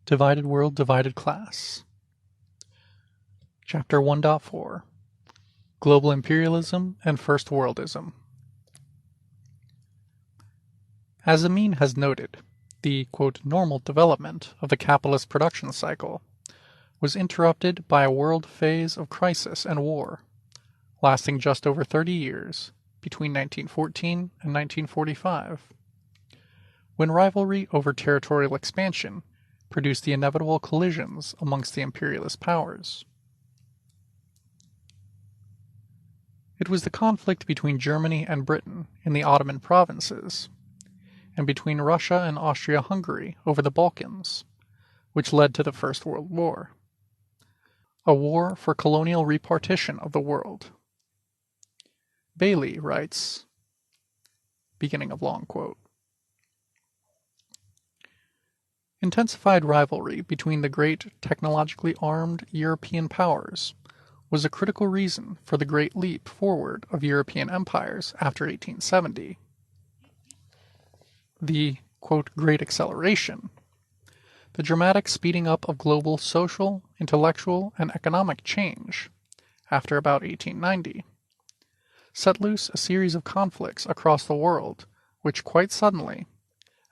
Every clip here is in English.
Divided World, Divided Class. Chapter 1.4 Global Imperialism and First-Worldism. As Amin has noted, the, quote, normal development of the capitalist production cycle was interrupted by a world phase of crisis and war, lasting just over 30 years, between 1914 and 1945, when rivalry over territorial expansion produced the inevitable collisions amongst the imperialist powers. It was the conflict between Germany and Britain in the Ottoman provinces, and between Russia and Austria-Hungary over the Balkans, which led to the First World War, a war for colonial repartition of the world. Bailey writes, beginning of long quote, intensified rivalry between the great technologically armed European powers was a critical reason for the great leap forward of European empires after 1870. The, quote, great acceleration, the dramatic speeding up of global social, intellectual, and economic change after about 1890, set loose a series of conflicts across the world which quite suddenly,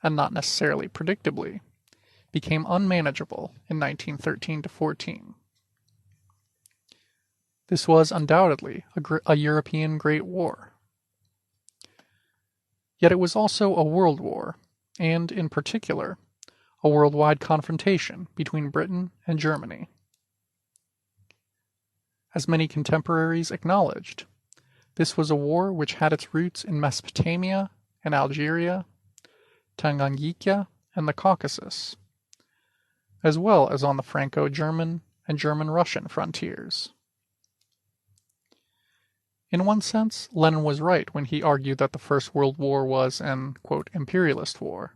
and not necessarily predictably, became unmanageable in 1913-14. This was undoubtedly a European Great War. Yet it was also a world war, and, in particular, a worldwide confrontation between Britain and Germany. As many contemporaries acknowledged, this was a war which had its roots in Mesopotamia and Algeria, Tanganyika, and the Caucasus, as well as on the Franco-German and German-Russian frontiers. In one sense, Lenin was right when he argued that the First World War was an, quote, imperialist war.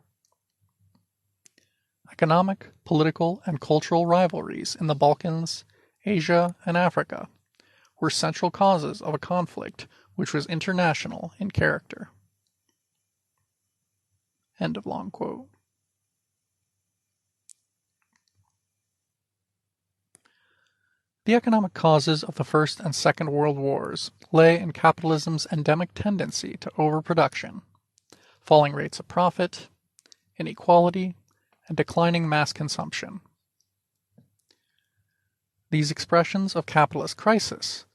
Economic, political, and cultural rivalries in the Balkans, Asia, and Africa were central causes of a conflict which was international in character. End of long quote. The economic causes of the First and Second World Wars lay in capitalism's endemic tendency to overproduction, falling rates of profit, inequality, and declining mass consumption. These expressions of capitalist crisis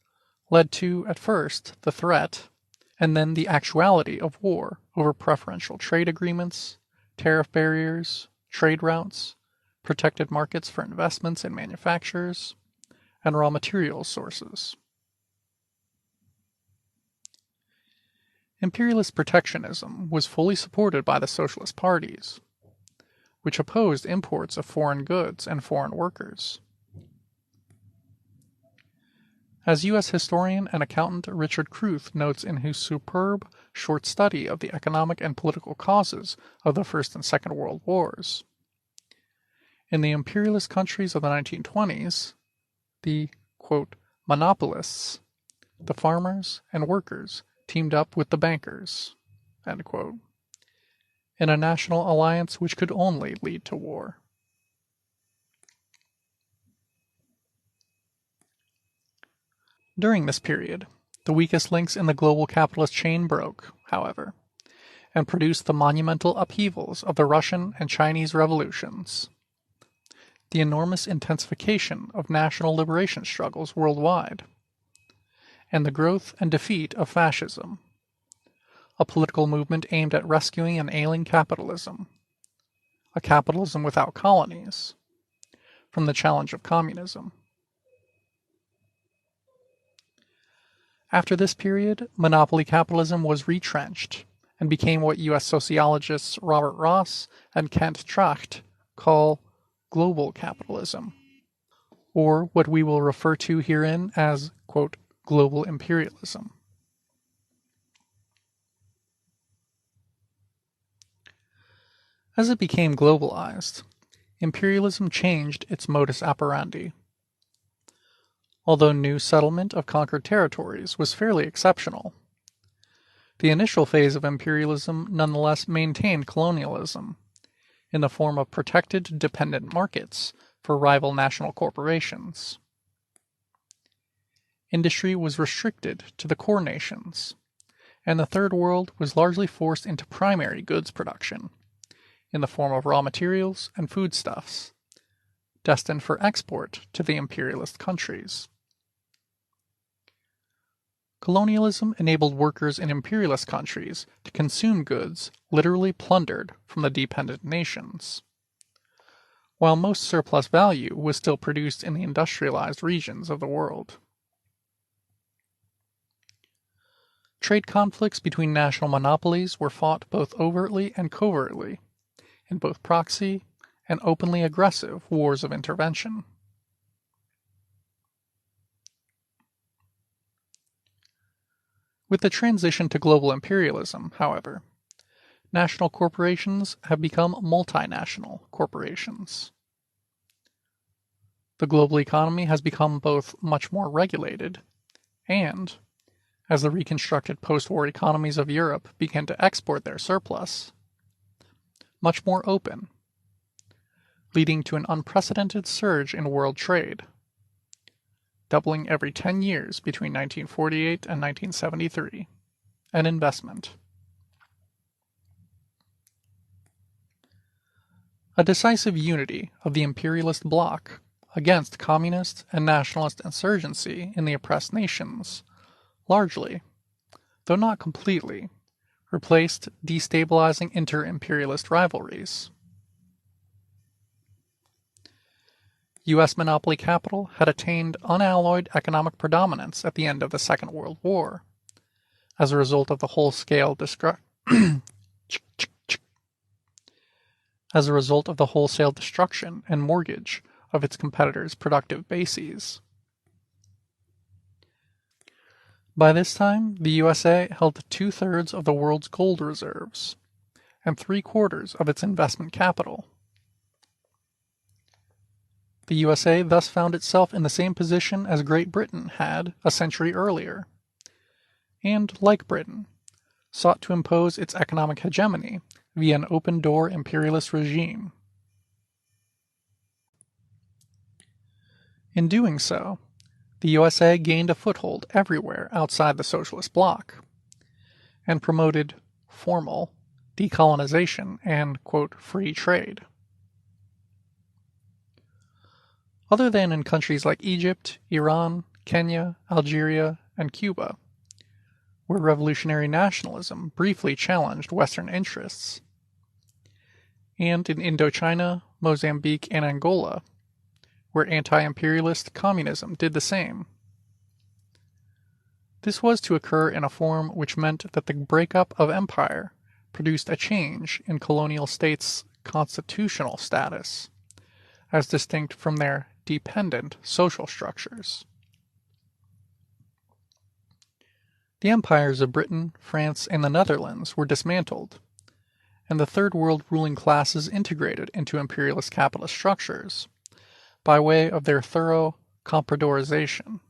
led to, at first, the threat, and then the actuality of war over preferential trade agreements, tariff barriers, trade routes, protected markets for investments in manufacturers, and raw materials sources. Imperialist protectionism was fully supported by the socialist parties, which opposed imports of foreign goods and foreign workers. As U.S. historian and accountant Richard Kruth notes in his superb short study of the economic and political causes of the First and Second World Wars, in the imperialist countries of the 1920s, the, quote, monopolists, the farmers and workers teamed up with the bankers, end quote, in a national alliance which could only lead to war. During this period, the weakest links in the global capitalist chain broke, however, and produced the monumental upheavals of the Russian and Chinese revolutions, the enormous intensification of national liberation struggles worldwide, and the growth and defeat of fascism, a political movement aimed at rescuing an ailing capitalism, a capitalism without colonies, from the challenge of communism. After this period, monopoly capitalism was retrenched and became what U.S. sociologists Robert Ross and Kent Tracht call global capitalism, or what we will refer to herein as, quote, global imperialism. As it became globalized, imperialism changed its modus operandi. Although new settlement of conquered territories was fairly exceptional, the initial phase of imperialism nonetheless maintained colonialism, in the form of protected dependent markets for rival national corporations. Industry was restricted to the core nations, and the Third World was largely forced into primary goods production, in the form of raw materials and foodstuffs, destined for export to the imperialist countries. Colonialism enabled workers in imperialist countries to consume goods literally plundered from the dependent nations, while most surplus value was still produced in the industrialized regions of the world. Trade conflicts between national monopolies were fought both overtly and covertly, in both proxy and openly aggressive wars of intervention. With the transition to global imperialism, however, national corporations have become multinational corporations. The global economy has become both much more regulated and, as the reconstructed post-war economies of Europe began to export their surplus, much more open, leading to an unprecedented surge in world trade, doubling every 10 years between 1948 and 1973, an investment. A decisive unity of the imperialist bloc against communist and nationalist insurgency in the oppressed nations largely, though not completely, replaced destabilizing inter-imperialist rivalries. U.S. monopoly capital had attained unalloyed economic predominance at the end of the Second World War, as a result of the wholesale destruction and mortgage of its competitors' productive bases. By this time, the USA held 2/3 of the world's gold reserves and 3/4 of its investment capital. The USA thus found itself in the same position as Great Britain had a century earlier, and, like Britain, sought to impose its economic hegemony via an open-door imperialist regime. In doing so, the USA gained a foothold everywhere outside the socialist bloc, and promoted formal decolonization and, quote, free trade. Other than in countries like Egypt, Iran, Kenya, Algeria, and Cuba, where revolutionary nationalism briefly challenged Western interests, and in Indochina, Mozambique, and Angola, where anti-imperialist communism did the same. This was to occur in a form which meant that the breakup of empire produced a change in colonial states' constitutional status, as distinct from their dependent social structures. The empires of Britain, France, and the Netherlands were dismantled, and the Third World ruling classes integrated into imperialist capitalist structures by way of their thorough compradorization.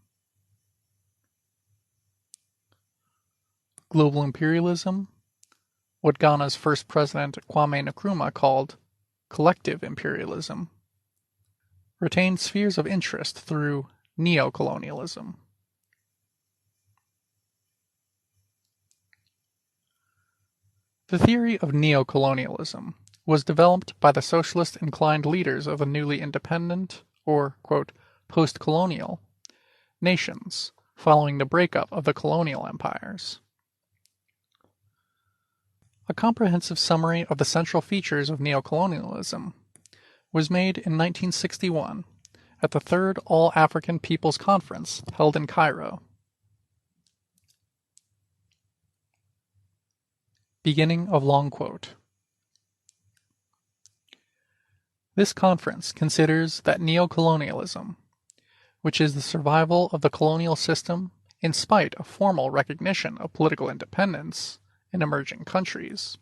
Global imperialism, what Ghana's first president Kwame Nkrumah called collective imperialism, retained spheres of interest through neocolonialism. The theory of neocolonialism was developed by the socialist-inclined leaders of the newly independent, or, quote, post-colonial, nations following the breakup of the colonial empires. A comprehensive summary of the central features of neocolonialism was made in 1961 at the Third All-African Peoples Conference held in Cairo. Beginning of long quote. This conference considers that neocolonialism, which is the survival of the colonial system in spite of formal recognition of political independence in emerging countries,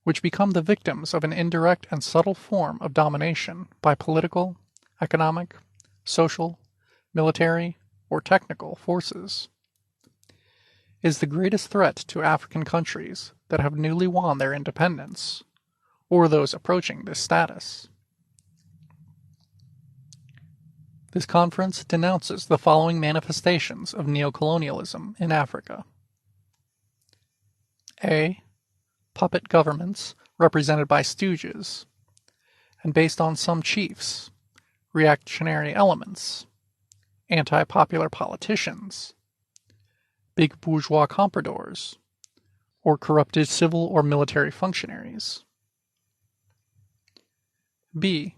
which become the victims of an indirect and subtle form of domination by political, economic, social, military, or technical forces, is the greatest threat to African countries that have newly won their independence, or those approaching this status. This conference denounces the following manifestations of neocolonialism in Africa. A. Puppet governments represented by stooges, and based on some chiefs, reactionary elements, anti-popular politicians, big bourgeois compradors, or corrupted civil or military functionaries. B.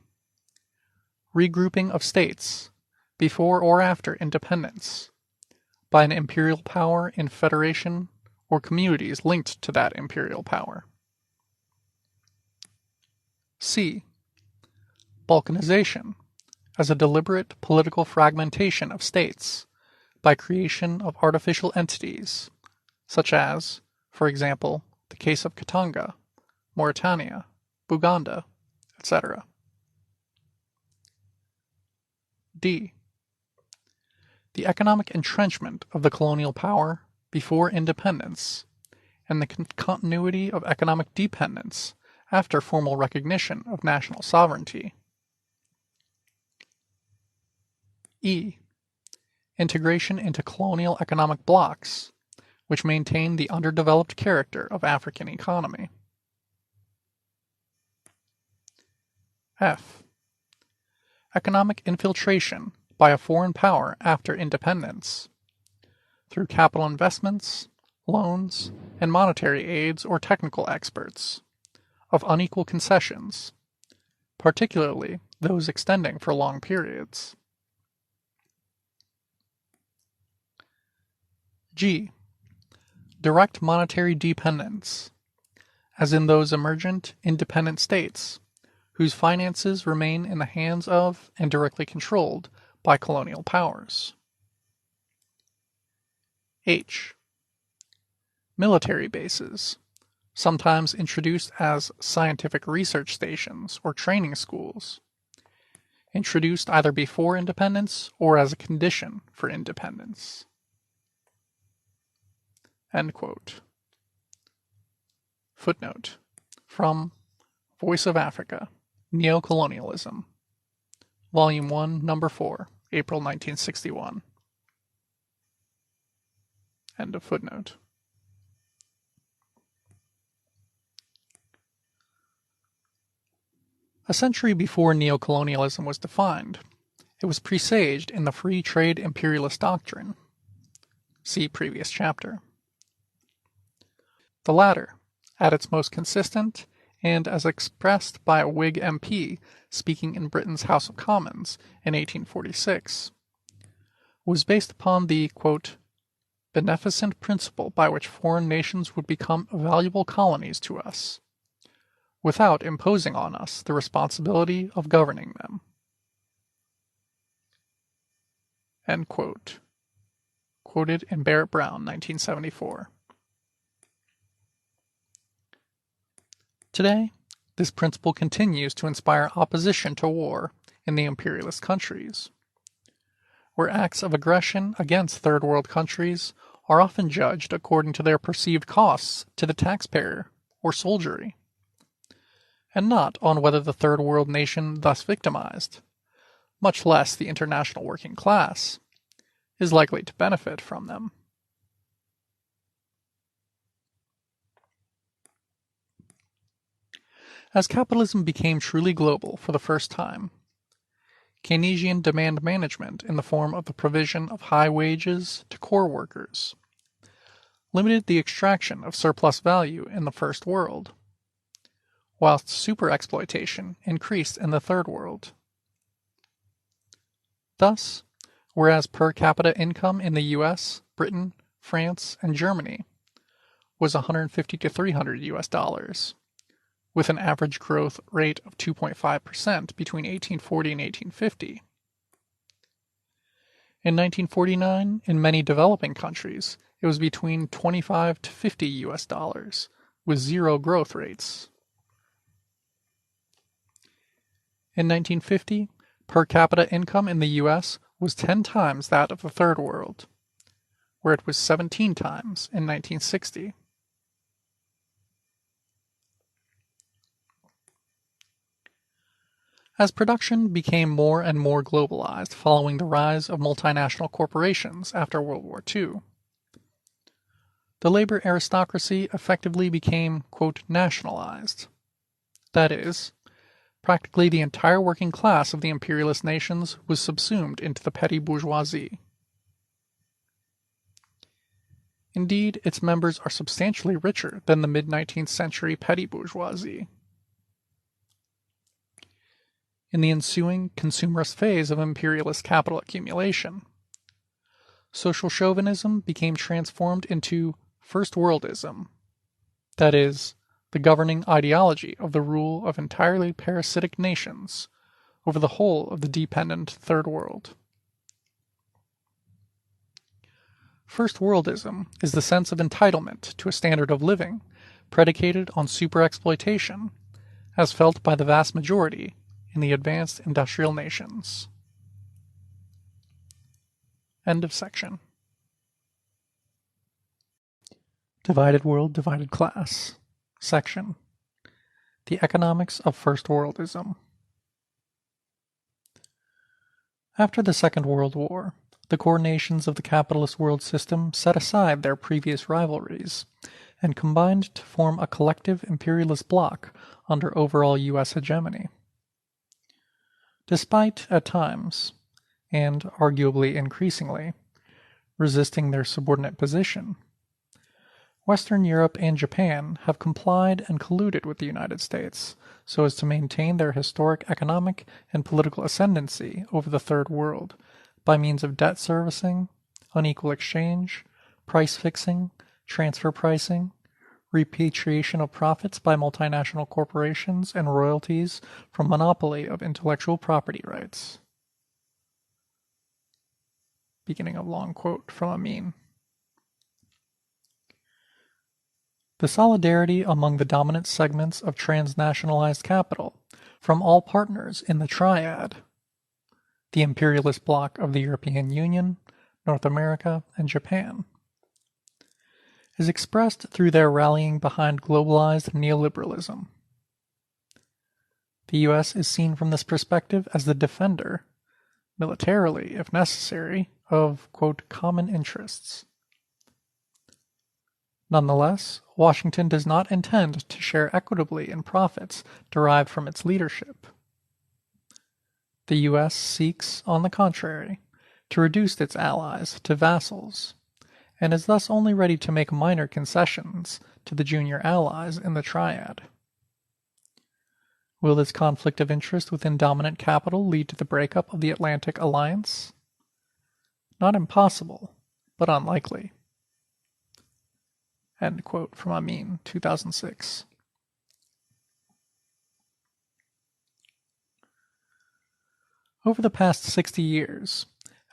Regrouping of states, before or after independence, by an imperial power in federation or communities linked to that imperial power. C. Balkanization, as a deliberate political fragmentation of states by creation of artificial entities, such as, for example, the case of Katanga, Mauritania, Buganda, etc. D. The economic entrenchment of the colonial power before independence, and the continuity of economic dependence after formal recognition of national sovereignty. E. Integration into colonial economic blocs, which maintain the underdeveloped character of African economy. F. Economic infiltration by a foreign power after independence, through capital investments, loans, and monetary aids or technical experts, of unequal concessions, particularly those extending for long periods. G. Direct monetary dependence, as in those emergent, independent states, whose finances remain in the hands of and directly controlled by colonial powers. H. Military bases, sometimes introduced as scientific research stations or training schools, introduced either before independence or as a condition for independence. End quote. Footnote from Voice of Africa, Neocolonialism, Volume 1, Number 4, April 1961. End of footnote. A century before neocolonialism was defined, it was presaged in the free trade imperialist doctrine. See previous chapter. The latter, at its most consistent, and as expressed by a Whig MP speaking in Britain's House of Commons in 1846, was based upon the, quote, beneficent principle by which foreign nations would become valuable colonies to us, without imposing on us the responsibility of governing them. End quote. Quoted in Barrett Brown, 1974. Today, this principle continues to inspire opposition to war in the imperialist countries, where acts of aggression against third world countries are often judged according to their perceived costs to the taxpayer or soldiery, and not on whether the third world nation thus victimized, much less the international working class, is likely to benefit from them. As capitalism became truly global for the first time, Keynesian demand management in the form of the provision of high wages to core workers limited the extraction of surplus value in the first world, whilst superexploitation increased in the third world. Thus, whereas per capita income in the US, Britain, France, and Germany was $150 to $300 US, with an average growth rate of 2.5% between 1840 and 1850. In 1949, in many developing countries, it was between 25 to 50 US, with zero growth rates. In 1950, per capita income in the US was 10 times that of the Third World, where it was 17 times in 1960. As production became more and more globalized following the rise of multinational corporations after World War II, the labor aristocracy effectively became, quote, nationalized. That is, practically the entire working class of the imperialist nations was subsumed into the petty bourgeoisie. Indeed, its members are substantially richer than the mid-19th century petty bourgeoisie. In the ensuing consumerist phase of imperialist capital accumulation, social chauvinism became transformed into First-Worldism, that is, the governing ideology of the rule of entirely parasitic nations over the whole of the dependent Third World. First-Worldism is the sense of entitlement to a standard of living predicated on superexploitation, as felt by the vast majority in the advanced industrial nations. End of section. Divided World, Divided Class. Section. The Economics of First-Worldism. After the Second World War, the core nations of the capitalist world system set aside their previous rivalries and combined to form a collective imperialist bloc under overall U.S. hegemony. Despite, at times, and arguably increasingly, resisting their subordinate position, Western Europe and Japan have complied and colluded with the United States so as to maintain their historic economic and political ascendancy over the Third World by means of debt servicing, unequal exchange, price fixing, transfer pricing, repatriation of profits by multinational corporations, and royalties from monopoly of intellectual property rights. Beginning of long quote from Amin. The solidarity among the dominant segments of transnationalized capital from all partners in the triad, the imperialist bloc of the European Union, North America, and Japan, is expressed through their rallying behind globalized neoliberalism. The U.S. is seen from this perspective as the defender, militarily if necessary, of, quote, common interests. Nonetheless, Washington does not intend to share equitably in profits derived from its leadership. The U.S. seeks, on the contrary, to reduce its allies to vassals, and is thus only ready to make minor concessions to the junior allies in the triad. Will this conflict of interest within dominant capital lead to the breakup of the Atlantic Alliance? Not impossible, but unlikely. End quote from Amin, 2006. Over the past 60 years,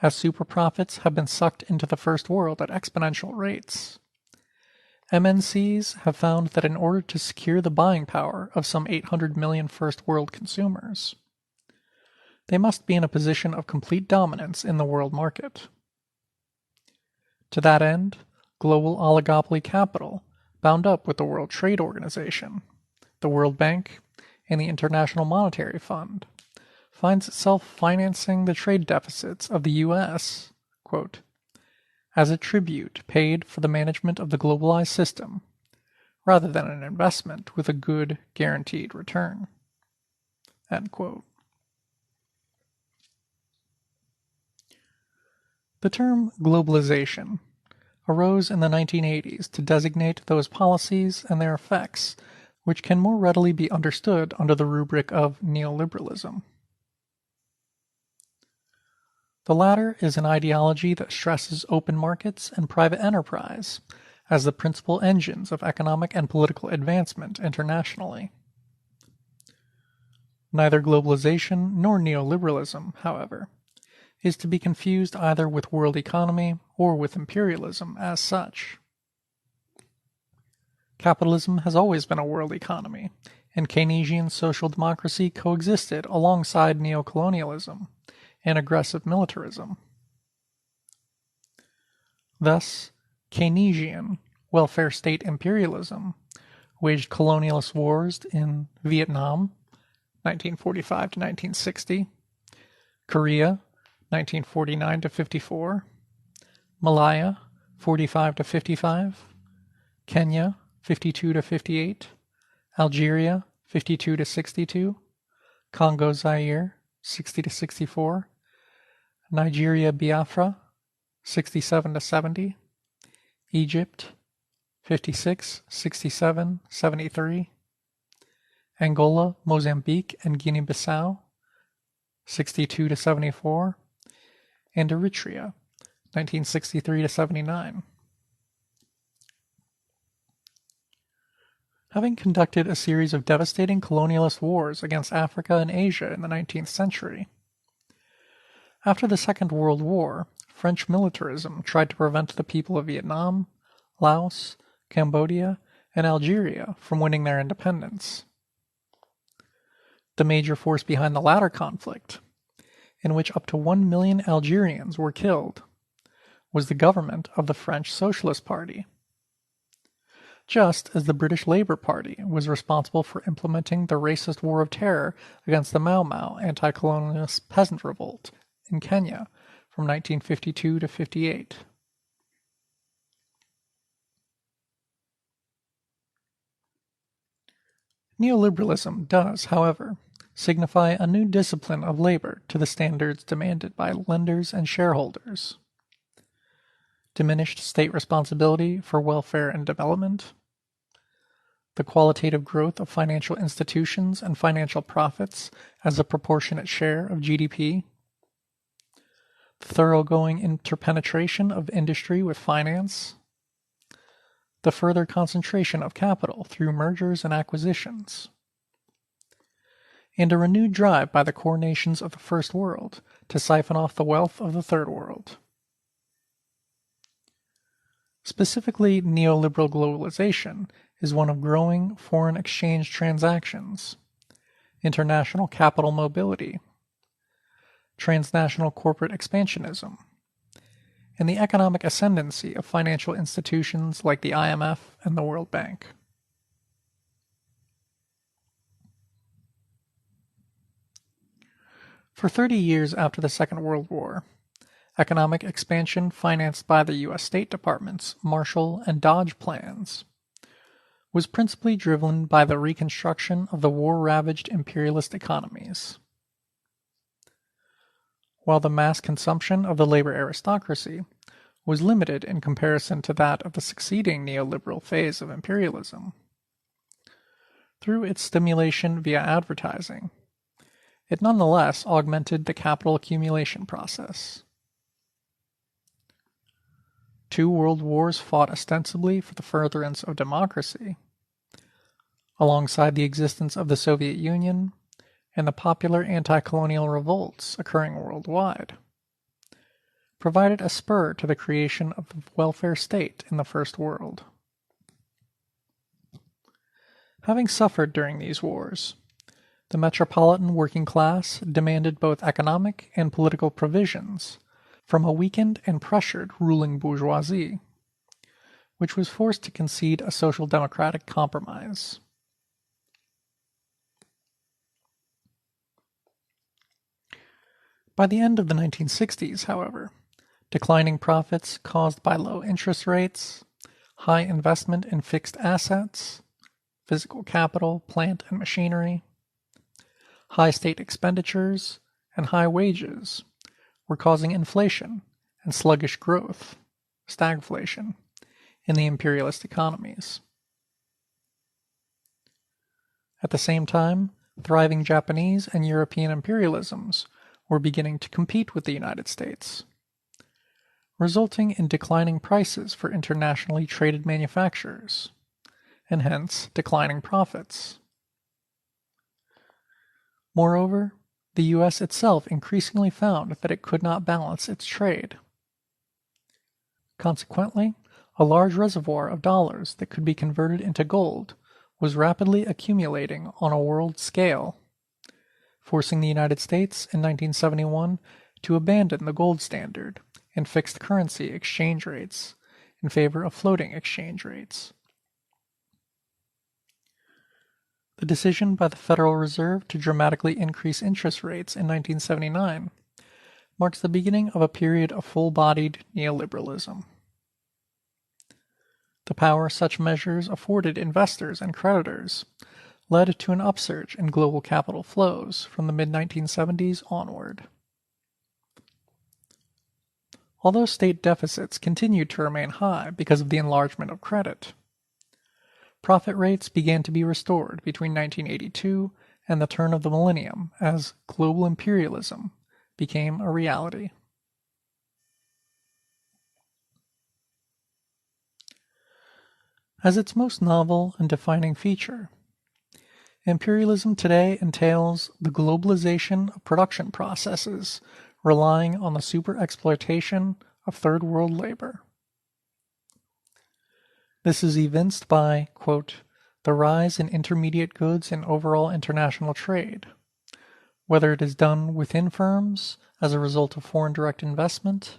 as super profits have been sucked into the first world at exponential rates, MNCs have found that in order to secure the buying power of some 800 million first world consumers, they must be in a position of complete dominance in the world market. To that end, global oligopoly capital, bound up with the World Trade Organization, the World Bank, and the International Monetary Fund, finds itself financing the trade deficits of the U.S., quote, as a tribute paid for the management of the globalized system, rather than an investment with a good, guaranteed return. End quote. The term globalization arose in the 1980s to designate those policies and their effects which can more readily be understood under the rubric of neoliberalism. The latter is an ideology that stresses open markets and private enterprise as the principal engines of economic and political advancement internationally. Neither globalization nor neoliberalism, however, is to be confused either with world economy or with imperialism as such. Capitalism has always been a world economy, and Keynesian social democracy coexisted alongside neocolonialism and aggressive militarism. Thus, Keynesian welfare state imperialism waged colonialist wars in Vietnam, 1945 to 1960, Korea, 1949 to 54, Malaya, 45 to 55, Kenya, 52 to 58, Algeria, 52 to 62, Congo Zaire, 60 to 64, Nigeria Biafra, 67 to 70, Egypt, 56, 67, 73, Angola, Mozambique, and Guinea-Bissau, 62 to 74, and Eritrea, 1963 to 79. Having conducted a series of devastating colonialist wars against Africa and Asia in the 19th century, after the Second World War, French militarism tried to prevent the people of Vietnam, Laos, Cambodia, and Algeria from winning their independence. The major force behind the latter conflict, in which up to 1 million Algerians were killed, was the government of the French Socialist Party, just as the British Labour Party was responsible for implementing the racist War of Terror against the Mau Mau anti-colonialist peasant revolt in Kenya from 1952 to 58. Neoliberalism does, however, signify a new discipline of labor to the standards demanded by lenders and shareholders. Diminished state responsibility for welfare and development, the qualitative growth of financial institutions and financial profits as a proportionate share of GDP, the thoroughgoing interpenetration of industry with finance, the further concentration of capital through mergers and acquisitions, and a renewed drive by the core nations of the First World to siphon off the wealth of the Third World. Specifically, neoliberal globalization is one of growing foreign exchange transactions, international capital mobility, transnational corporate expansionism, and the economic ascendancy of financial institutions like the IMF and the World Bank. For 30 years after the Second World War, economic expansion financed by the U.S. State Department's Marshall and Dodge plans was principally driven by the reconstruction of the war-ravaged imperialist economies. While the mass consumption of the labor aristocracy was limited in comparison to that of the succeeding neoliberal phase of imperialism, through its stimulation via advertising, it nonetheless augmented the capital accumulation process. 2 world wars fought ostensibly for the furtherance of democracy, alongside the existence of the Soviet Union and the popular anti-colonial revolts occurring worldwide, provided a spur to the creation of the welfare state in the First World. Having suffered during these wars, the metropolitan working class demanded both economic and political provisions from a weakened and pressured ruling bourgeoisie, which was forced to concede a social democratic compromise. By the end of the 1960s, however, declining profits caused by low interest rates, high investment in fixed assets, physical capital, plant and machinery, high state expenditures, and high wages were causing inflation and sluggish growth, stagflation, in the imperialist economies. At the same time, thriving Japanese and European imperialisms were beginning to compete with the United States, resulting in declining prices for internationally traded manufacturers, and hence declining profits. Moreover, the U.S. itself increasingly found that it could not balance its trade. Consequently, a large reservoir of dollars that could be converted into gold was rapidly accumulating on a world scale, forcing the United States in 1971 to abandon the gold standard and fixed currency exchange rates in favor of floating exchange rates. The decision by the Federal Reserve to dramatically increase interest rates in 1979 marks the beginning of a period of full-bodied neoliberalism. The power such measures afforded investors and creditors led to an upsurge in global capital flows from the mid-1970s onward. Although state deficits continued to remain high because of the enlargement of credit, profit rates began to be restored between 1982 and the turn of the millennium as global imperialism became a reality. As its most novel and defining feature, imperialism today entails the globalization of production processes relying on the super-exploitation of third-world labor. This is evinced by, quote, the rise in intermediate goods in overall international trade, whether it is done within firms as a result of foreign direct investment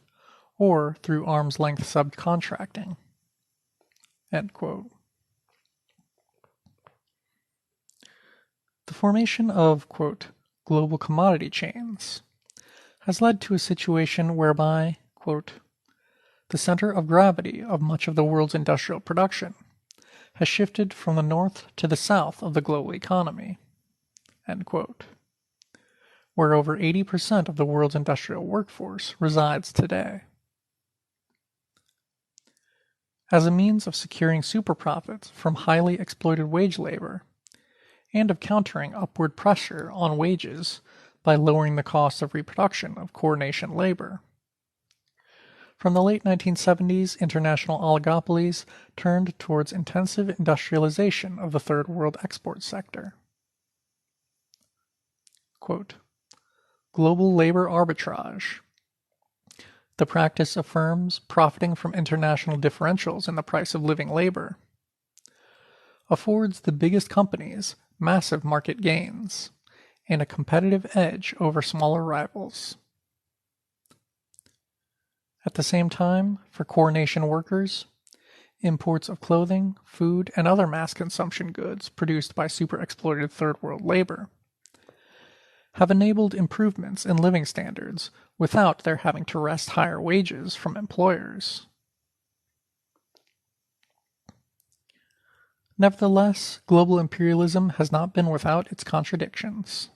or through arm's-length subcontracting, end quote. The formation of, quote, global commodity chains has led to a situation whereby, quote, the center of gravity of much of the world's industrial production has shifted from the north to the south of the global economy, end quote, where over 80% of the world's industrial workforce resides today. As a means of securing super profits from highly exploited wage labor, and of countering upward pressure on wages by lowering the cost of reproduction of core nation labor. From the late 1970s, international oligopolies turned towards intensive industrialization of the third world export sector. Quote, global labor arbitrage, the practice of firms profiting from international differentials in the price of living labor, affords the biggest companies massive market gains and a competitive edge over smaller rivals. At the same time, for core nation workers, imports of clothing, food, and other mass consumption goods produced by super-exploited third-world labor have enabled improvements in living standards without their having to wrest higher wages from employers. Nevertheless, global imperialism has not been without its contradictions.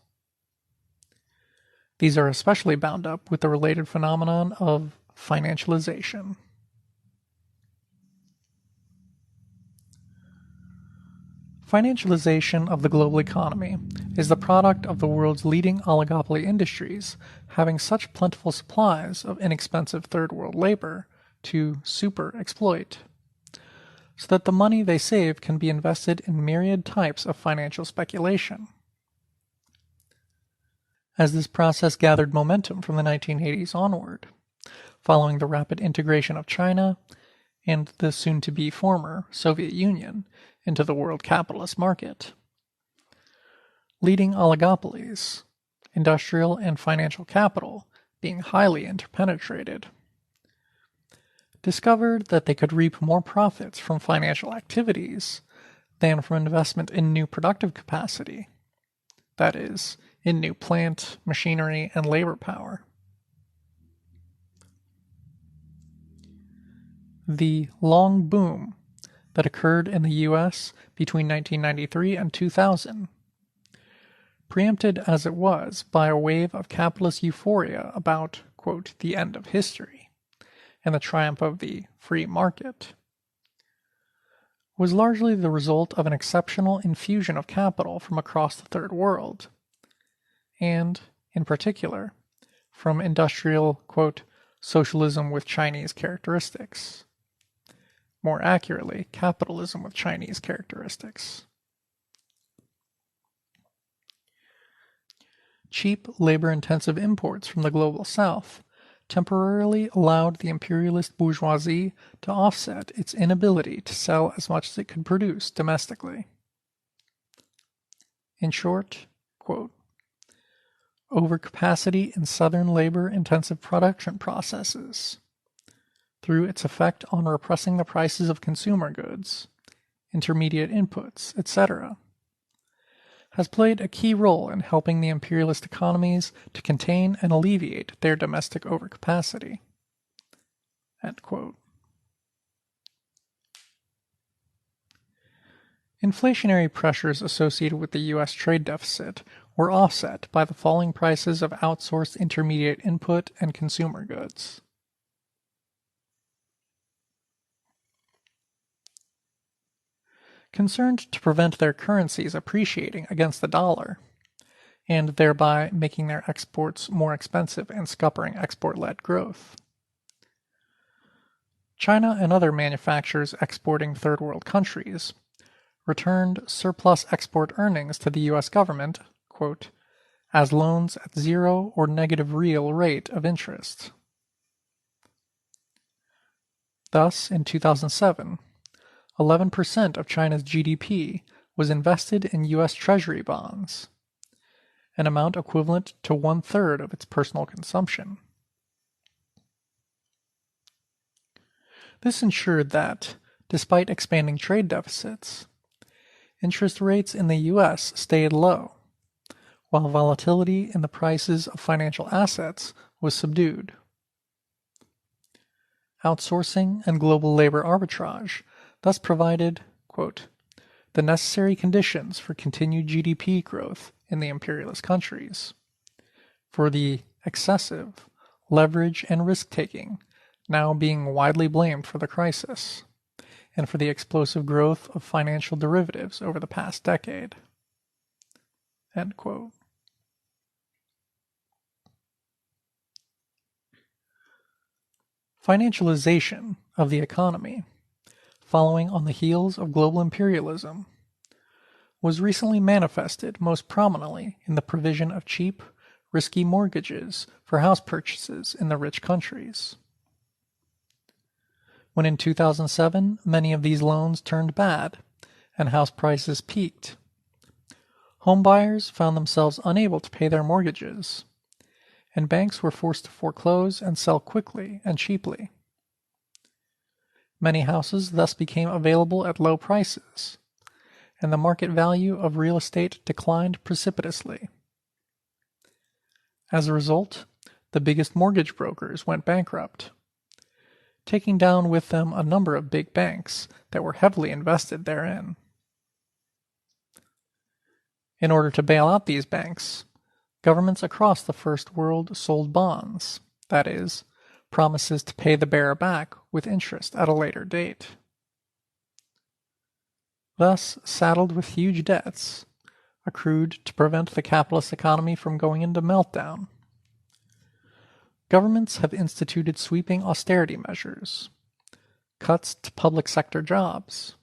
These are especially bound up with the related phenomenon of financialization. Financialization of the global economy is the product of the world's leading oligopoly industries having such plentiful supplies of inexpensive third-world labor to super-exploit, so that the money they save can be invested in myriad types of financial speculation. As this process gathered momentum from the 1980s onward, following the rapid integration of China and the soon-to-be former Soviet Union into the world capitalist market, leading oligopolies, industrial and financial capital being highly interpenetrated, discovered that they could reap more profits from financial activities than from investment in new productive capacity, that is, in new plant, machinery, and labor power. The long boom that occurred in the U.S. between 1993 and 2000, preempted as it was by a wave of capitalist euphoria about, quote, the end of history and the triumph of the free market, was largely the result of an exceptional infusion of capital from across the Third World, and, in particular, from industrial, quote, socialism with Chinese characteristics. More accurately, capitalism with Chinese characteristics. Cheap, labor-intensive imports from the global south temporarily allowed the imperialist bourgeoisie to offset its inability to sell as much as it could produce domestically. In short, quote, overcapacity in southern labor-intensive production processes, through its effect on repressing the prices of consumer goods, intermediate inputs, etc., has played a key role in helping the imperialist economies to contain and alleviate their domestic overcapacity." End quote. Inflationary pressures associated with the U.S. trade deficit were offset by the falling prices of outsourced intermediate input and consumer goods. Concerned to prevent their currencies appreciating against the dollar, and thereby making their exports more expensive and scuppering export-led growth, China and other manufacturers exporting third-world countries returned surplus export earnings to the U.S. government, quote, as loans at zero or negative real rate of interest. Thus, in 2007, 11% of China's GDP was invested in U.S. Treasury bonds, an amount equivalent to 1/3 of its personal consumption. This ensured that, despite expanding trade deficits, interest rates in the U.S. stayed low, while volatility in the prices of financial assets was subdued. Outsourcing and global labor arbitrage thus provided, quote, the necessary conditions for continued GDP growth in the imperialist countries, for the excessive leverage and risk-taking now being widely blamed for the crisis, and for the explosive growth of financial derivatives over the past decade. End quote. Financialization of the economy, following on the heels of global imperialism, was recently manifested most prominently in the provision of cheap, risky mortgages for house purchases in the rich countries. When in 2007 many of these loans turned bad and house prices peaked, homebuyers found themselves unable to pay their mortgages, and banks were forced to foreclose and sell quickly and cheaply. Many houses thus became available at low prices, and the market value of real estate declined precipitously. As a result, the biggest mortgage brokers went bankrupt, taking down with them a number of big banks that were heavily invested therein. In order to bail out these banks, governments across the First World sold bonds, that is, promises to pay the bearer back with interest at a later date. Thus, saddled with huge debts, accrued to prevent the capitalist economy from going into meltdown, governments have instituted sweeping austerity measures, cuts to public sector jobs,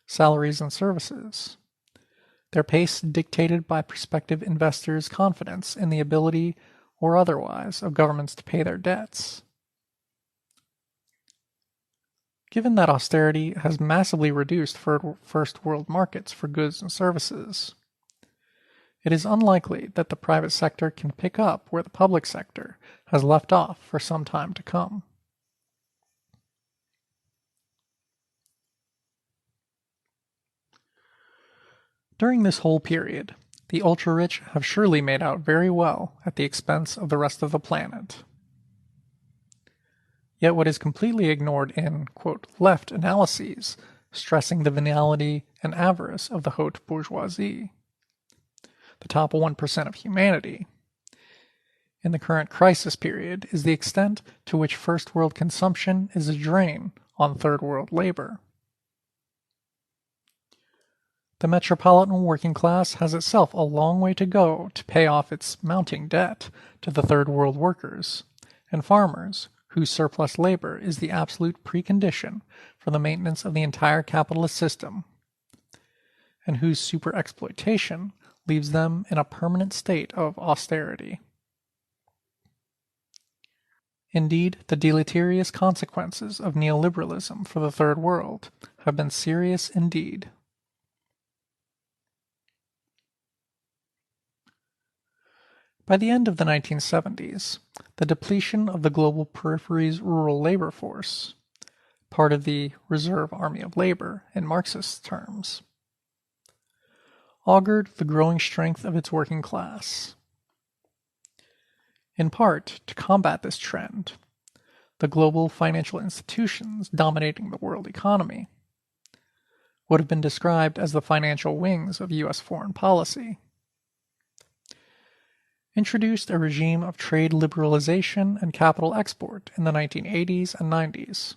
salaries and services, their pace dictated by prospective investors' confidence in the ability or otherwise of governments to pay their debts. Given that austerity has massively reduced first world markets for goods and services, it is unlikely that the private sector can pick up where the public sector has left off for some time to come. During this whole period, the ultra-rich have surely made out very well at the expense of the rest of the planet. Yet what is completely ignored in, quote, left analyses stressing the venality and avarice of the haute bourgeoisie, the top 1% of humanity, in the current crisis period is the extent to which first world consumption is a drain on third world labor. The metropolitan working class has itself a long way to go to pay off its mounting debt to the third world workers and farmers whose surplus labor is the absolute precondition for the maintenance of the entire capitalist system, and whose superexploitation leaves them in a permanent state of austerity. Indeed, the deleterious consequences of neoliberalism for the Third World have been serious indeed. By the end of the 1970s, the depletion of the global periphery's rural labor force, part of the reserve army of labor in Marxist terms, augured the growing strength of its working class. In part, to combat this trend, the global financial institutions dominating the world economy would have been described as the financial wings of U.S. foreign policy, introduced a regime of trade liberalization and capital export in the 1980s and 90s.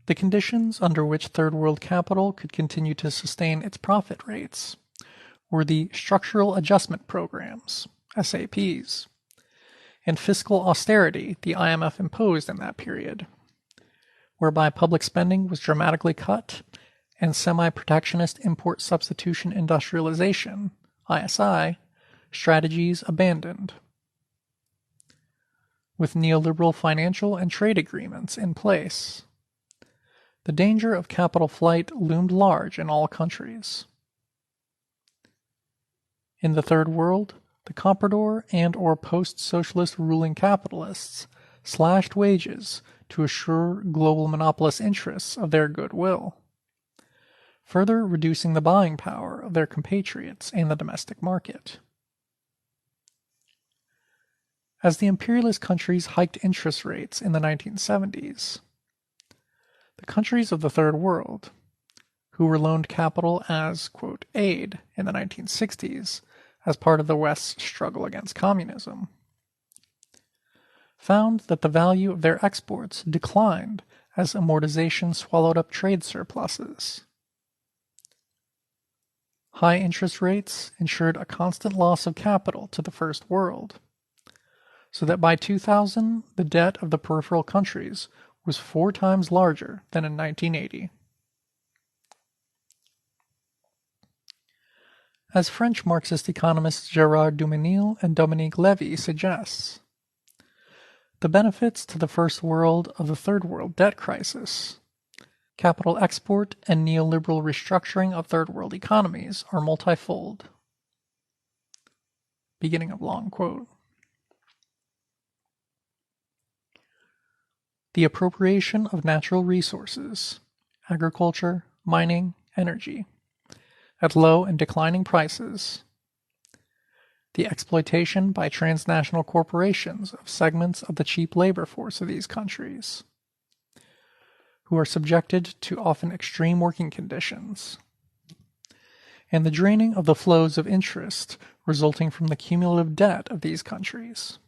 The conditions under which Third World capital could continue to sustain its profit rates were the Structural Adjustment Programs, SAPs, and fiscal austerity the IMF imposed in that period, whereby public spending was dramatically cut and semi-protectionist import substitution industrialization, ISI, strategies abandoned. With neoliberal financial and trade agreements in place, the danger of capital flight loomed large in all countries. In the Third World, the comprador and/or post-socialist ruling capitalists slashed wages to assure global monopolist interests of their goodwill, further reducing the buying power of their compatriots in the domestic market. As the imperialist countries hiked interest rates in the 1970s, the countries of the Third World, who were loaned capital as, quote, aid in the 1960s as part of the West's struggle against communism, found that the value of their exports declined as amortization swallowed up trade surpluses. High interest rates ensured a constant loss of capital to the First World, so that by 2000 the debt of the peripheral countries was 4 times larger than in 1980. As French Marxist economists Gérard Duménil and Dominique Lévy suggests, the benefits to the First World of the Third World debt crisis, capital export, and neoliberal restructuring of Third World economies are multifold. Beginning of long quote. The appropriation of natural resources, agriculture, mining, energy, at low and declining prices, the exploitation by transnational corporations of segments of the cheap labor force of these countries, who are subjected to often extreme working conditions, and the draining of the flows of interest resulting from the cumulative debt of these countries.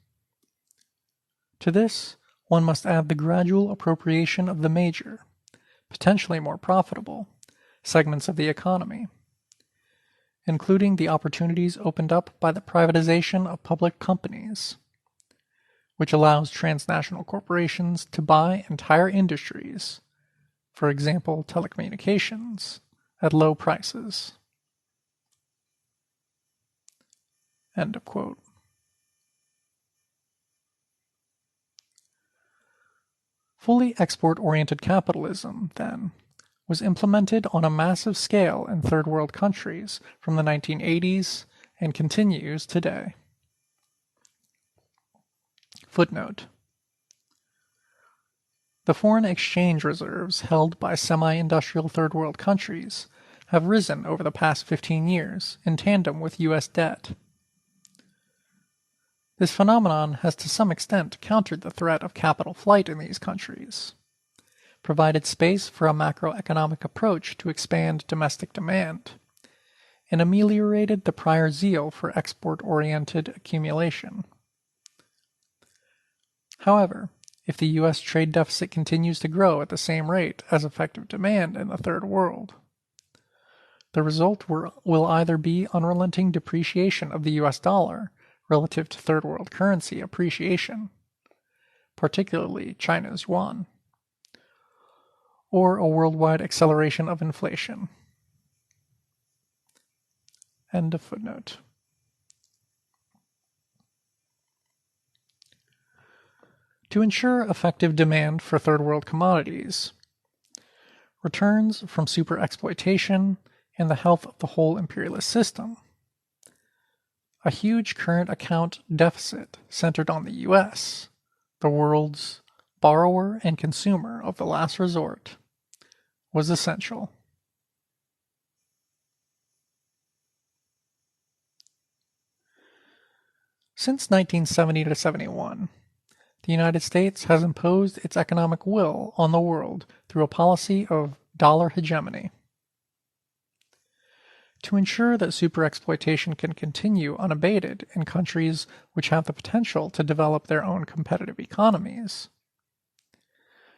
To this, one must add the gradual appropriation of the major, potentially more profitable, segments of the economy, including the opportunities opened up by the privatization of public companies, which allows transnational corporations to buy entire industries, for example telecommunications, at low prices. End of quote. Fully export-oriented capitalism, then, was implemented on a massive scale in Third World countries from the 1980s and continues today. Footnote: the foreign exchange reserves held by semi-industrial Third World countries have risen over the past 15 years in tandem with U.S. debt. This phenomenon has to some extent countered the threat of capital flight in these countries, provided space for a macroeconomic approach to expand domestic demand, and ameliorated the prior zeal for export-oriented accumulation. However, if the U.S. trade deficit continues to grow at the same rate as effective demand in the Third World, the result will either be unrelenting depreciation of the U.S. dollar relative to Third World currency appreciation, particularly China's yuan, or a worldwide acceleration of inflation. End of footnote. To ensure effective demand for Third World commodities, returns from superexploitation, and the health of the whole imperialist system, a huge current account deficit centered on the U.S., the world's borrower and consumer of the last resort, was essential. Since 1970 to 71, the United States has imposed its economic will on the world through a policy of dollar hegemony. To ensure that superexploitation can continue unabated in countries which have the potential to develop their own competitive economies,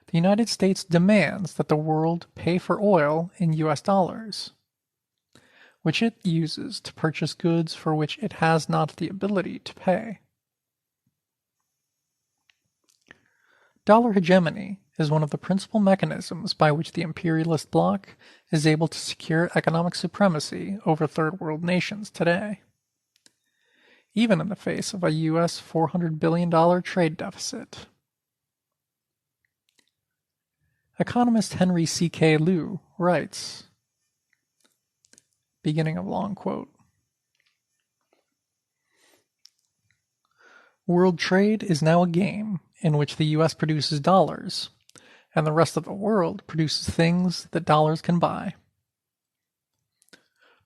the United States demands that the world pay for oil in US dollars, which it uses to purchase goods for which it has not the ability to pay. Dollar hegemony is one of the principal mechanisms by which the imperialist bloc is able to secure economic supremacy over third world nations today, even in the face of a US $400 billion trade deficit. Economist Henry C.K. Liu writes, beginning of long quote, "World trade is now a game in which the US produces dollars, and the rest of the world produces things that dollars can buy.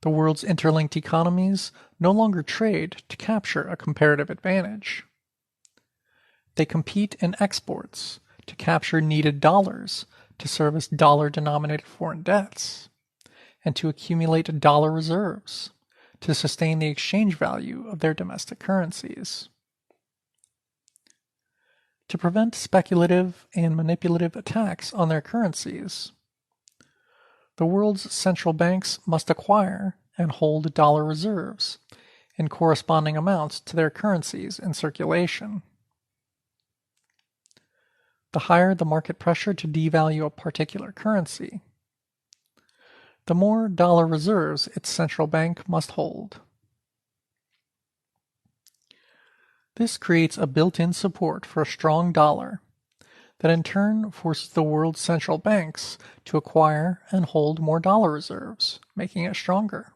The world's interlinked economies no longer trade to capture a comparative advantage. They compete in exports to capture needed dollars to service dollar-denominated foreign debts, and to accumulate dollar reserves to sustain the exchange value of their domestic currencies. To prevent speculative and manipulative attacks on their currencies, the world's central banks must acquire and hold dollar reserves in corresponding amounts to their currencies in circulation. The higher the market pressure to devalue a particular currency, the more dollar reserves its central bank must hold. This creates a built-in support for a strong dollar that in turn forces the world's central banks to acquire and hold more dollar reserves, making it stronger.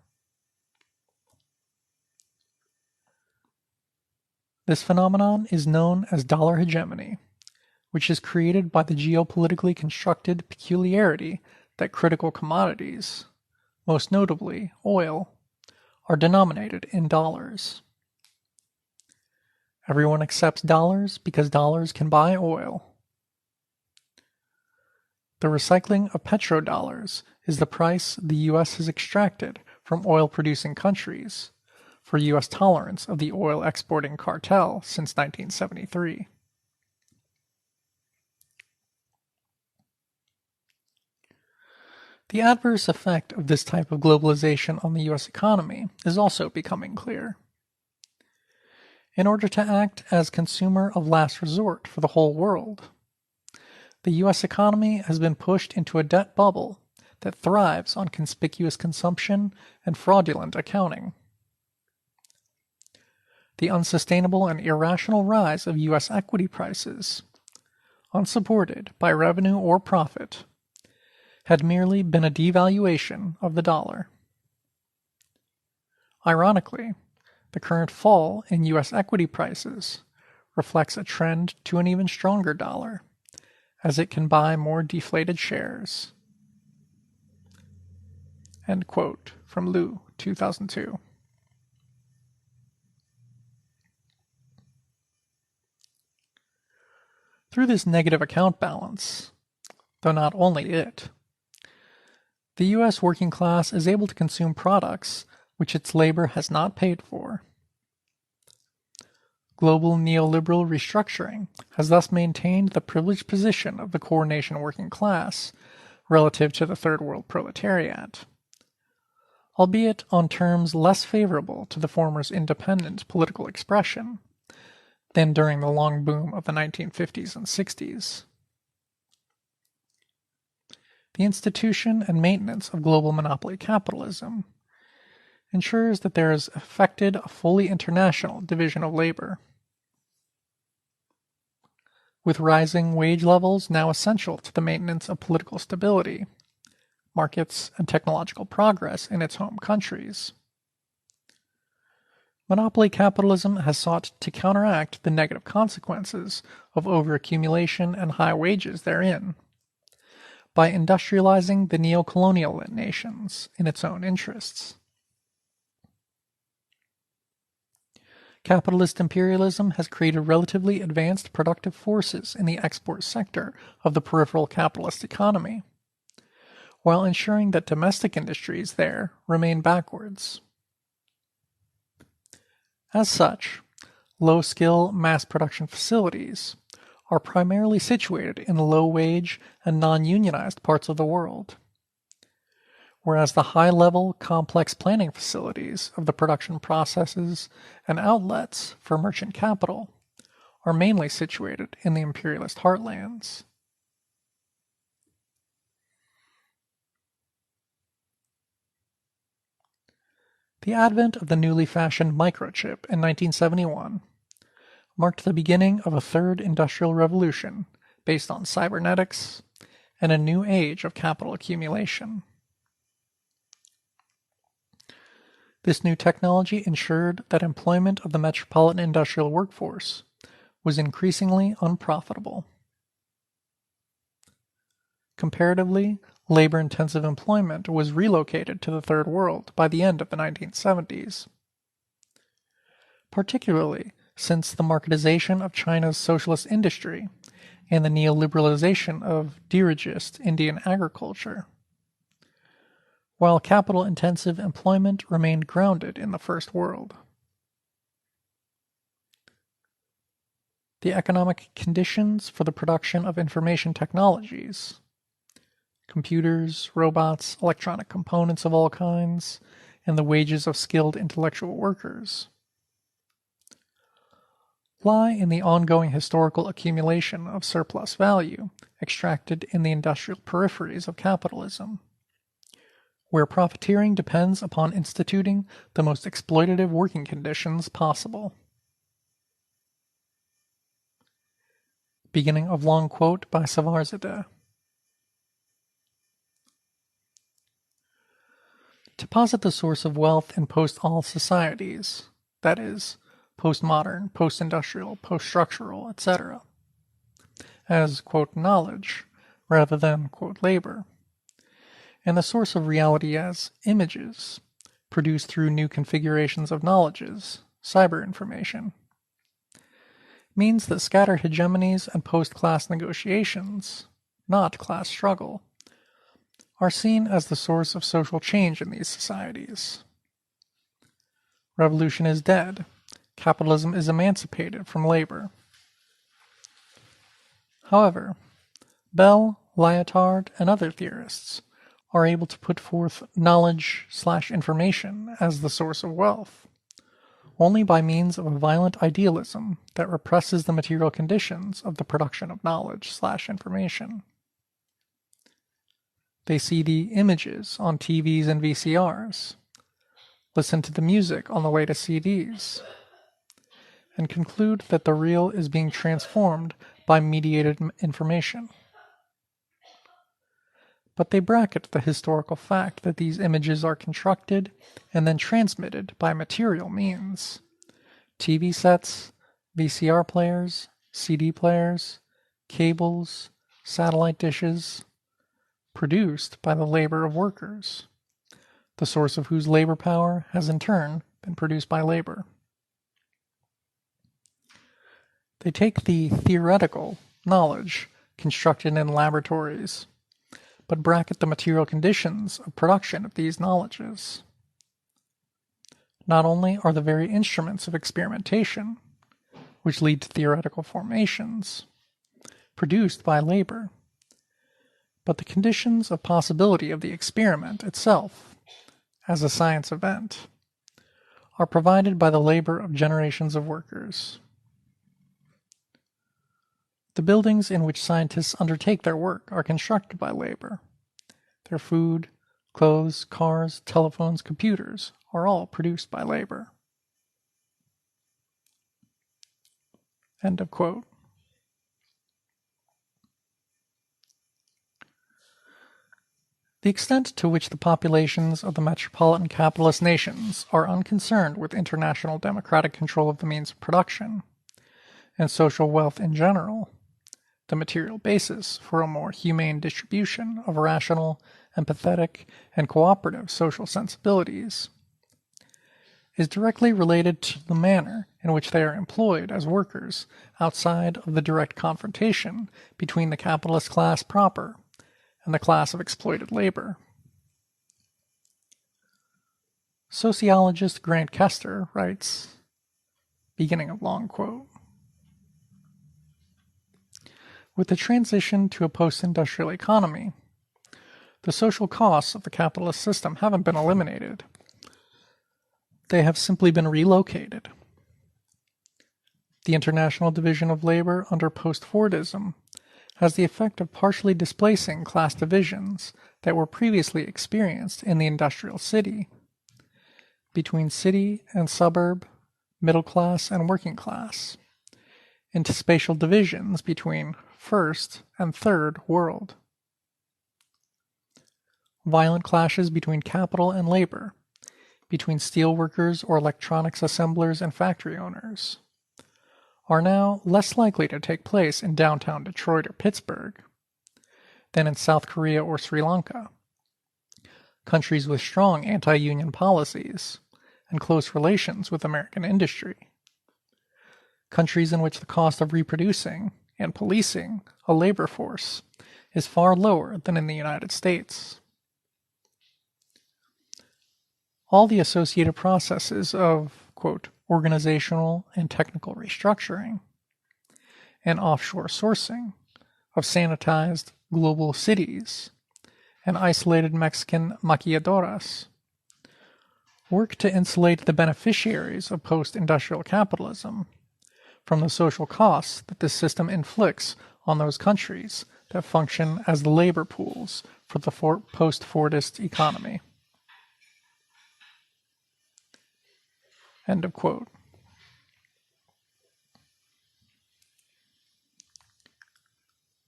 This phenomenon is known as dollar hegemony, which is created by the geopolitically constructed peculiarity that critical commodities, most notably oil, are denominated in dollars. Everyone accepts dollars because dollars can buy oil. The recycling of petrodollars is the price the U.S. has extracted from oil-producing countries for U.S. tolerance of the oil exporting cartel since 1973. The adverse effect of this type of globalization on the U.S. economy is also becoming clear. In order to act as consumer of last resort for the whole world, the U.S. economy has been pushed into a debt bubble that thrives on conspicuous consumption and fraudulent accounting. The unsustainable and irrational rise of U.S. equity prices, unsupported by revenue or profit, had merely been a devaluation of the dollar. Ironically, the current fall in U.S. equity prices reflects a trend to an even stronger dollar, as it can buy more deflated shares." End quote from Liu, 2002. Through this negative account balance, though not only it, the U.S. working class is able to consume products which its labor has not paid for. Global neoliberal restructuring has thus maintained the privileged position of the core nation working class relative to the third world proletariat, albeit on terms less favorable to the former's independent political expression than during the long boom of the 1950s and 60s. The institution and maintenance of global monopoly capitalism ensures that there is effected a fully international division of labor. With rising wage levels now essential to the maintenance of political stability, markets, and technological progress in its home countries, monopoly capitalism has sought to counteract the negative consequences of overaccumulation and high wages therein by industrializing the neo-colonial nations in its own interests. Capitalist imperialism has created relatively advanced productive forces in the export sector of the peripheral capitalist economy, while ensuring that domestic industries there remain backwards. As such, low-skill mass production facilities are primarily situated in low-wage and non-unionized parts of the world, whereas the high-level, complex planning facilities of the production processes and outlets for merchant capital are mainly situated in the imperialist heartlands. The advent of the newly fashioned microchip in 1971 marked the beginning of a third industrial revolution based on cybernetics and a new age of capital accumulation. This new technology ensured that employment of the metropolitan industrial workforce was increasingly unprofitable. Comparatively, labor-intensive employment was relocated to the Third World by the end of the 1970s, particularly since the marketization of China's socialist industry and the neoliberalization of dirigist Indian agriculture, while capital-intensive employment remained grounded in the First World. The economic conditions for the production of information technologies, computers, robots, electronic components of all kinds, and the wages of skilled intellectual workers, lie in the ongoing historical accumulation of surplus value extracted in the industrial peripheries of capitalism, where profiteering depends upon instituting the most exploitative working conditions possible. Beginning of long quote by Savarzadeh. To posit the source of wealth in post-all societies, that is, postmodern, post-industrial, post-structural, etc., as, quote, knowledge, rather than, quote, labor, and the source of reality as images, produced through new configurations of knowledges, cyber information, means that scattered hegemonies and post-class negotiations, not class struggle, are seen as the source of social change in these societies. Revolution is dead. Capitalism is emancipated from labor. However, Bell, Lyotard, and other theorists are able to put forth knowledge/information as the source of wealth, only by means of a violent idealism that represses the material conditions of the production of knowledge/information. They see the images on TVs and VCRs, listen to the music on the way to CDs, and conclude that the real is being transformed by mediated information. But they bracket the historical fact that these images are constructed and then transmitted by material means: TV sets, VCR players, CD players, cables, satellite dishes, produced by the labor of workers, the source of whose labor power has in turn been produced by labor. They take the theoretical knowledge constructed in laboratories, but bracket the material conditions of production of these knowledges. Not only are the very instruments of experimentation, which lead to theoretical formations, produced by labor, but the conditions of possibility of the experiment itself, as a science event, are provided by the labor of generations of workers. The buildings in which scientists undertake their work are constructed by labor. Their food, clothes, cars, telephones, computers are all produced by labor. End of quote. The extent to which the populations of the metropolitan capitalist nations are unconcerned with international democratic control of the means of production, and social wealth in general, the material basis for a more humane distribution of rational, empathetic, and cooperative social sensibilities, is directly related to the manner in which they are employed as workers outside of the direct confrontation between the capitalist class proper and the class of exploited labor. Sociologist Grant Kester writes, beginning of long quote, "With the transition to a post-industrial economy, the social costs of the capitalist system haven't been eliminated. They have simply been relocated. The International Division of Labor under post-Fordism has the effect of partially displacing class divisions that were previously experienced in the industrial city, between city and suburb, middle class and working class, into spatial divisions between first and third world. Violent clashes between capital and labor, between steel workers or electronics assemblers and factory owners, are now less likely to take place in downtown Detroit or Pittsburgh than in South Korea or Sri Lanka, countries with strong anti-union policies and close relations with American industry, countries in which the cost of reproducing and policing a labor force is far lower than in the United States. All the associated processes of, quote, organizational and technical restructuring and offshore sourcing of sanitized global cities and isolated Mexican maquiladoras work to insulate the beneficiaries of post-industrial capitalism from the social costs that this system inflicts on those countries that function as the labor pools for the post-Fordist economy." End of quote.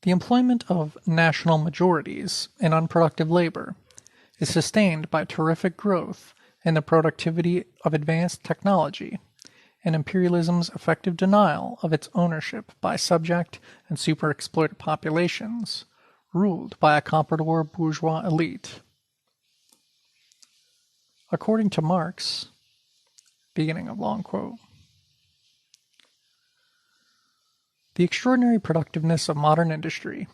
The employment of national majorities in unproductive labor is sustained by terrific growth in the productivity of advanced technology and imperialism's effective denial of its ownership by subject and super-exploited populations ruled by a comprador bourgeois elite. According to Marx, beginning of long quote, "The extraordinary productiveness of modern industry,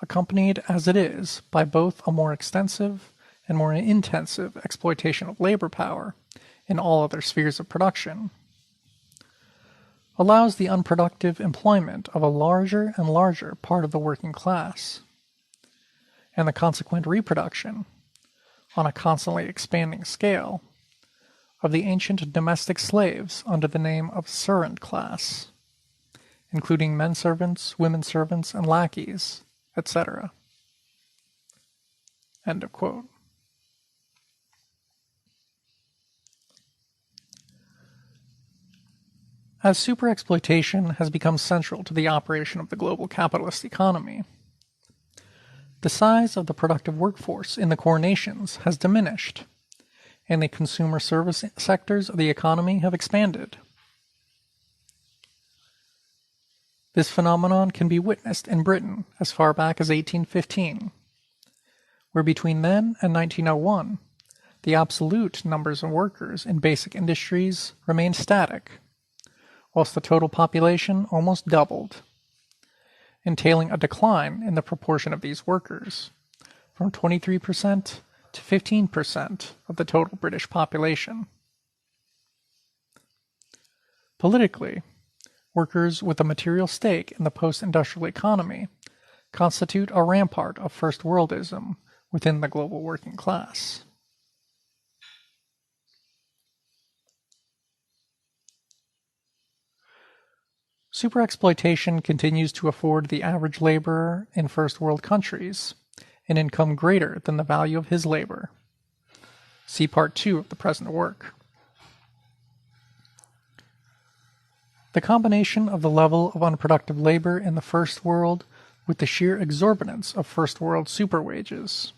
accompanied as it is by both a more extensive and more intensive exploitation of labor power in all other spheres of production, allows the unproductive employment of a larger and larger part of the working class, and the consequent reproduction, on a constantly expanding scale, of the ancient domestic slaves under the name of servant class, including men servants, women servants, and lackeys, etc." End of quote. As superexploitation has become central to the operation of the global capitalist economy, the size of the productive workforce in the core nations has diminished, and the consumer service sectors of the economy have expanded. This phenomenon can be witnessed in Britain as far back as 1815, where between then and 1901, the absolute numbers of workers in basic industries remained static, whilst the total population almost doubled, entailing a decline in the proportion of these workers, from 23% to 15% of the total British population. Politically, workers with a material stake in the post-industrial economy constitute a rampart of first-worldism within the global working class. Superexploitation continues to afford the average laborer in first-world countries an income greater than the value of his labor. See Part 2 of the present work. The combination of the level of unproductive labor in the first world with the sheer exorbitance of first-world superwages,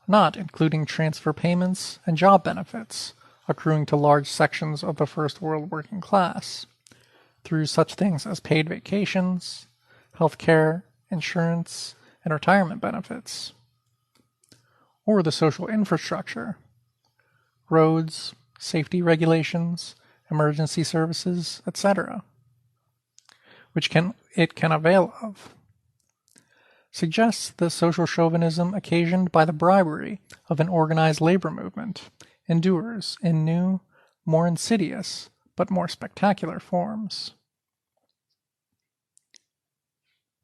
not including transfer payments and job benefits accruing to large sections of the first-world working class, through such things as paid vacations, health care, insurance, and retirement benefits, or the social infrastructure, roads, safety regulations, emergency services, etc., which it can avail of, suggests that social chauvinism occasioned by the bribery of an organized labor movement endures in new, more insidious, but more spectacular forms.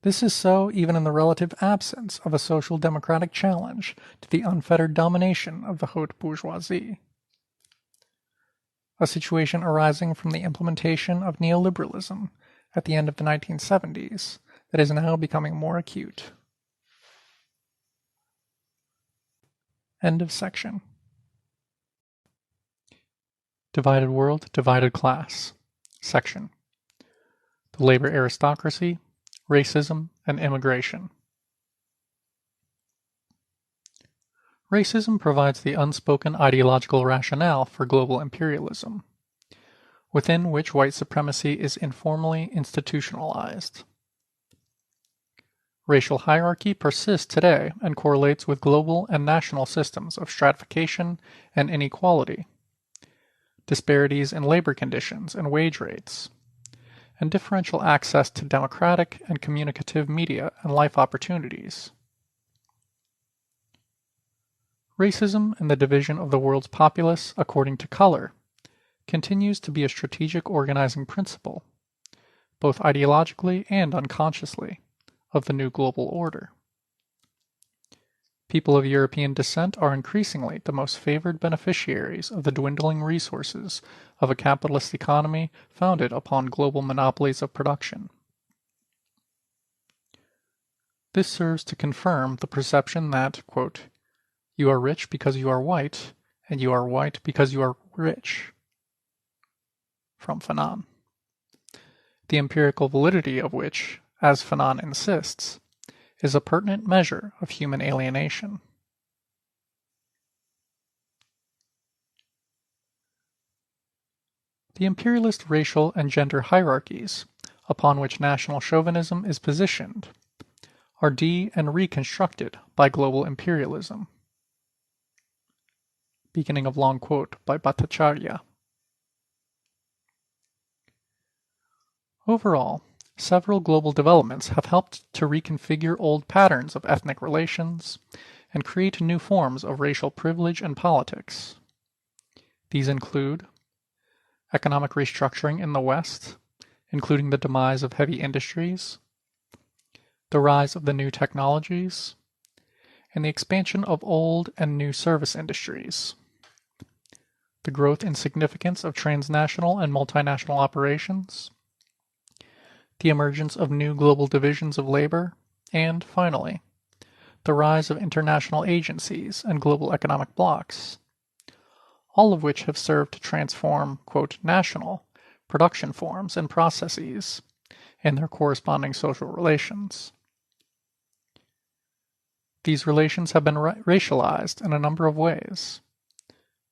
This is so even in the relative absence of a social democratic challenge to the unfettered domination of the haute bourgeoisie, a situation arising from the implementation of neoliberalism at the end of the 1970s that is now becoming more acute. End of section. Divided World, Divided Class. Section. The Labor Aristocracy, Racism, and Immigration. Racism provides the unspoken ideological rationale for global imperialism, within which white supremacy is informally institutionalized. Racial hierarchy persists today and correlates with global and national systems of stratification and inequality, disparities in labor conditions and wage rates, and differential access to democratic and communicative media and life opportunities. Racism and the division of the world's populace according to color continues to be a strategic organizing principle, both ideologically and unconsciously, of the new global order. People of European descent are increasingly the most favored beneficiaries of the dwindling resources of a capitalist economy founded upon global monopolies of production. This serves to confirm the perception that, quote, "You are rich because you are white, and you are white because you are rich," from Fanon. The empirical validity of which, as Fanon insists, is a pertinent measure of human alienation. The imperialist racial and gender hierarchies, upon which national chauvinism is positioned, are and reconstructed by global imperialism. Beginning of long quote by Bhattacharya. Overall, several global developments have helped to reconfigure old patterns of ethnic relations and create new forms of racial privilege and politics. These include economic restructuring in the West, including the demise of heavy industries, the rise of the new technologies, and the expansion of old and new service industries, the growth and significance of transnational and multinational operations, the emergence of new global divisions of labor, and, finally, the rise of international agencies and global economic blocs, all of which have served to transform, quote, national production forms and processes and their corresponding social relations. These relations have been racialized in a number of ways.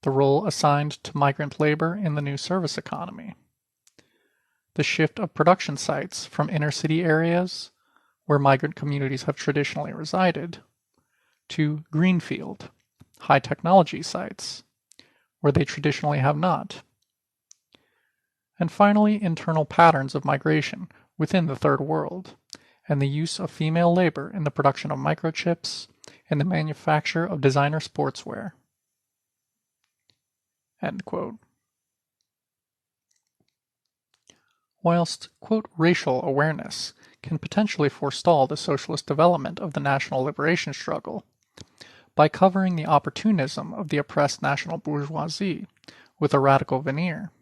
The role assigned to migrant labor in the new service economy, the shift of production sites from inner city areas, where migrant communities have traditionally resided, to greenfield, high technology sites, where they traditionally have not. And finally, internal patterns of migration within the Third World, and the use of female labor in the production of microchips and the manufacture of designer sportswear. End quote. Whilst, quote, racial awareness can potentially forestall the socialist development of the national liberation struggle by covering the opportunism of the oppressed national bourgeoisie with a radical veneer,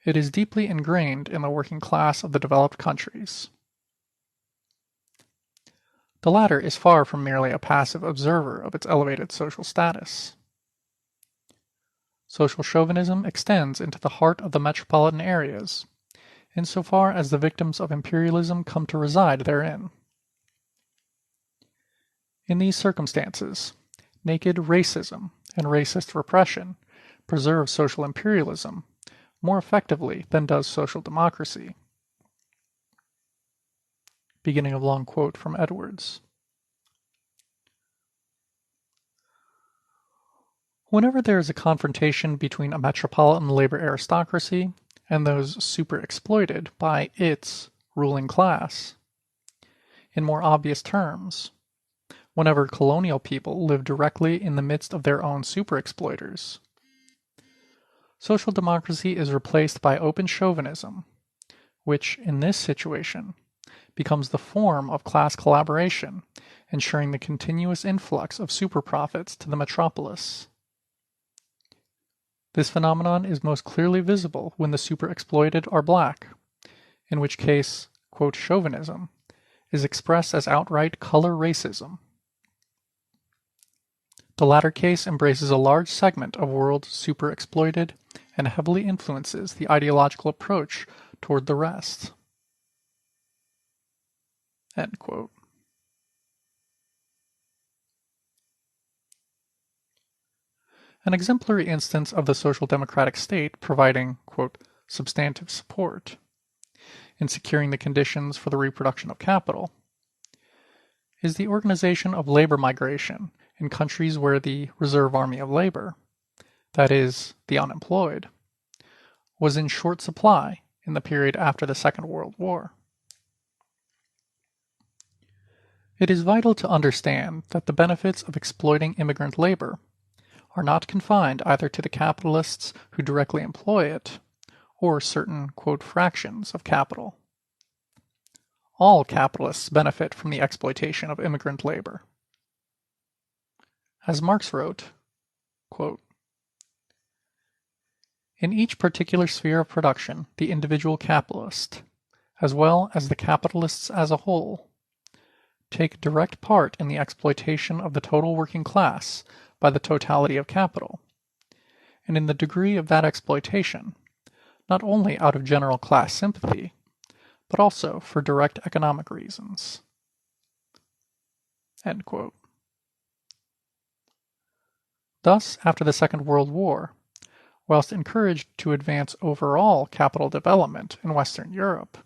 it is deeply ingrained in the working class of the developed countries. The latter is far from merely a passive observer of its elevated social status. Social chauvinism extends into the heart of the metropolitan areas, insofar as the victims of imperialism come to reside therein. In these circumstances, naked racism and racist repression preserve social imperialism more effectively than does social democracy. Beginning of long quote from Edwards. Whenever there is a confrontation between a metropolitan labor aristocracy and those super-exploited by its ruling class, in more obvious terms, whenever colonial people live directly in the midst of their own super-exploiters, social democracy is replaced by open chauvinism, which, in this situation, becomes the form of class collaboration, ensuring the continuous influx of super-profits to the metropolis. This phenomenon is most clearly visible when the super-exploited are black, in which case, quote, chauvinism is expressed as outright color racism. The latter case embraces a large segment of world super-exploited and heavily influences the ideological approach toward the rest. End quote. An exemplary instance of the social democratic state providing, quote, substantive support in securing the conditions for the reproduction of capital is the organization of labor migration in countries where the reserve army of labor, that is, the unemployed, was in short supply in the period after the Second World War. It is vital to understand that the benefits of exploiting immigrant labor are not confined either to the capitalists who directly employ it or certain, quote, fractions of capital. All capitalists benefit from the exploitation of immigrant labor. As Marx wrote, quote, in each particular sphere of production, the individual capitalist, as well as the capitalists as a whole, take direct part in the exploitation of the total working class by the totality of capital, and in the degree of that exploitation, not only out of general class sympathy, but also for direct economic reasons. End quote. Thus, after the Second World War, whilst encouraged to advance overall capital development in Western Europe,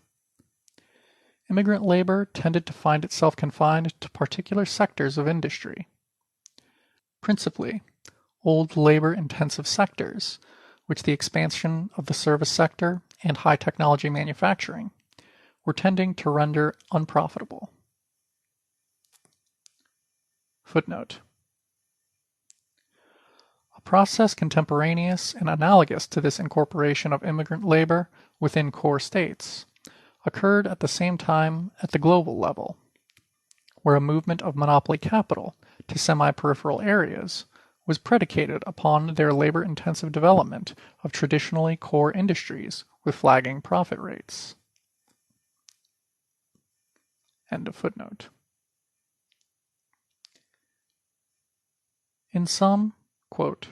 immigrant labor tended to find itself confined to particular sectors of industry, principally old labor-intensive sectors, which the expansion of the service sector and high-technology manufacturing were tending to render unprofitable. Footnote. A process contemporaneous and analogous to this incorporation of immigrant labor within core states occurred at the same time at the global level, where a movement of monopoly capital to semi-peripheral areas was predicated upon their labor-intensive development of traditionally core industries with flagging profit rates. End of footnote. In some, quote,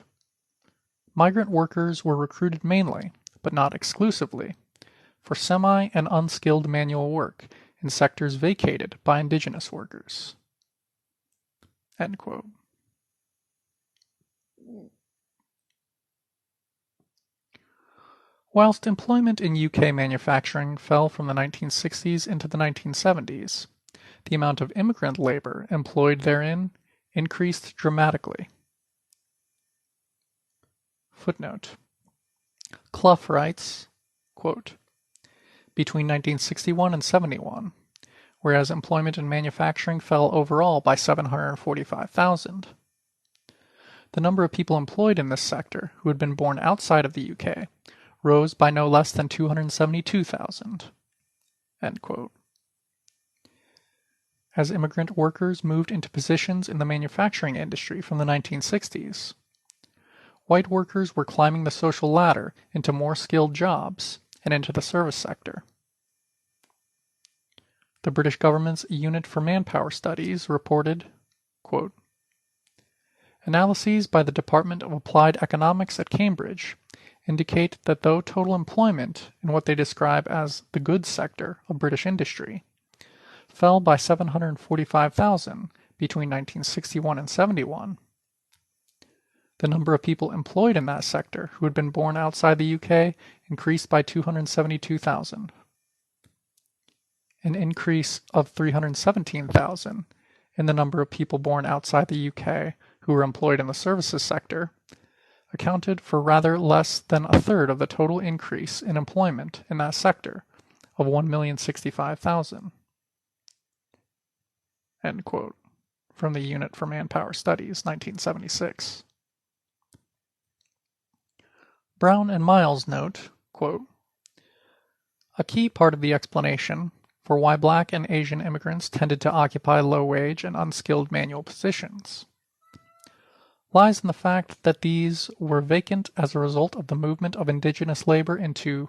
migrant workers were recruited mainly, but not exclusively, for semi- and unskilled manual work in sectors vacated by indigenous workers. End quote. Whilst employment in UK manufacturing fell from the 1960s into the 1970s, the amount of immigrant labor employed therein increased dramatically. Footnote. Clough writes, quote, between 1961 and 71, whereas employment in manufacturing fell overall by 745,000. The number of people employed in this sector who had been born outside of the UK rose by no less than 272,000. End quote. As immigrant workers moved into positions in the manufacturing industry from the 1960s, white workers were climbing the social ladder into more skilled jobs and into the service sector. The British government's Unit for Manpower Studies reported, quote, analyses by the Department of Applied Economics at Cambridge indicate that though total employment in what they describe as the goods sector of British industry fell by 745,000 between 1961 and 71, the number of people employed in that sector who had been born outside the UK increased by 272,000. An increase of 317,000 in the number of people born outside the UK who were employed in the services sector accounted for rather less than a third of the total increase in employment in that sector of 1,065,000. End quote. From the Unit for Manpower Studies, 1976. Brown and Miles note, quote, a key part of the explanation for why Black and Asian immigrants tended to occupy low-wage and unskilled manual positions lies in the fact that these were vacant as a result of the movement of indigenous labor into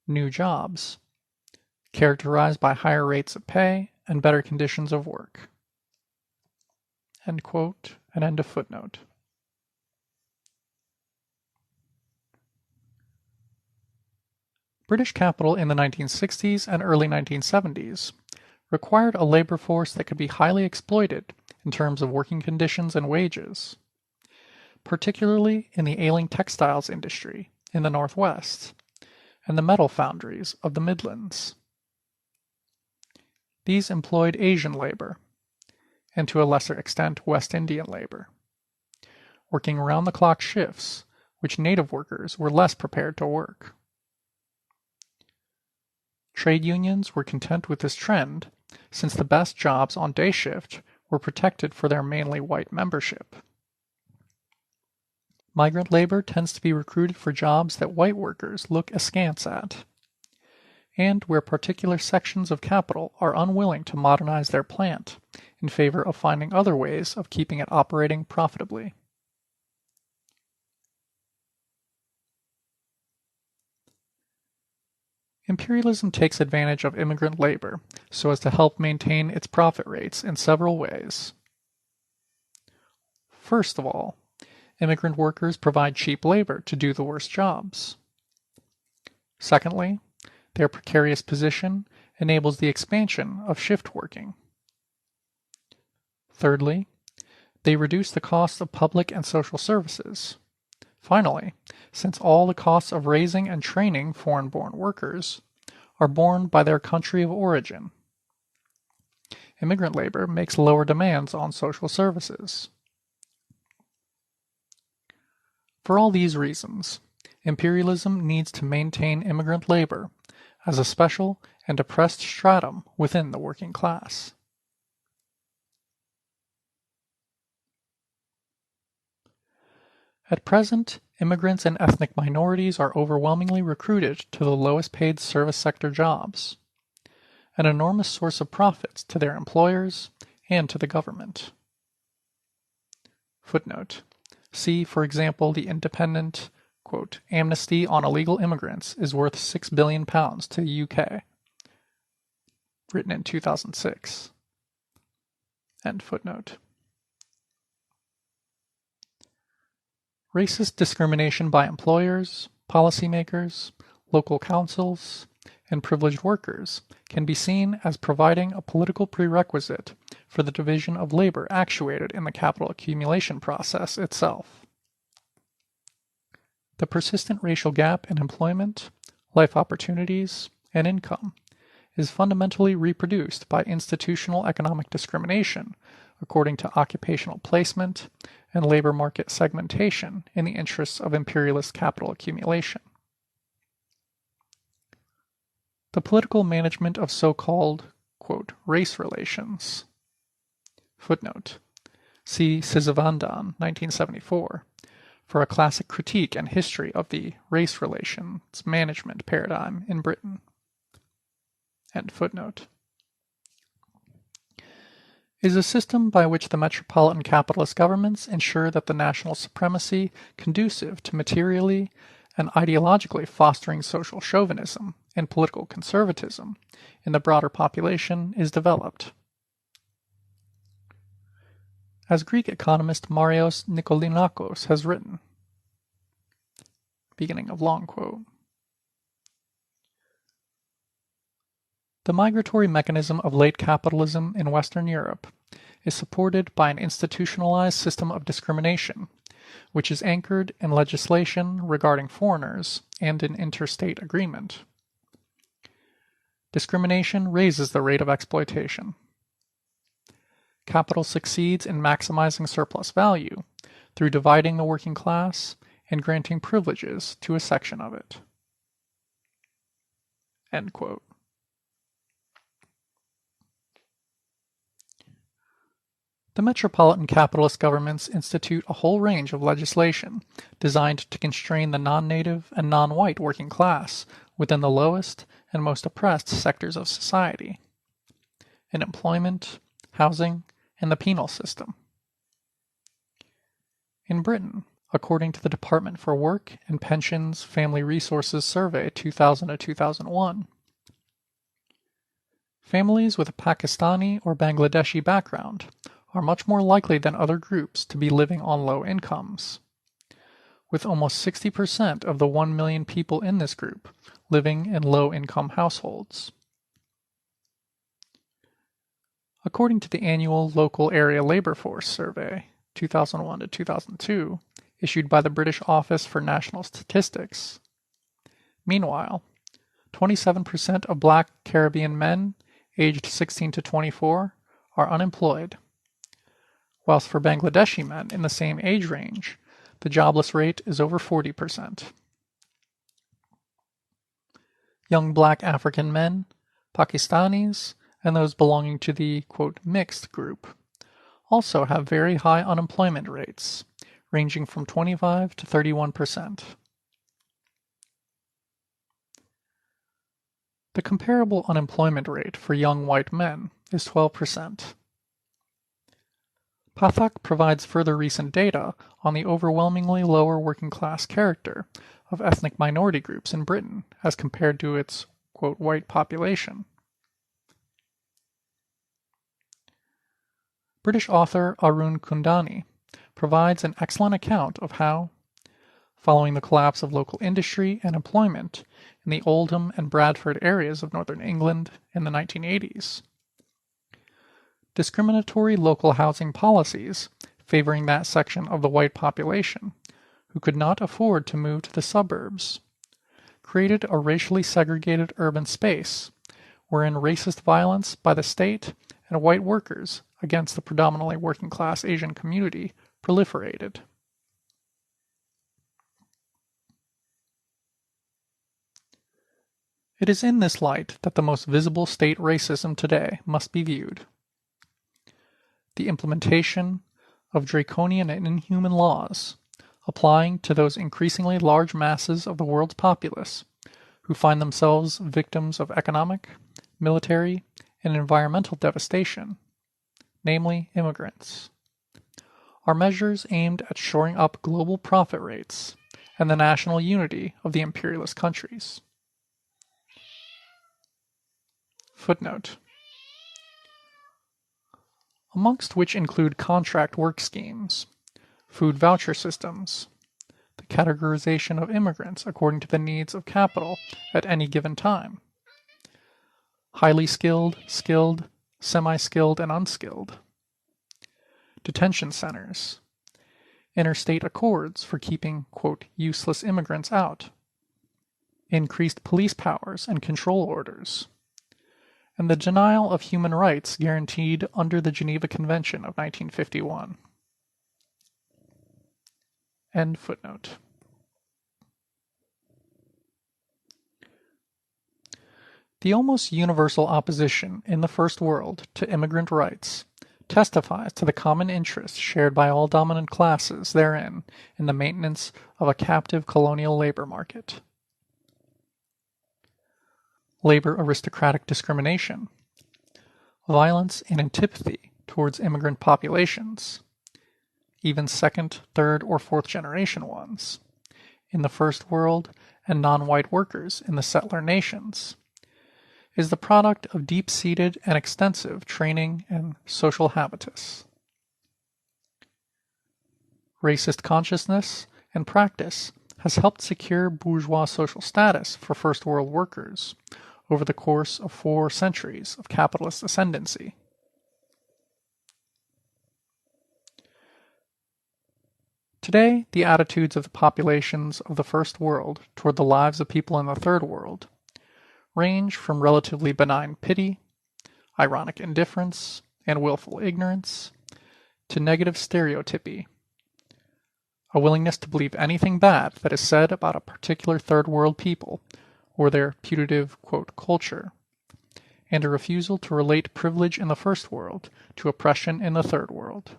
new jobs, characterized by higher rates of pay and better conditions of work. End quote, and end of footnote. British capital in the 1960s and early 1970s required a labor force that could be highly exploited in terms of working conditions and wages, particularly in the ailing textiles industry in the Northwest and the metal foundries of the Midlands. These employed Asian labor, and to a lesser extent West Indian labor, working round-the-clock shifts which native workers were less prepared to work. Trade unions were content with this trend since the best jobs on day shift were protected for their mainly white membership. Migrant labor tends to be recruited for jobs that white workers look askance at, and where particular sections of capital are unwilling to modernize their plant in favor of finding other ways of keeping it operating profitably. Imperialism takes advantage of immigrant labor so as to help maintain its profit rates in several ways. First of all, immigrant workers provide cheap labor to do the worst jobs. Secondly, their precarious position enables the expansion of shift working. Thirdly, they reduce the cost of public and social services. Finally, since all the costs of raising and training foreign-born workers are borne by their country of origin, immigrant labor makes lower demands on social services. For all these reasons, imperialism needs to maintain immigrant labor as a special and oppressed stratum within the working class. At present, immigrants and ethnic minorities are overwhelmingly recruited to the lowest paid service sector jobs, an enormous source of profits to their employers and to the government. Footnote. See, for example, the independent, quote, amnesty on illegal immigrants is worth £6 billion to the UK, written in 2006. End footnote. Racist discrimination by employers, policymakers, local councils, and privileged workers can be seen as providing a political prerequisite for the division of labor actuated in the capital accumulation process itself. The persistent racial gap in employment, life opportunities, and income is fundamentally reproduced by institutional economic discrimination according to occupational placement and labor market segmentation in the interests of imperialist capital accumulation. The political management of so-called, quote, race relations. Footnote. See Sisivandan, 1974, for a classic critique and history of the race relations management paradigm in Britain. End footnote. Is a system by which the metropolitan capitalist governments ensure that the national supremacy conducive to materially and ideologically fostering social chauvinism and political conservatism in the broader population is developed. As Greek economist Marios Nikolonakos has written, beginning of long quote, the migratory mechanism of late capitalism in Western Europe is supported by an institutionalized system of discrimination, which is anchored in legislation regarding foreigners and in interstate agreement. Discrimination raises the rate of exploitation. Capital succeeds in maximizing surplus value through dividing the working class and granting privileges to a section of it." End quote. The metropolitan capitalist governments institute a whole range of legislation designed to constrain the non-native and non-white working class within the lowest and most oppressed sectors of society, in employment, housing, and the penal system. In Britain, according to the Department for Work and Pensions Family Resources Survey 2000 to 2001, families with a Pakistani or Bangladeshi background are much more likely than other groups to be living on low incomes, with almost 60% of the 1 million people in this group living in low-income households. According to the annual Local Area Labour Force Survey 2001 to 2002, issued by the British Office for National Statistics, meanwhile, 27% of Black Caribbean men aged 16 to 24 are unemployed, whilst for Bangladeshi men in the same age range, the jobless rate is over 40%. Young Black African men, Pakistanis, and those belonging to the, quote, mixed group, also have very high unemployment rates, ranging from 25 to 31%. The comparable unemployment rate for young white men is 12%. Pathak provides further recent data on the overwhelmingly lower working class character of ethnic minority groups in Britain as compared to its, quote, white population. British author Arun Kundani provides an excellent account of how, following the collapse of local industry and employment in the Oldham and Bradford areas of northern England in the 1980s, discriminatory local housing policies favoring that section of the white population who could not afford to move to the suburbs created a racially segregated urban space wherein racist violence by the state and white workers against the predominantly working-class Asian community proliferated. It is in this light that the most visible state racism today must be viewed. The implementation of draconian and inhuman laws applying to those increasingly large masses of the world's populace who find themselves victims of economic, military, and environmental devastation, namely immigrants, are measures aimed at shoring up global profit rates and the national unity of the imperialist countries. Footnote: amongst which include contract work schemes, food voucher systems, the categorization of immigrants according to the needs of capital at any given time, highly skilled, skilled, semi-skilled, and unskilled, detention centers, interstate accords for keeping, quote, useless immigrants out, increased police powers and control orders, and the denial of human rights guaranteed under the Geneva Convention of 1951. End footnote. The almost universal opposition in the First World to immigrant rights testifies to the common interest shared by all dominant classes therein in the maintenance of a captive colonial labor market. Labor aristocratic discrimination, violence and antipathy towards immigrant populations, even second, third, or fourth generation ones, in the First World and non-white workers in the settler nations, is the product of deep-seated and extensive training and social habitus. Racist consciousness and practice has helped secure bourgeois social status for First World workers over the course of 4 centuries of capitalist ascendancy. Today, the attitudes of the populations of the First World toward the lives of people in the Third World range from relatively benign pity, ironic indifference, and willful ignorance, to negative stereotypy, a willingness to believe anything bad that is said about a particular third world people or their putative, quote, culture, and a refusal to relate privilege in the first world to oppression in the third world,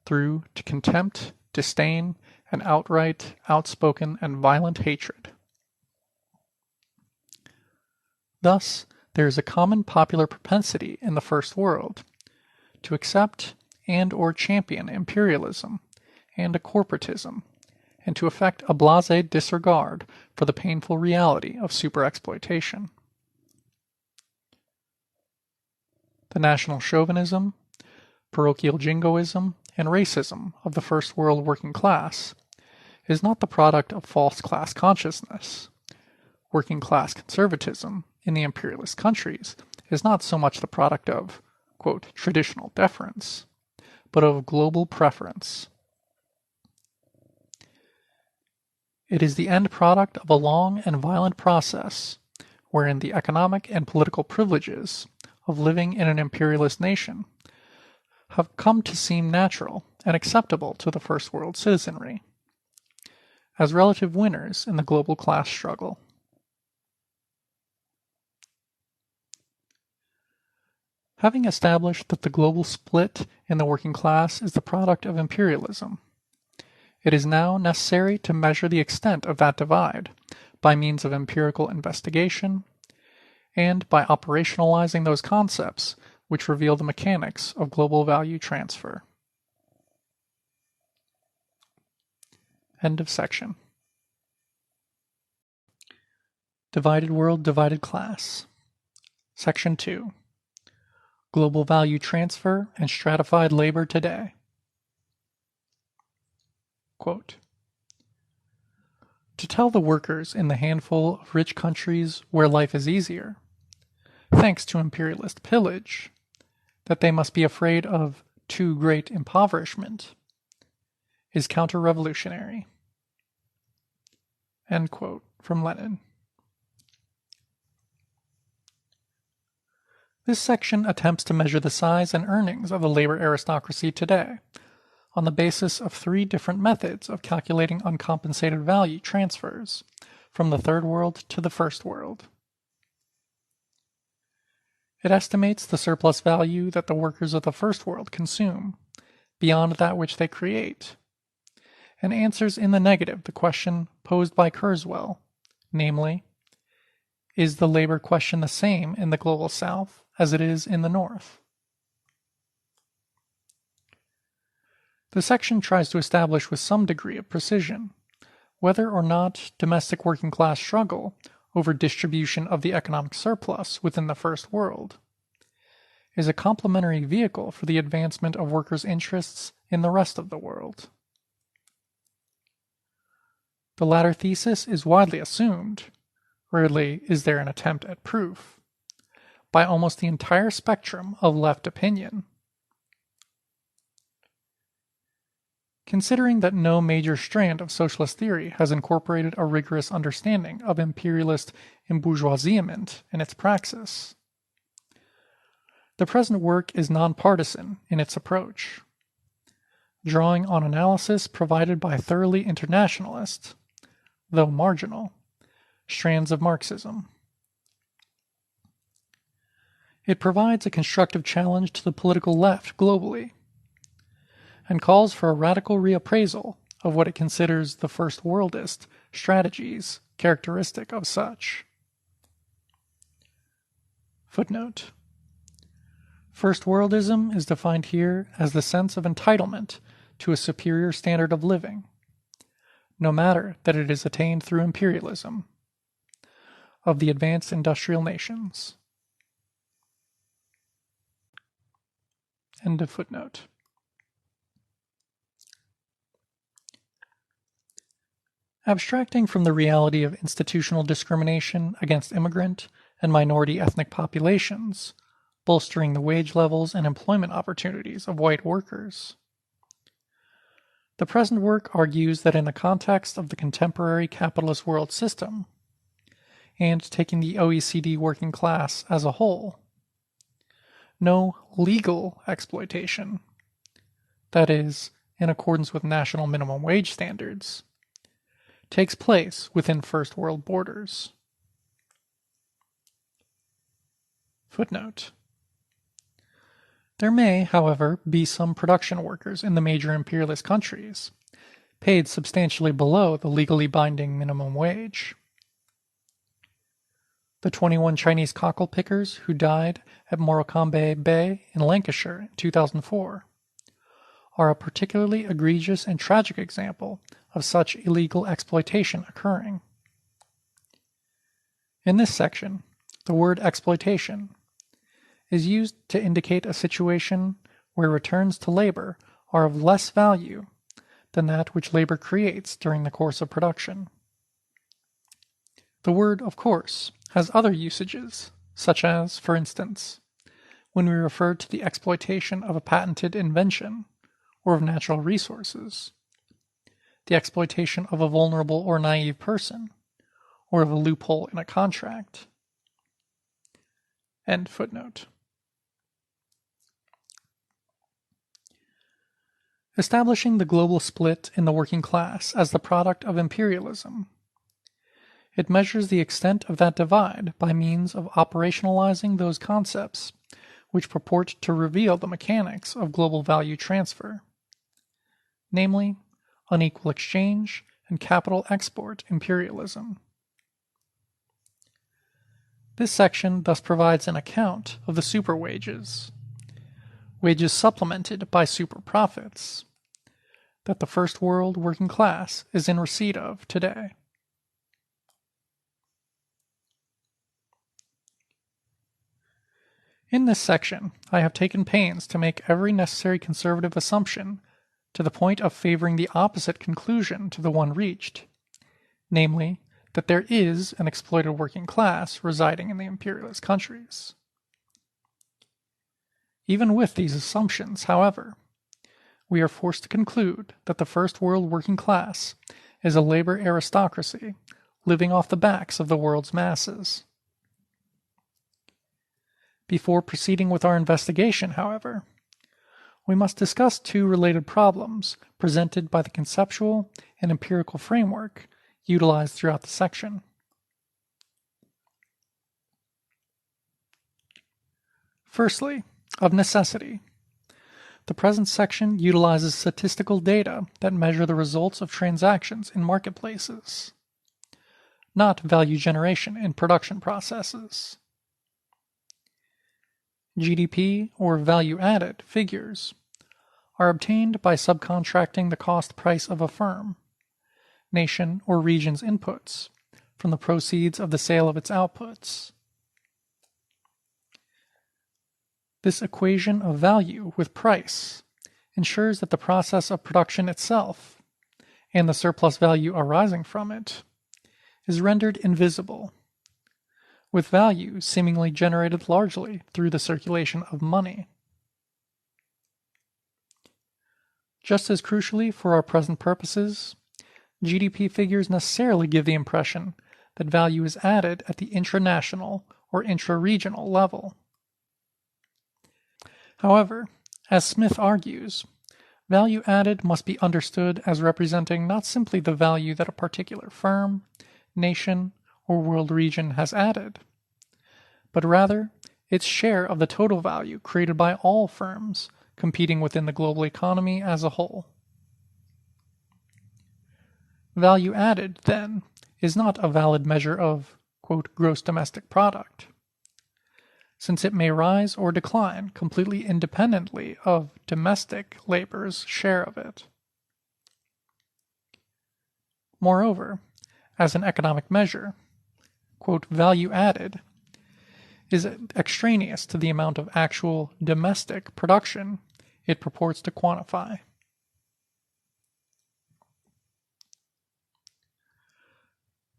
through to contempt, disdain, and outright, outspoken, and violent hatred. Thus, there is a common popular propensity in the first world to accept and or champion imperialism and a corporatism, and to affect a blasé disregard for the painful reality of superexploitation. The national chauvinism, parochial jingoism, and racism of the first world working class is not the product of false class consciousness. Working class conservatism in the imperialist countries is not so much the product of, quote, traditional deference, but of global preference. It is the end product of a long and violent process wherein the economic and political privileges of living in an imperialist nation have come to seem natural and acceptable to the first world citizenry as relative winners in the global class struggle. Having established that the global split in the working class is the product of imperialism, it is now necessary to measure the extent of that divide by means of empirical investigation and by operationalizing those concepts which reveal the mechanics of global value transfer. End of section. Divided World, Divided Class. Section 2. Global Value Transfer and Stratified Labor Today. Quote, to tell the workers in the handful of rich countries where life is easier, thanks to imperialist pillage, that they must be afraid of too great impoverishment, is counter-revolutionary. End quote from Lenin. This section attempts to measure the size and earnings of the labor aristocracy today on the basis of 3 different methods of calculating uncompensated value transfers from the third world to the first world. It estimates the surplus value that the workers of the first world consume beyond that which they create, and answers in the negative the question posed by Kurzweil, namely, is the labor question the same in the global south as it is in the north? The section tries to establish with some degree of precision whether or not domestic working class struggle over distribution of the economic surplus within the first world is a complementary vehicle for the advancement of workers' interests in the rest of the world. The latter thesis is widely assumed, rarely is there an attempt at proof, by almost the entire spectrum of left opinion. Considering that no major strand of socialist theory has incorporated a rigorous understanding of imperialist embourgeoisement in its praxis, the present work is nonpartisan in its approach, drawing on analysis provided by thoroughly internationalist, though marginal, strands of Marxism. It provides a constructive challenge to the political left globally, and calls for a radical reappraisal of what it considers the first worldist strategies characteristic of such. Footnote. First worldism is defined here as the sense of entitlement to a superior standard of living, no matter that it is attained through imperialism, of the advanced industrial nations. End of footnote. Abstracting from the reality of institutional discrimination against immigrant and minority ethnic populations, bolstering the wage levels and employment opportunities of white workers, the present work argues that in the context of the contemporary capitalist world system, and taking the OECD working class as a whole, no legal exploitation, that is, in accordance with national minimum wage standards, takes place within first world borders. Footnote. There may, however, be some production workers in the major imperialist countries, paid substantially below the legally binding minimum wage. The 21 Chinese cockle pickers who died at Morecambe Bay in Lancashire in 2004 are a particularly egregious and tragic example of such illegal exploitation occurring. In this section, the word exploitation is used to indicate a situation where returns to labor are of less value than that which labor creates during the course of production. The word, of course, has other usages, such as, for instance, when we refer to the exploitation of a patented invention or of natural resources, the exploitation of a vulnerable or naive person, or of a loophole in a contract. End footnote. Establishing the global split in the working class as the product of imperialism, it measures the extent of that divide by means of operationalizing those concepts which purport to reveal the mechanics of global value transfer, namely, unequal exchange and capital export imperialism. This section thus provides an account of the super wages, wages supplemented by super profits, that the first world working class is in receipt of today. In this section, I have taken pains to make every necessary conservative assumption to the point of favoring the opposite conclusion to the one reached, namely, that there is an exploited working class residing in the imperialist countries. Even with these assumptions, however, we are forced to conclude that the first world working class is a labor aristocracy living off the backs of the world's masses. Before proceeding with our investigation, however, we must discuss two related problems presented by the conceptual and empirical framework utilized throughout the section. Firstly, of necessity, the present section utilizes statistical data that measure the results of transactions in marketplaces, not value generation in production processes. GDP, or value-added, figures are obtained by subcontracting the cost price of a firm, nation, or region's inputs from the proceeds of the sale of its outputs. This equation of value with price ensures that the process of production itself, and the surplus value arising from it, is rendered invisible, with value seemingly generated largely through the circulation of money. Just as crucially for our present purposes, GDP figures necessarily give the impression that value is added at the intranational or intra-regional level. However, as Smith argues, value added must be understood as representing not simply the value that a particular firm, nation, or world region has added, but rather its share of the total value created by all firms competing within the global economy as a whole. Value added, then, is not a valid measure of, quote, gross domestic product, since it may rise or decline completely independently of domestic labor's share of it. Moreover, as an economic measure, quote, value added is extraneous to the amount of actual domestic production it purports to quantify.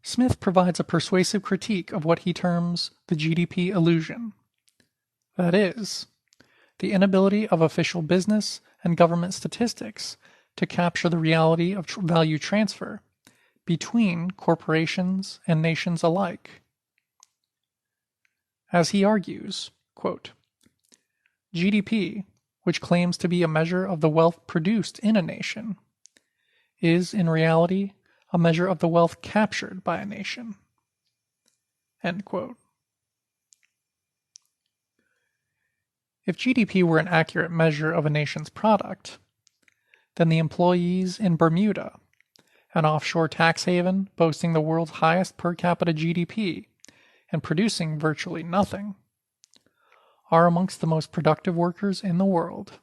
Smith provides a persuasive critique of what he terms the GDP illusion. That is, the inability of official business and government statistics to capture the reality of value transfer between corporations and nations alike. As he argues, quote, GDP, which claims to be a measure of the wealth produced in a nation, is in reality a measure of the wealth captured by a nation." End quote. If GDP were an accurate measure of a nation's product, then the employees in Bermuda, an offshore tax haven boasting the world's highest per capita GDP and producing virtually nothing, are amongst the most productive workers in the world.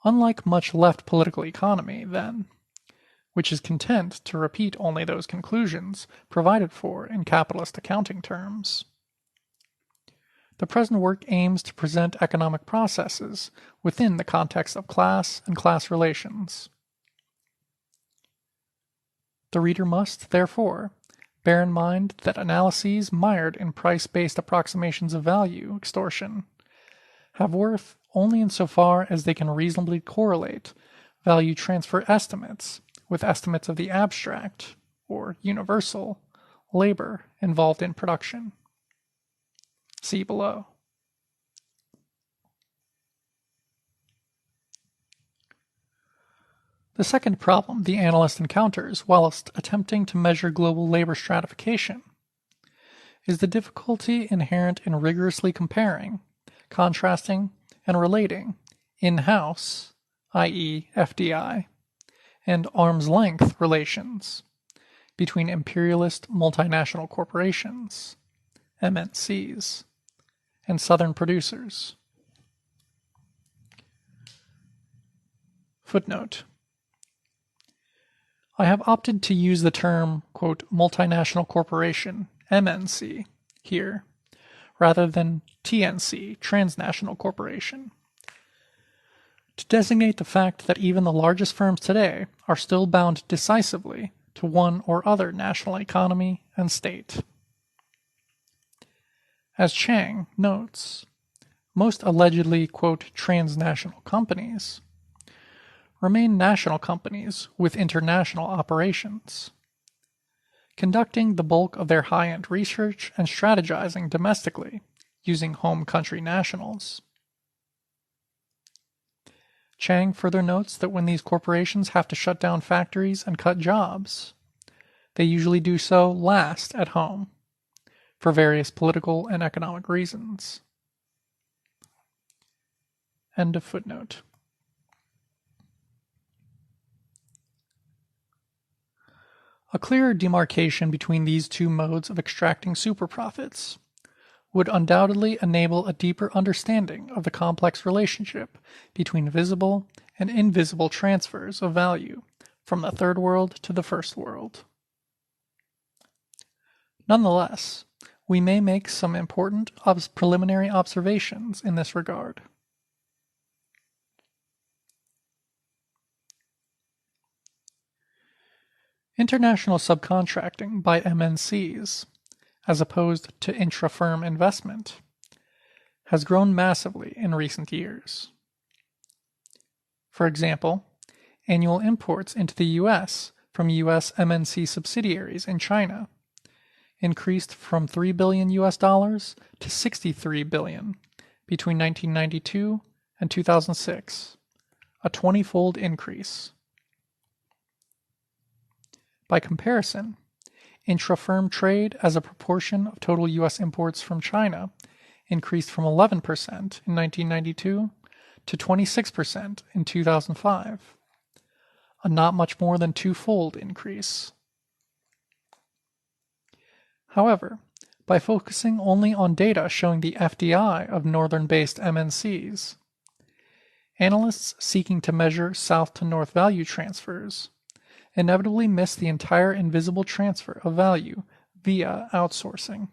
Unlike much left political economy, then, which is content to repeat only those conclusions provided for in capitalist accounting terms, the present work aims to present economic processes within the context of class and class relations. The reader must, therefore, bear in mind that analyses mired in price-based approximations of value extortion have worth only insofar as they can reasonably correlate value transfer estimates with estimates of the abstract, or universal, labor involved in production. See below. The second problem the analyst encounters whilst attempting to measure global labor stratification is the difficulty inherent in rigorously comparing, contrasting, and relating in-house, i.e. FDI, and arm's length relations between imperialist multinational corporations, MNCs, and Southern producers. Footnote. I have opted to use the term, quote, multinational corporation, MNC, here, rather than TNC, transnational corporation, to designate the fact that even the largest firms today are still bound decisively to one or other national economy and state. As Chang notes, most allegedly, quote, transnational companies remain national companies with international operations, conducting the bulk of their high-end research and strategizing domestically using home country nationals. Chang further notes that when these corporations have to shut down factories and cut jobs, they usually do so last at home, for various political and economic reasons. End of footnote. A clearer demarcation between these two modes of extracting superprofits would undoubtedly enable a deeper understanding of the complex relationship between visible and invisible transfers of value from the third world to the first world. Nonetheless, we may make some important preliminary observations in this regard. International subcontracting by MNCs, as opposed to intra-firm investment, has grown massively in recent years. For example, annual imports into the U.S. from U.S. MNC subsidiaries in China increased from $3 billion to $63 billion between 1992 and 2006, a 20-fold increase. By comparison, intra-firm trade as a proportion of total U.S. imports from China increased from 11% in 1992 to 26% in 2005, a not much more than two-fold increase. However, by focusing only on data showing the FDI of northern-based MNCs, analysts seeking to measure south-to-north value transfers inevitably miss the entire invisible transfer of value via outsourcing.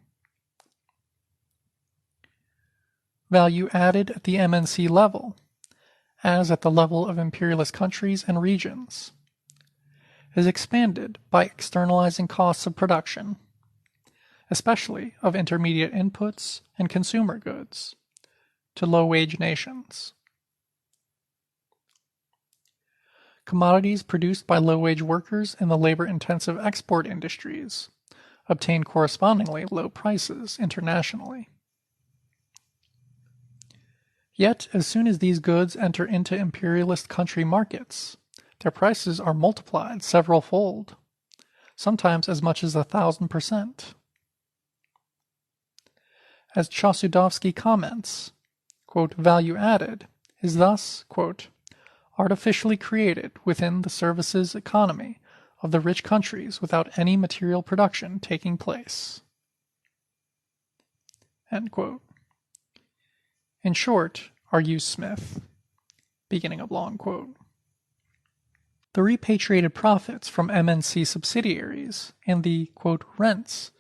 Value added at the MNC level, as at the level of imperialist countries and regions, is expanded by externalizing costs of production, especially of intermediate inputs and consumer goods, to low-wage nations. Commodities produced by low-wage workers in the labor-intensive export industries obtain correspondingly low prices internationally. Yet, as soon as these goods enter into imperialist country markets, their prices are multiplied several-fold, sometimes as much as 1,000%. As Chasudovsky comments, quote, value added is thus, quote, artificially created within the services economy of the rich countries without any material production taking place. End quote. In short, argues Smith, beginning of long quote, the repatriated profits from MNC subsidiaries and the, quote, rents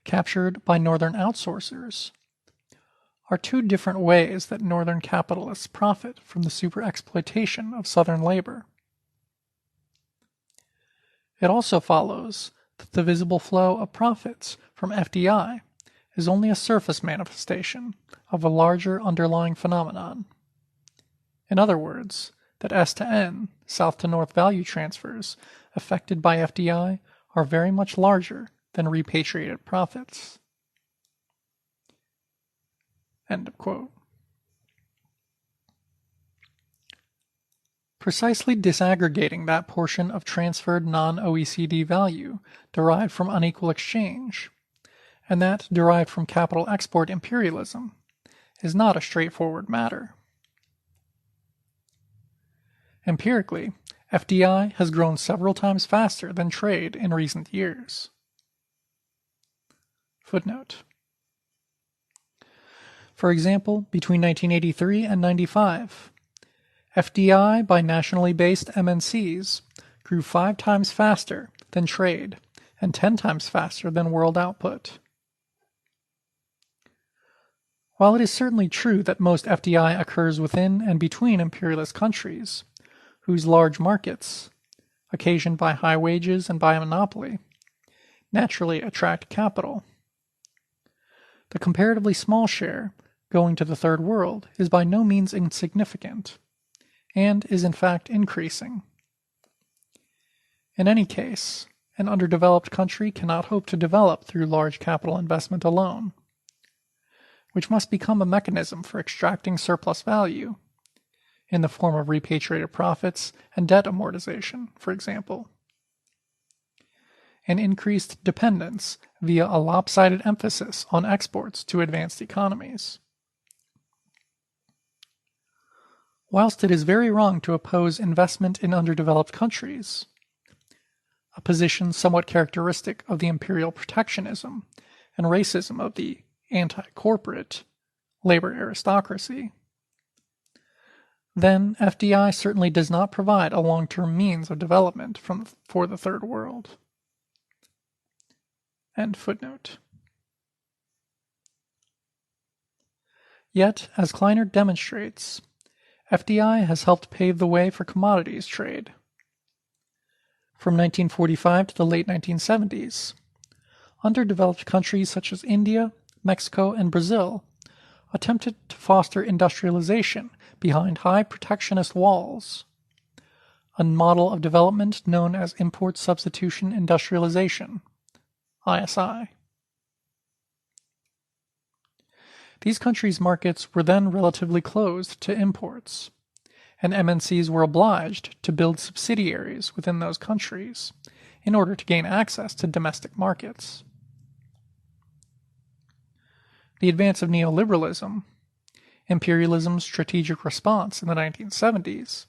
captured by northern outsourcers are two different ways that northern capitalists profit from the superexploitation of southern labor. It also follows that the visible flow of profits from FDI is only a surface manifestation of a larger underlying phenomenon. In other words, that S to N, south to north value transfers affected by FDI are very much larger than repatriated profits. End of quote. Precisely disaggregating that portion of transferred non-OECD value derived from unequal exchange, and that derived from capital export imperialism, is not a straightforward matter. Empirically, FDI has grown several times faster than trade in recent years. Footnote. For example, between 1983 and 95, FDI by nationally based MNCs grew 5 times faster than trade and 10 times faster than world output. While it is certainly true that most FDI occurs within and between imperialist countries, whose large markets, occasioned by high wages and by a monopoly, naturally attract capital, the comparatively small share going to the Third World is by no means insignificant, and is in fact increasing. In any case, an underdeveloped country cannot hope to develop through large capital investment alone, which must become a mechanism for extracting surplus value, in the form of repatriated profits and debt amortization, for example, and increased dependence via a lopsided emphasis on exports to advanced economies. Whilst it is very wrong to oppose investment in underdeveloped countries, a position somewhat characteristic of the imperial protectionism and racism of the anti-corporate labor aristocracy, then FDI certainly does not provide a long-term means of development for the Third World. End footnote. Yet, as Kleiner demonstrates, FDI has helped pave the way for commodities trade. From 1945 to the late 1970s, underdeveloped countries such as India, Mexico, and Brazil attempted to foster industrialization behind high protectionist walls, a model of development known as import substitution industrialization, ISI. These countries' markets were then relatively closed to imports, and MNCs were obliged to build subsidiaries within those countries in order to gain access to domestic markets. The advance of neoliberalism, imperialism's strategic response in the 1970s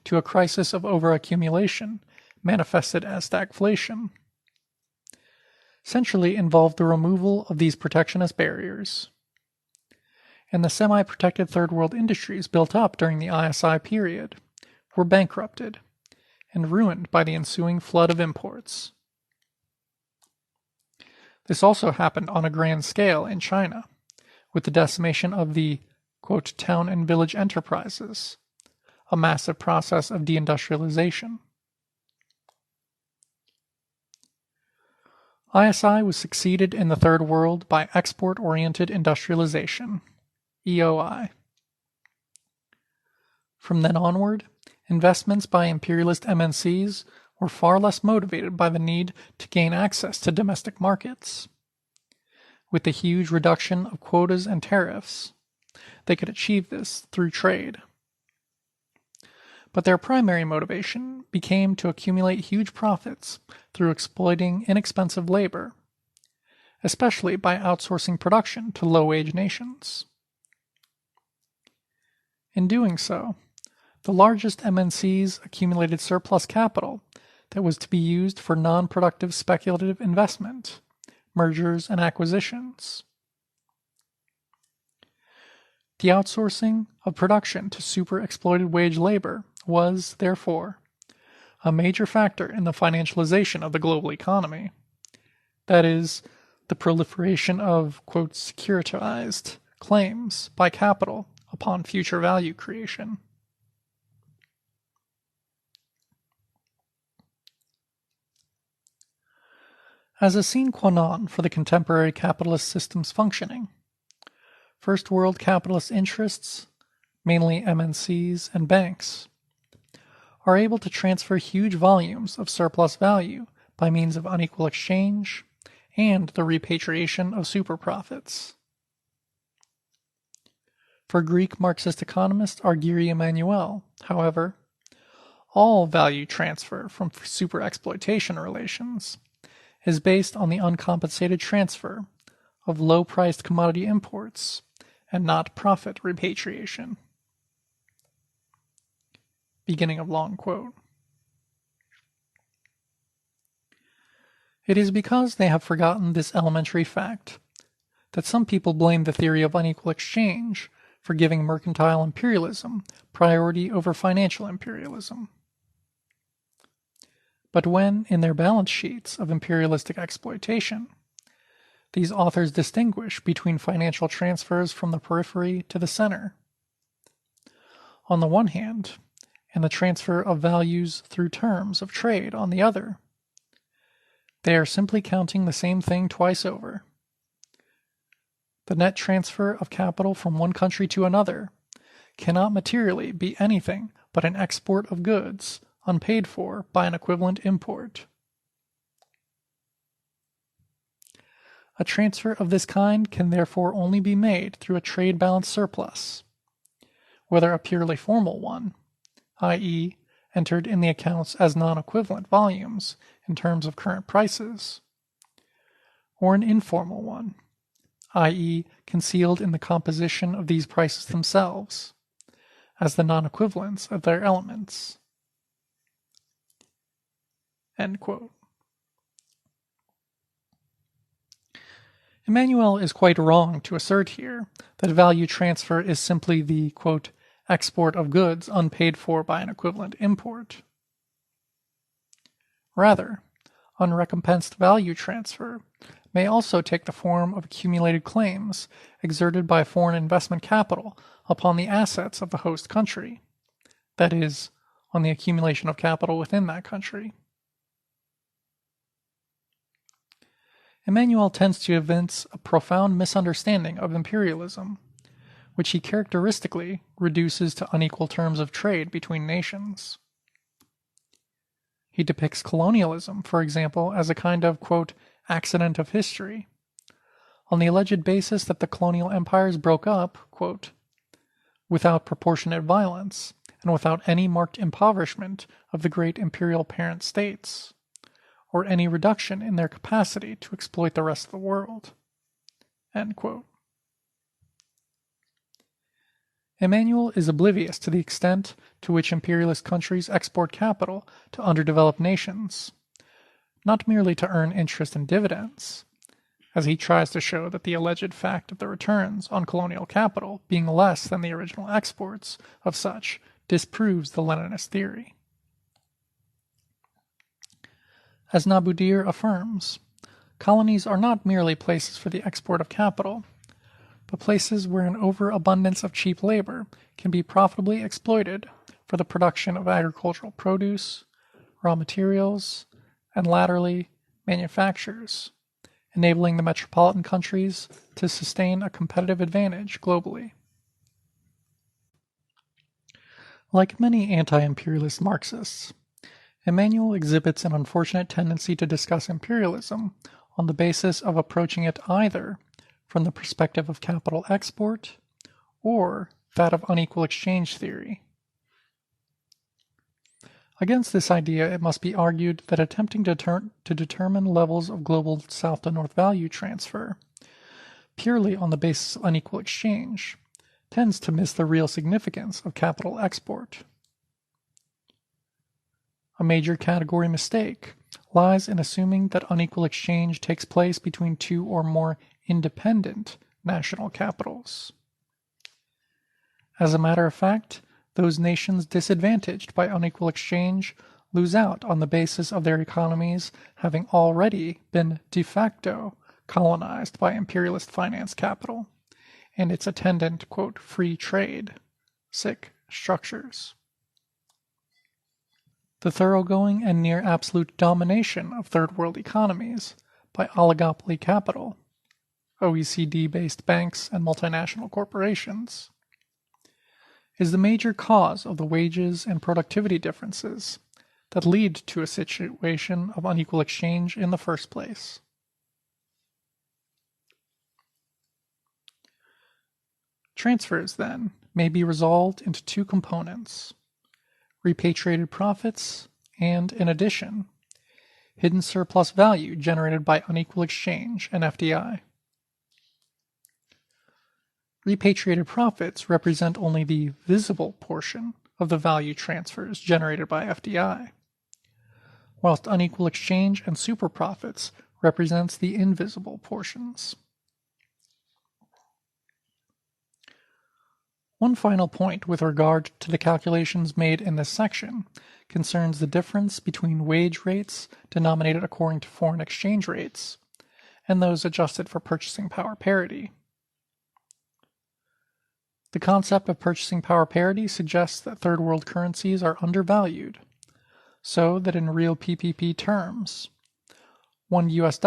to a crisis of overaccumulation manifested as stagflation, essentially involved the removal of these protectionist barriers, and the semi-protected third world industries built up during the ISI period were bankrupted and ruined by the ensuing flood of imports. This also happened on a grand scale in China, with the decimation of the, quote, town and village enterprises, a massive process of deindustrialization. ISI was succeeded in the Third World by export-oriented industrialization, EOI. From then onward, investments by imperialist MNCs were far less motivated by the need to gain access to domestic markets. With the huge reduction of quotas and tariffs, they could achieve this through trade. But their primary motivation became to accumulate huge profits through exploiting inexpensive labor, especially by outsourcing production to low-wage nations. In doing so, the largest MNCs accumulated surplus capital that was to be used for non-productive speculative investment, mergers and acquisitions. The outsourcing of production to super-exploited wage labor was, therefore, a major factor in the financialization of the global economy. That is, the proliferation of, quote, securitized claims by capital upon future value creation. As a sine qua non for the contemporary capitalist system's functioning, First World capitalist interests, mainly MNCs and banks, are able to transfer huge volumes of surplus value by means of unequal exchange and the repatriation of superprofits. For Greek Marxist economist Argyri Emmanuel, however, all value transfer from superexploitation relations is based on the uncompensated transfer of low-priced commodity imports and not profit repatriation. Beginning of long quote. It is because they have forgotten this elementary fact that some people blame the theory of unequal exchange for giving mercantile imperialism priority over financial imperialism. But when, in their balance sheets of imperialistic exploitation, these authors distinguish between financial transfers from the periphery to the center, on the one hand, and the transfer of values through terms of trade on the other, they are simply counting the same thing twice over. The net transfer of capital from one country to another cannot materially be anything but an export of goods unpaid for by an equivalent import. A transfer of this kind can therefore only be made through a trade balance surplus, whether a purely formal one, i.e., entered in the accounts as non-equivalent volumes in terms of current prices, or an informal one, i.e., concealed in the composition of these prices themselves, as the non-equivalence of their elements. End quote. Emmanuel is quite wrong to assert here that value transfer is simply the, quote, export of goods unpaid for by an equivalent import. Rather, unrecompensed value transfer may also take the form of accumulated claims exerted by foreign investment capital upon the assets of the host country, that is, on the accumulation of capital within that country. Emmanuel tends to evince a profound misunderstanding of imperialism, which he characteristically reduces to unequal terms of trade between nations. He depicts colonialism, for example, as a kind of, quote, accident of history, on the alleged basis that the colonial empires broke up, quote, without proportionate violence and without any marked impoverishment of the great imperial parent states, or any reduction in their capacity to exploit the rest of the world. End quote. Emmanuel is oblivious to the extent to which imperialist countries export capital to underdeveloped nations, not merely to earn interest and dividends, as he tries to show that the alleged fact of the returns on colonial capital being less than the original exports of such disproves the Leninist theory. As Nabudir affirms, colonies are not merely places for the export of capital, but places where an overabundance of cheap labor can be profitably exploited for the production of agricultural produce, raw materials, and latterly, manufactures, enabling the metropolitan countries to sustain a competitive advantage globally. Like many anti-imperialist Marxists, Emmanuel exhibits an unfortunate tendency to discuss imperialism on the basis of approaching it either from the perspective of capital export or that of unequal exchange theory. Against this idea, it must be argued that attempting to determine levels of global south-to-north value transfer purely on the basis of unequal exchange tends to miss the real significance of capital export. A major category mistake lies in assuming that unequal exchange takes place between two or more independent national capitals. As a matter of fact, those nations disadvantaged by unequal exchange lose out on the basis of their economies having already been de facto colonized by imperialist finance capital and its attendant, quote, free trade, structures. The thoroughgoing and near absolute domination of third world economies by oligopoly capital, OECD-based banks and multinational corporations, is the major cause of the wages and productivity differences that lead to a situation of unequal exchange in the first place. Transfers, then, may be resolved into two components: repatriated profits and, in addition, hidden surplus value generated by unequal exchange and FDI. Repatriated profits represent only the visible portion of the value transfers generated by FDI, whilst unequal exchange and super profits represents the invisible portions. One final point with regard to the calculations made in this section concerns the difference between wage rates denominated according to foreign exchange rates and those adjusted for purchasing power parity. The concept of purchasing power parity suggests that third world currencies are undervalued, so that in real PPP terms, $1 US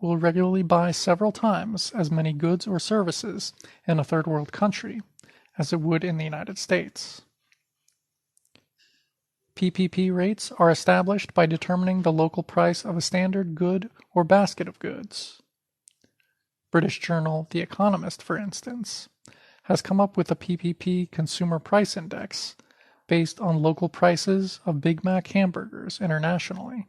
will regularly buy several times as many goods or services in a third world country as it would in the United States. PPP rates are established by determining the local price of a standard good or basket of goods. British journal The Economist, for instance, has come up with a PPP Consumer Price Index based on local prices of Big Mac hamburgers internationally,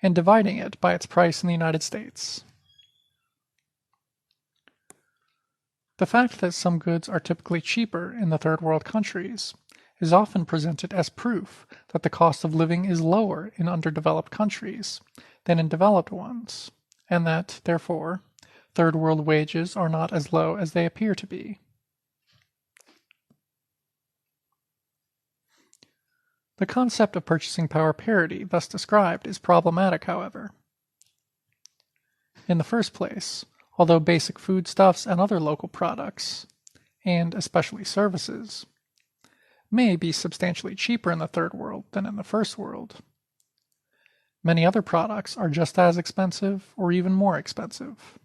and dividing it by its price in the United States. The fact that some goods are typically cheaper in the third world countries is often presented as proof that the cost of living is lower in underdeveloped countries than in developed ones, and that, therefore, third world wages are not as low as they appear to be. The concept of purchasing power parity thus described is problematic, however. In the first place, although basic foodstuffs and other local products, and especially services, may be substantially cheaper in the third world than in the first world, many other products are just as expensive or even more expensive.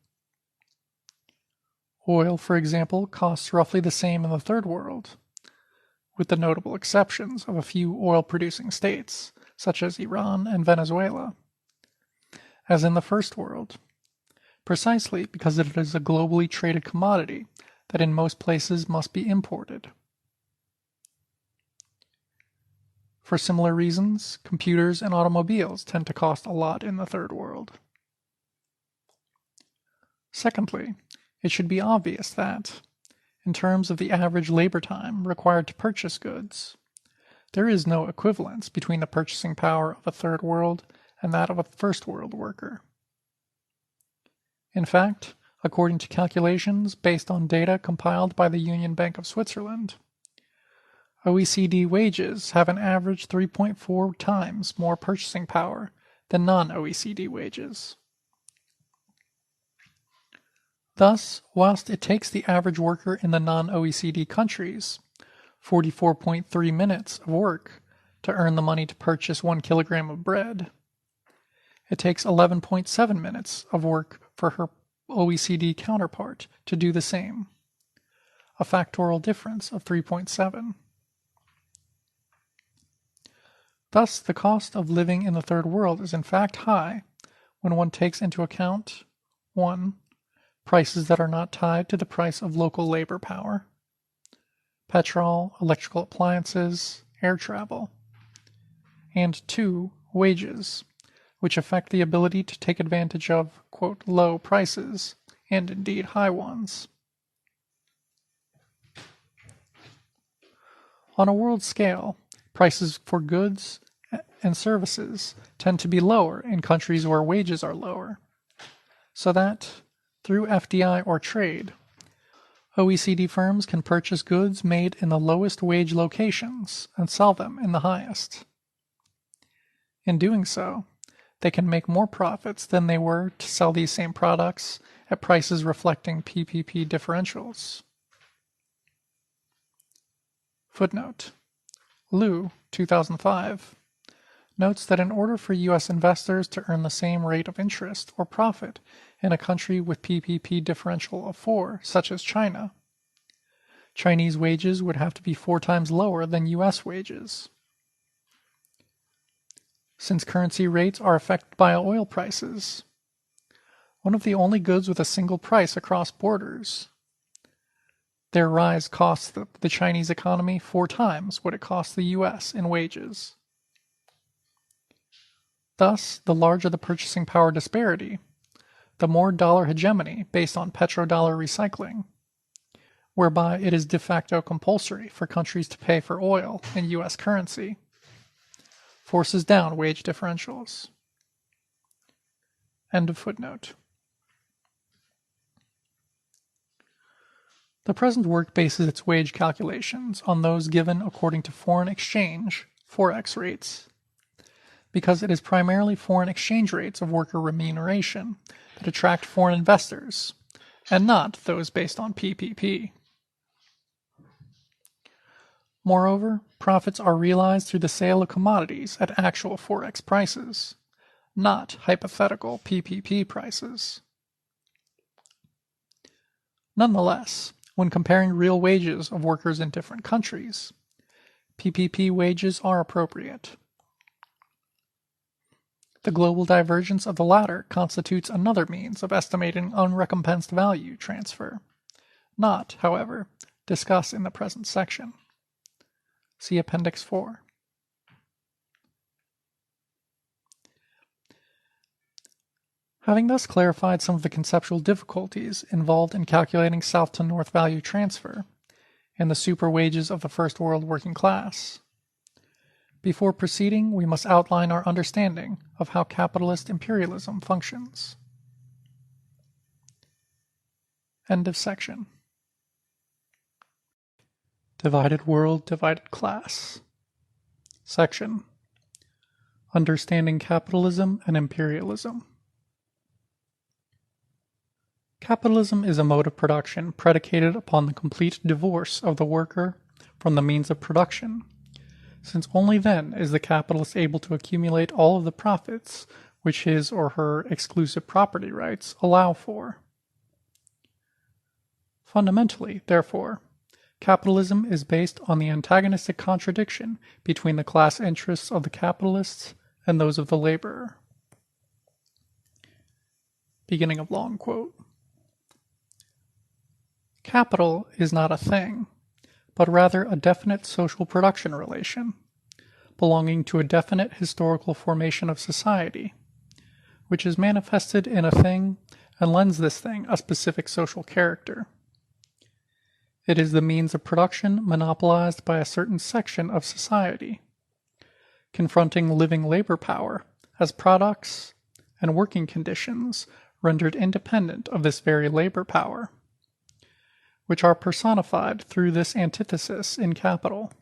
Oil, for example, costs roughly the same in the third world, with the notable exceptions of a few oil-producing states, such as Iran and Venezuela, as in the first world, precisely because it is a globally traded commodity that in most places must be imported. For similar reasons, computers and automobiles tend to cost a lot in the third world. Secondly, it should be obvious that, in terms of the average labor time required to purchase goods, there is no equivalence between the purchasing power of a third world and that of a first world worker. In fact, according to calculations based on data compiled by the Union Bank of Switzerland, OECD wages have an average 3.4 times more purchasing power than non-OECD wages. Thus, whilst it takes the average worker in the non-OECD countries 44.3 minutes of work to earn the money to purchase 1 kilogram of bread, it takes 11.7 minutes of work for her OECD counterpart to do the same, a factorial difference of 3.7. Thus, the cost of living in the third world is in fact high when one takes into account 1. prices that are not tied to the price of local labor power, petrol, electrical appliances, air travel, and 2, wages, which affect the ability to take advantage of, quote, low prices, and indeed high ones. On a world scale, prices for goods and services tend to be lower in countries where wages are lower, so that, through FDI or trade, OECD firms can purchase goods made in the lowest wage locations and sell them in the highest. In doing so, they can make more profits than they were to sell these same products at prices reflecting PPP differentials. Footnote. Liu, 2005, notes that in order for U.S. investors to earn the same rate of interest or profit in a country with PPP differential of 4, such as China, Chinese wages would have to be 4 times lower than U.S. wages. Since currency rates are affected by oil prices, one of the only goods with a single price across borders, their rise costs the Chinese economy 4 times what it costs the U.S. in wages. Thus, the larger the purchasing power disparity, the more dollar hegemony based on petrodollar recycling, whereby it is de facto compulsory for countries to pay for oil in U.S. currency, forces down wage differentials. End of footnote. The present work bases its wage calculations on those given according to foreign exchange, forex rates, because it is primarily foreign exchange rates of worker remuneration that attract foreign investors, and not those based on PPP. Moreover, profits are realized through the sale of commodities at actual forex prices, not hypothetical PPP prices. Nonetheless, when comparing real wages of workers in different countries, PPP wages are appropriate. The global divergence of the latter constitutes another means of estimating unrecompensed value transfer, not, however, discussed in the present section. See Appendix 4. Having thus clarified some of the conceptual difficulties involved in calculating south to north value transfer and the super wages of the first world working class, before proceeding, we must outline our understanding of how capitalist imperialism functions. End of section. Divided world, divided class. Section. Understanding capitalism and imperialism. Capitalism is a mode of production predicated upon the complete divorce of the worker from the means of production, since only then is the capitalist able to accumulate all of the profits which his or her exclusive property rights allow for. Fundamentally, therefore, capitalism is based on the antagonistic contradiction between the class interests of the capitalists and those of the laborer. Beginning of long quote. Capital is not a thing, but rather a definite social production relation, belonging to a definite historical formation of society, which is manifested in a thing and lends this thing a specific social character. It is the means of production monopolized by a certain section of society, confronting living labor power as products and working conditions rendered independent of this very labor power, which are personified through this antithesis in capital.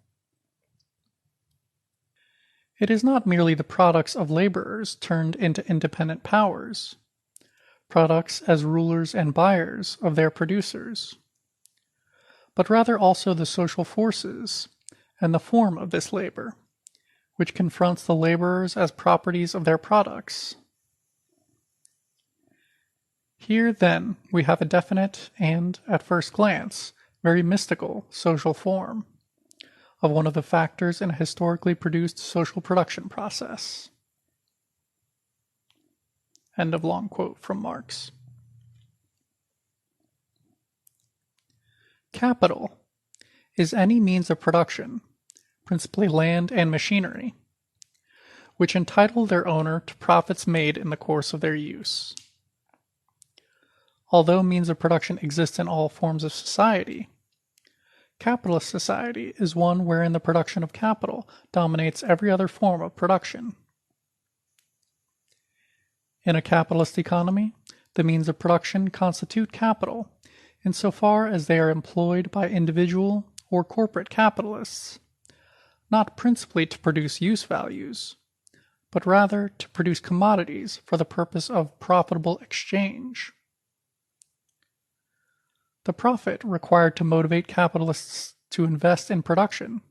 It is not merely the products of laborers turned into independent powers, products as rulers and buyers of their producers, but rather also the social forces and the form of this labor, which confronts the laborers as properties of their products. Here, then, we have a definite and, at first glance, very mystical social form of one of the factors in a historically produced social production process. End of long quote from Marx. Capital is any means of production, principally land and machinery, which entitle their owner to profits made in the course of their use. Although means of production exist in all forms of society, capitalist society is one wherein the production of capital dominates every other form of production. In a capitalist economy, the means of production constitute capital insofar as they are employed by individual or corporate capitalists, not principally to produce use values, but rather to produce commodities for the purpose of profitable exchange. The profit required to motivate capitalists to invest in production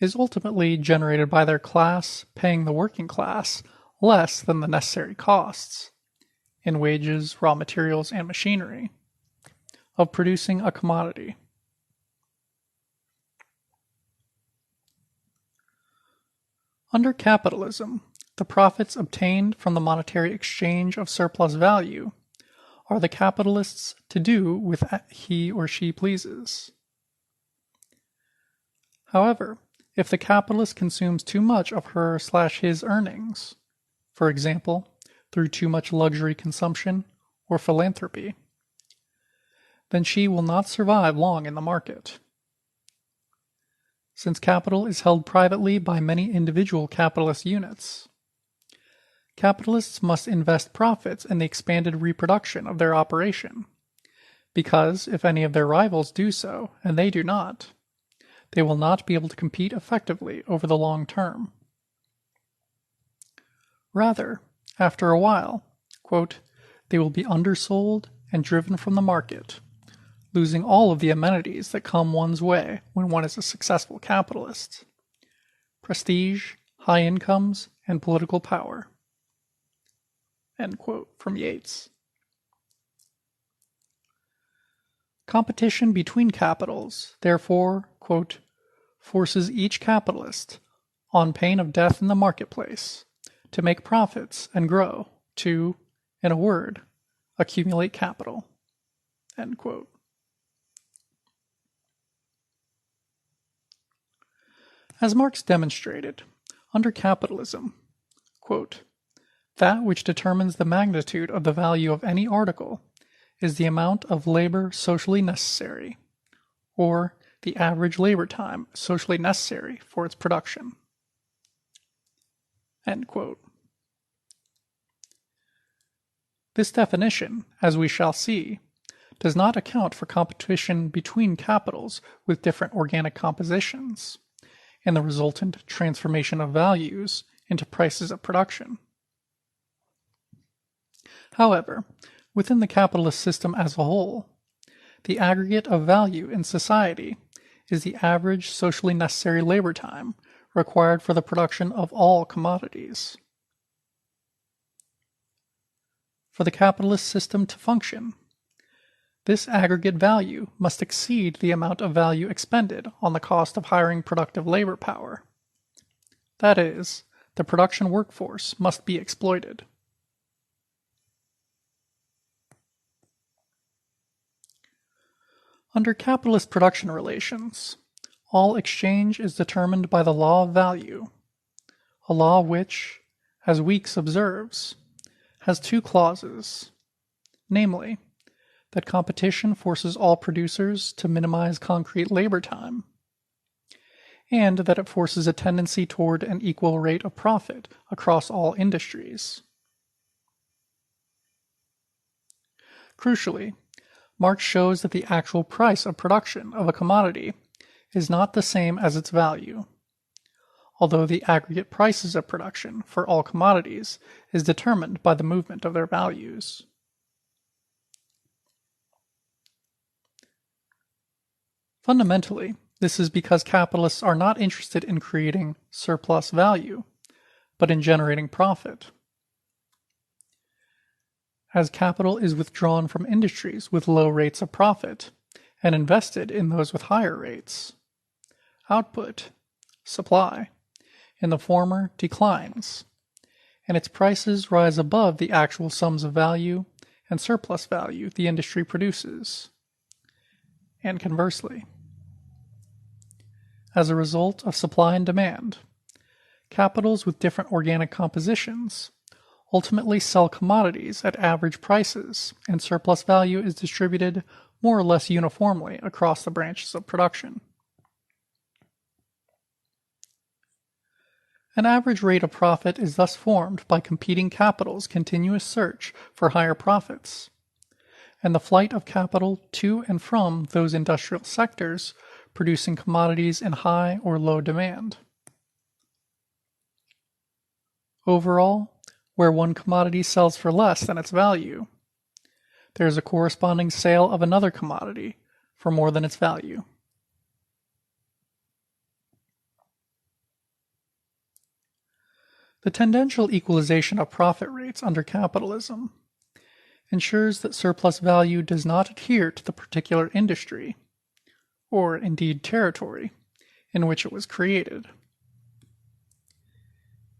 is ultimately generated by their class paying the working class less than the necessary costs, in wages, raw materials, and machinery, of producing a commodity. Under capitalism, the profits obtained from the monetary exchange of surplus value are the capitalist's to do with he or she pleases. However, if the capitalist consumes too much of her/his earnings, for example, through too much luxury consumption or philanthropy, then she will not survive long in the market. Since capital is held privately by many individual capitalist units, capitalists must invest profits in the expanded reproduction of their operation, because if any of their rivals do so, and they do not, they will not be able to compete effectively over the long term. Rather, after a while, quote, they will be undersold and driven from the market, losing all of the amenities that come one's way when one is a successful capitalist: prestige, high incomes, and political power. End quote from Yeats. Competition between capitals, therefore, quote, forces each capitalist, on pain of death in the marketplace, to make profits and grow, to, in a word, accumulate capital. End quote. As Marx demonstrated, under capitalism, quote, that which determines the magnitude of the value of any article is the amount of labor socially necessary, or the average labor time socially necessary for its production. End quote. This definition, as we shall see, does not account for competition between capitals with different organic compositions, and the resultant transformation of values into prices of production. However, within the capitalist system as a whole, the aggregate of value in society is the average socially necessary labor time required for the production of all commodities. For the capitalist system to function, this aggregate value must exceed the amount of value expended on the cost of hiring productive labor power. That is, the production workforce must be exploited. Under capitalist production relations, all exchange is determined by the law of value, a law which, as Weeks observes, has two clauses, namely, that competition forces all producers to minimize concrete labor time, and that it forces a tendency toward an equal rate of profit across all industries. Crucially, Marx shows that the actual price of production of a commodity is not the same as its value, although the aggregate prices of production for all commodities is determined by the movement of their values. Fundamentally, this is because capitalists are not interested in creating surplus value, but in generating profit. As capital is withdrawn from industries with low rates of profit and invested in those with higher rates, output, supply, in the former declines, and its prices rise above the actual sums of value and surplus value the industry produces. and conversely. As a result of supply and demand, capitals with different organic compositions ultimately sell commodities at average prices, and surplus value is distributed more or less uniformly across the branches of production. An average rate of profit is thus formed by competing capitals' continuous search for higher profits, and the flight of capital to and from those industrial sectors producing commodities in high or low demand. Overall, where one commodity sells for less than its value, there is a corresponding sale of another commodity for more than its value. The tendential equalization of profit rates under capitalism ensures that surplus value does not adhere to the particular industry, or indeed territory, in which it was created.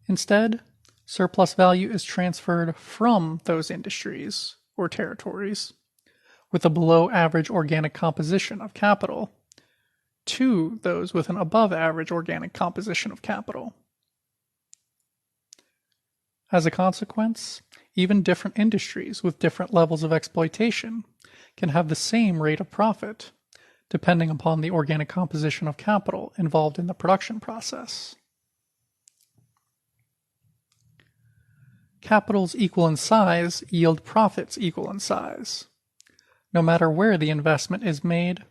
Instead, surplus value is transferred from those industries or territories with a below average organic composition of capital to those with an above average organic composition of capital. As a consequence, even different industries with different levels of exploitation can have the same rate of profit, depending upon the organic composition of capital involved in the production process. Capitals equal in size yield profits equal in size, no matter where the investment is made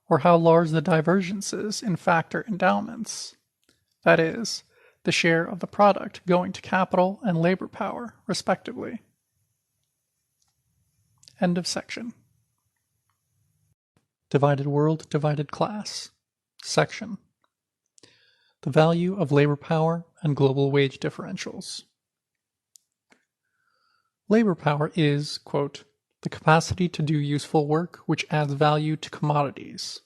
or how large the divergences in factor endowments, that is, the share of the product going to capital and labor power, respectively. End of section. Divided World, Divided Class. Section. The Value of Labor Power and Global Wage Differentials. Labor power is, quote, the capacity to do useful work which adds value to commodities.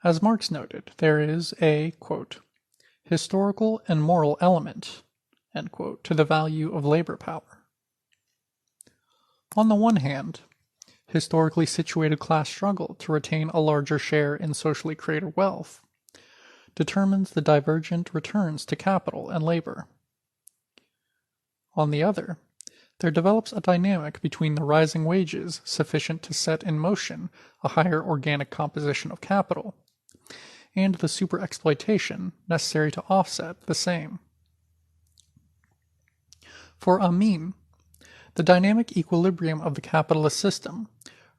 As Marx noted, there is a, quote, historical and moral element, end quote, to the value of labor power. On the one hand, historically situated class struggle to retain a larger share in socially created wealth determines the divergent returns to capital and labor. On the other, there develops a dynamic between the rising wages sufficient to set in motion a higher organic composition of capital, and the superexploitation necessary to offset the same. For Amin, the dynamic equilibrium of the capitalist system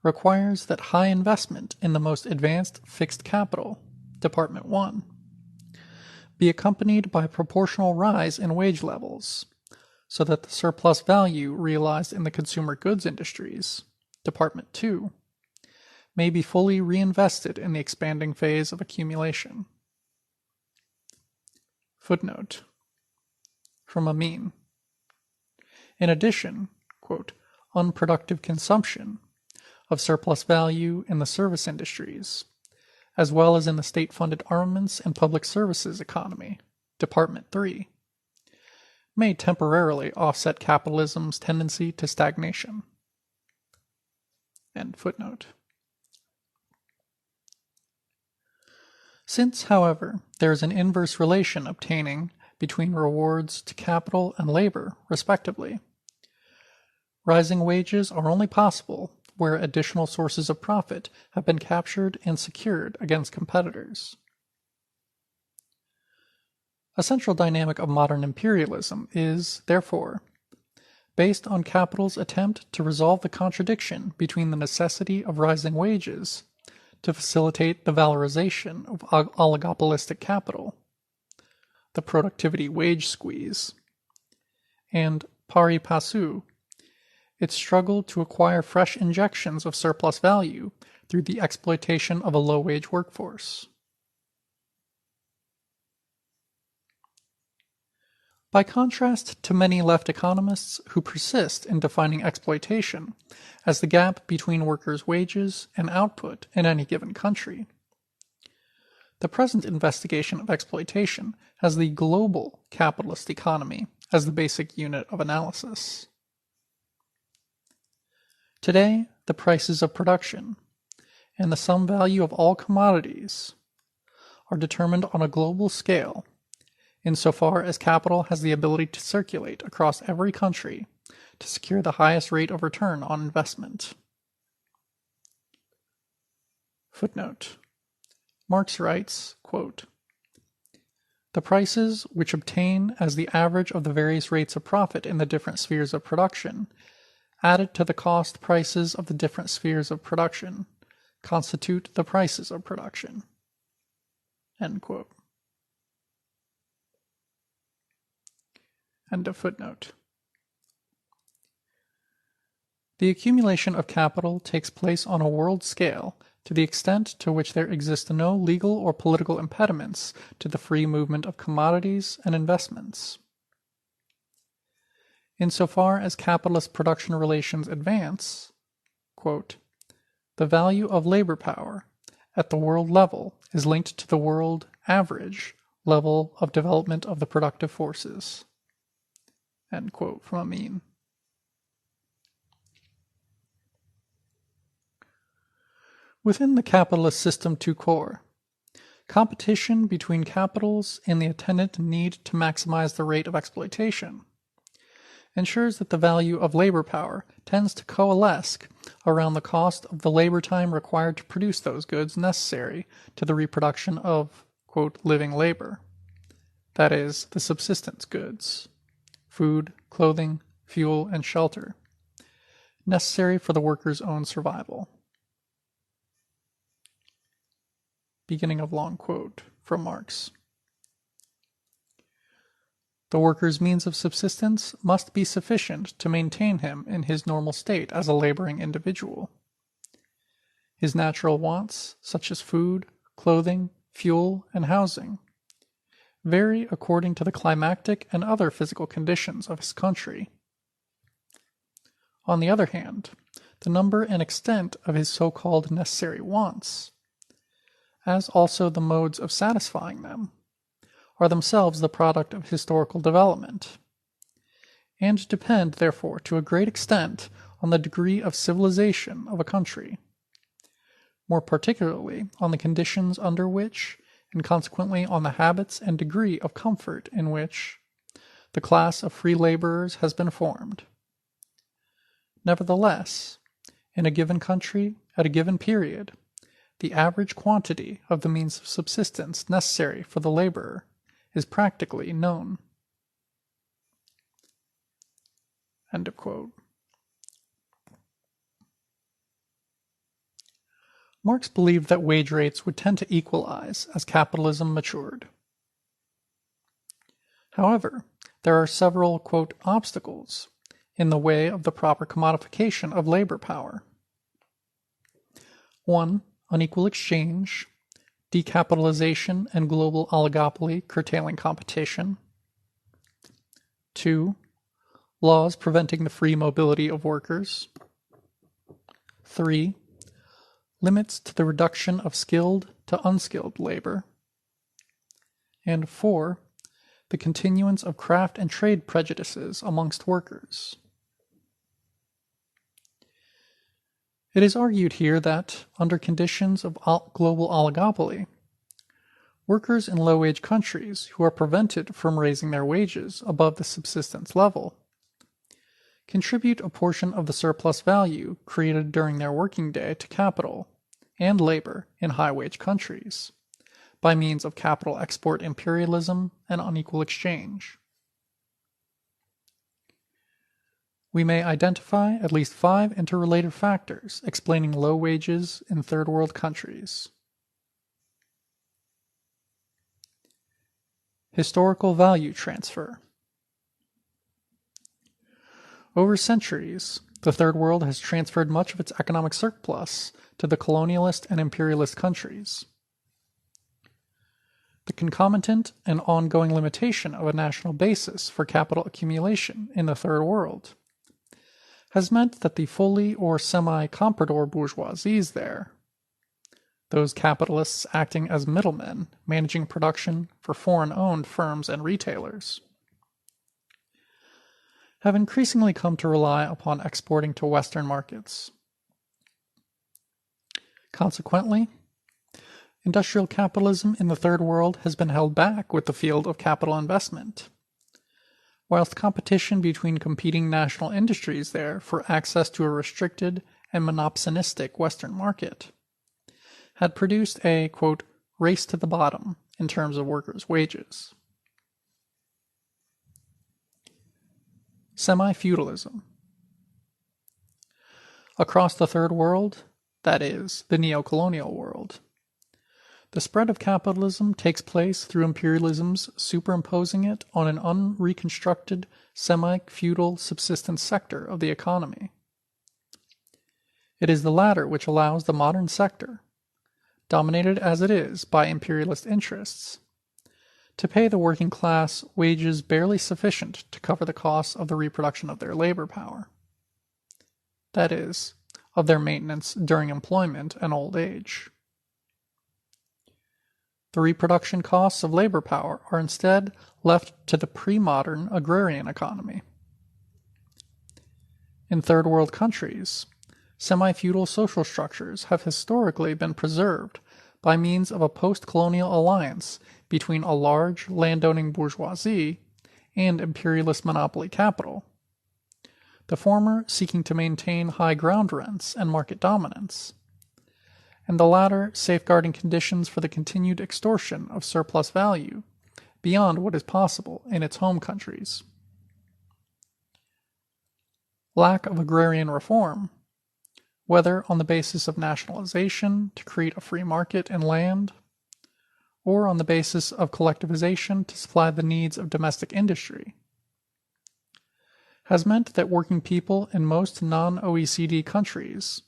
requires that high investment in the most advanced fixed capital, Department 1, be accompanied by a proportional rise in wage levels, so that the surplus value realized in the consumer goods industries, Department 2, may be fully reinvested in the expanding phase of accumulation. Footnote. From Amin. In addition, quote, unproductive consumption of surplus value in the service industries, as well as in the state-funded armaments and public services economy, Department 3, may temporarily offset capitalism's tendency to stagnation. End footnote. Since, however, there is an inverse relation obtaining between rewards to capital and labor, respectively, rising wages are only possible where additional sources of profit have been captured and secured against competitors. A central dynamic of modern imperialism is, therefore, based on capital's attempt to resolve the contradiction between the necessity of rising wages to facilitate the valorization of oligopolistic capital, the productivity wage squeeze, and pari passu, its struggle to acquire fresh injections of surplus value through the exploitation of a low-wage workforce. By contrast to many left economists who persist in defining exploitation as the gap between workers' wages and output in any given country, the present investigation of exploitation has the global capitalist economy as the basic unit of analysis. Today, the prices of production, and the sum value of all commodities are determined on a global scale, insofar as capital has the ability to circulate across every country to secure the highest rate of return on investment. Footnote. Marx writes, quote, "The prices which obtain as the average of the various rates of profit in the different spheres of production, added to the cost prices of the different spheres of production, constitute the prices of production." End quote. End of footnote. The accumulation of capital takes place on a world scale to the extent to which there exist no legal or political impediments to the free movement of commodities and investments. Insofar as capitalist production relations advance, quote, "the value of labor power at the world level is linked to the world average level of development of the productive forces." End quote from Amin. Within the capitalist system tout court, competition between capitals and the attendant need to maximize the rate of exploitation ensures that the value of labor power tends to coalesce around the cost of the labor time required to produce those goods necessary to the reproduction of, quote, living labor, that is, the subsistence goods, food, clothing, fuel, and shelter, necessary for the worker's own survival. Beginning of long quote from Marx. The worker's means of subsistence must be sufficient to maintain him in his normal state as a laboring individual. His natural wants, such as food, clothing, fuel, and housing, vary according to the climatic and other physical conditions of his country. On the other hand, the number and extent of his so-called necessary wants, as also the modes of satisfying them, are themselves the product of historical development, and depend, therefore, to a great extent on the degree of civilization of a country, more particularly on the conditions under which, and consequently on the habits and degree of comfort in which, the class of free laborers has been formed. Nevertheless, in a given country, at a given period, the average quantity of the means of subsistence necessary for the laborer is practically known. End of quote. Marx believed that wage rates would tend to equalize as capitalism matured. However, there are several, quote, obstacles in the way of the proper commodification of labor power. 1. Unequal exchange, decapitalization and global oligopoly curtailing competition. 2. Laws preventing the free mobility of workers. 3. Limits to the reduction of skilled to unskilled labor. And 4. The continuance of craft and trade prejudices amongst workers. It is argued here that, under conditions of global oligopoly, workers in low-wage countries who are prevented from raising their wages above the subsistence level contribute a portion of the surplus value created during their working day to capital and labor in high-wage countries by means of capital export imperialism and unequal exchange. We may identify at least 5 interrelated factors explaining low wages in third world countries. Historical value transfer. Over centuries, the third world has transferred much of its economic surplus to the colonialist and imperialist countries. The concomitant and ongoing limitation of a national basis for capital accumulation in the third world has meant that the fully or semi-comprador bourgeoisies there, those capitalists acting as middlemen managing production for foreign-owned firms and retailers, have increasingly come to rely upon exporting to Western markets. Consequently, industrial capitalism in the Third World has been held back with the field of capital investment, whilst competition between competing national industries there for access to a restricted and monopsonistic Western market had produced a, quote, race to the bottom in terms of workers' wages. Semi-feudalism. Across the Third World, that is, the neo-colonial world, the spread of capitalism takes place through imperialism's superimposing it on an unreconstructed, semi-feudal subsistence sector of the economy. It is the latter which allows the modern sector, dominated as it is by imperialist interests, to pay the working class wages barely sufficient to cover the costs of the reproduction of their labor power. That is, of their maintenance during employment and old age. The reproduction costs of labor power are instead left to the pre-modern agrarian economy. In Third World countries, semi-feudal social structures have historically been preserved by means of a post-colonial alliance between a large landowning bourgeoisie and imperialist monopoly capital, the former seeking to maintain high ground rents and market dominance, and the latter safeguarding conditions for the continued extortion of surplus value beyond what is possible in its home countries. Lack of agrarian reform, whether on the basis of nationalization to create a free market and land, or on the basis of collectivization to supply the needs of domestic industry, has meant that working people in most non-OECD countries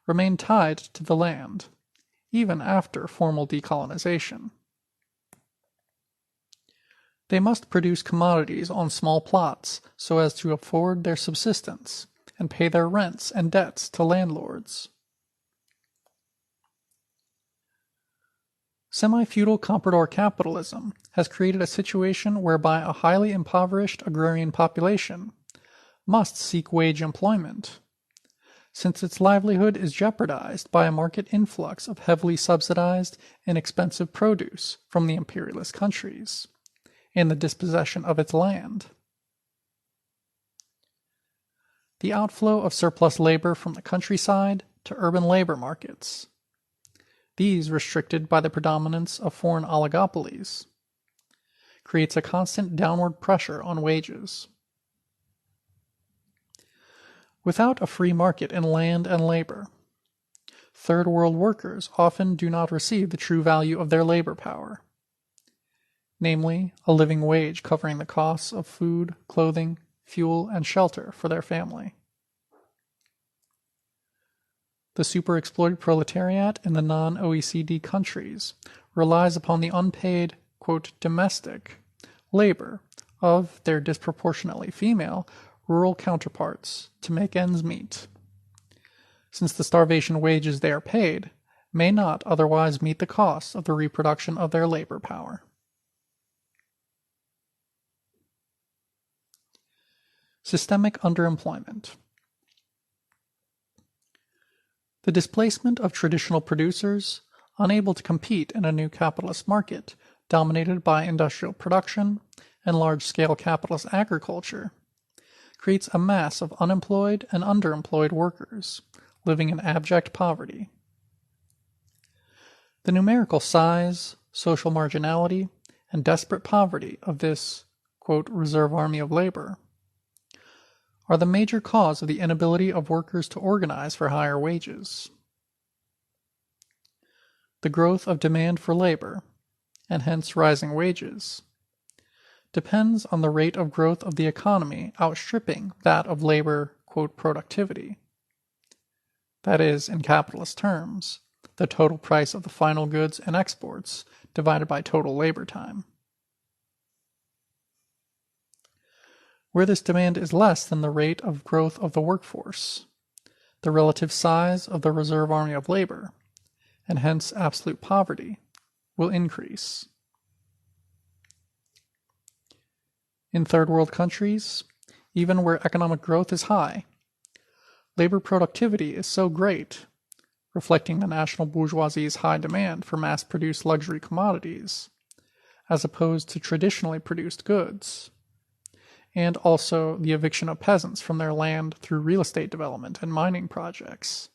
remain tied to the land, even after formal decolonization. They must produce commodities on small plots so as to afford their subsistence and pay their rents and debts to landlords. Semi-feudal comprador capitalism has created a situation whereby a highly impoverished agrarian population must seek wage employment, since its livelihood is jeopardized by a market influx of heavily subsidized and expensive produce from the imperialist countries, and the dispossession of its land. The outflow of surplus labor from the countryside to urban labor markets, these restricted by the predominance of foreign oligopolies, creates a constant downward pressure on wages. Without a free market in land and labor, Third World workers often do not receive the true value of their labor power, namely, a living wage covering the costs of food, clothing, fuel, and shelter for their family. The superexploited proletariat in the non-OECD countries relies upon the unpaid, quote, domestic labor of their disproportionately female rural counterparts to make ends meet, since the starvation wages they are paid may not otherwise meet the costs of the reproduction of their labor power. Systemic underemployment. The displacement of traditional producers, unable to compete in a new capitalist market dominated by industrial production and large-scale capitalist agriculture, creates a mass of unemployed and underemployed workers living in abject poverty. The numerical size, social marginality, and desperate poverty of this, quote, reserve army of labor are the major cause of the inability of workers to organize for higher wages. The growth of demand for labor, and hence rising wages, depends on the rate of growth of the economy outstripping that of labor, quote, productivity. That is, in capitalist terms, the total price of the final goods and exports divided by total labor time. Where this demand is less than the rate of growth of the workforce, the relative size of the reserve army of labor, and hence absolute poverty, will increase. In Third World countries, even where economic growth is high, labor productivity is so great reflecting the national bourgeoisie's high demand for mass-produced luxury commodities, as opposed to traditionally produced goods, and also the eviction of peasants from their land through real estate development and mining projects.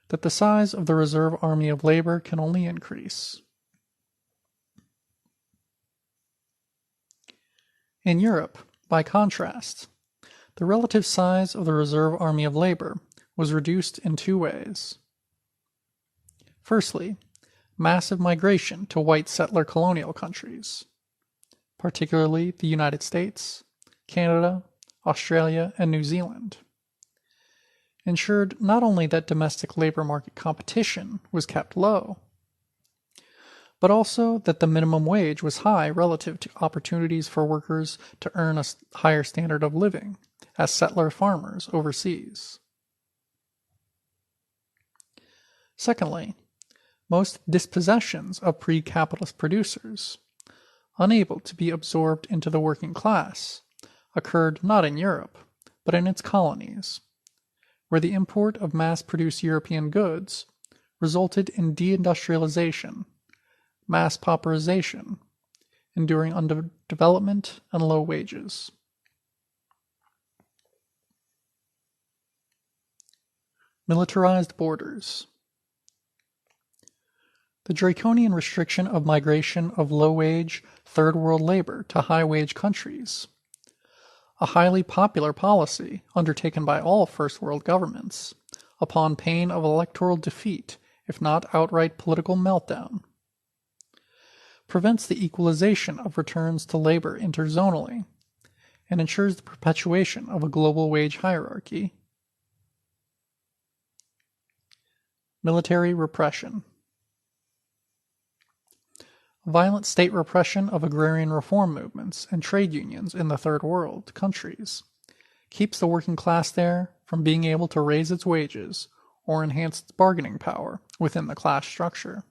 That the size of the reserve army of labor can only increase. In Europe, by contrast, the relative size of the reserve army of labor was reduced in two ways. Firstly, massive migration to white settler colonial countries, particularly the United States, Canada, Australia, and New Zealand, ensured not only that domestic labor market competition was kept low, but also that the minimum wage was high relative to opportunities for workers to earn a higher standard of living as settler farmers overseas. Secondly, most dispossessions of pre-capitalist producers, unable to be absorbed into the working class, occurred not in Europe, but in its colonies, where the import of mass-produced European goods resulted in deindustrialization, mass pauperization, enduring underdevelopment, and low wages. Militarized borders. The draconian restriction of migration of low-wage, third-world labor to high-wage countries, a highly popular policy undertaken by all first-world governments, upon pain of electoral defeat, if not outright political meltdown, prevents the equalization of returns to labor interzonally, and ensures the perpetuation of a global wage hierarchy. Military repression. Violent state repression of agrarian reform movements and trade unions in the Third World countries keeps the working class there from being able to raise its wages or enhance its bargaining power within the class structure.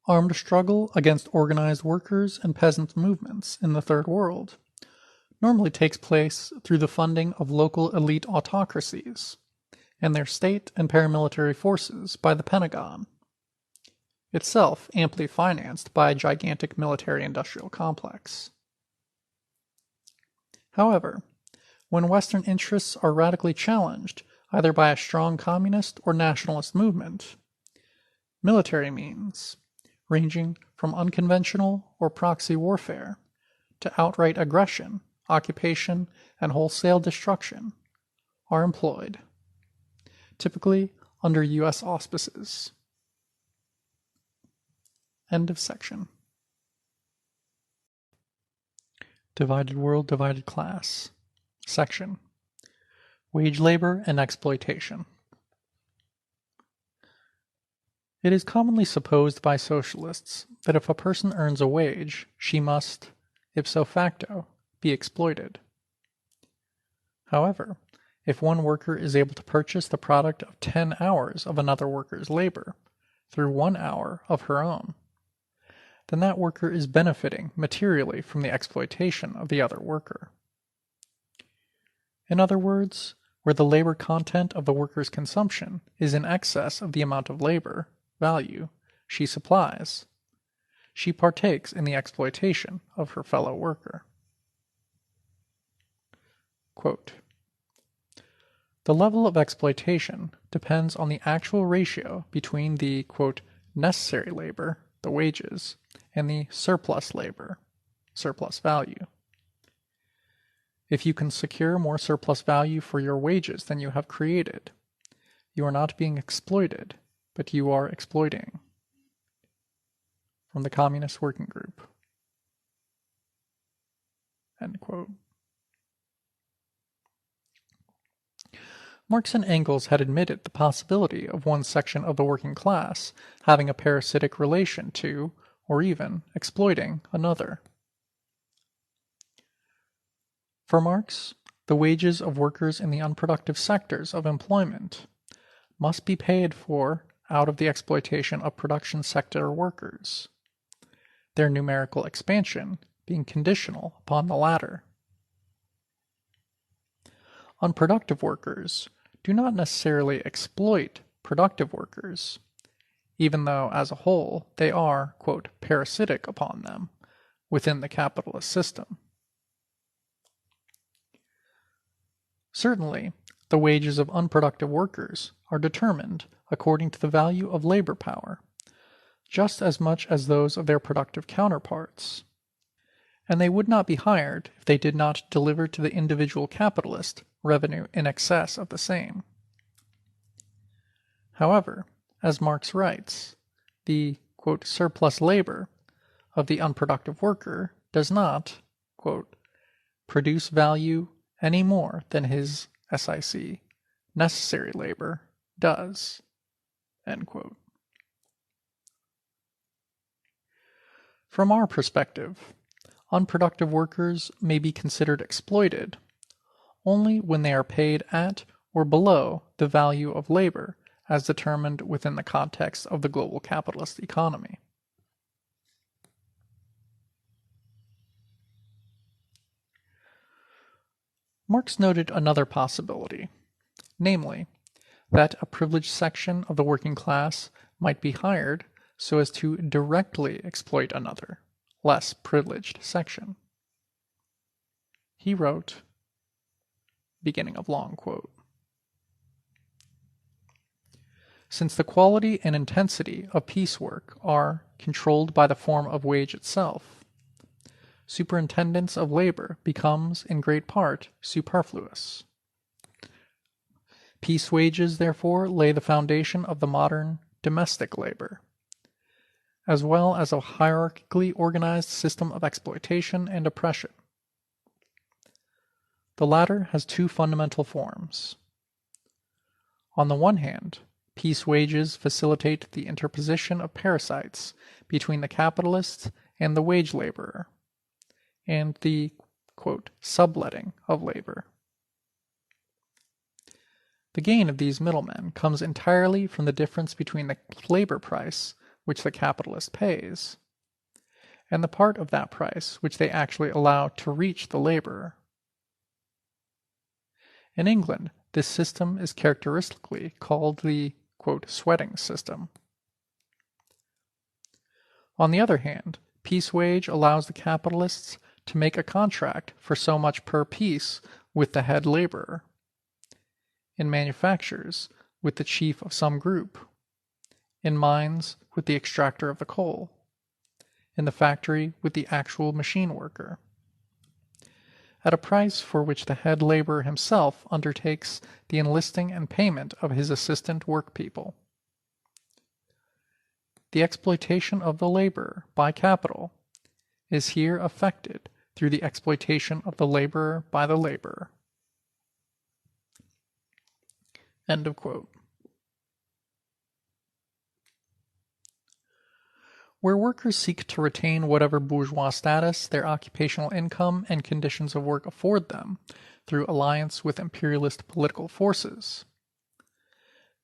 Armed struggle against organized workers and peasant movements in the Third World normally takes place through the funding of local elite autocracies and their state and paramilitary forces by the Pentagon, itself amply financed by a gigantic military-industrial complex. However, when Western interests are radically challenged either by a strong communist or nationalist movement, military means, ranging from unconventional or proxy warfare to outright aggression, occupation, and wholesale destruction, are employed, typically under U.S. auspices. End of section. Divided World, Divided Class. Section. Wage labor and exploitation. It is commonly supposed by socialists that if a person earns a wage, she must, ipso facto, be exploited. However, if one worker is able to purchase the product of 10 hours of another worker's labor through 1 hour of her own, then that worker is benefiting materially from the exploitation of the other worker. In other words, where the labor content of the worker's consumption is in excess of the amount of labor, value, she supplies, she partakes in the exploitation of her fellow worker. Quote, the level of exploitation depends on the actual ratio between the, quote, necessary labor, the wages, and the surplus labor, surplus value. If you can secure more surplus value for your wages than you have created, you are not being exploited, but you are exploiting. From the Communist Working Group. End quote. Marx and Engels had admitted the possibility of one section of the working class having a parasitic relation to, or even exploiting, another. For Marx, the wages of workers in the unproductive sectors of employment must be paid for out of the exploitation of production sector workers, their numerical expansion being conditional upon the latter. unproductive workers do not necessarily exploit productive workers, even though as a whole they are, quote, parasitic upon them within the capitalist system. Certainly, the wages of unproductive workers are determined according to the value of labor power, just as much as those of their productive counterparts, and they would not be hired if they did not deliver to the individual capitalist revenue in excess of the same. However, as Marx writes, the, quote, surplus labor of the unproductive worker does not, quote, produce value any more than his SIC, necessary labor, does, end quote. From our perspective, unproductive workers may be considered exploited only when they are paid at or below the value of labor as determined within the context of the global capitalist economy. Marx noted another possibility, namely, that a privileged section of the working class might be hired so as to directly exploit another, less privileged section. He wrote, beginning of long quote, "Since the quality and intensity of piecework are controlled by the form of wage itself, superintendence of labor becomes in great part superfluous. Piece wages, therefore, lay the foundation of the modern domestic labor, as well as a hierarchically organized system of exploitation and oppression. The latter has two fundamental forms. On the one hand, piece wages facilitate the interposition of parasites between the capitalist and the wage laborer, and the, quote, subletting of labor. The gain of these middlemen comes entirely from the difference between the labor price which the capitalist pays, and the part of that price which they actually allow to reach the laborer. In England, this system is characteristically called the, quote, sweating system. On the other hand, piece wage allows the capitalists to make a contract for so much per piece with the head laborer, in manufactures with the chief of some group, in mines with the extractor of the coal, in the factory with the actual machine worker, at a price for which the head laborer himself undertakes the enlisting and payment of his assistant workpeople. The exploitation of the laborer by capital is here effected through the exploitation of the laborer by the laborer." End of quote. Where workers seek to retain whatever bourgeois status their occupational income and conditions of work afford them through alliance with imperialist political forces,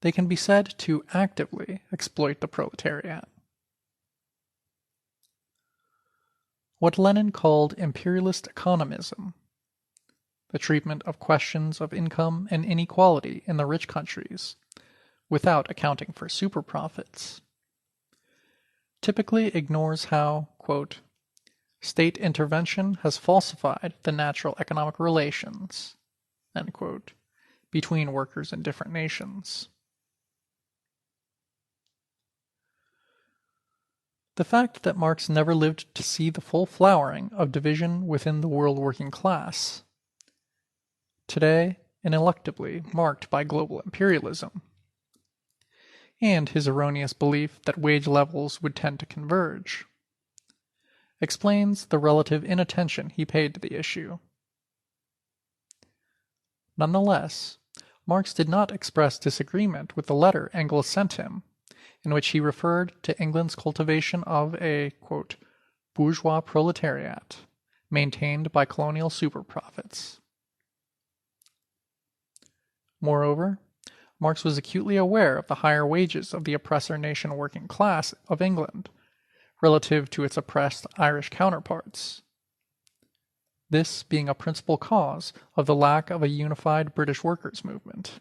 they can be said to actively exploit the proletariat. What Lenin called imperialist economism, the treatment of questions of income and inequality in the rich countries, without accounting for superprofits, typically ignores how, quote, state intervention has falsified the natural economic relations, end quote, between workers in different nations. The fact that Marx never lived to see the full flowering of division within the world working class, today ineluctably marked by global imperialism, and his erroneous belief that wage levels would tend to converge, explains the relative inattention he paid to the issue. Nonetheless, Marx did not express disagreement with the letter Engels sent him, in which he referred to England's cultivation of a, quote, bourgeois proletariat maintained by colonial superprofits. Moreover, Marx was acutely aware of the higher wages of the oppressor nation working class of England relative to its oppressed Irish counterparts. this being a principal cause of the lack of a unified British workers' movement.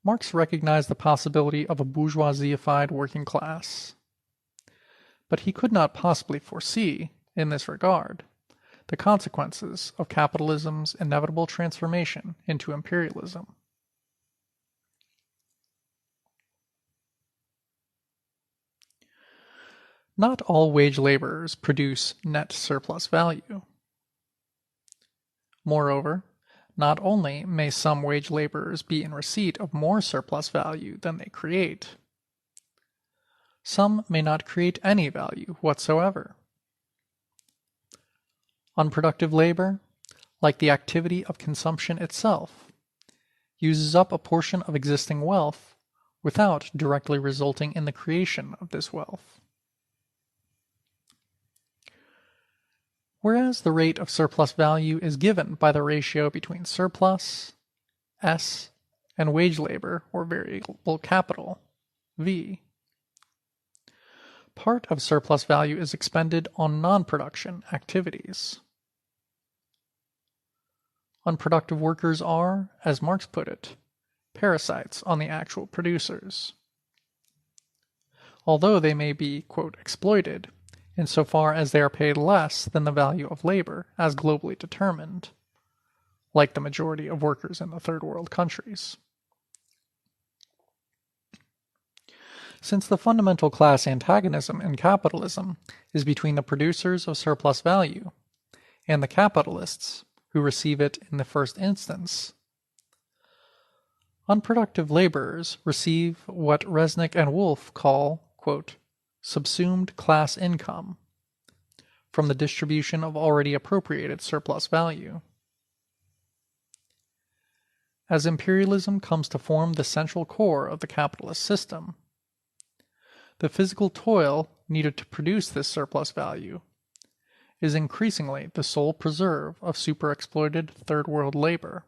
Marx recognized the possibility of a bourgeoisified working class, but he could not possibly foresee, in this regard, the consequences of capitalism's inevitable transformation into imperialism. Not all wage laborers produce net surplus value. Moreover, not only may some wage laborers be in receipt of more surplus value than they create, some may not create any value whatsoever. Unproductive labor, like the activity of consumption itself, uses up a portion of existing wealth without directly resulting in the creation of this wealth. Whereas the rate of surplus value is given by the ratio between surplus, S, and wage labor, or variable capital, V. Part of surplus value is expended on non-production activities. Unproductive workers are, as Marx put it, parasites on the actual producers. Although they may be, quote, exploited, insofar as they are paid less than the value of labor as globally determined, like the majority of workers in the third world countries. Since the fundamental class antagonism in capitalism is between the producers of surplus value and the capitalists who receive it in the first instance, unproductive laborers receive what Resnick and Wolff call, quote, subsumed class income from the distribution of already appropriated surplus value. As imperialism comes to form the central core of the capitalist system, the physical toil needed to produce this surplus value is increasingly the sole preserve of superexploited third world labor.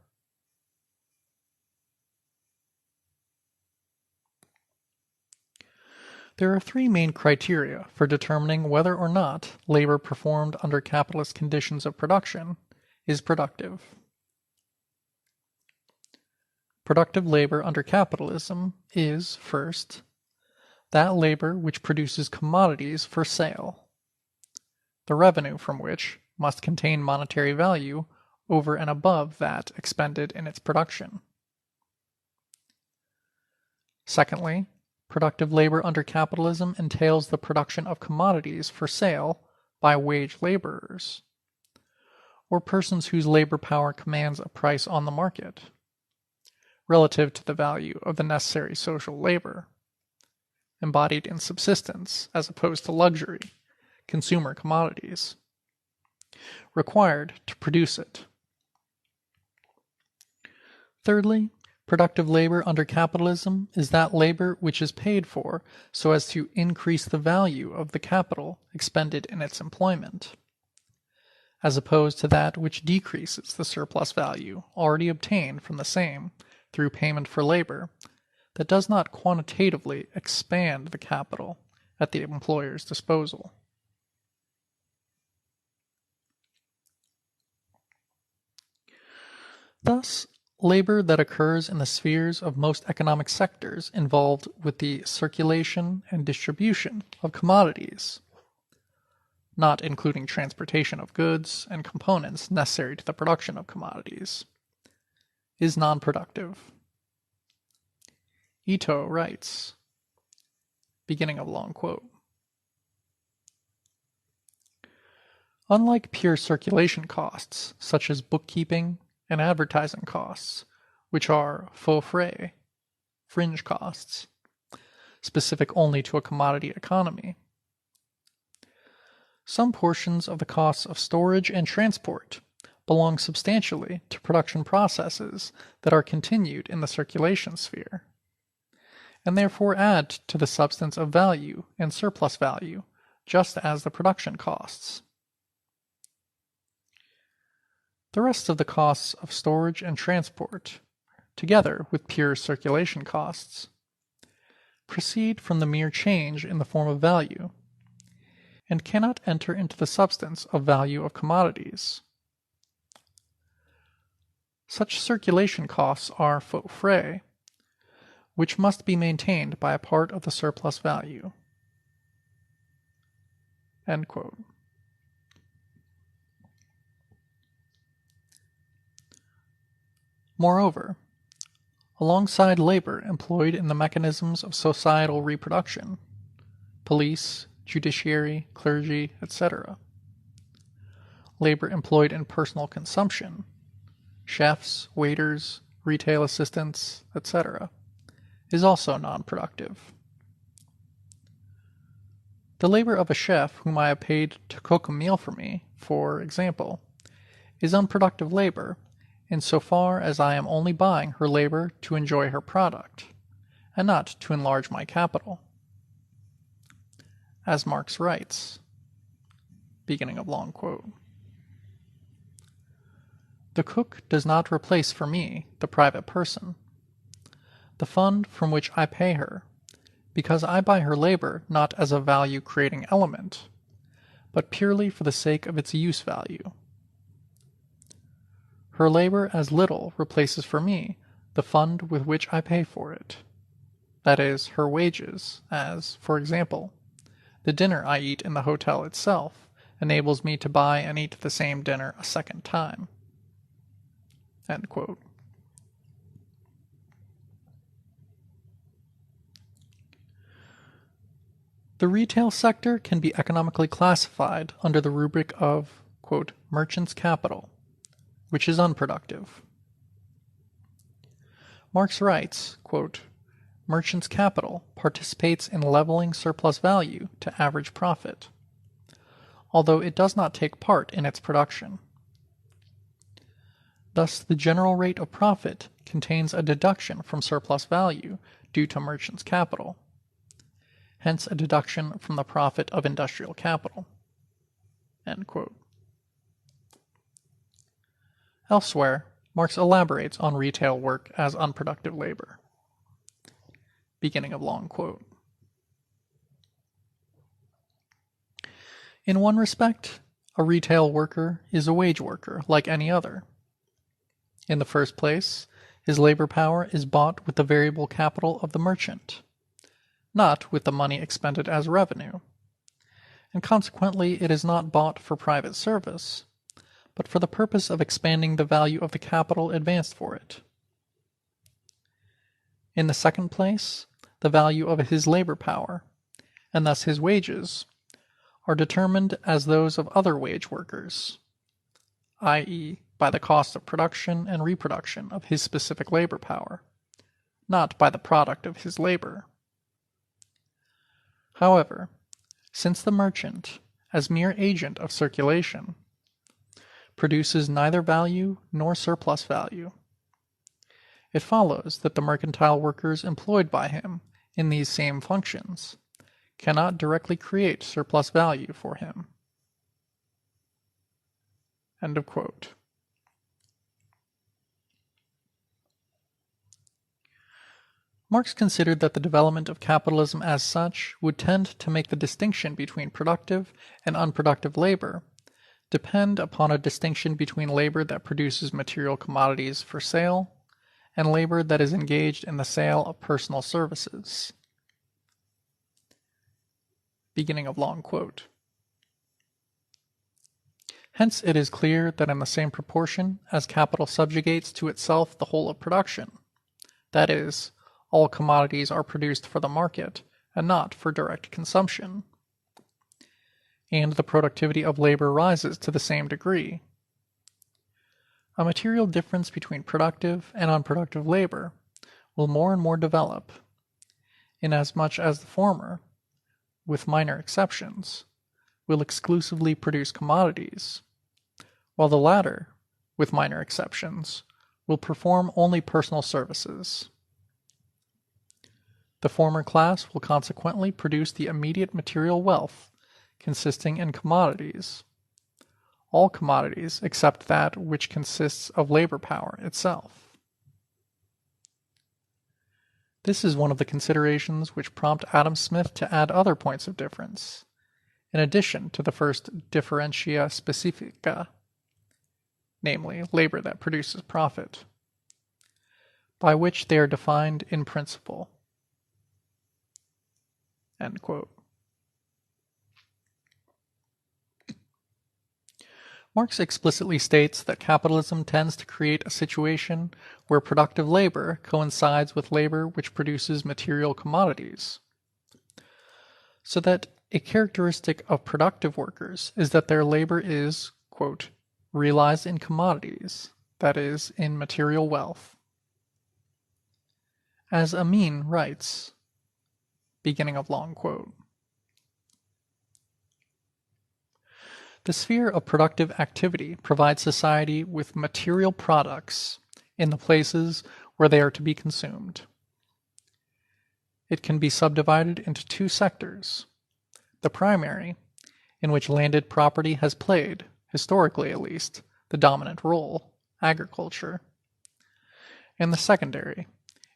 There are three main criteria for determining whether or not labor performed under capitalist conditions of production is productive. Productive labor under capitalism is, first, that labor which produces commodities for sale, the revenue from which must contain monetary value over and above that expended in its production. Secondly, productive labor under capitalism entails the production of commodities for sale by wage laborers, or persons whose labor power commands a price on the market, relative to the value of the necessary social labor, embodied in subsistence as opposed to luxury, consumer commodities, required to produce it. Thirdly, productive labor under capitalism is that labor which is paid for so as to increase the value of the capital expended in its employment, as opposed to that which decreases the surplus value already obtained from the same through payment for labor that does not quantitatively expand the capital at the employer's disposal. Thus, labor that occurs in the spheres of most economic sectors involved with the circulation and distribution of commodities, not including transportation of goods and components necessary to the production of commodities, is non-productive. Ito writes, beginning of long quote, unlike pure circulation costs, such as bookkeeping and advertising costs, which are faux frais, fringe costs, specific only to a commodity economy, some portions of the costs of storage and transport belong substantially to production processes that are continued in the circulation sphere, and therefore add to the substance of value and surplus value, just as the production costs. The rest of the costs of storage and transport, together with pure circulation costs, proceed from the mere change in the form of value, and cannot enter into the substance of value of commodities. Such circulation costs are faux frais, which must be maintained by a part of the surplus value. End quote. Moreover, alongside labor employed in the mechanisms of societal reproduction, police, judiciary, clergy, etc., labor employed in personal consumption, chefs, waiters, retail assistants, etc., is also non-productive. The labor of a chef whom I have paid to cook a meal for me, for example, is unproductive labor insofar as I am only buying her labor to enjoy her product, and not to enlarge my capital. As Marx writes, beginning of long quote, "The cook does not replace for me, the private person, the fund from which I pay her, because I buy her labor not as a value-creating element, but purely for the sake of its use value. Her labor as little replaces for me the fund with which I pay for it, that is, her wages, as, for example, the dinner I eat in the hotel itself enables me to buy and eat the same dinner a second time." End quote. The retail sector can be economically classified under the rubric of, quote, merchant's capital, which is unproductive. Marx writes, quote, "Merchant's capital participates in leveling surplus value to average profit, although it does not take part in its production. Thus the general rate of profit contains a deduction from surplus value due to merchant's capital, hence a deduction from the profit of industrial capital." End quote. Elsewhere, Marx elaborates on retail work as unproductive labor. Beginning of long quote. In one respect, a retail worker is a wage worker like any other. In the first place, his labor power is bought with the variable capital of the merchant, not with the money expended as revenue, and consequently it is not bought for private service, but for the purpose of expanding the value of the capital advanced for it. In the second place, the value of his labor power, and thus his wages, are determined as those of other wage workers, i.e., by the cost of production and reproduction of his specific labor power, not by the product of his labor. However, since the merchant, as mere agent of circulation, produces neither value nor surplus value, it follows that the mercantile workers employed by him in these same functions cannot directly create surplus value for him. End of quote. Marx considered that the development of capitalism as such would tend to make the distinction between productive and unproductive labor depend upon a distinction between labor that produces material commodities for sale and labor that is engaged in the sale of personal services. Beginning of long quote. Hence it is clear that in the same proportion as capital subjugates to itself the whole of production, that is, all commodities are produced for the market and not for direct consumption, and the productivity of labor rises to the same degree, a material difference between productive and unproductive labor will more and more develop, inasmuch as the former, with minor exceptions, will exclusively produce commodities, while the latter, with minor exceptions, will perform only personal services. The former class will consequently produce the immediate material wealth consisting in commodities, all commodities except that which consists of labor power itself. This is one of the considerations which prompt Adam Smith to add other points of difference, in addition to the first differentia specifica, namely labor that produces profit, by which they are defined in principle. End quote. Marx explicitly states that capitalism tends to create a situation where productive labor coincides with labor which produces material commodities, so that a characteristic of productive workers is that their labor is, quote, realized in commodities, that is, in material wealth. As Amin writes, beginning of long quote, the sphere of productive activity provides society with material products in the places where they are to be consumed. It can be subdivided into two sectors. The primary, in which landed property has played, historically at least, the dominant role, agriculture, and the secondary,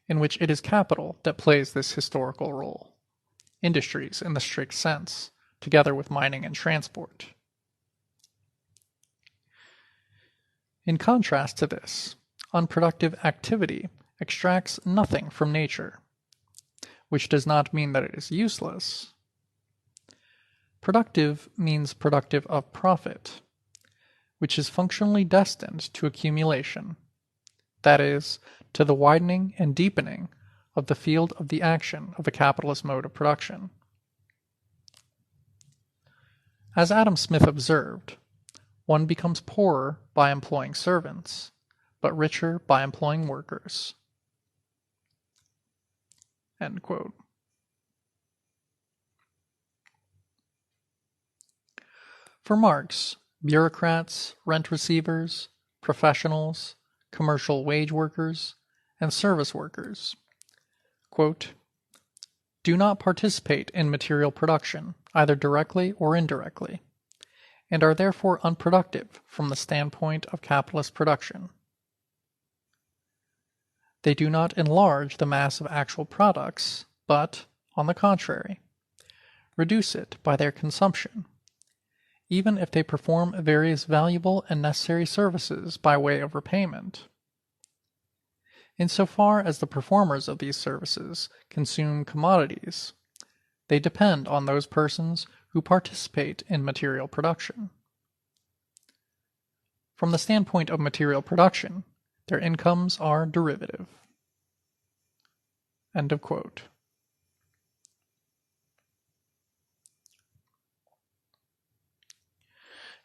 in which it is capital that plays this historical role, industries in the strict sense, together with mining and transport. In contrast to this, unproductive activity extracts nothing from nature, which does not mean that it is useless. Productive means productive of profit, which is functionally destined to accumulation, that is, to the widening and deepening of the field of the action of the capitalist mode of production. As Adam Smith observed, one becomes poorer by employing servants, but richer by employing workers. End quote. For Marx, bureaucrats, rent receivers, professionals, commercial wage workers, and service workers, quote, do not participate in material production, either directly or indirectly, and are therefore unproductive from the standpoint of capitalist production. They do not enlarge the mass of actual products, but, on the contrary, reduce it by their consumption, even if they perform various valuable and necessary services by way of repayment. Insofar as the performers of these services consume commodities, they depend on those persons who participate in material production. From the standpoint of material production, their incomes are derivative. End of quote.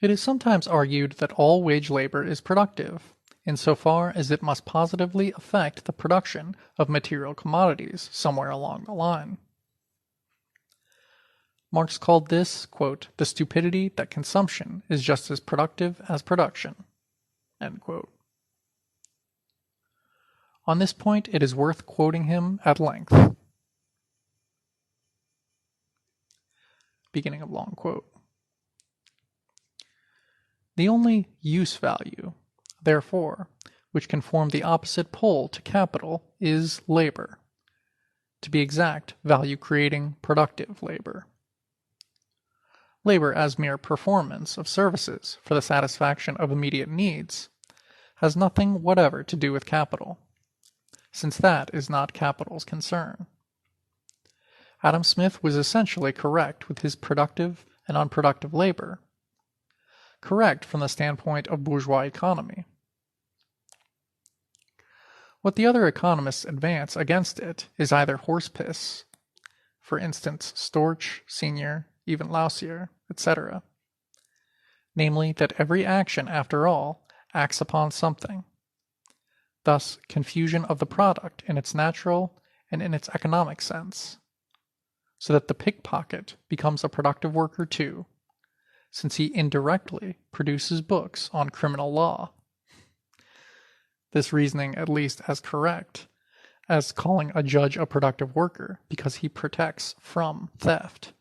It is sometimes argued that all wage labor is productive, insofar as it must positively affect the production of material commodities somewhere along the line. Marx called this, quote, the stupidity that consumption is just as productive as production. End quote. On this point, it is worth quoting him at length. Beginning of long quote. The only use value, therefore, which can form the opposite pole to capital is labor. To be exact, value-creating productive labor. Labor as mere performance of services for the satisfaction of immediate needs has nothing whatever to do with capital, since that is not capital's concern. Adam Smith was essentially correct with his productive and unproductive labor, correct from the standpoint of bourgeois economy. What the other economists advance against it is either horse piss, for instance Storch, Senior, even Lausier, etc., namely that every action, after all, acts upon something, thus confusion of the product in its natural and in its economic sense, so that the pickpocket becomes a productive worker too, since he indirectly produces books on criminal law. This reasoning at least as correct as calling a judge a productive worker because he protects from theft.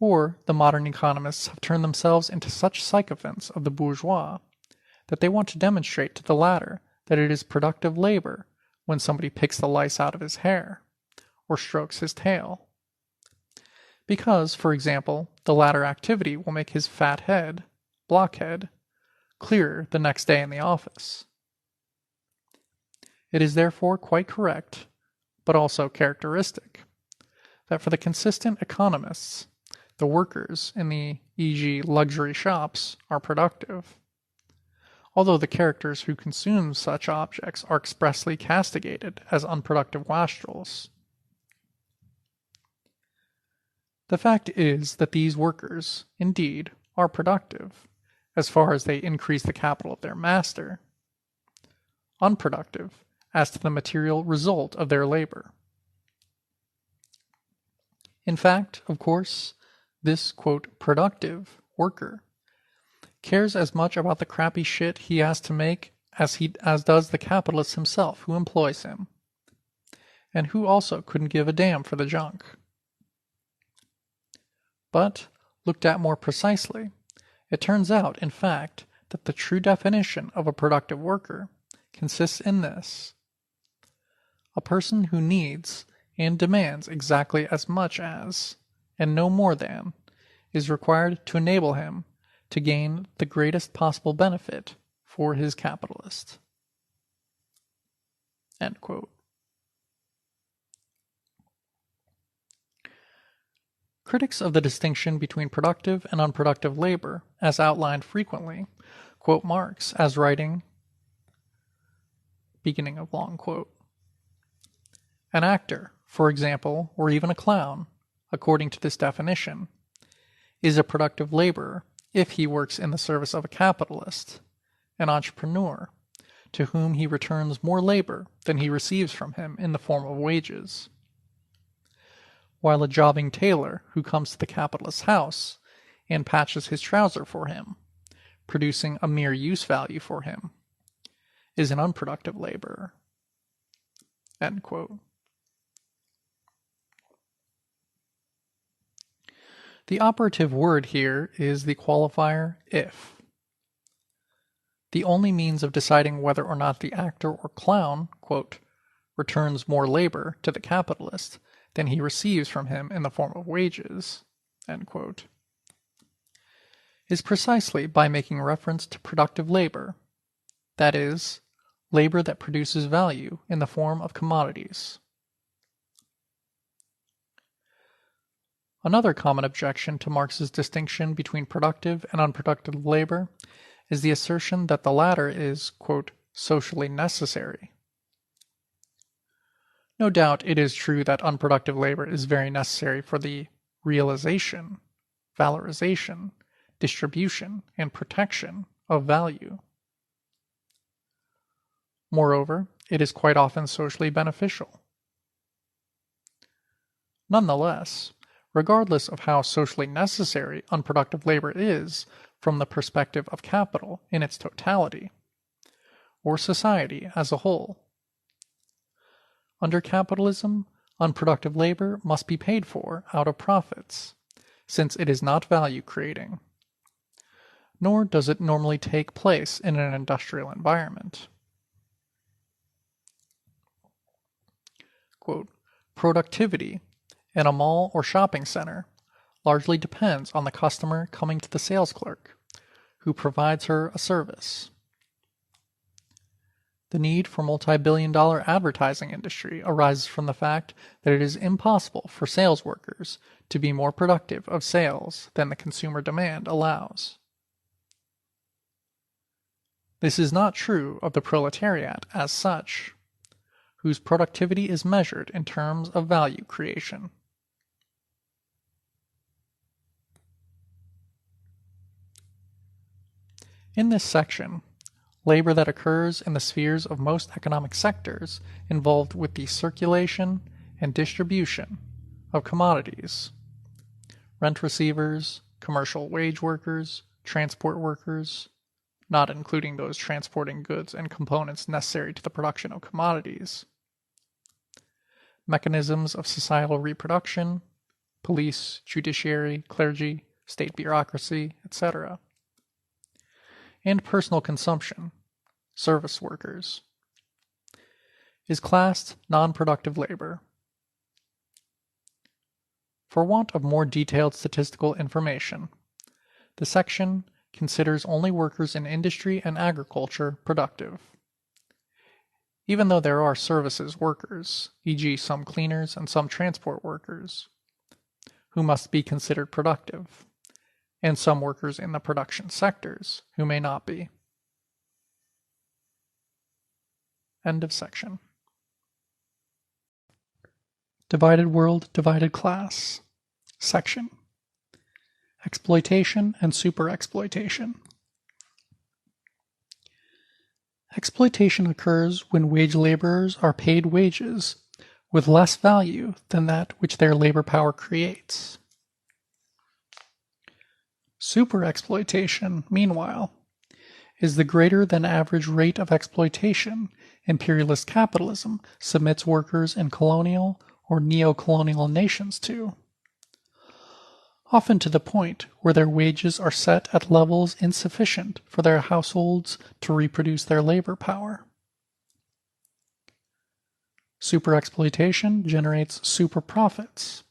Or the modern economists have turned themselves into such sycophants of the bourgeois that they want to demonstrate to the latter that it is productive labor when somebody picks the lice out of his hair, or strokes his tail, because, for example, the latter activity will make his fat head, blockhead, clearer the next day in the office. It is therefore quite correct, but also characteristic, that for the consistent economists, the workers in the e.g. luxury shops are productive, although the characters who consume such objects are expressly castigated as unproductive wastrels. The fact is that these workers, indeed, are productive, as far as they increase the capital of their master, unproductive as to the material result of their labor. In fact, of course, this, quote, productive worker cares as much about the crappy shit he has to make as does the capitalist himself who employs him, and who also couldn't give a damn for the junk. But, looked at more precisely, it turns out, in fact, that the true definition of a productive worker consists in this: a person who needs and demands exactly as much as, and no more than, is required to enable him to gain the greatest possible benefit for his capitalist. End quote. Critics of the distinction between productive and unproductive labor, as outlined frequently, quote Marx as writing, beginning of long quote, "An actor, for example, or even a clown, according to this definition, is a productive laborer if he works in the service of a capitalist, an entrepreneur, to whom he returns more labor than he receives from him in the form of wages. While a jobbing tailor who comes to the capitalist's house and patches his trouser for him, producing a mere use value for him, is an unproductive laborer." End quote. The operative word here is the qualifier if. The only means of deciding whether or not the actor or clown, quote, returns more labor to the capitalist than he receives from him in the form of wages, end quote, is precisely by making reference to productive labor, that is, labor that produces value in the form of commodities. Another common objection to Marx's distinction between productive and unproductive labor is the assertion that the latter is, quote, socially necessary. No doubt it is true that unproductive labor is very necessary for the realization, valorization, distribution, and protection of value. Moreover, it is quite often socially beneficial. Nonetheless, regardless of how socially necessary unproductive labor is from the perspective of capital in its totality, or society as a whole, under capitalism, unproductive labor must be paid for out of profits, since it is not value-creating. Nor does it normally take place in an industrial environment. Quote, productivity in a mall or shopping center largely depends on the customer coming to the sales clerk, who provides her a service. The need for multi-billion-dollar advertising industry arises from the fact that it is impossible for sales workers to be more productive of sales than the consumer demand allows. This is not true of the proletariat as such, whose productivity is measured in terms of value creation. In this section, labor that occurs in the spheres of most economic sectors involved with the circulation and distribution of commodities, rent receivers, commercial wage workers, transport workers, not including those transporting goods and components necessary to the production of commodities, mechanisms of societal reproduction, police, judiciary, clergy, state bureaucracy, etc., and personal consumption, service workers, is classed non-productive labor. for want of more detailed statistical information. The section considers only workers in industry and agriculture productive. Even though there are services workers, e.g. some cleaners and some transport workers, who must be considered productive, and some workers in the production sectors who may not be. End of section. Divided world, divided class. Section. Exploitation and superexploitation. Exploitation occurs when wage laborers are paid wages with less value than that which their labor power creates. Superexploitation, meanwhile, is the greater than average rate of exploitation imperialist capitalism submits workers in colonial or neo-colonial nations to, often to the point where their wages are set at levels insufficient for their households to reproduce their labor power. Superexploitation generates super profits,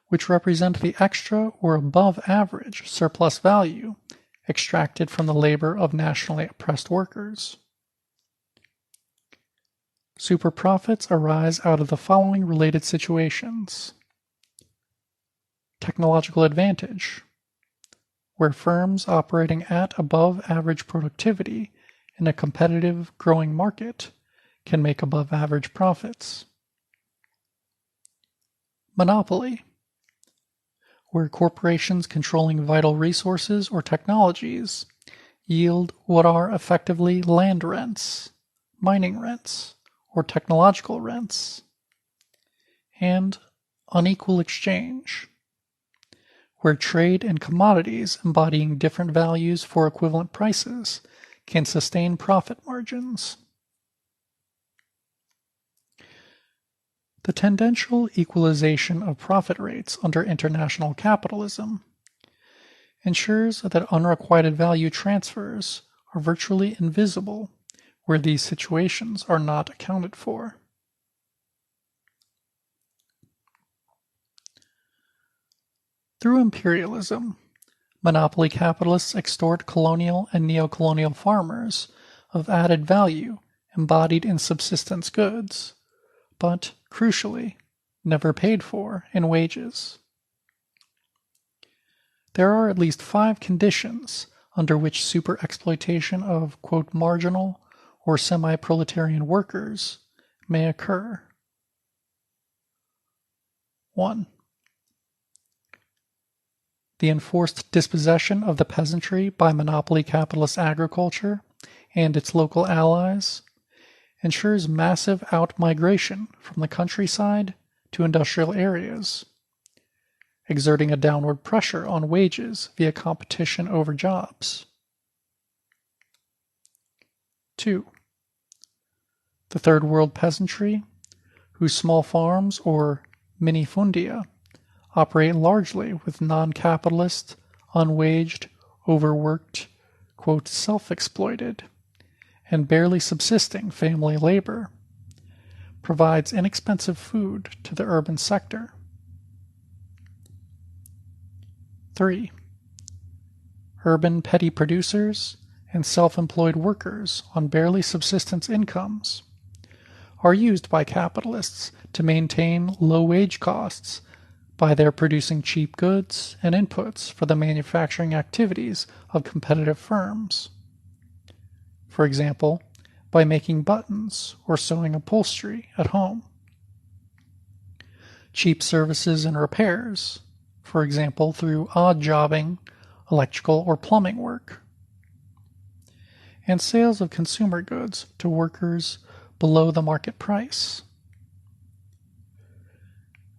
which represent the extra or above average surplus value extracted from the labor of nationally oppressed workers. Super profits arise out of the following related situations. Technological advantage, where firms operating at above average productivity in a competitive growing market can make above average profits. Monopoly, where corporations controlling vital resources or technologies yield what are effectively land rents, mining rents, or technological rents. And unequal exchange, where trade in commodities embodying different values for equivalent prices can sustain profit margins. The tendential equalization of profit rates under international capitalism ensures that unrequited value transfers are virtually invisible where these situations are not accounted for. Through imperialism, monopoly capitalists extort colonial and neo-colonial farmers of added value embodied in subsistence goods, but, crucially, never paid for in wages. There are at least 5 conditions under which superexploitation of, quote, marginal or semi-proletarian workers may occur. 1. The enforced dispossession of the peasantry by monopoly capitalist agriculture and its local allies ensures massive out-migration from the countryside to industrial areas, exerting a downward pressure on wages via competition over jobs. 2. The Third World peasantry, whose small farms or minifundia operate largely with non-capitalist, unwaged, overworked, quote, self-exploited, and barely subsisting family labor, provides inexpensive food to the urban sector. 3. Urban petty producers and self-employed workers on barely subsistence incomes are used by capitalists to maintain low wage costs by their producing cheap goods and inputs for the manufacturing activities of competitive firms. For example, by making buttons or sewing upholstery at home. Cheap services and repairs, for example through odd jobbing, electrical or plumbing work. And sales of consumer goods to workers below the market price.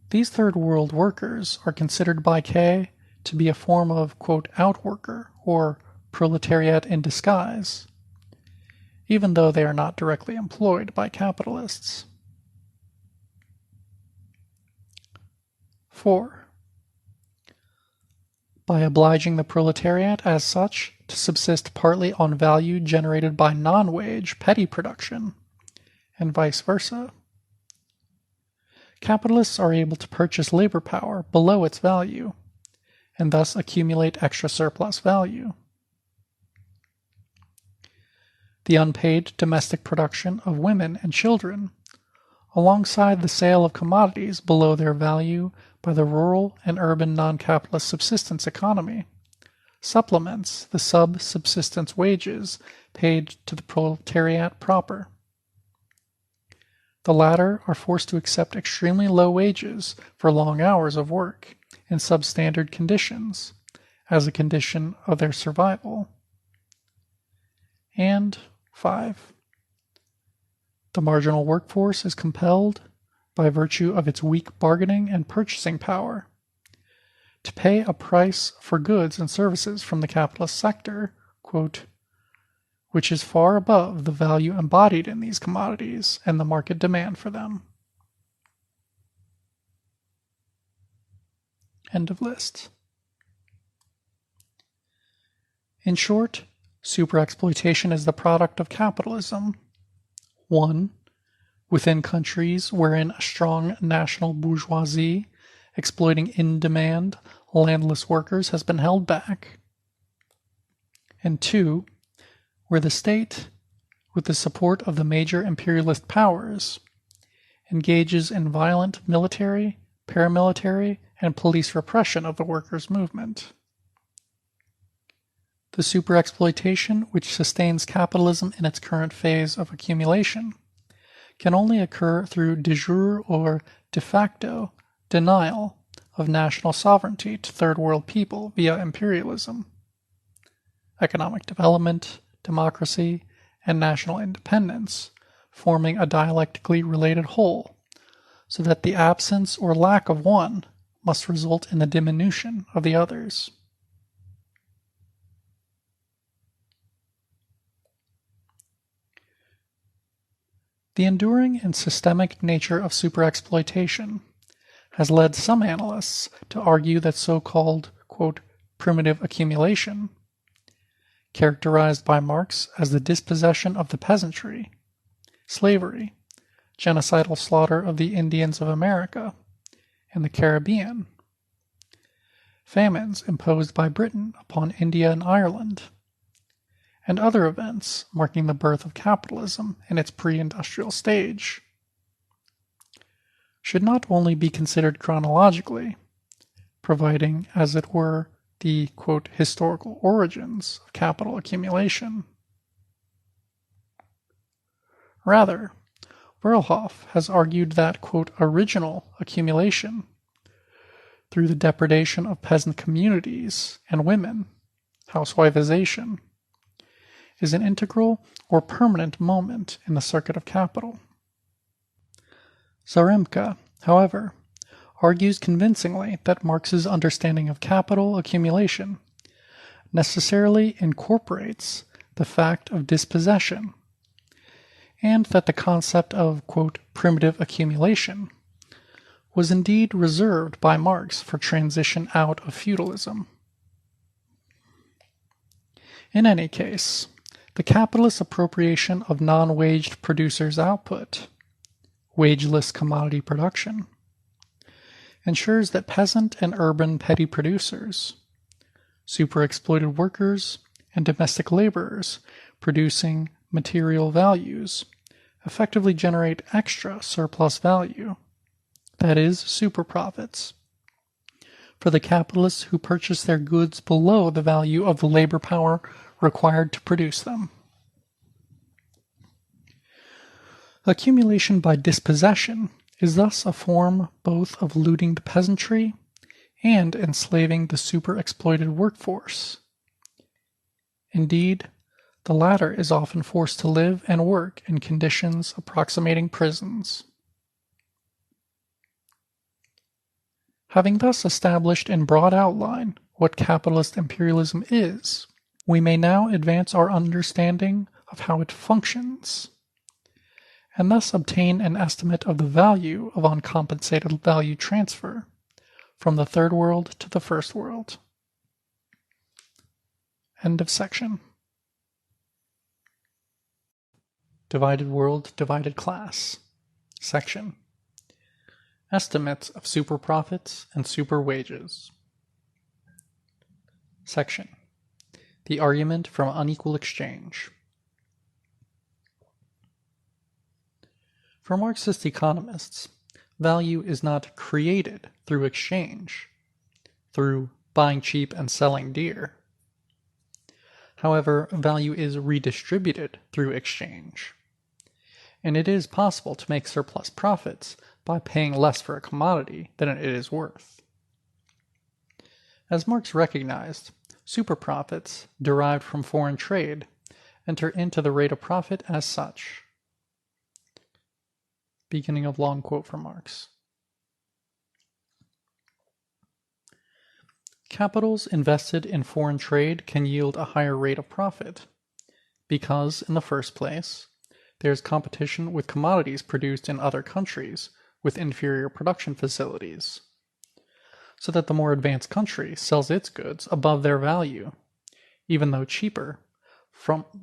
These third world workers are considered by Kay to be a form of, quote, outworker or proletariat in disguise, even though they are not directly employed by capitalists. 4. By obliging the proletariat as such to subsist partly on value generated by non-wage petty production, and vice versa, Capitalists are able to purchase labor power below its value, and thus accumulate extra surplus value. The unpaid domestic production of women and children, alongside the sale of commodities below their value by the rural and urban non-capitalist subsistence economy, supplements the sub-subsistence wages paid to the proletariat proper. The latter are forced to accept extremely low wages for long hours of work in substandard conditions as a condition of their survival. And 5. The marginal workforce is compelled, by virtue of its weak bargaining and purchasing power, to pay a price for goods and services from the capitalist sector, quote, which is far above the value embodied in these commodities and the market demand for them. End of list. In short, superexploitation is the product of capitalism. 1. Within countries wherein a strong national bourgeoisie exploiting in-demand, landless workers has been held back. And 2. Where the state, with the support of the major imperialist powers, engages in violent military, paramilitary, and police repression of the workers' movement. The superexploitation which sustains capitalism in its current phase of accumulation can only occur through de jure or de facto denial of national sovereignty to third world people via imperialism. Economic development, democracy, and national independence forming a dialectically related whole, so that the absence or lack of one must result in the diminution of the others. The enduring and systemic nature of superexploitation has led some analysts to argue that so-called, quote, primitive accumulation, characterized by Marx as the dispossession of the peasantry, slavery, genocidal slaughter of the Indians of America and the Caribbean, famines imposed by Britain upon India and Ireland, and other events marking the birth of capitalism in its pre-industrial stage, should not only be considered chronologically, providing, as it were, the, quote, historical origins of capital accumulation. Rather, Verhoeff has argued that, quote, original accumulation, through the depredation of peasant communities and women, housewifization, is an integral or permanent moment in the circuit of capital. Zaremka, however, argues convincingly that Marx's understanding of capital accumulation necessarily incorporates the fact of dispossession, and that the concept of, quote, primitive accumulation was indeed reserved by Marx for transition out of feudalism. In any case, the capitalist appropriation of non-waged producers' output, wageless commodity production, ensures that peasant and urban petty producers, superexploited workers, and domestic laborers producing material values effectively generate extra surplus value, that is, super profits, for the capitalists who purchase their goods below the value of the labor power required to produce them. Accumulation by dispossession is thus a form both of looting the peasantry and enslaving the super-exploited workforce. Indeed, the latter is often forced to live and work in conditions approximating prisons. Having thus established in broad outline what capitalist imperialism is, we may now advance our understanding of how it functions, and thus obtain an estimate of the value of uncompensated value transfer from the third world to the first world. End of section. Divided world, divided class. Section. Estimates of superprofits and superwages. Section: The argument from unequal exchange. For Marxist economists, value is not created through exchange, through buying cheap and selling dear. However, value is redistributed through exchange, and it is possible to make surplus profits by paying less for a commodity than it is worth. As Marx recognized, superprofits derived from foreign trade enter into the rate of profit as such. Beginning of long quote from Marx. Capitals invested in foreign trade can yield a higher rate of profit because, in the first place, there is competition with commodities produced in other countries with inferior production facilities, so that the more advanced country sells its goods above their value, even though cheaper,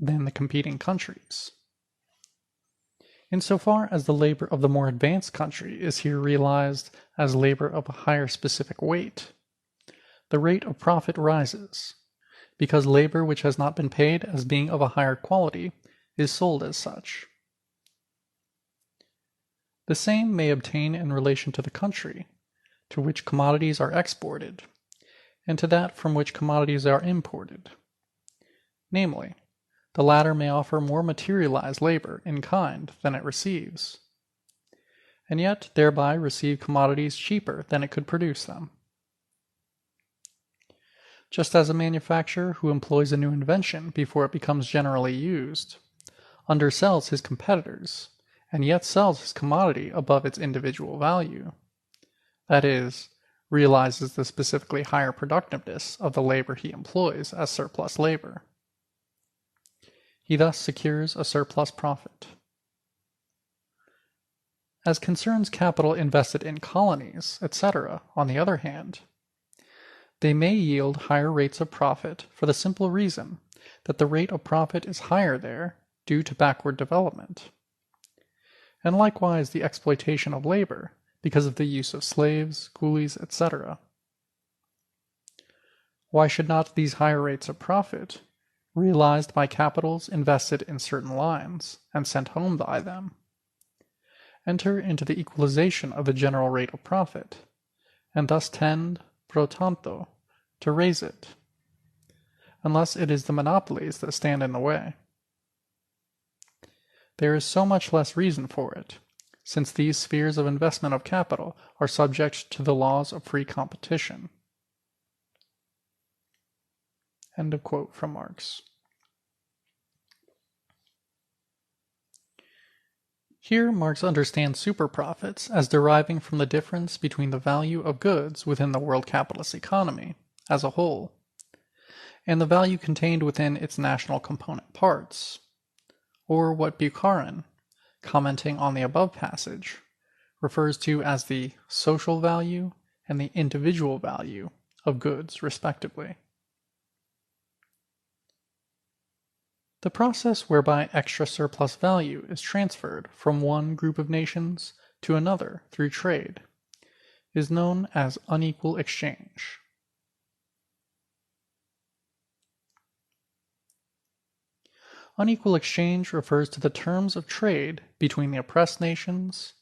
than the competing countries. Insofar as the labor of the more advanced country is here realized as labor of a higher specific weight, the rate of profit rises, because labor which has not been paid as being of a higher quality is sold as such. The same may obtain in relation to the country to which commodities are exported, and to that from which commodities are imported. Namely, the latter may offer more materialized labor in kind than it receives, and yet thereby receive commodities cheaper than it could produce them. Just as a manufacturer who employs a new invention before it becomes generally used undersells his competitors, and yet sells his commodity above its individual value, that is, realizes the specifically higher productiveness of the labor he employs as surplus labor. He thus secures a surplus profit. As concerns capital invested in colonies, etc., on the other hand, they may yield higher rates of profit for the simple reason that the rate of profit is higher there due to backward development, and likewise the exploitation of labor because of the use of slaves, coolies, etc. Why should not these higher rates of profit, realized by capitals invested in certain lines and sent home by them, enter into the equalization of the general rate of profit, and thus tend, pro tanto, to raise it, unless it is the monopolies that stand in the way? There is so much less reason for it, since these spheres of investment of capital are subject to the laws of free competition. End of quote from Marx. Here Marx understands superprofits as deriving from the difference between the value of goods within the world capitalist economy as a whole and the value contained within its national component parts, or what Bukharin, commenting on the above passage, refers to as the social value and the individual value of goods, respectively. The process whereby extra surplus value is transferred from one group of nations to another through trade is known as unequal exchange. Unequal exchange refers to the terms of trade between the oppressed nations,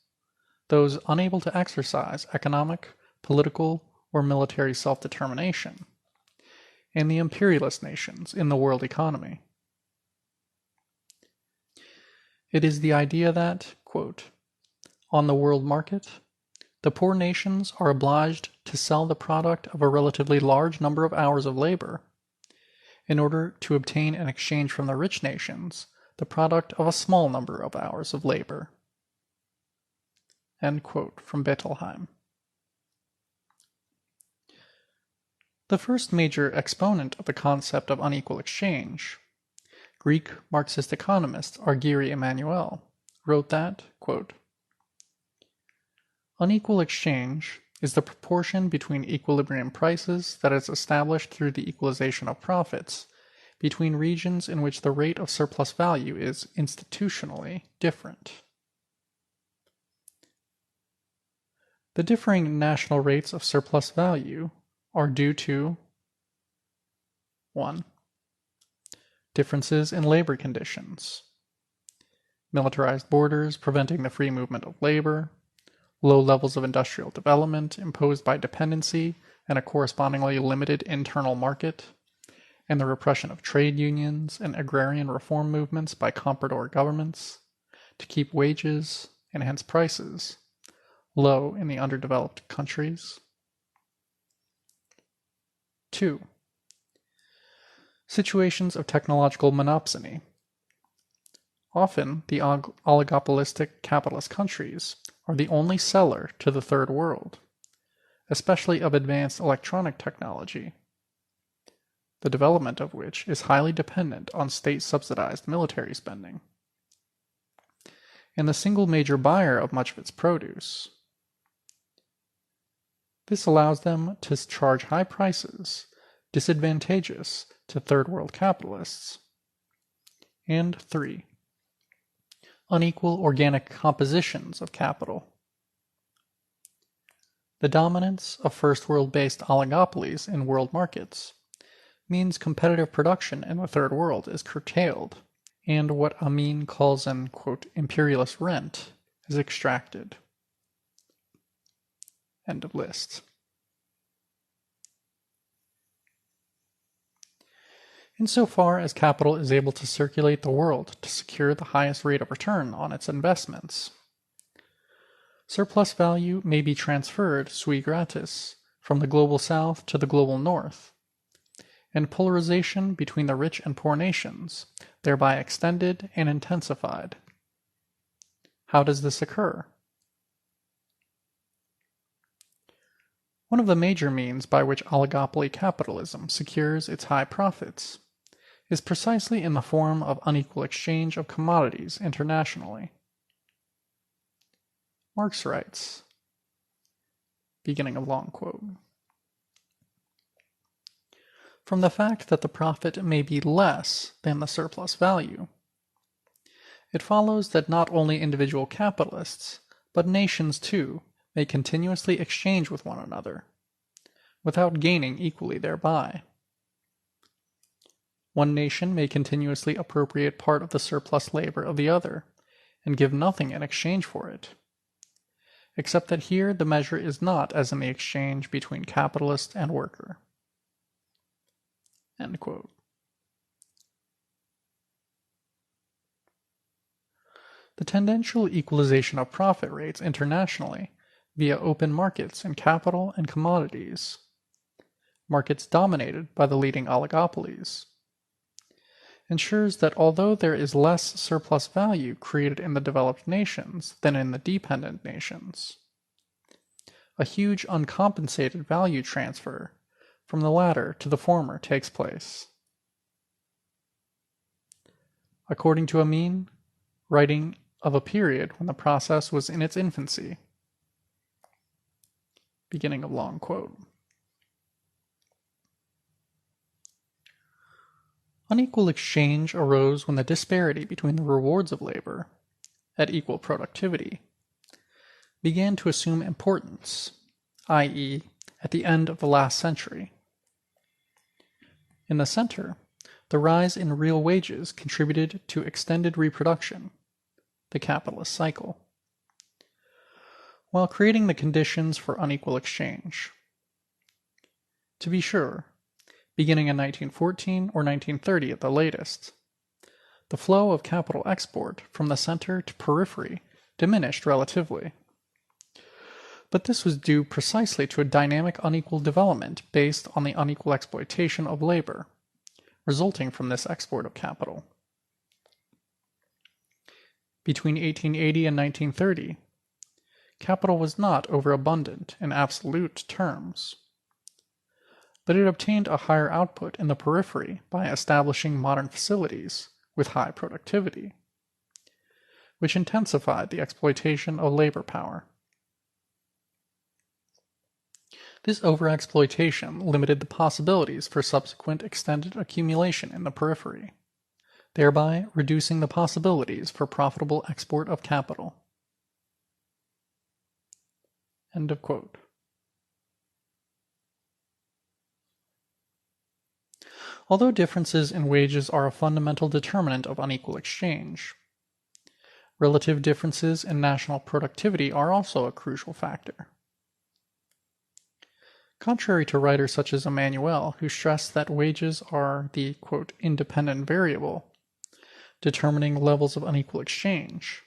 those unable to exercise economic, political, or military self-determination, and the imperialist nations in the world economy. It is the idea that, quote, on the world market, the poor nations are obliged to sell the product of a relatively large number of hours of labor in order to obtain in exchange from the rich nations the product of a small number of hours of labor. End quote from Bettelheim. The first major exponent of the concept of unequal exchange, Greek Marxist economist Argyri Emmanuel, wrote that, quote, unequal exchange is the proportion between equilibrium prices that is established through the equalization of profits between regions in which the rate of surplus value is institutionally different. The differing national rates of surplus value are due to 1. Differences in labor conditions. Militarized borders preventing the free movement of labor, low levels of industrial development imposed by dependency and a correspondingly limited internal market, and the repression of trade unions and agrarian reform movements by comprador governments to keep wages, and hence prices, low in the underdeveloped countries. 2. Situations of technological monopsony. Often, the oligopolistic capitalist countries are the only seller to the Third World, especially of advanced electronic technology, the development of which is highly dependent on state-subsidized military spending, and the single major buyer of much of its produce. This allows them to charge high prices, disadvantageous to Third World capitalists. And 3. Unequal organic compositions of capital. The dominance of First World-based oligopolies in world markets means competitive production in the Third World is curtailed, and what Amin calls an, quote, imperialist rent is extracted. End of list. Insofar as capital is able to circulate the world to secure the highest rate of return on its investments, surplus value may be transferred sui gratis from the global south to the global north, and polarization between the rich and poor nations thereby extended and intensified. How does this occur? One of the major means by which oligopoly capitalism secures its high profits is precisely in the form of unequal exchange of commodities internationally. Marx writes, beginning of long quote, "From the fact that the profit may be less than the surplus value, it follows that not only individual capitalists, but nations too, may continuously exchange with one another, without gaining equally thereby. One nation may continuously appropriate part of the surplus labor of the other, and give nothing in exchange for it, except that here the measure is not as in the exchange between capitalist and worker." End quote. The tendential equalization of profit rates internationally via open markets in capital and commodities, markets dominated by the leading oligopolies, ensures that although there is less surplus value created in the developed nations than in the dependent nations, a huge uncompensated value transfer from the latter to the former takes place. According to Amin, writing of a period when the process was in its infancy. Beginning of long quote. Unequal exchange arose when the disparity between the rewards of labor, at equal productivity, began to assume importance, i.e., at the end of the last century. In the center, the rise in real wages contributed to extended reproduction, the capitalist cycle, while creating the conditions for unequal exchange. To be sure, beginning in 1914 or 1930 at the latest, the flow of capital export from the center to periphery diminished relatively. But this was due precisely to a dynamic unequal development based on the unequal exploitation of labor, resulting from this export of capital. Between 1880 and 1930, capital was not overabundant in absolute terms, but it obtained a higher output in the periphery by establishing modern facilities with high productivity, which intensified the exploitation of labor power. This overexploitation limited the possibilities for subsequent extended accumulation in the periphery, thereby reducing the possibilities for profitable export of capital. End of quote. Although differences in wages are a fundamental determinant of unequal exchange, relative differences in national productivity are also a crucial factor. Contrary to writers such as Emmanuel, who stress that wages are the, quote, independent variable, determining levels of unequal exchange,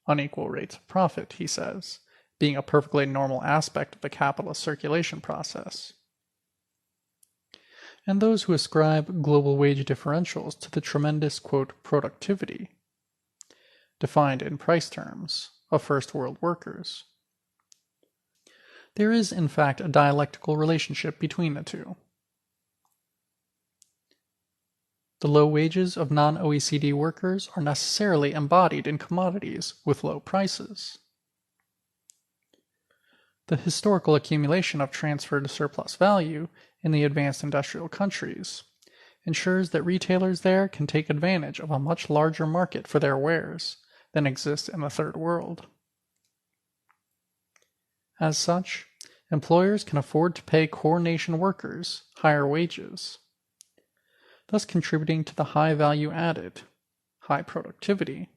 unequal rates of profit, he says, being a perfectly normal aspect of the capitalist circulation process. And those who ascribe global wage differentials to the tremendous, quote, productivity, defined in price terms, of first world workers. There is, in fact, a dialectical relationship between the two. The low wages of non-OECD workers are necessarily embodied in commodities with low prices. The historical accumulation of transferred surplus value in the advanced industrial countries ensures that retailers there can take advantage of a much larger market for their wares than exists in the Third World. As such, employers can afford to pay core nation workers higher wages, thus contributing to the high value added, high productivity,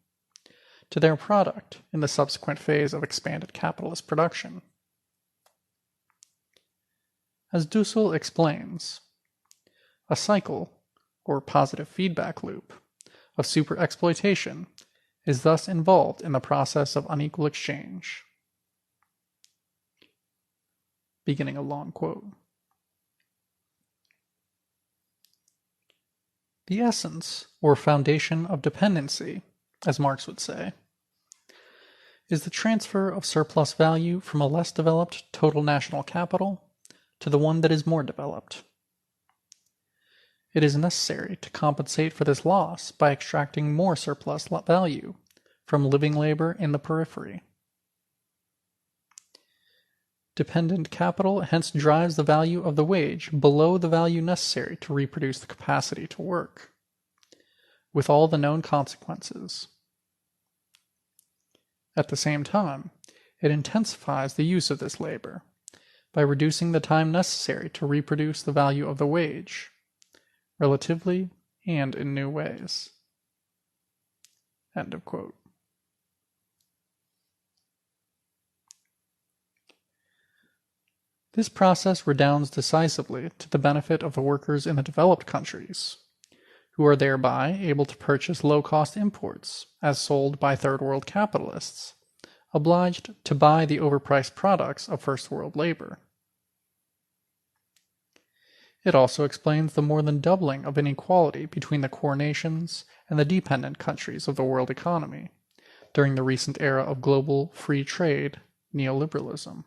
to their product in the subsequent phase of expanded capitalist production. As Dussel explains, a cycle, or positive feedback loop, of superexploitation is thus involved in the process of unequal exchange. Beginning a long quote. The essence, or foundation of dependency, as Marx would say, is the transfer of surplus value from a less developed total national capital to the one that is more developed. It is necessary to compensate for this loss by extracting more surplus value from living labor in the periphery. Dependent capital hence drives the value of the wage below the value necessary to reproduce the capacity to work, with all the known consequences. At the same time, it intensifies the use of this labor by reducing the time necessary to reproduce the value of the wage, relatively and in new ways. End of quote. This process redounds decisively to the benefit of the workers in the developed countries, who are thereby able to purchase low-cost imports as sold by third-world capitalists, obliged to buy the overpriced products of first-world labor. It also explains the more than doubling of inequality between the core nations and the dependent countries of the world economy during the recent era of global free trade neoliberalism.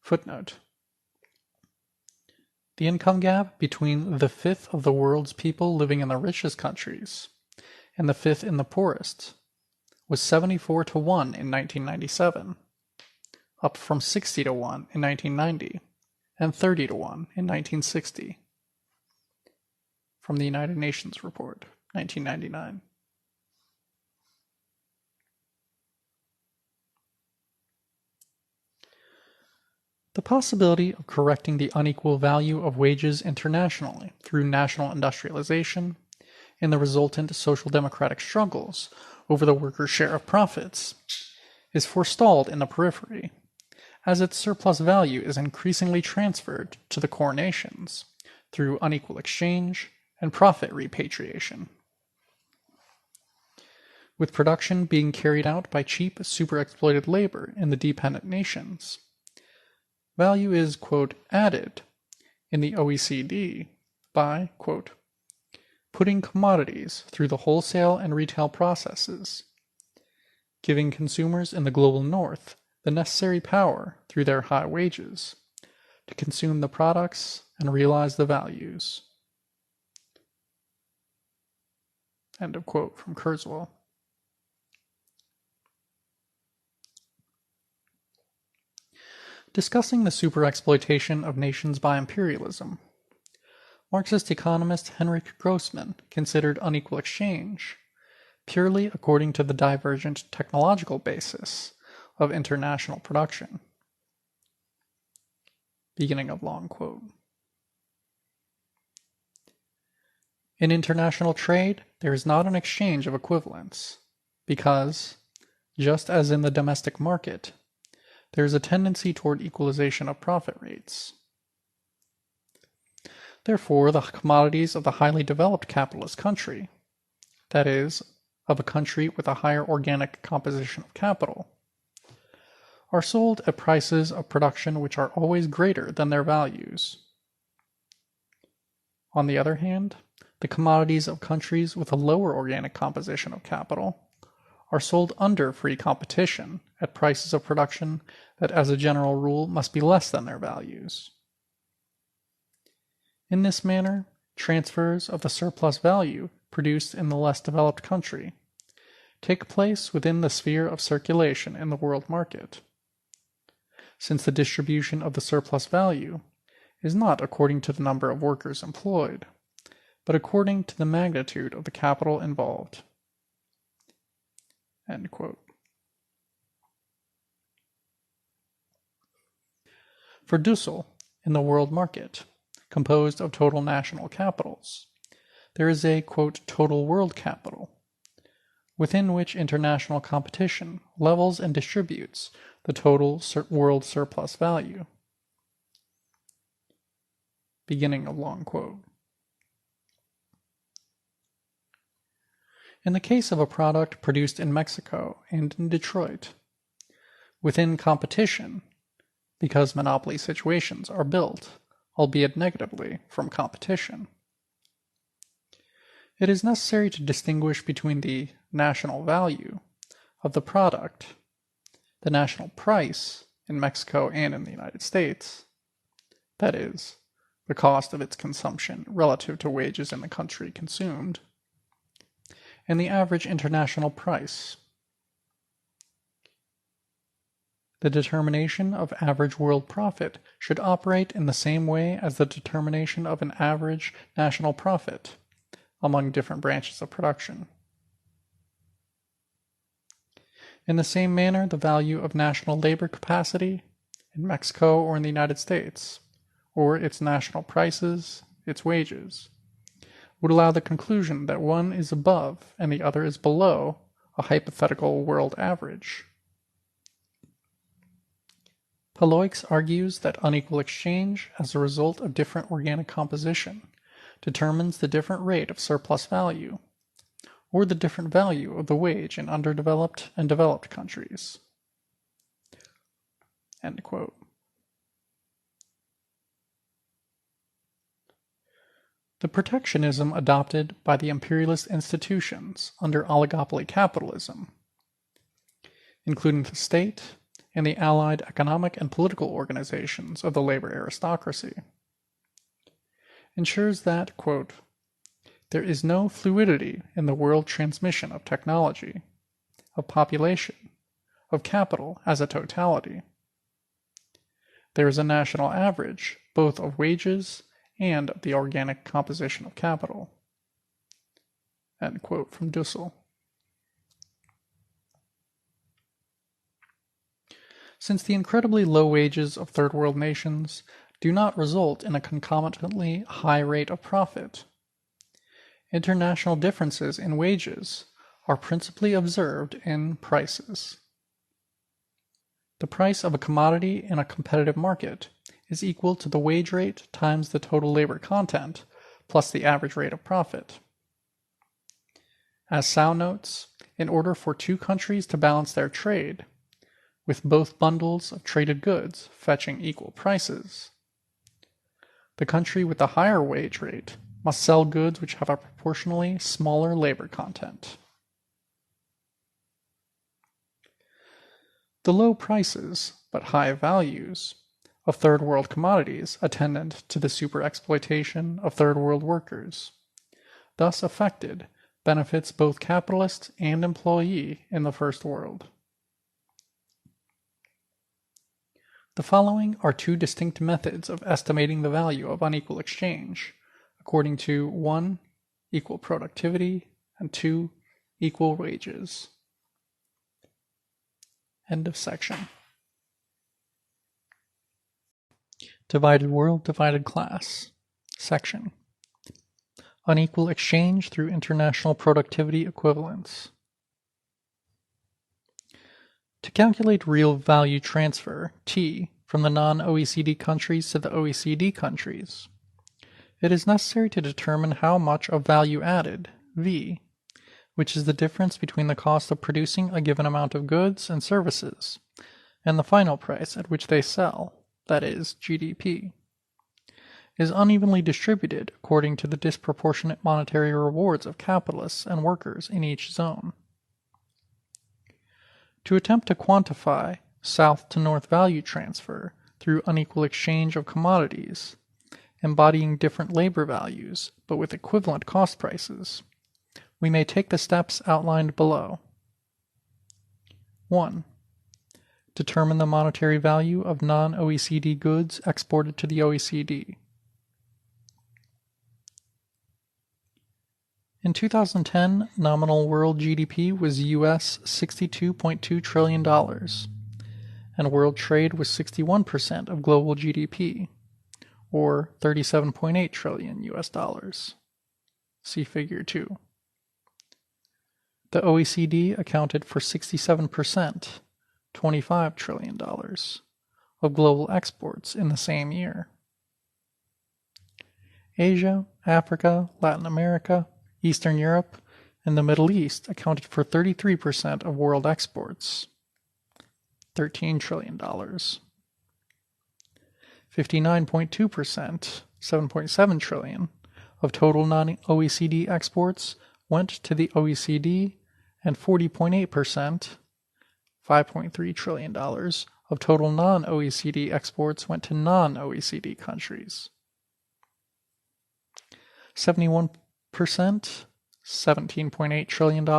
Footnote. The income gap between the fifth of the world's people living in the richest countries and the fifth in the poorest was 74 to 1 in 1997, up from 60 to 1 in 1990, and 30 to 1 in 1960. From the United Nations Report, 1999. The possibility of correcting the unequal value of wages internationally through national industrialization and the resultant social democratic struggles over the workers' share of profits is forestalled in the periphery, as its surplus value is increasingly transferred to the core nations through unequal exchange and profit repatriation. With production being carried out by cheap, superexploited labor in the dependent nations, value is, quote, added in the OECD by, quote, putting commodities through the wholesale and retail processes, giving consumers in the global north the necessary power through their high wages to consume the products and realize the values. End of quote from Kurzweil. Discussing the superexploitation of nations by imperialism, Marxist economist Henrik Grossman considered unequal exchange, purely according to the divergent technological basis of international production. Beginning of long quote. In international trade, there is not an exchange of equivalents, because, just as in the domestic market, there is a tendency toward equalization of profit rates. Therefore, the commodities of the highly developed capitalist country, that is, of a country with a higher organic composition of capital, are sold at prices of production which are always greater than their values. On the other hand, the commodities of countries with a lower organic composition of capital are sold under free competition at prices of production that as a general rule must be less than their values. In this manner, transfers of the surplus value produced in the less developed country take place within the sphere of circulation in the world market, since the distribution of the surplus value is not according to the number of workers employed, but according to the magnitude of the capital involved. End quote. For Dussel, in the world market, composed of total national capitals, there is a, quote, total world capital, within which international competition levels and distributes the total world surplus value. Beginning of long quote. In the case of a product produced in Mexico and in Detroit, within competition, because monopoly situations are built, albeit negatively, from competition, it is necessary to distinguish between the national value of the product, the national price in Mexico and in the United States, that is, the cost of its consumption relative to wages in the country consumed, and the average international price. The determination of average world profit should operate in the same way as the determination of an average national profit among different branches of production. In the same manner, the value of national labor capacity in Mexico or in the United States, or its national prices, its wages, would allow the conclusion that one is above and the other is below a hypothetical world average. Paloix argues that unequal exchange as a result of different organic composition determines the different rate of surplus value, or the different value of the wage in underdeveloped and developed countries. End quote. The protectionism adopted by the imperialist institutions under oligopoly capitalism, including the state and the allied economic and political organizations of the labor aristocracy, ensures that, quote, there is no fluidity in the world transmission of technology, of population, of capital as a totality. There is a national average both of wages and of the organic composition of capital. End quote from Dussel. Since the incredibly low wages of third world nations do not result in a concomitantly high rate of profit, international differences in wages are principally observed in prices. The price of a commodity in a competitive market is equal to the wage rate times the total labor content plus the average rate of profit. As Sau notes, in order for two countries to balance their trade, with both bundles of traded goods fetching equal prices, the country with the higher wage rate must sell goods which have a proportionally smaller labor content. The low prices, but high values, of third world commodities attendant to the superexploitation of third world workers, thus affected, benefits both capitalist and employee in the first world. The following are two distinct methods of estimating the value of unequal exchange, according to 1. Equal productivity, and 2. Equal wages. End of section. Divided world, divided class. Section. Unequal exchange through international productivity equivalence. To calculate real value transfer, T, from the non-OECD countries to the OECD countries, it is necessary to determine how much of value added, V, which is the difference between the cost of producing a given amount of goods and services, and the final price at which they sell, that is, GDP, is unevenly distributed according to the disproportionate monetary rewards of capitalists and workers in each zone. To attempt to quantify south to north value transfer through unequal exchange of commodities, embodying different labor values but with equivalent cost prices, we may take the steps outlined below. 1. Determine the monetary value of non-OECD goods exported to the OECD. In 2010, nominal world GDP was US $62.2 trillion, and world trade was 61% of global GDP, or $37.8 trillion US dollars. See Figure 2. The OECD accounted for 67%, $25 trillion, of global exports in the same year. Asia, Africa, Latin America, Eastern Europe, and the Middle East accounted for 33% of world exports, $13 trillion. 59.2%, $7.7 trillion, of total non-OECD exports went to the OECD, and 40.8%, $5.3 trillion, of total non-OECD exports went to non-OECD countries. 71%, $17.8 trillion,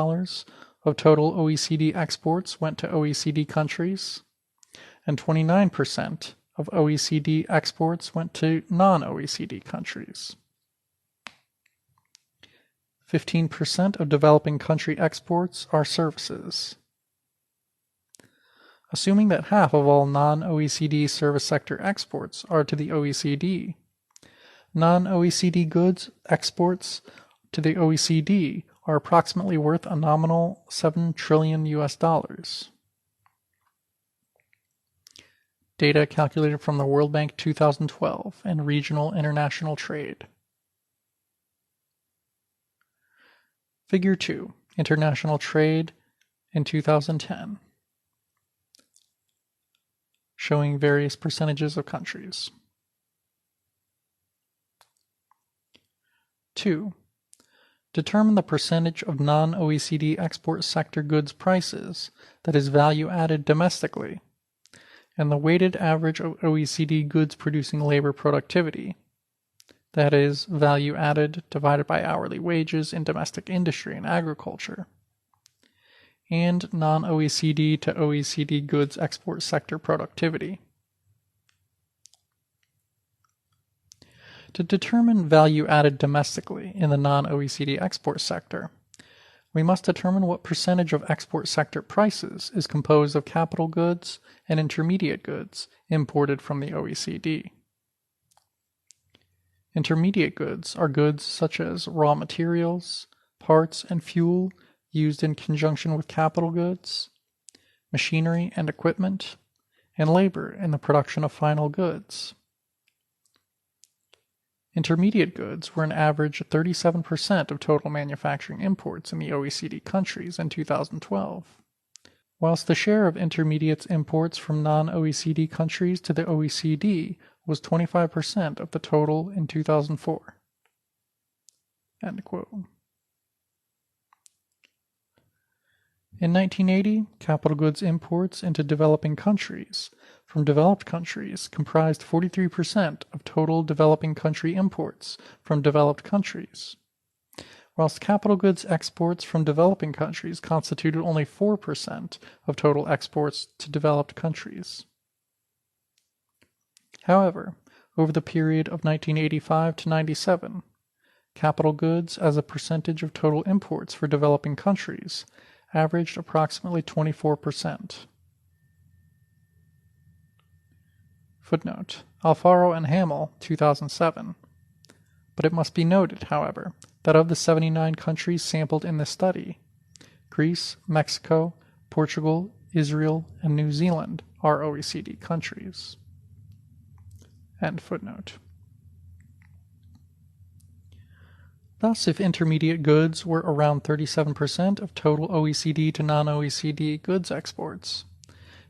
of total OECD exports went to OECD countries, and 29% of OECD exports went to non-OECD countries. 15% of developing country exports are services. Assuming that half of all non-OECD service sector exports are to the OECD, non-OECD goods exports to the OECD are approximately worth a nominal $7 trillion US dollars. Data calculated from the World Bank 2012 and Regional International Trade. Figure 2. International Trade in 2010. Showing various percentages of countries. 2. Determine the percentage of non-OECD export sector goods prices that is value added domestically, and the weighted average of OECD goods producing labor productivity, that is, value added divided by hourly wages in domestic industry and agriculture, and non-OECD to OECD goods export sector productivity. To determine value added domestically in the non-OECD export sector, we must determine what percentage of export sector prices is composed of capital goods and intermediate goods imported from the OECD. Intermediate goods are goods such as raw materials, parts, and fuel used in conjunction with capital goods, machinery and equipment, and labor in the production of final goods. Intermediate goods were an average 37% of total manufacturing imports in the OECD countries in 2012, whilst the share of intermediates imports from non-OECD countries to the OECD was 25% of the total in 2004. End quote. In 1980, capital goods imports into developing countries from developed countries comprised 43% of total developing country imports from developed countries, whilst capital goods exports from developing countries constituted only 4% of total exports to developed countries. However, over the period of 1985 to 97, capital goods as a percentage of total imports for developing countries averaged approximately 24%. Footnote: Alfaro and Hamill, 2007. But it must be noted, however, that of the 79 countries sampled in this study, Greece, Mexico, Portugal, Israel, and New Zealand are OECD countries. End footnote. Thus, if intermediate goods were around 37% of total OECD to non-OECD goods exports,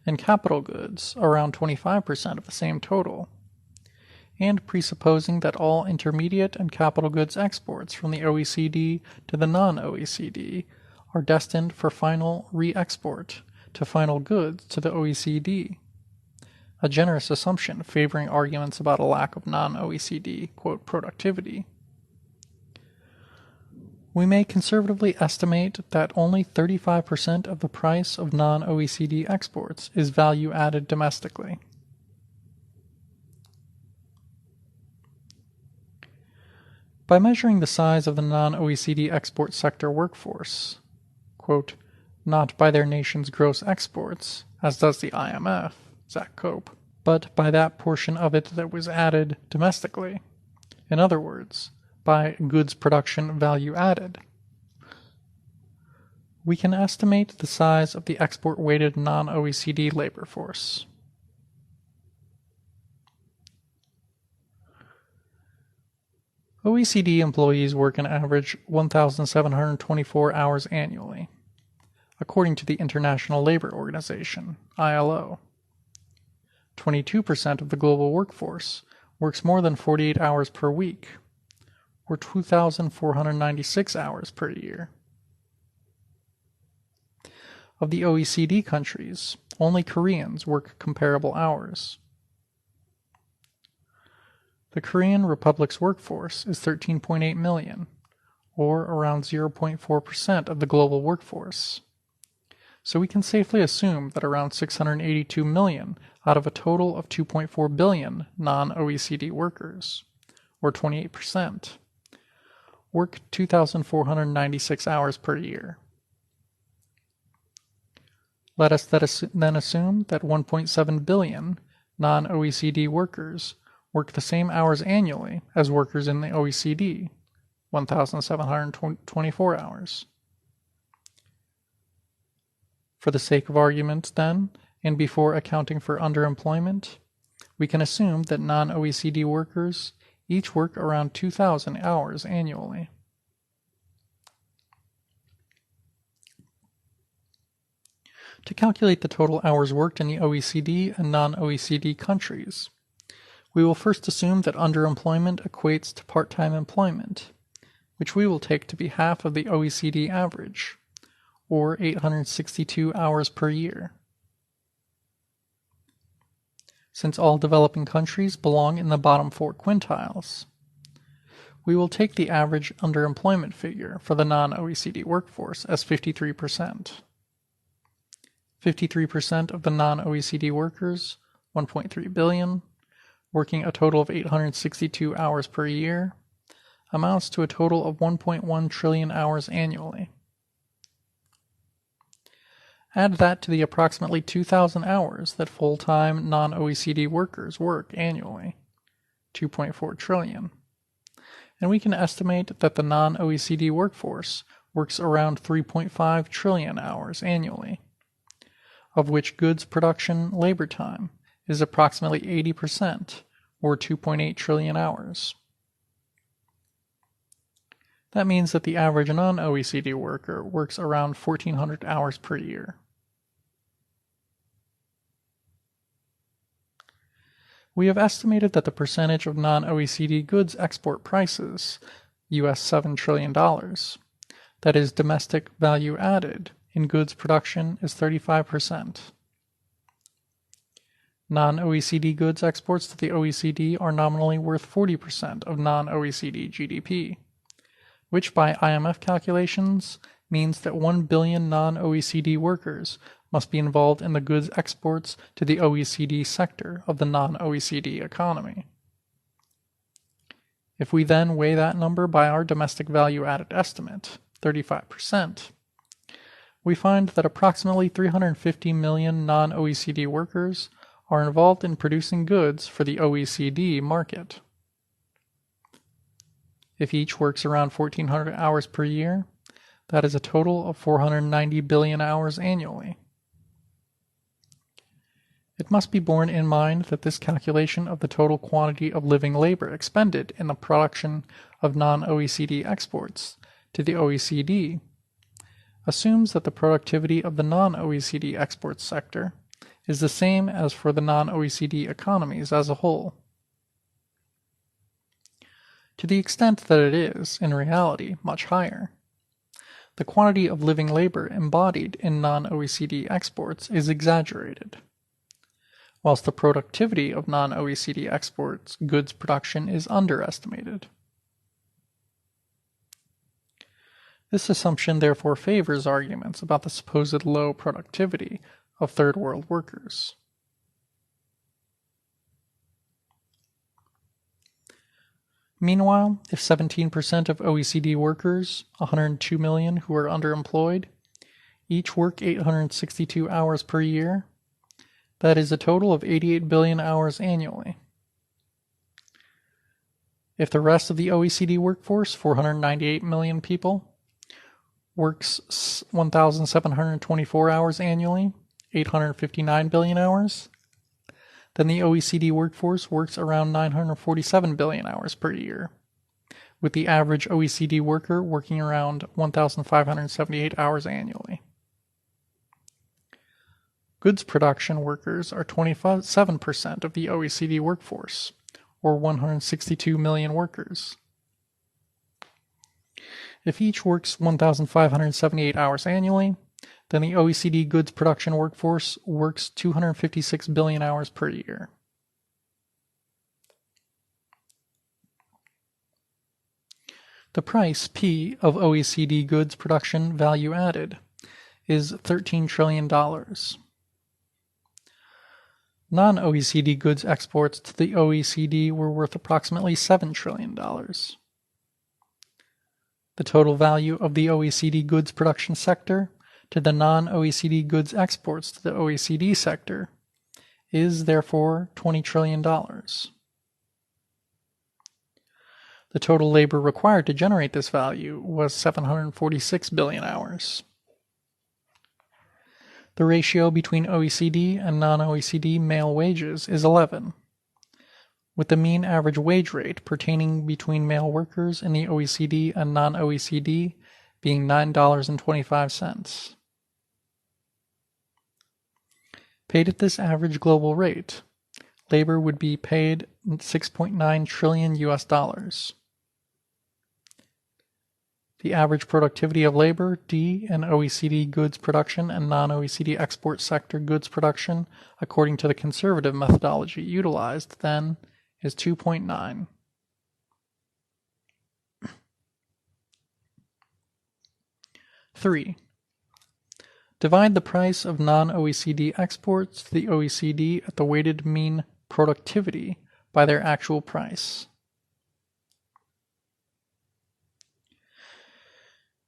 and capital goods around 25% of the same total, and presupposing that all intermediate and capital goods exports from the OECD to the non-OECD are destined for final re-export to final goods to the OECD, a generous assumption favoring arguments about a lack of non-OECD, quote, productivity, we may conservatively estimate that only 35% of the price of non-OECD exports is value added domestically. By measuring the size of the non-OECD export sector workforce, quote, not by their nation's gross exports, as does the IMF, Zak Cope, but by that portion of it that was added domestically, in other words, by goods production value added, we can estimate the size of the export-weighted non-OECD labor force. OECD employees work an average 1,724 hours annually, according to the International Labour Organization, ILO. 22% of the global workforce works more than 48 hours per week, or 2,496 hours per year. Of the OECD countries, only Koreans work comparable hours. The Korean Republic's workforce is 13.8 million, or around 0.4% of the global workforce. So we can safely assume that around 682 million out of a total of 2.4 billion non-OECD workers, or 28%, work 2,496 hours per year. Let us then assume that 1.7 billion non-OECD workers work the same hours annually as workers in the OECD, 1,724 hours. For the sake of argument, then, and before accounting for underemployment, we can assume that non-OECD workers each work around 2,000 hours annually. To calculate the total hours worked in the OECD and non-OECD countries, we will first assume that underemployment equates to part-time employment, which we will take to be half of the OECD average, or 862 hours per year. Since all developing countries belong in the bottom 4 quintiles, we will take the average underemployment figure for the non-OECD workforce as 53%. 53% of the non-OECD workers, 1.3 billion, working a total of 862 hours per year, amounts to a total of 1.1 trillion hours annually. Add that to the approximately 2,000 hours that full-time non-OECD workers work annually, 2.4 trillion, and we can estimate that the non-OECD workforce works around 3.5 trillion hours annually, of which goods production labor time is approximately 80%, or 2.8 trillion hours. That means that the average non-OECD worker works around 1,400 hours per year. We have estimated that the percentage of non-OECD goods export prices, US $7 trillion, that is domestic value added in goods production is 35%. Non-OECD goods exports to the OECD are nominally worth 40% of non-OECD GDP, which by IMF calculations means that 1 billion non-OECD workers must be involved in the goods exports to the OECD sector of the non-OECD economy. If we then weigh that number by our domestic value added estimate, 35%, we find that approximately 350 million non-OECD workers are involved in producing goods for the OECD market. If each works around 1,400 hours per year, that is a total of 490 billion hours annually. It must be borne in mind that this calculation of the total quantity of living labor expended in the production of non-OECD exports to the OECD assumes that the productivity of the non-OECD exports sector is the same as for the non-OECD economies as a whole. To the extent that it is, in reality, much higher, the quantity of living labor embodied in non-OECD exports is exaggerated, whilst the productivity of non-OECD exports goods production is underestimated. This assumption therefore favors arguments about the supposed low productivity of third world workers. Meanwhile, if 17% of OECD workers, 102 million who are underemployed, each work 862 hours per year, that is a total of 88 billion hours annually. If the rest of the OECD workforce, 498 million people, works 1,724 hours annually, 859 billion hours, then the OECD workforce works around 947 billion hours per year, with the average OECD worker working around 1,578 hours annually. Goods production workers are 27% of the OECD workforce, or 162 million workers. If each works 1,578 hours annually, then the OECD goods production workforce works 256 billion hours per year. The price, P, of OECD goods production value added is $13 trillion. Non-OECD goods exports to the OECD were worth approximately $7 trillion. The total value of the OECD goods production sector to the non-OECD goods exports to the OECD sector is therefore $20 trillion. The total labor required to generate this value was 746 billion hours. The ratio between OECD and non-OECD male wages is 11, with the mean average wage rate pertaining between male workers in the OECD and non-OECD being $9.25. Paid at this average global rate, labor would be paid 6.9 trillion US dollars. The average productivity of labor, D, in OECD goods production and non-OECD export sector goods production, according to the conservative methodology utilized, then, is 2.9. Three. Divide the price of non-OECD exports to the OECD at the weighted mean productivity by their actual price.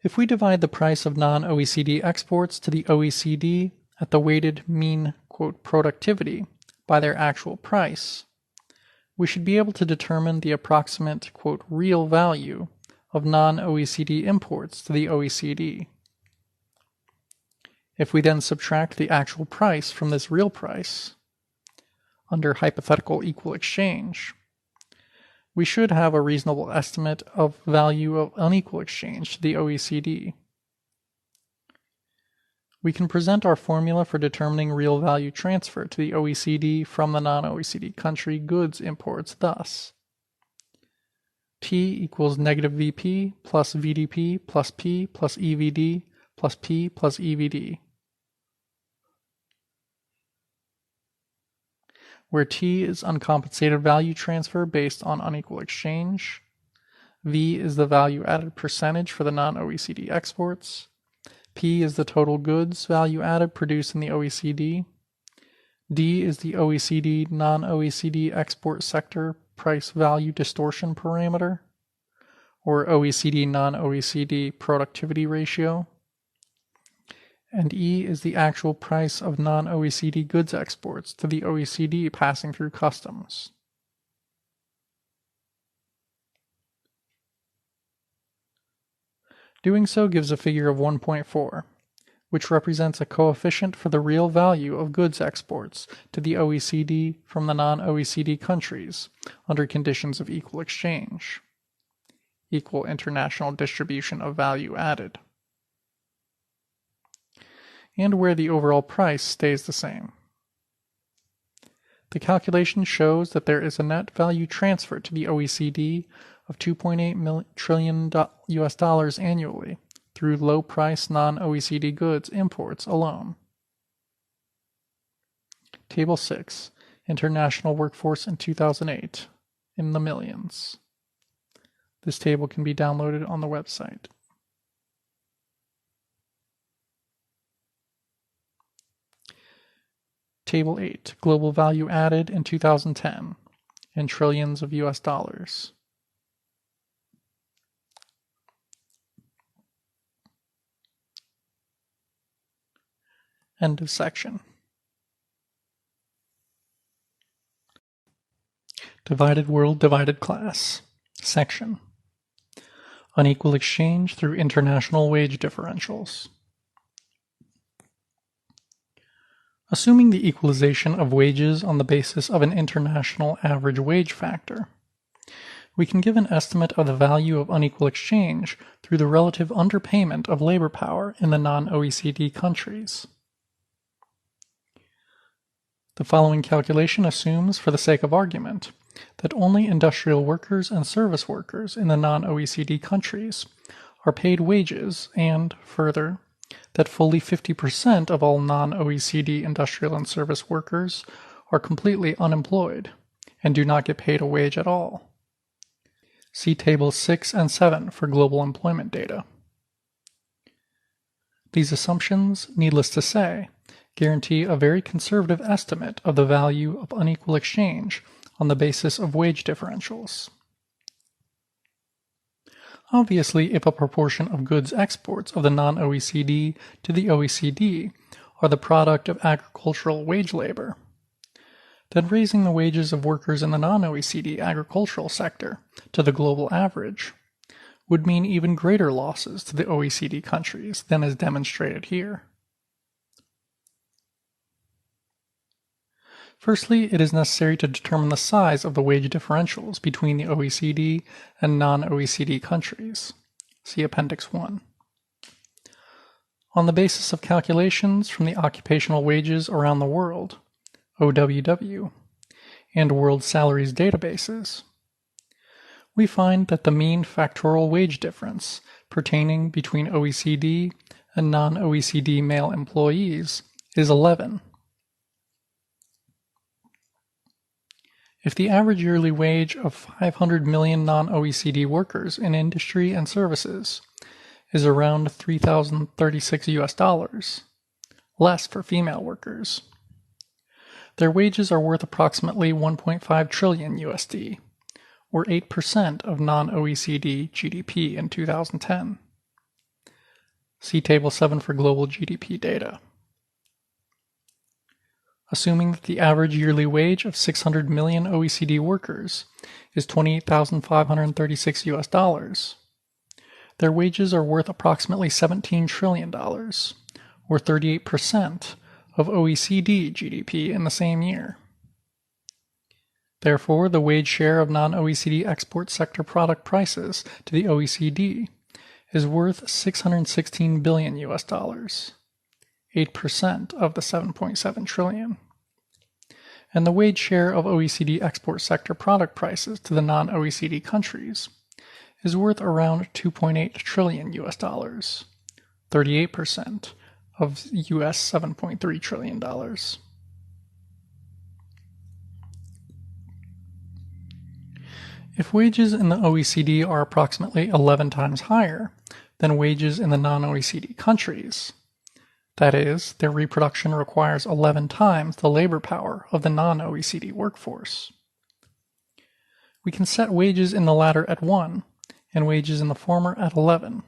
If we divide the price of non-OECD exports to the OECD at the weighted mean, quote, productivity by their actual price, we should be able to determine the approximate, quote, real value of non-OECD imports to the OECD. If we then subtract the actual price from this real price, under hypothetical equal exchange, we should have a reasonable estimate of value of unequal exchange to the OECD. We can present our formula for determining real value transfer to the OECD from the non-OECD country goods imports thus: T equals negative VP plus VDP plus P plus EVD plus P plus EVD, where T is uncompensated value transfer based on unequal exchange, V is the value added percentage for the non-OECD exports, P is the total goods value added produced in the OECD, D is the OECD non-OECD export sector price value distortion parameter, or OECD non-OECD productivity ratio, and E is the actual price of non-OECD goods exports to the OECD passing through customs. Doing so gives a figure of 1.4, which represents a coefficient for the real value of goods exports to the OECD from the non-OECD countries under conditions of equal exchange, equal international distribution of value added, and where the overall price stays the same. The calculation shows that there is a net value transfer to the OECD of $2.8 trillion US dollars annually through low-price non-OECD goods imports alone. Table 6, International Workforce in 2008, in the millions. This table can be downloaded on the website. Table 8, Global Value Added in 2010, in trillions of US dollars. End of section. Divided World, Divided Class. Section. Unequal exchange through international wage differentials. Assuming the equalization of wages on the basis of an international average wage factor, we can give an estimate of the value of unequal exchange through the relative underpayment of labor power in the non-OECD countries. The following calculation assumes, for the sake of argument, that only industrial workers and service workers in the non-OECD countries are paid wages and, further, that fully 50% of all non-OECD industrial and service workers are completely unemployed and do not get paid a wage at all. See Tables 6 and 7 for global employment data. These assumptions, needless to say, guarantee a very conservative estimate of the value of unequal exchange on the basis of wage differentials. Obviously, if a proportion of goods exports of the non-OECD to the OECD are the product of agricultural wage labor, then raising the wages of workers in the non-OECD agricultural sector to the global average would mean even greater losses to the OECD countries than is demonstrated here. Firstly, it is necessary to determine the size of the wage differentials between the OECD and non-OECD countries. See Appendix 1. On the basis of calculations from the occupational wages around the world, OWW, and World Salaries databases, we find that the mean factorial wage difference pertaining between OECD and non-OECD male employees is 11. If the average yearly wage of 500 million non-OECD workers in industry and services is around 3,036 US dollars, less for female workers, their wages are worth approximately 1.5 trillion USD, or 8% of non-OECD GDP in 2010. See Table 7 for global GDP data. Assuming that the average yearly wage of 600 million OECD workers is 28,536 US dollars, their wages are worth approximately $17 trillion, or 38% of OECD GDP in the same year. Therefore, the wage share of non-OECD export sector product prices to the OECD is worth 616 billion US dollars. 8% of the 7.7 trillion. And the wage share of OECD export sector product prices to the non-OECD countries is worth around 2.8 trillion US dollars, 38% of US $7.3 trillion. If wages in the OECD are approximately 11 times higher than wages in the non-OECD countries, that is, their reproduction requires 11 times the labor power of the non-OECD workforce, we can set wages in the latter at 1 and wages in the former at 11.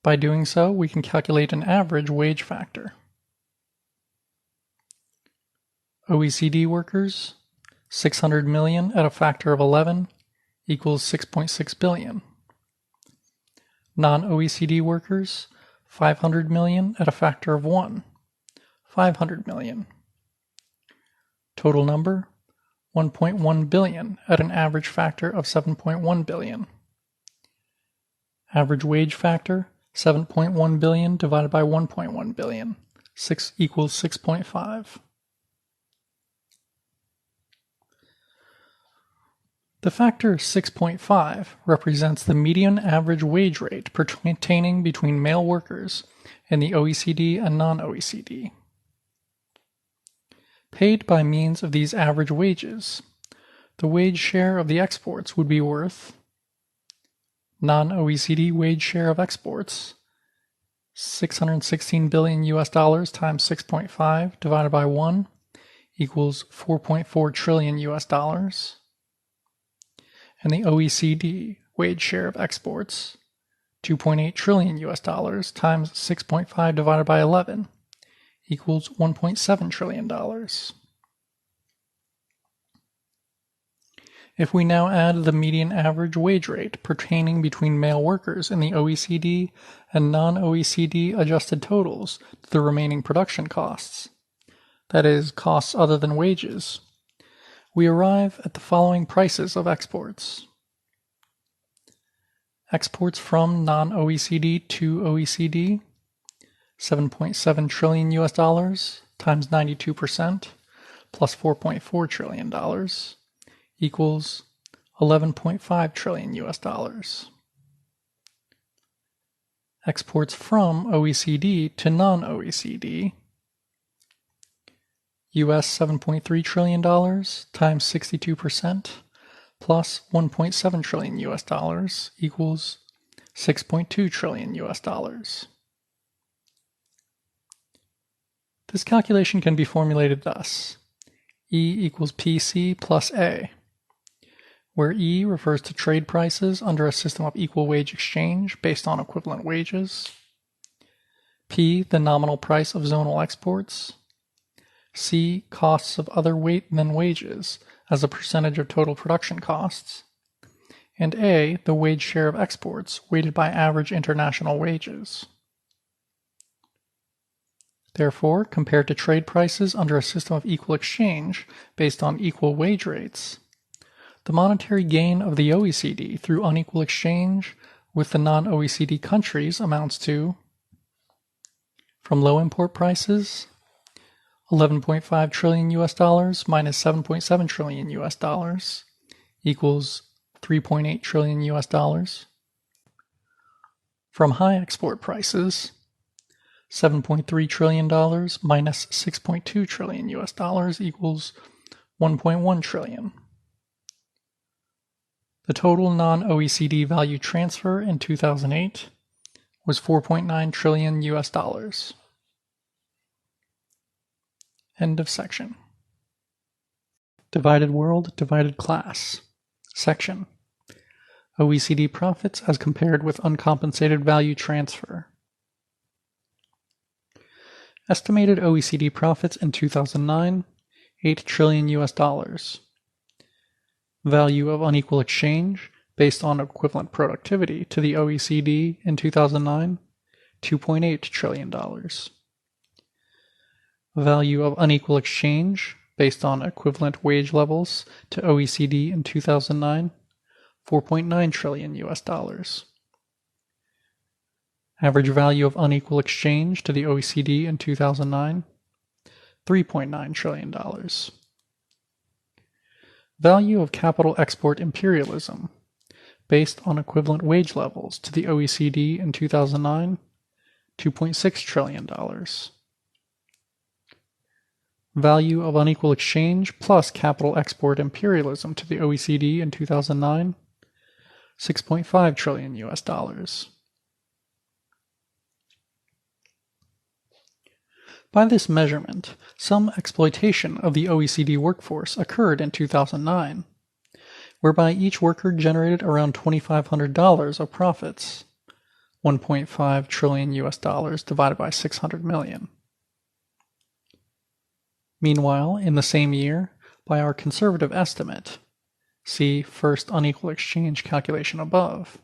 By doing so, we can calculate an average wage factor. OECD workers, 600 million at a factor of 11 equals 6.6 billion. Non-OECD workers, 500 million at a factor of 1, 500 million. Total number, 1.1 billion at an average factor of 7.1 billion. Average wage factor, 7.1 billion divided by 1.1 billion, 6 equals 6.5. The factor 6.5 represents the median average wage rate pertaining between male workers in the OECD and non-OECD. Paid by means of these average wages, the wage share of the exports would be worth non-OECD wage share of exports, $616 billion times 6.5 divided by 1 equals 4.4 trillion US, and the OECD wage share of exports, $2.8 trillion times 6.5 divided by 11 equals $1.7 trillion. If we now add the median average wage rate pertaining between male workers in the OECD and non-OECD adjusted totals to the remaining production costs, that is, costs other than wages, we arrive at the following prices of exports. Exports from non-OECD to OECD, $7.7 trillion times 92% plus $4.4 trillion equals $11.5 trillion. Exports from OECD to non-OECD, US $7.3 trillion times 62% plus $1.7 trillion equals $6.2 trillion. This calculation can be formulated thus: E equals PC plus A, where E refers to trade prices under a system of equal wage exchange based on equivalent wages, P the nominal price of zonal exports, C costs of other weight than wages as a percentage of total production costs, and A the wage share of exports weighted by average international wages. Therefore, compared to trade prices under a system of equal exchange based on equal wage rates, the monetary gain of the OECD through unequal exchange with the non-OECD countries amounts to, from low import prices, $11.5 trillion minus $7.7 trillion equals $3.8 trillion. From high export prices, $7.3 trillion minus $6.2 trillion equals $1.1 trillion. The total non-OECD value transfer in 2008 was $4.9 trillion. End of section. Divided world, divided class. Section. OECD profits as compared with uncompensated value transfer. Estimated OECD profits in 2009, $8 trillion. Value of unequal exchange based on equivalent productivity to the OECD in 2009, $2.8 trillion. Value of unequal exchange based on equivalent wage levels to OECD in 2009, $4.9 trillion. Average value of unequal exchange to the OECD in 2009, $3.9 trillion. Value of capital export imperialism based on equivalent wage levels to the OECD in 2009, $2.6 trillion. Value of unequal exchange plus capital export imperialism to the OECD in 2009, $6.5 trillion. By this measurement, some exploitation of the OECD workforce occurred in 2009, whereby each worker generated around $2,500 of profits, $1.5 trillion divided by 600 million. Meanwhile, in the same year, by our conservative estimate, see first unequal exchange calculation above,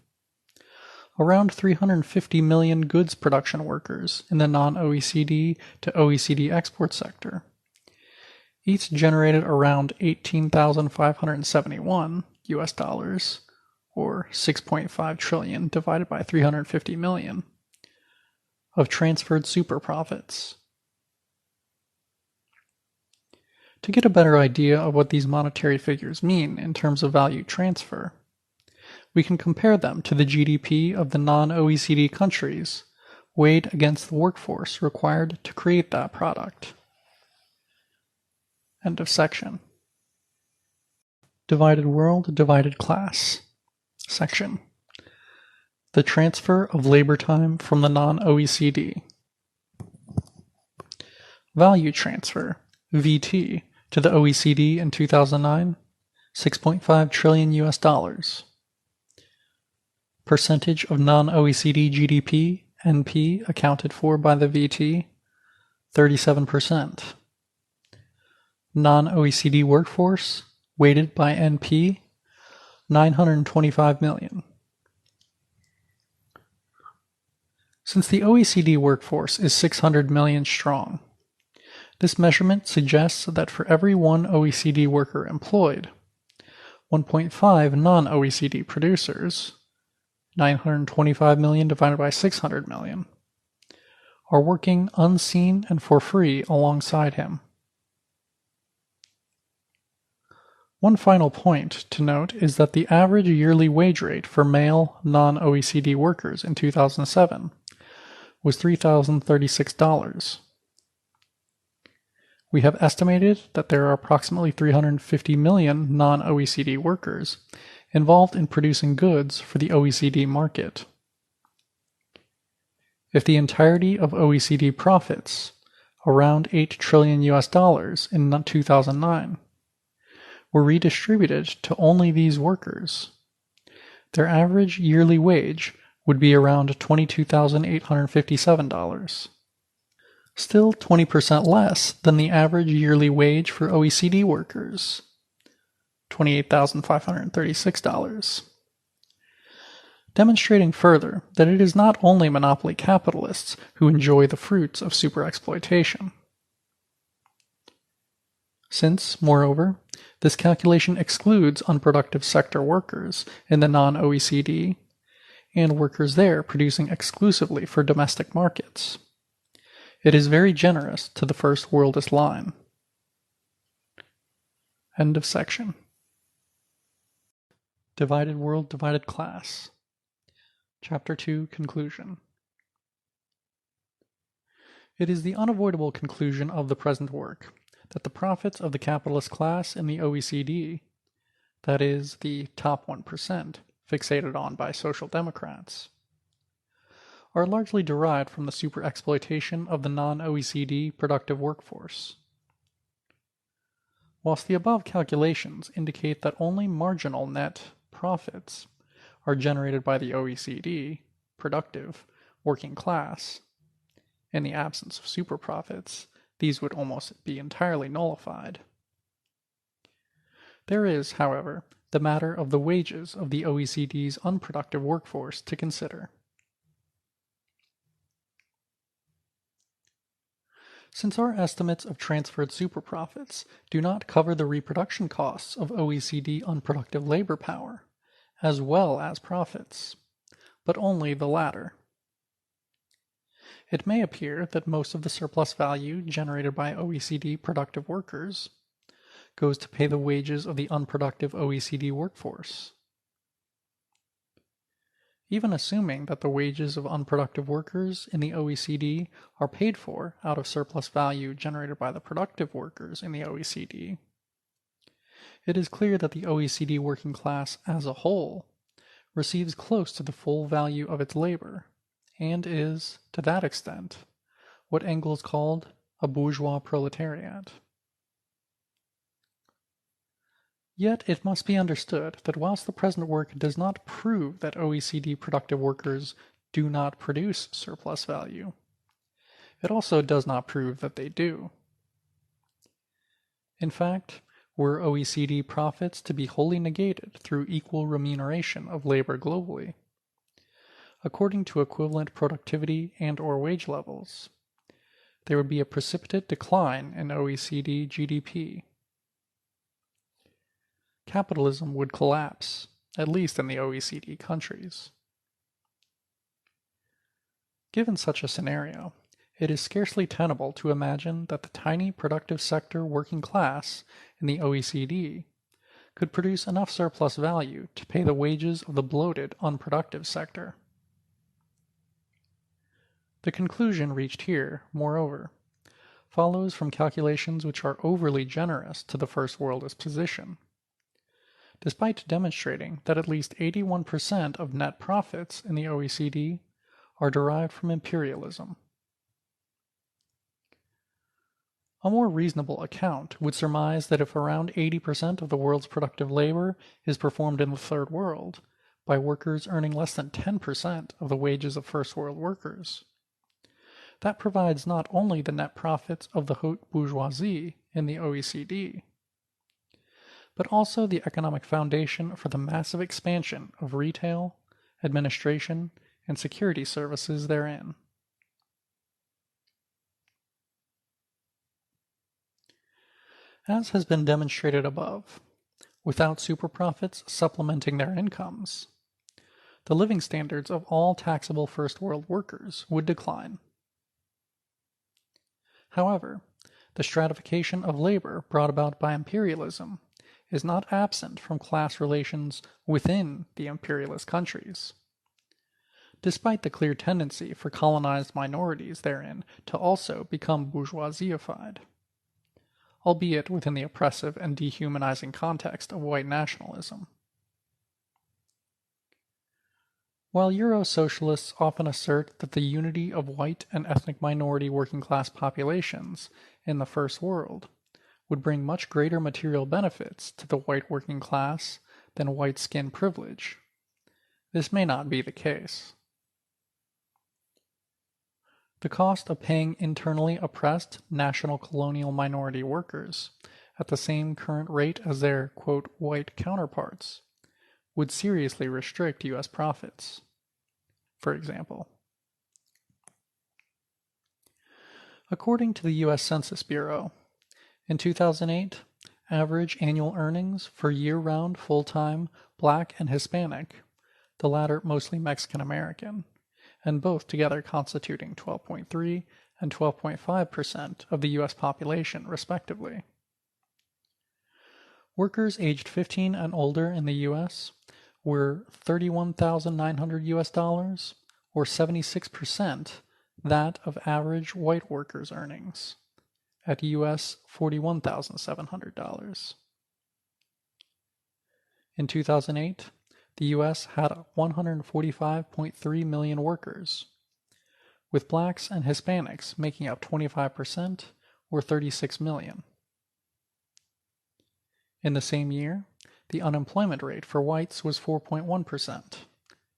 around 350 million goods production workers in the non-OECD to OECD export sector, each generated around $18,571 or 6.5 trillion divided by 350 million of transferred super profits. To get a better idea of what these monetary figures mean in terms of value transfer, we can compare them to the GDP of the non-OECD countries weighed against the workforce required to create that product. End of section. Divided world, divided class. Section. The transfer of labor time from the non-OECD. Value transfer, VT, to the OECD in 2009, $6.5 trillion. Percentage of non-OECD GDP, NP, accounted for by the VT, 37%. Non-OECD workforce, weighted by NP, 925 million. Since the OECD workforce is 600 million strong, this measurement suggests that for every one OECD worker employed, 1.5 non-OECD producers, 925 million divided by 600 million, are working unseen and for free alongside him. One final point to note is that the average yearly wage rate for male non-OECD workers in 2007 was $3,036. We have estimated that there are approximately 350 million non-OECD workers involved in producing goods for the OECD market. If the entirety of OECD profits, around $8 trillion in 2009, were redistributed to only these workers, their average yearly wage would be around $22,857. Still 20% less than the average yearly wage for OECD workers, $28,536. Demonstrating further that it is not only monopoly capitalists who enjoy the fruits of superexploitation. Since, moreover, this calculation excludes unproductive sector workers in the non-OECD and workers there producing exclusively for domestic markets. It is very generous to the first worldist line. End of section. Divided world, divided class. Chapter 2, Conclusion. It is the unavoidable conclusion of the present work that the profits of the capitalist class in the OECD, that is, the top 1%, fixated on by social democrats, are largely derived from the superexploitation of the non-OECD productive workforce. Whilst the above calculations indicate that only marginal net profits are generated by the OECD, productive, working class, in the absence of super profits, these would almost be entirely nullified. There is, however, the matter of the wages of the OECD's unproductive workforce to consider. Since our estimates of transferred superprofits do not cover the reproduction costs of OECD unproductive labor power, as well as profits, but only the latter, it may appear that most of the surplus value generated by OECD productive workers goes to pay the wages of the unproductive OECD workforce. Even assuming that the wages of unproductive workers in the OECD are paid for out of surplus value generated by the productive workers in the OECD, it is clear that the OECD working class as a whole receives close to the full value of its labor, and is, to that extent, what Engels called a bourgeois proletariat. Yet it must be understood that whilst the present work does not prove that OECD productive workers do not produce surplus value. It also does not prove that they do. In fact, were OECD profits to be wholly negated through equal remuneration of labor globally, according to equivalent productivity and/or wage levels, there would be a precipitate decline in OECD GDP. Capitalism would collapse, at least in the OECD countries. Given such a scenario, it is scarcely tenable to imagine that the tiny productive sector working class in the OECD could produce enough surplus value to pay the wages of the bloated, unproductive sector. The conclusion reached here, moreover, follows from calculations which are overly generous to the first worldist position, despite demonstrating that at least 81% of net profits in the OECD are derived from imperialism. A more reasonable account would surmise that if around 80% of the world's productive labor is performed in the Third World by workers earning less than 10% of the wages of First World workers, that provides not only the net profits of the haute bourgeoisie in the OECD, but also the economic foundation for the massive expansion of retail, administration, and security services therein. As has been demonstrated above, without superprofits supplementing their incomes, the living standards of all taxable First World workers would decline. However, the stratification of labor brought about by imperialism is not absent from class relations within the imperialist countries, despite the clear tendency for colonized minorities therein to also become bourgeoisified, albeit within the oppressive and dehumanizing context of white nationalism. While Euro-socialists often assert that the unity of white and ethnic minority working-class populations in the First World would bring much greater material benefits to the white working class than white skin privilege, this may not be the case. The cost of paying internally oppressed national colonial minority workers at the same current rate as their, quote, white counterparts would seriously restrict U.S. profits, for example. According to the U.S. Census Bureau, in 2008, average annual earnings for year-round full-time Black and Hispanic, the latter mostly Mexican-American, and both together constituting 12.3 and 12.5% of the U.S. population, respectively. Workers aged 15 and older in the U.S. were $31,900 US, or 76% that of average white workers' earnings, at US $41,700. In 2008, the U.S. had 145.3 million workers, with blacks and Hispanics making up 25%, or 36 million. In the same year, the unemployment rate for whites was 4.1%,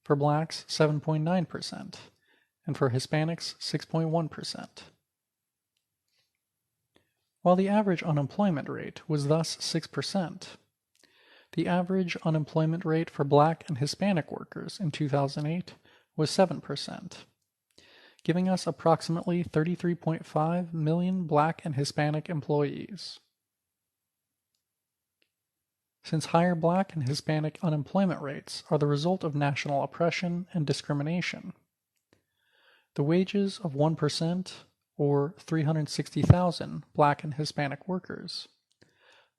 for blacks 7.9%, and for Hispanics 6.1%. While the average unemployment rate was thus 6%, the average unemployment rate for Black and Hispanic workers in 2008 was 7%, giving us approximately 33.5 million Black and Hispanic employees. Since higher Black and Hispanic unemployment rates are the result of national oppression and discrimination, the wages of 1%, or 360,000 Black and Hispanic workers,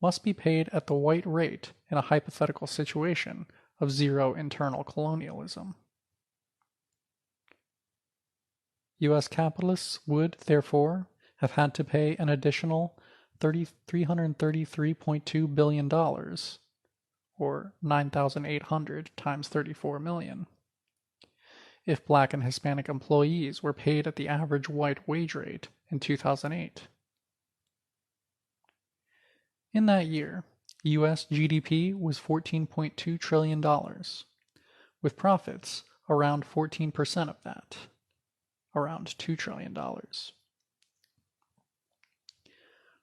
must be paid at the white rate in a hypothetical situation of zero internal colonialism. U.S. capitalists would, therefore, have had to pay an additional $333.2 billion, or 9,800 times 34 million, if Black and Hispanic employees were paid at the average white wage rate in 2008. In that year, U.S. GDP was $14.2 trillion, with profits around 14% of that, around $2 trillion.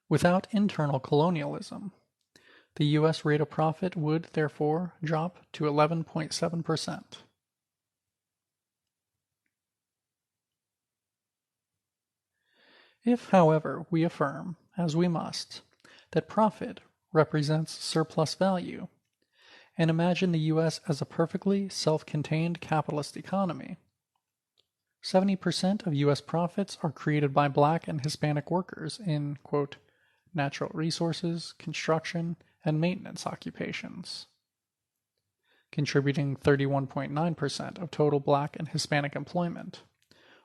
Without internal colonialism, the U.S. rate of profit would, therefore, drop to 11.7%. If, however, we affirm, as we must, that profit represents surplus value, and imagine the U.S. as a perfectly self-contained capitalist economy, 70% of U.S. profits are created by Black and Hispanic workers in, quote, natural resources, construction, and maintenance occupations, contributing 31.9% of total Black and Hispanic employment,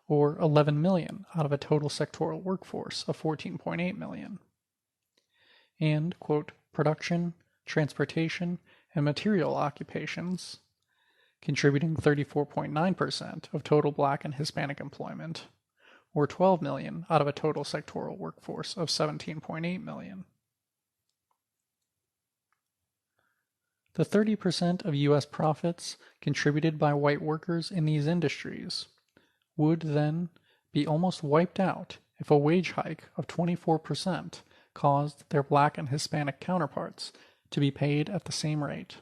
or 11 million out of a total sectoral workforce of 14.8 million. And, quote, production, transportation, and material occupations, contributing 34.9% of total Black and Hispanic employment, or 12 million out of a total sectoral workforce of 17.8 million. The 30% of U.S. profits contributed by white workers in these industries would then be almost wiped out if a wage hike of 24% caused their Black and Hispanic counterparts to be paid at the same rate.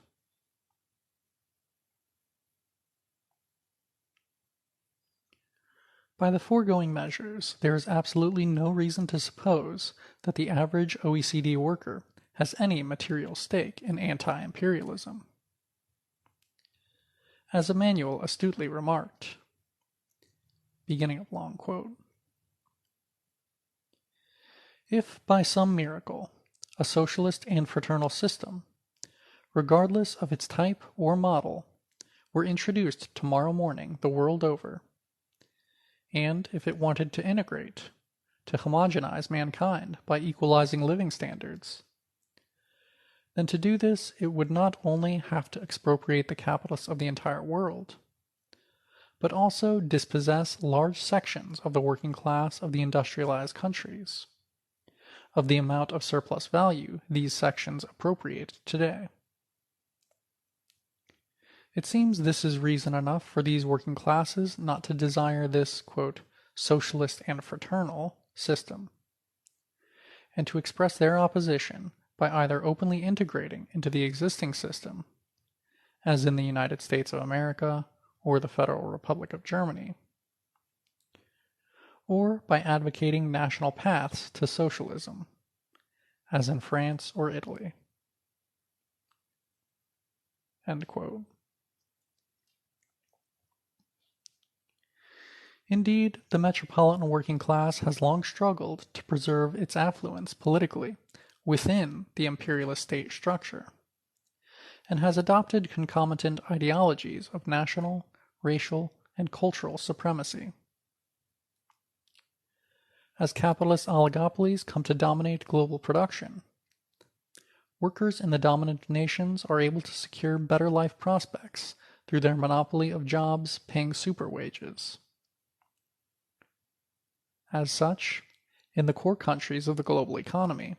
By the foregoing measures, there is absolutely no reason to suppose that the average OECD worker has any material stake in anti-imperialism. As Emanuel astutely remarked, beginning of long quote, if by some miracle a socialist and fraternal system, regardless of its type or model, were introduced tomorrow morning the world over, and if it wanted to integrate, to homogenize mankind by equalizing living standards, then to do this it would not only have to expropriate the capitalists of the entire world, but also dispossess large sections of the working class of the industrialized countries, of the amount of surplus value these sections appropriate today. It seems this is reason enough for these working classes not to desire this, quote, socialist and fraternal system, and to express their opposition by either openly integrating into the existing system, as in the United States of America or the Federal Republic of Germany, or by advocating national paths to socialism, as in France or Italy. End quote. Indeed, the metropolitan working class has long struggled to preserve its affluence politically within the imperialist state structure, and has adopted concomitant ideologies of national, racial, and cultural supremacy. As capitalist oligopolies come to dominate global production, workers in the dominant nations are able to secure better life prospects through their monopoly of jobs paying super wages. As such, in the core countries of the global economy,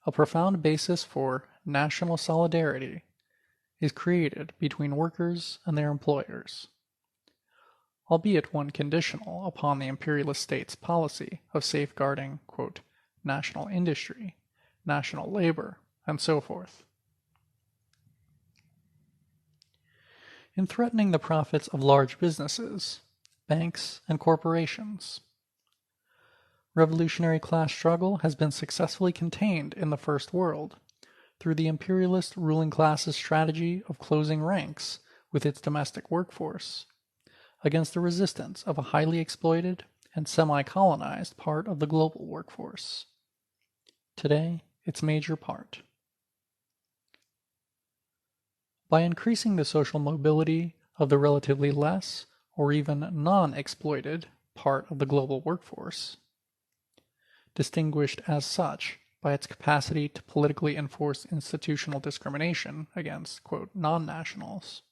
a profound basis for national solidarity is created between workers and their employers, albeit one conditional upon the imperialist state's policy of safeguarding, quote, national industry, national labor, and so forth. In threatening the profits of large businesses, banks, and corporations, revolutionary class struggle has been successfully contained in the First World through the imperialist ruling class's strategy of closing ranks with its domestic workforce against the resistance of a highly exploited and semi-colonized part of the global workforce, today its major part. By increasing the social mobility of the relatively less or even non-exploited part of the global workforce, distinguished as such by its capacity to politically enforce institutional discrimination against, quote, non-nationals,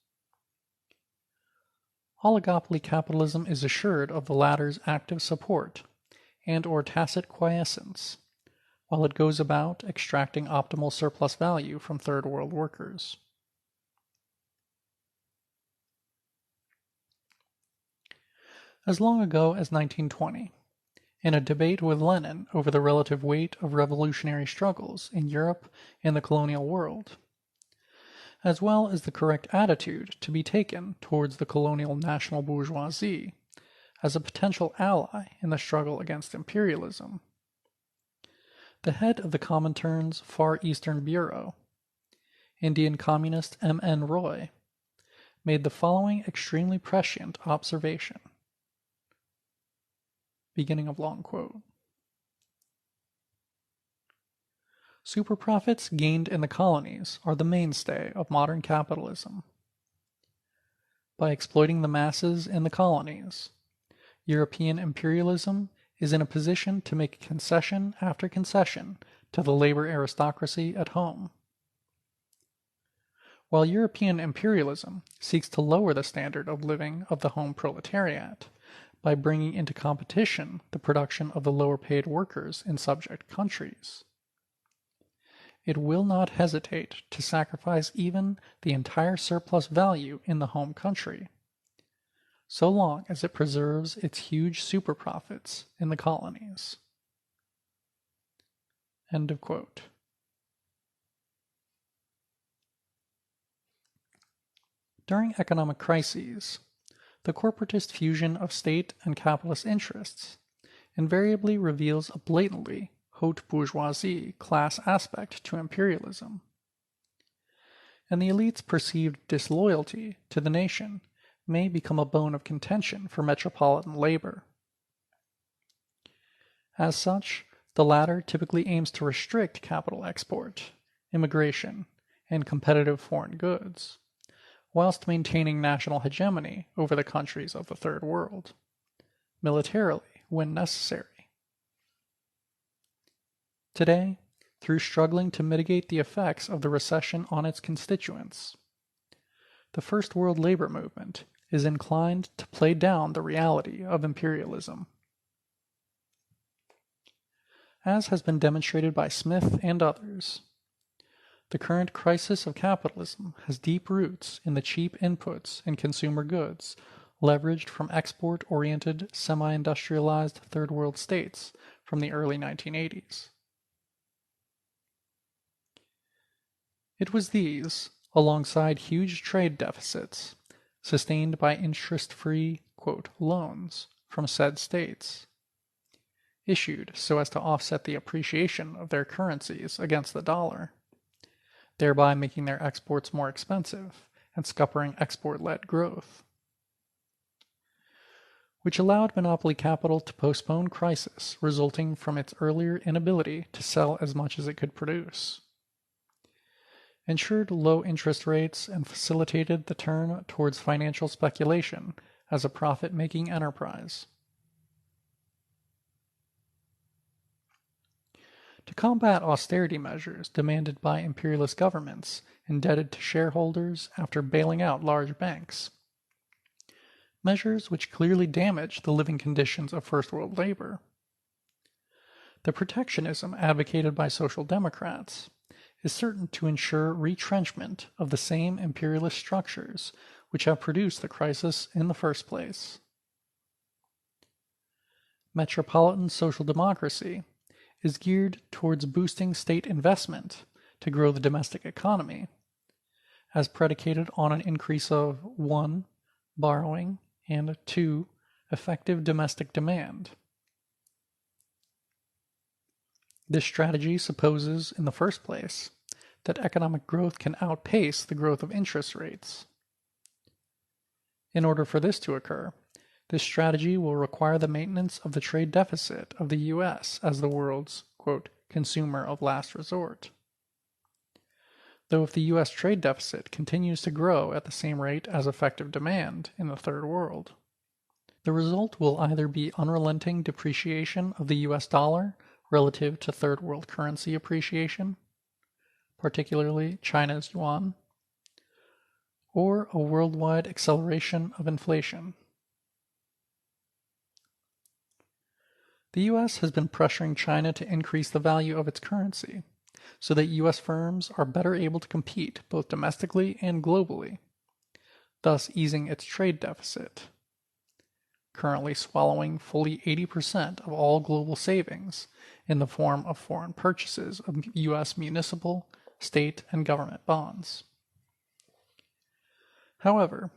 oligopoly capitalism is assured of the latter's active support and or tacit quiescence while it goes about extracting optimal surplus value from third world workers. As long ago as 1920, in a debate with Lenin over the relative weight of revolutionary struggles in Europe and the colonial world, as well as the correct attitude to be taken towards the colonial national bourgeoisie as a potential ally in the struggle against imperialism. The head of the Comintern's Far Eastern Bureau, Indian communist M.N. Roy, made the following extremely prescient observation. Beginning of long quote. Superprofits gained in the colonies are the mainstay of modern capitalism. By exploiting the masses in the colonies, European imperialism is in a position to make concession after concession to the labor aristocracy at home. While European imperialism seeks to lower the standard of living of the home proletariat by bringing into competition the production of the lower-paid workers in subject countries, it will not hesitate to sacrifice even the entire surplus value in the home country, so long as it preserves its huge superprofits in the colonies. End of quote. During economic crises, the corporatist fusion of state and capitalist interests invariably reveals a blatantly haute bourgeoisie class aspect to imperialism, and the elite's perceived disloyalty to the nation may become a bone of contention for metropolitan labor. As such, the latter typically aims to restrict capital export, immigration, and competitive foreign goods, whilst maintaining national hegemony over the countries of the Third World, militarily when necessary. Today, through struggling to mitigate the effects of the recession on its constituents, the First World labor movement is inclined to play down the reality of imperialism. As has been demonstrated by Smith and others, the current crisis of capitalism has deep roots in the cheap inputs in consumer goods leveraged from export-oriented, semi-industrialized Third World states from the early 1980s. It was these, alongside huge trade deficits, sustained by interest-free, loans from said states, issued so as to offset the appreciation of their currencies against the dollar, thereby making their exports more expensive and scuppering export-led growth, which allowed monopoly capital to postpone crisis resulting from its earlier inability to sell as much as it could produce, ensured low interest rates, and facilitated the turn towards financial speculation as a profit-making enterprise. To combat austerity measures demanded by imperialist governments indebted to shareholders after bailing out large banks, measures which clearly damage the living conditions of First World labor, the protectionism advocated by social democrats is certain to ensure retrenchment of the same imperialist structures which have produced the crisis in the first place. Metropolitan social democracy is geared towards boosting state investment to grow the domestic economy, as predicated on an increase of 1. Borrowing, and 2. Effective domestic demand. This strategy supposes, in the first place, that economic growth can outpace the growth of interest rates. In order for this to occur, this strategy will require the maintenance of the trade deficit of the U.S. as the world's, consumer of last resort. Though if the U.S. trade deficit continues to grow at the same rate as effective demand in the Third World, the result will either be unrelenting depreciation of the U.S. dollar relative to Third World currency appreciation, particularly China's yuan, or a worldwide acceleration of inflation. The U.S. has been pressuring China to increase the value of its currency so that U.S. firms are better able to compete both domestically and globally, thus easing its trade deficit. currently swallowing fully 80% of all global savings in the form of foreign purchases of U.S. municipal, state, and government bonds. However,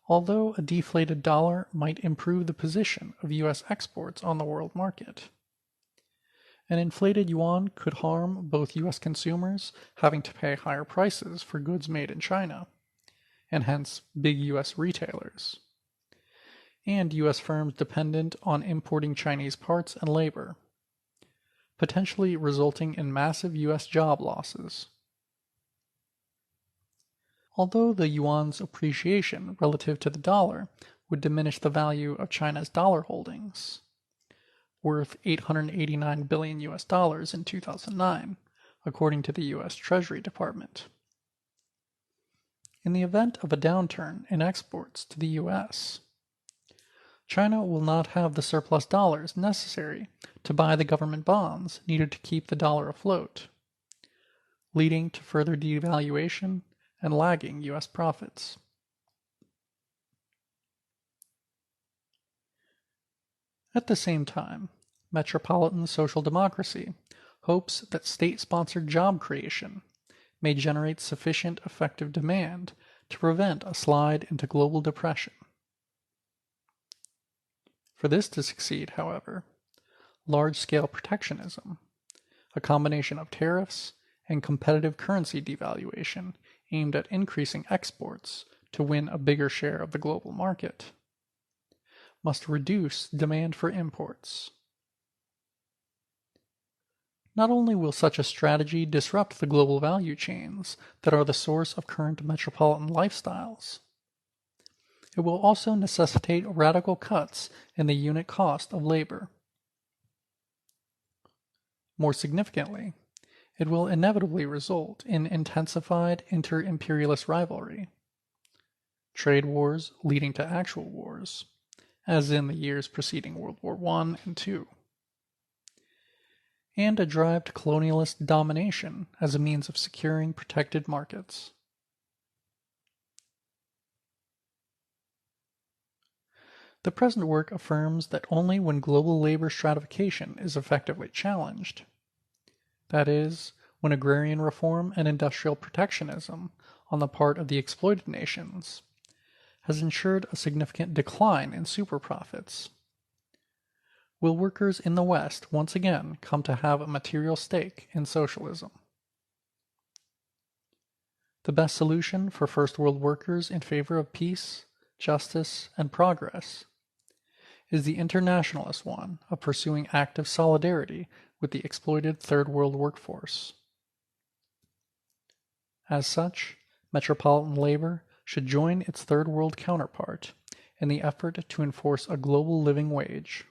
although a deflated dollar might improve the position of U.S. exports on the world market, an inflated yuan could harm both U.S. consumers having to pay higher prices for goods made in China, and hence big U.S. retailers, and U.S. firms dependent on importing Chinese parts and labor, potentially resulting in massive U.S. job losses. Although the yuan's appreciation relative to the dollar would diminish the value of China's dollar holdings, worth $889 billion in 2009, according to the U.S. Treasury Department. In the event of a downturn in exports to the U.S., China will not have the surplus dollars necessary to buy the government bonds needed to keep the dollar afloat, leading to further devaluation and lagging U.S. profits. At the same time, metropolitan social democracy hopes that state-sponsored job creation may generate sufficient effective demand to prevent a slide into global depression. For this to succeed, however, large-scale protectionism, a combination of tariffs and competitive currency devaluation aimed at increasing exports to win a bigger share of the global market, must reduce demand for imports. Not only will such a strategy disrupt the global value chains that are the source of current metropolitan lifestyles, it will also necessitate radical cuts in the unit cost of labor. More significantly, it will inevitably result in intensified inter-imperialist rivalry, trade wars leading to actual wars, as in the years preceding World War I and II, and a drive to colonialist domination as a means of securing protected markets. The present work affirms that only when global labor stratification is effectively challenged, that is, when agrarian reform and industrial protectionism on the part of the exploited nations has ensured a significant decline in superprofits, will workers in the West once again come to have a material stake in socialism. The best solution for First World workers in favor of peace, justice, and progress is the internationalist one of pursuing active solidarity with the exploited Third World workforce. As such, metropolitan labor should join its Third World counterpart in the effort to enforce a global living wage,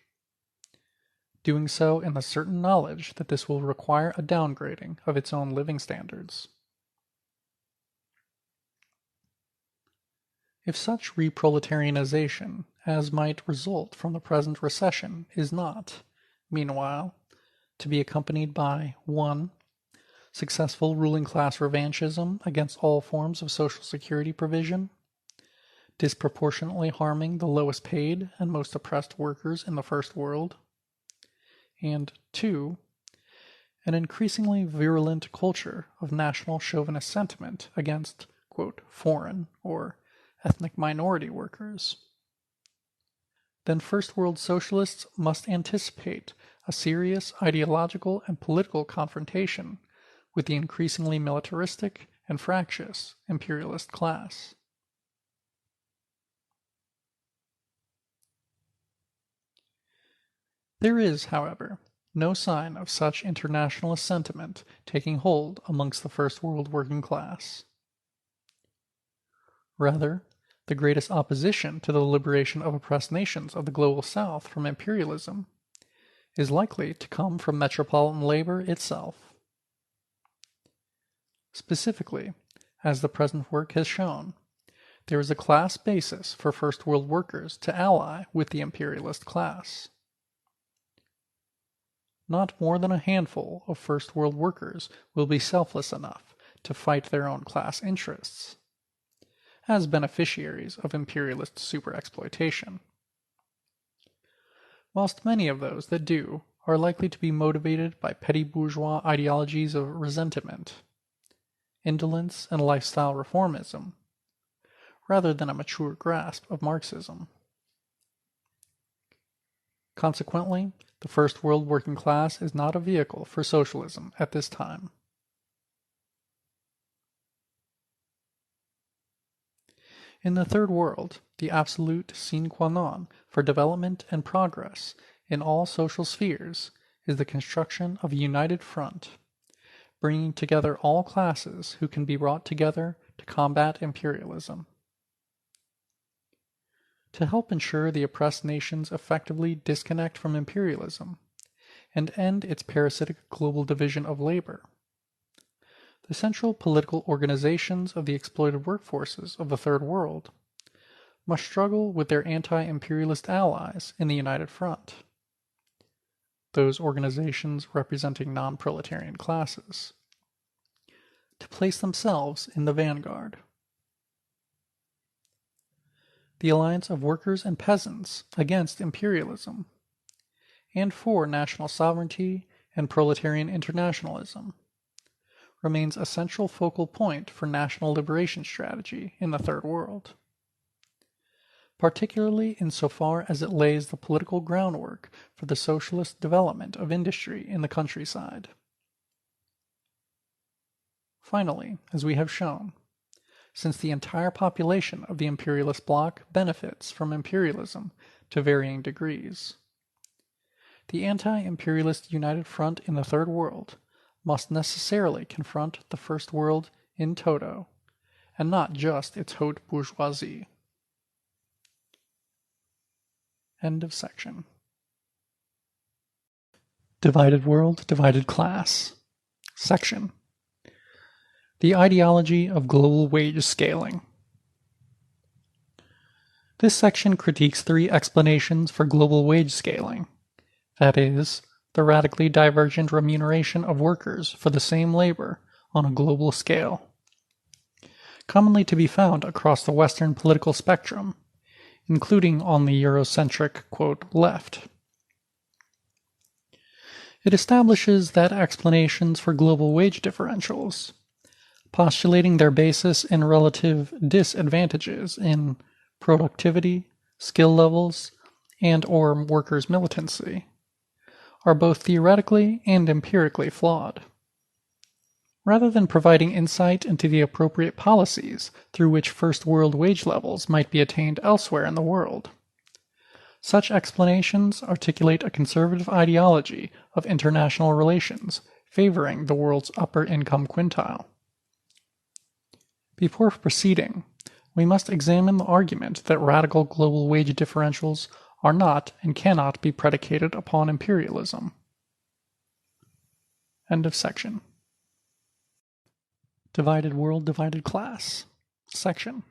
doing so in the certain knowledge that this will require a downgrading of its own living standards. If such reproletarianization as might result from the present recession is not, meanwhile, to be accompanied by 1. Successful ruling class revanchism against all forms of social security provision, disproportionately harming the lowest paid and most oppressed workers in the First World, and 2. An increasingly virulent culture of national chauvinist sentiment against, quote, foreign or ethnic minority workers, then First World socialists must anticipate a serious ideological and political confrontation with the increasingly militaristic and fractious imperialist class. There is, however, no sign of such internationalist sentiment taking hold amongst the First World working class. Rather, the greatest opposition to the liberation of oppressed nations of the global South from imperialism is likely to come from metropolitan labor itself. Specifically, as the present work has shown, there is a class basis for First World workers to ally with the imperialist class. Not more than a handful of First World workers will be selfless enough to fight their own class interests, as beneficiaries of imperialist superexploitation. whilst many of those that do are likely to be motivated by petty bourgeois ideologies of resentment, indolence, and lifestyle reformism, rather than a mature grasp of Marxism. Consequently, the First World working class is not a vehicle for socialism at this time. In the Third World, the absolute sine qua non for development and progress in all social spheres is the construction of a united front, bringing together all classes who can be brought together to combat imperialism. To help ensure the oppressed nations effectively disconnect from imperialism and end its parasitic global division of labor, the central political organizations of the exploited workforces of the Third World must struggle with their anti-imperialist allies in the United Front, those organizations representing non-proletarian classes, to place themselves in the vanguard. The alliance of workers and peasants against imperialism and for national sovereignty and proletarian internationalism remains a central focal point for national liberation strategy in the Third World, particularly insofar as it lays the political groundwork for the socialist development of industry in the countryside. Finally, as we have shown, since the entire population of the imperialist bloc benefits from imperialism to varying degrees, the anti-imperialist united front in the Third World must necessarily confront the First World in toto, and not just its haute bourgeoisie. End of section. Divided World, Divided Class. Section. The ideology of global wage scaling. This section critiques three explanations for global wage scaling, that is, the radically divergent remuneration of workers for the same labor on a global scale, commonly to be found across the Western political spectrum, including on the Eurocentric, quote, left. It establishes that explanations for global wage differentials, postulating their basis in relative disadvantages in productivity, skill levels, and or workers' militancy, are both theoretically and empirically flawed. Rather than providing insight into the appropriate policies through which First World wage levels might be attained elsewhere in the world, such explanations articulate a conservative ideology of international relations favoring the world's upper income quintile. Before proceeding, we must examine the argument that radical global wage differentials are not and cannot be predicated upon imperialism. End of section. Divided World, Divided Class. Section.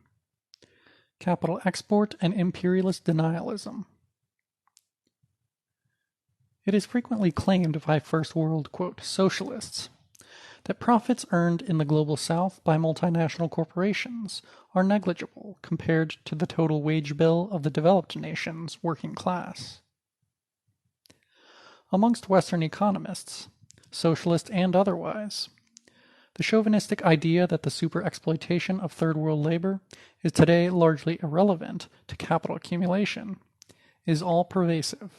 Capital Export and Imperialist Denialism. It is frequently claimed by First World, quote, socialists that profits earned in the global South by multinational corporations are negligible compared to the total wage bill of the developed nation's working class. Amongst Western economists, socialist and otherwise, the chauvinistic idea that the superexploitation of Third World labor is today largely irrelevant to capital accumulation is all-pervasive.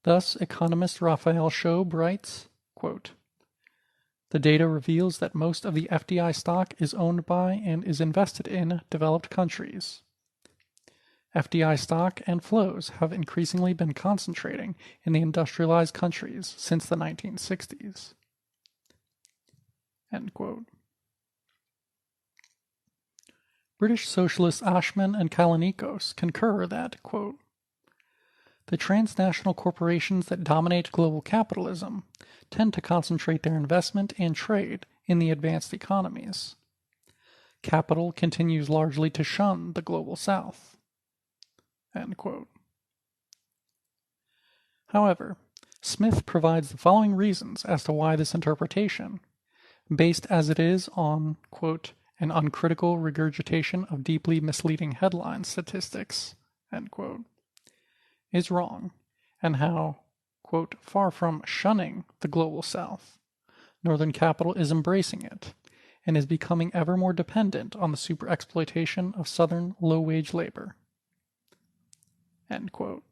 Thus, economist Raphael Schoeb writes, quote, the data reveals that most of the FDI stock is owned by and is invested in developed countries. FDI stock and flows have increasingly been concentrating in the industrialized countries since the 1960s. End quote. British socialists Ashman and Kalanikos concur that, quote, the transnational corporations that dominate global capitalism tend to concentrate their investment and trade in the advanced economies. Capital continues largely to shun the global South. End quote. However, Smith provides the following reasons as to why this interpretation, based as it is on, quote, an uncritical regurgitation of deeply misleading headline statistics, end quote, is wrong, and how, quote, far from shunning the global south, Northern capital is embracing it, and is becoming ever more dependent on the superexploitation of Southern low-wage labor. End quote.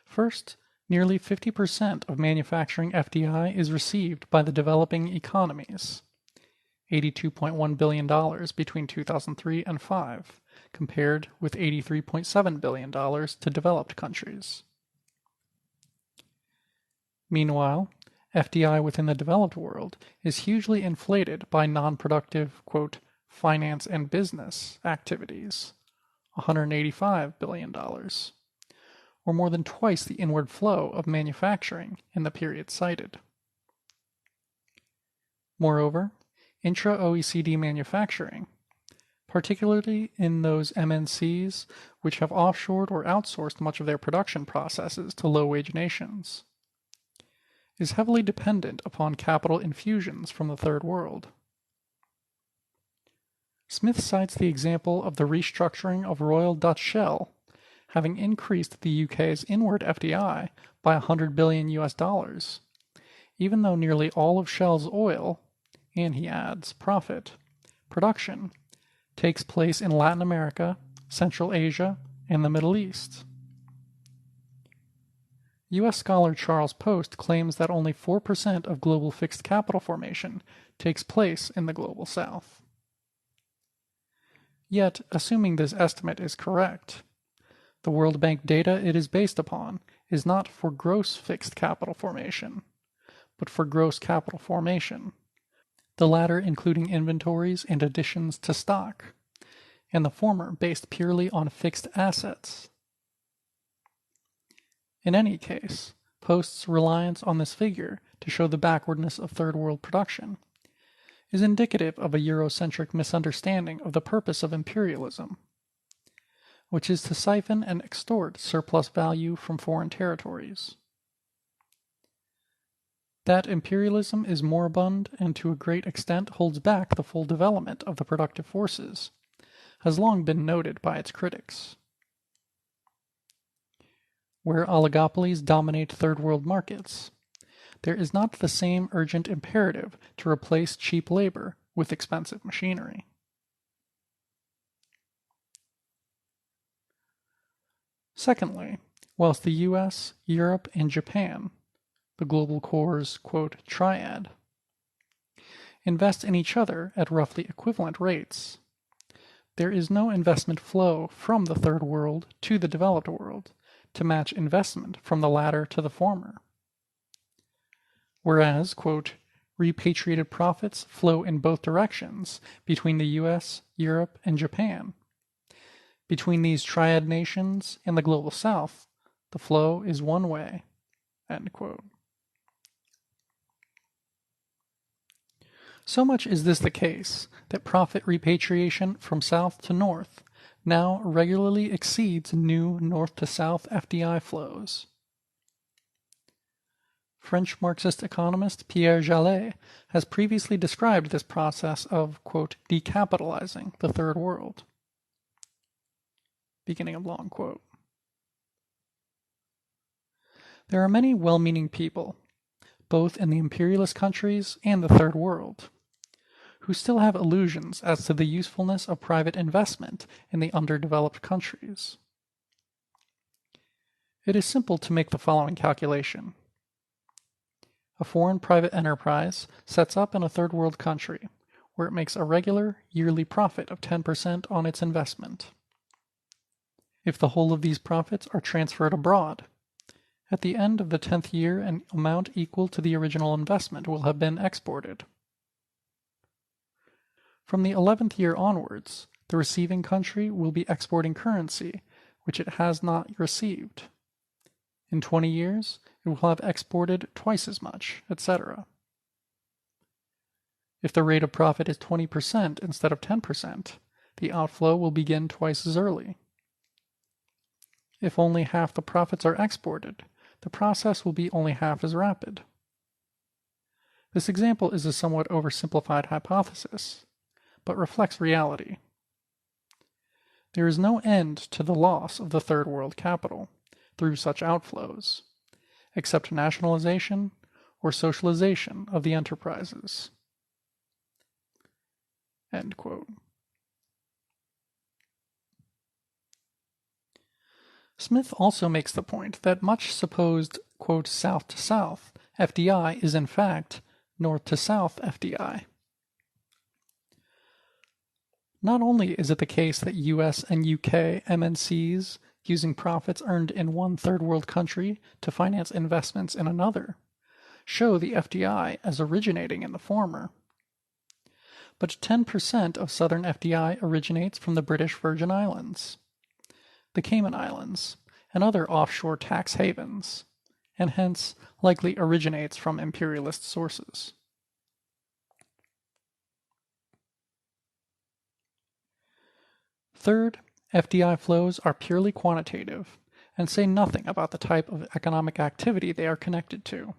First, nearly 50% of manufacturing FDI is received by the developing economies, $82.1 billion between 2003 and 5, compared with $83.7 billion to developed countries. Meanwhile, FDI within the developed world is hugely inflated by non-productive, quote, finance and business activities, $185 billion, or more than twice the inward flow of manufacturing in the period cited. Moreover, intra-OECD manufacturing, particularly in those MNCs which have offshored or outsourced much of their production processes to low-wage nations, is heavily dependent upon capital infusions from the Third World. Smith cites the example of the restructuring of Royal Dutch Shell, having increased the UK's inward FDI by $100 billion US, even though nearly all of Shell's oil, and he adds, profit, production, takes place in Latin America, Central Asia, and the Middle East. U.S. scholar Charles Post claims that only 4% of global fixed capital formation takes place in the global south. Yet, assuming this estimate is correct, the World Bank data it is based upon is not for gross fixed capital formation, but for gross capital formation, the latter including inventories and additions to stock, and the former based purely on fixed assets. In any case, Post's reliance on this figure to show the backwardness of Third World production is indicative of a Eurocentric misunderstanding of the purpose of imperialism, which is to siphon and extort surplus value from foreign territories. That imperialism is moribund and to a great extent holds back the full development of the productive forces has long been noted by its critics. Where oligopolies dominate Third World markets, there is not the same urgent imperative to replace cheap labor with expensive machinery. Secondly, whilst the US, Europe, and Japan, the global core's, quote, triad, invest in each other at roughly equivalent rates, there is no investment flow from the Third World to the developed world to match investment from the latter to the former. Whereas, quote, repatriated profits flow in both directions between the US, Europe, and Japan. Between these triad nations and the global south, the flow is one way, end quote. So much is this the case that profit repatriation from south to north now regularly exceeds new north to south FDI flows. French Marxist economist Pierre Jallet has previously described this process of, quote, decapitalizing the Third World. Beginning of long quote. There are many well-meaning people, both in the imperialist countries and the Third World, who still have illusions as to the usefulness of private investment in the underdeveloped countries. It is simple to make the following calculation. A foreign private enterprise sets up in a Third World country, where it makes a regular yearly profit of 10% on its investment. If the whole of these profits are transferred abroad, at the end of the 10th year an amount equal to the original investment will have been exported. From the 11th year onwards, the receiving country will be exporting currency which it has not received. In 20 years, it will have exported twice as much, etc. If the rate of profit is 20% instead of 10%, the outflow will begin twice as early. If only half the profits are exported, the process will be only half as rapid. This example is a somewhat oversimplified hypothesis, but reflects reality. There is no end to the loss of the Third World capital through such outflows, except nationalization or socialization of the enterprises." End quote. Smith also makes the point that much supposed, quote, south-to-south FDI is in fact north-to-south FDI. Not only is it the case that US and UK MNCs, using profits earned in one third world country to finance investments in another, show the FDI as originating in the former, but 10% of southern FDI originates from the British Virgin Islands, the Cayman Islands, and other offshore tax havens, and hence likely originates from imperialist sources. Third, FDI flows are purely quantitative and say nothing about the type of economic activity they are connected to.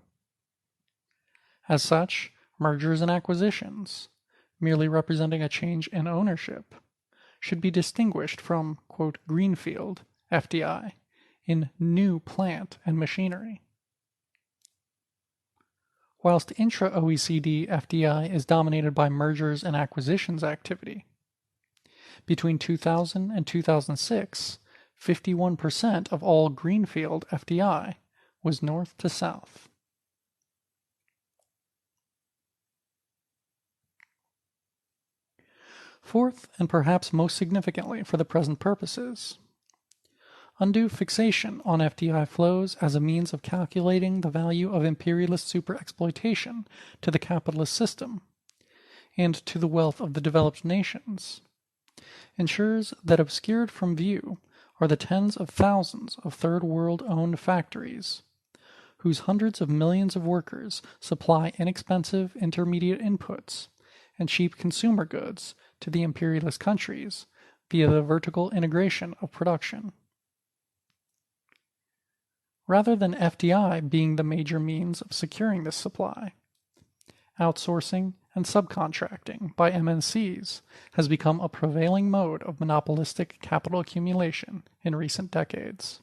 As such, mergers and acquisitions, merely representing a change in ownership, should be distinguished from, quote, greenfield FDI in new plant and machinery. Whilst intra-OECD FDI is dominated by mergers and acquisitions activity, between 2000 and 2006, 51% of all greenfield FDI was north to south. Fourth, and perhaps most significantly for the present purposes, undue fixation on FDI flows as a means of calculating the value of imperialist superexploitation to the capitalist system and to the wealth of the developed nations ensures that obscured from view are the tens of thousands of third world-owned factories whose hundreds of millions of workers supply inexpensive intermediate inputs and cheap consumer goods to the imperialist countries via the vertical integration of production. Rather than FDI being the major means of securing this supply, outsourcing and subcontracting by MNCs has become a prevailing mode of monopolistic capital accumulation in recent decades.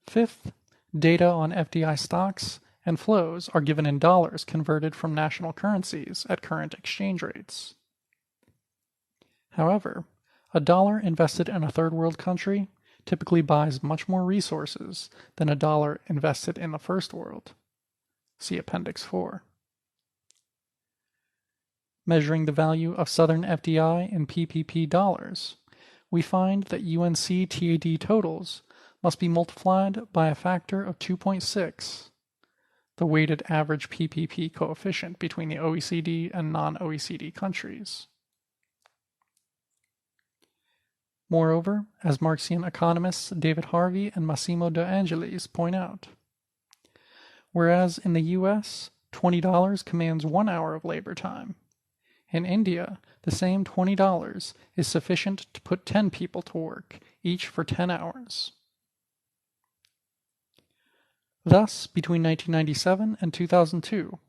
Fifth, data on FDI stocks and flows are given in dollars converted from national currencies at current exchange rates. However, a dollar invested in a third world country typically buys much more resources than a dollar invested in the first world. See Appendix 4. Measuring the value of Southern FDI in PPP dollars, we find that UNC TAD totals must be multiplied by a factor of 2.6, the weighted average PPP coefficient between the OECD and non-OECD countries. Moreover, as Marxian economists David Harvey and Massimo De Angelis point out, whereas in the US, $20 commands 1 hour of labor time, in India, the same $20 is sufficient to put 10 people to work, each for 10 hours. Thus, between 1997 and 2002,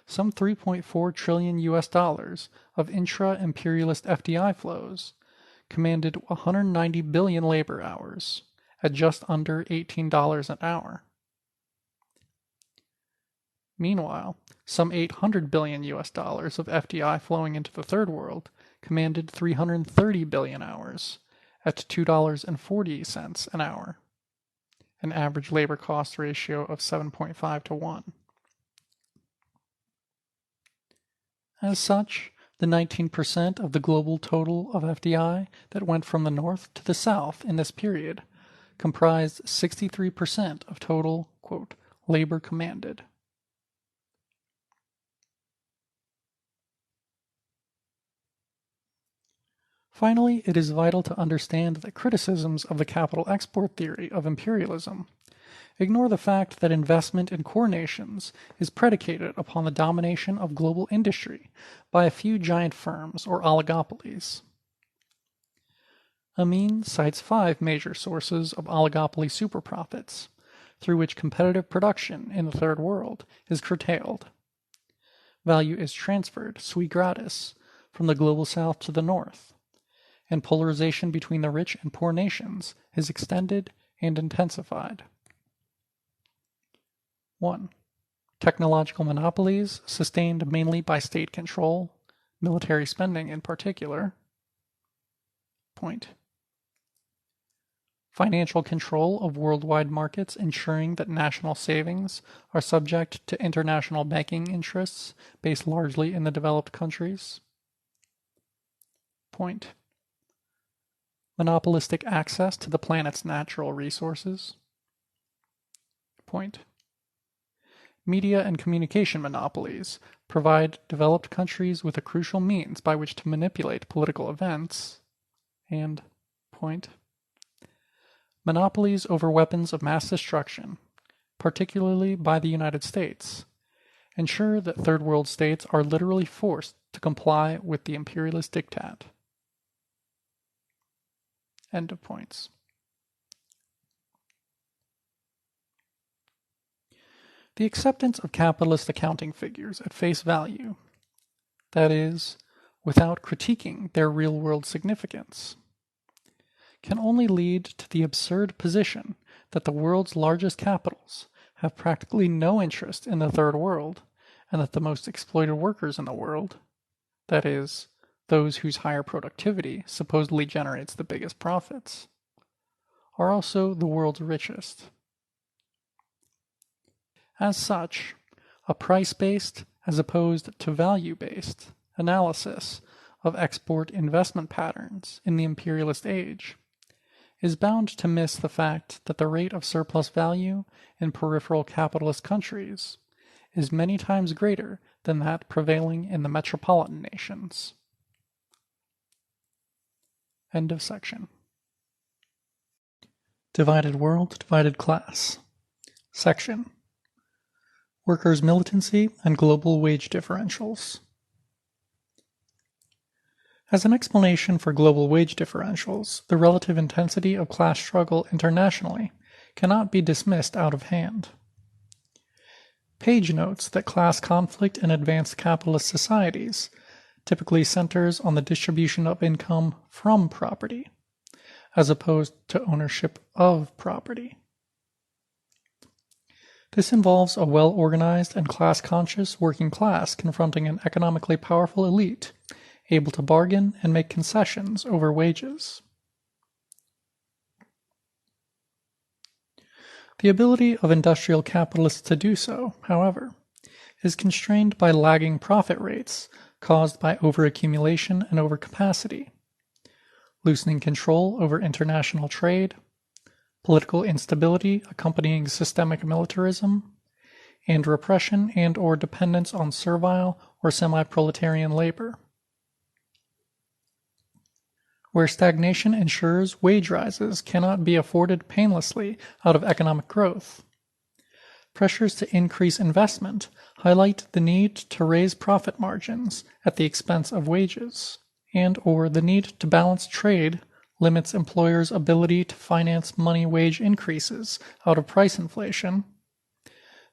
some $3.4 trillion of intra-imperialist FDI flows commanded 190 billion labor hours at just under $18 an hour. Meanwhile, some $800 billion of FDI flowing into the third world commanded 330 billion hours at $2.40 an hour, an average labor cost ratio of 7.5 to 1. As such, the 19% of the global total of FDI that went from the north to the south in this period comprised 63% of total, quote, labor commanded. Finally, it is vital to understand that criticisms of the capital export theory of imperialism ignore the fact that investment in core nations is predicated upon the domination of global industry by a few giant firms or oligopolies. Amin cites 5 major sources of oligopoly superprofits, through which competitive production in the third world is curtailed. Value is transferred sui gratis from the global south to the north, and polarization between the rich and poor nations is extended and intensified. 1. Technological monopolies sustained mainly by state control, military spending in particular. Point. Financial control of worldwide markets ensuring that national savings are subject to international banking interests based largely in the developed countries. Point. Monopolistic access to the planet's natural resources. Point. Media and communication monopolies provide developed countries with a crucial means by which to manipulate political events. And point. Monopolies over weapons of mass destruction, particularly by the United States, ensure that third world states are literally forced to comply with the imperialist diktat. End of points. The acceptance of capitalist accounting figures at face value, that is, without critiquing their real-world significance, can only lead to the absurd position that the world's largest capitals have practically no interest in the third world, and that the most exploited workers in the world, that is, those whose higher productivity supposedly generates the biggest profits, are also the world's richest. As such, a price-based, as opposed to value-based, analysis of export investment patterns in the imperialist age is bound to miss the fact that the rate of surplus value in peripheral capitalist countries is many times greater than that prevailing in the metropolitan nations. End of section. Divided world, divided class. Section. Workers' militancy and global wage differentials. As an explanation for global wage differentials, the relative intensity of class struggle internationally cannot be dismissed out of hand. Page notes that class conflict in advanced capitalist societies typically centers on the distribution of income from property, as opposed to ownership of property. This involves a well-organized and class-conscious working class confronting an economically powerful elite able to bargain and make concessions over wages. The ability of industrial capitalists to do so, however, is constrained by lagging profit rates caused by overaccumulation and overcapacity, loosening control over international trade, political instability accompanying systemic militarism, and repression and/or dependence on servile or semi-proletarian labor. Where stagnation ensures wage rises cannot be afforded painlessly out of economic growth, pressures to increase investment highlight the need to raise profit margins at the expense of wages, and/or the need to balance trade limits employers' ability to finance money wage increases out of price inflation.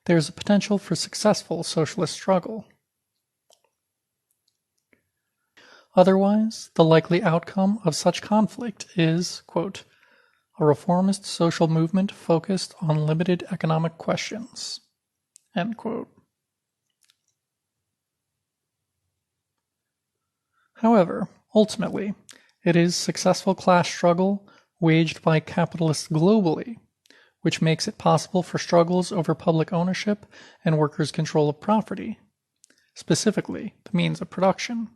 There is a potential for successful socialist struggle. Otherwise, the likely outcome of such conflict is, quote, a reformist social movement focused on limited economic questions, end quote. However, ultimately, it is successful class struggle waged by capitalists globally, which makes it possible for struggles over public ownership and workers' control of property, specifically the means of production,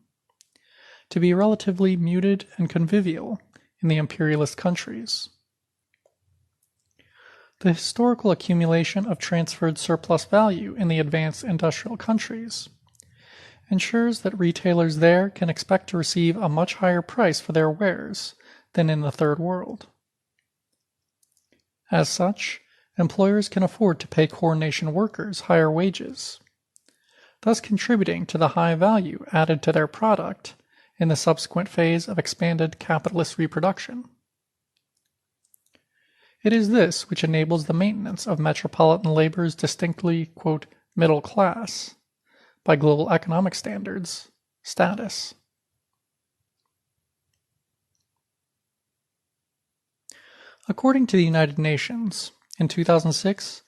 to be relatively muted and convivial in the imperialist countries. The historical accumulation of transferred surplus value in the advanced industrial countries ensures that retailers there can expect to receive a much higher price for their wares than in the Third World. As such, employers can afford to pay coordination workers higher wages, thus contributing to the high value added to their product in the subsequent phase of expanded capitalist reproduction. It is this which enables the maintenance of metropolitan labor's distinctly, quote, middle class, by global economic standards, status. According to the United Nations, in 2006,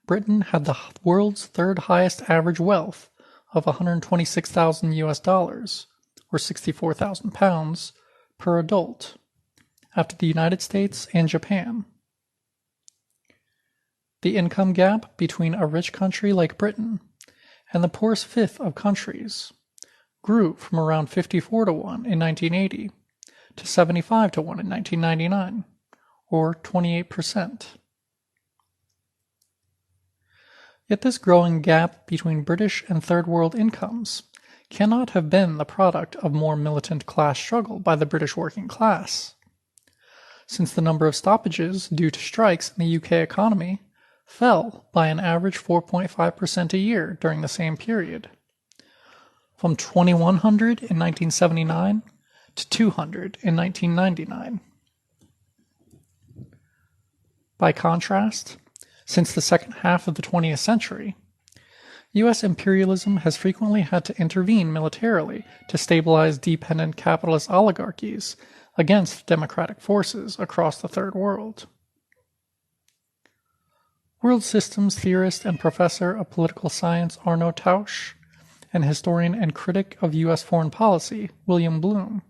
Britain had the world's third highest average wealth of 126,000 US dollars, or 64,000 pounds, per adult, after the United States and Japan. The income gap between a rich country like Britain and the poorest fifth of countries grew from around 54 to 1 in 1980 to 75 to 1 in 1999, or 28%. Yet this growing gap between British and Third World incomes cannot have been the product of more militant class struggle by the British working class, since the number of stoppages due to strikes in the UK economy fell by an average 4.5% a year during the same period, from 2,100 in 1979 to 200 in 1999. By contrast, since the second half of the 20th century, U.S. imperialism has frequently had to intervene militarily to stabilize dependent capitalist oligarchies against democratic forces across the Third World. World systems theorist and professor of political science Arno Tausch, and historian and critic of U.S. foreign policy William Bloom,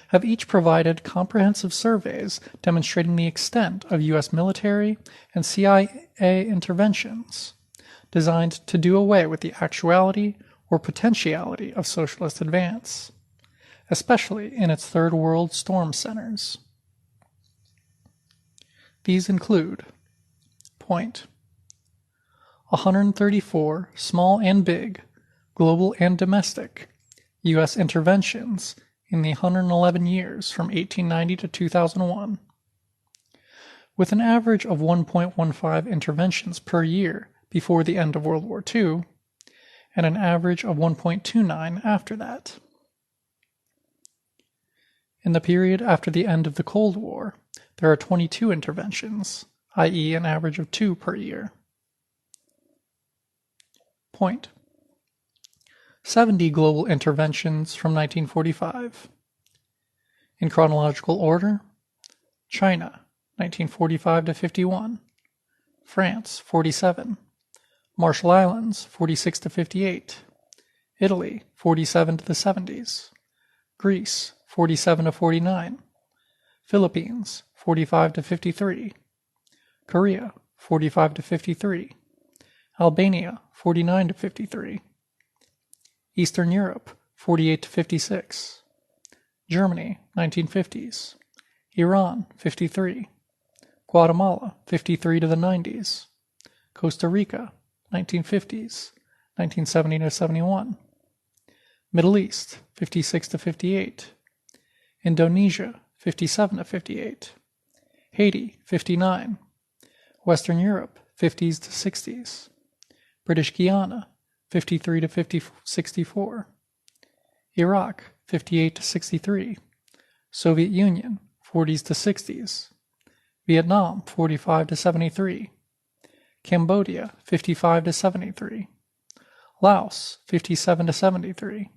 have each provided comprehensive surveys demonstrating the extent of U.S. military and CIA interventions designed to do away with the actuality or potentiality of socialist advance, especially in its Third World storm centers. These include: Point: 134 small and big, global and domestic, U.S. interventions in the 111 years from 1890 to 2001, with an average of 1.15 interventions per year before the end of World War II, and an average of 1.29 after that. In the period after the end of the Cold War, there are 22 interventions, i.e. an average of 2 per year. Point: 70 global interventions from 1945. In chronological order: China, 1945 to 51, France, 47, Marshall Islands, 46 to 58, Italy, 47 to the 70s, Greece, 47 to 49, Philippines, 45 to 53, Korea, 45 to 53, Albania, 49 to 53, Eastern Europe, 48 to 56, Germany, 1950s, Iran, 53, Guatemala, 53 to the 90s, Costa Rica, 1950s, 1970 to 71, Middle East, 56 to 58, Indonesia, 57 to 58, Haiti, 59, Western Europe, 50s to 60s, British Guiana, 53 to 64, Iraq, 58 to 63, Soviet Union, 40s to 60s, Vietnam, 45 to 73, Cambodia, 55 to 73, Laos, 57 to 73,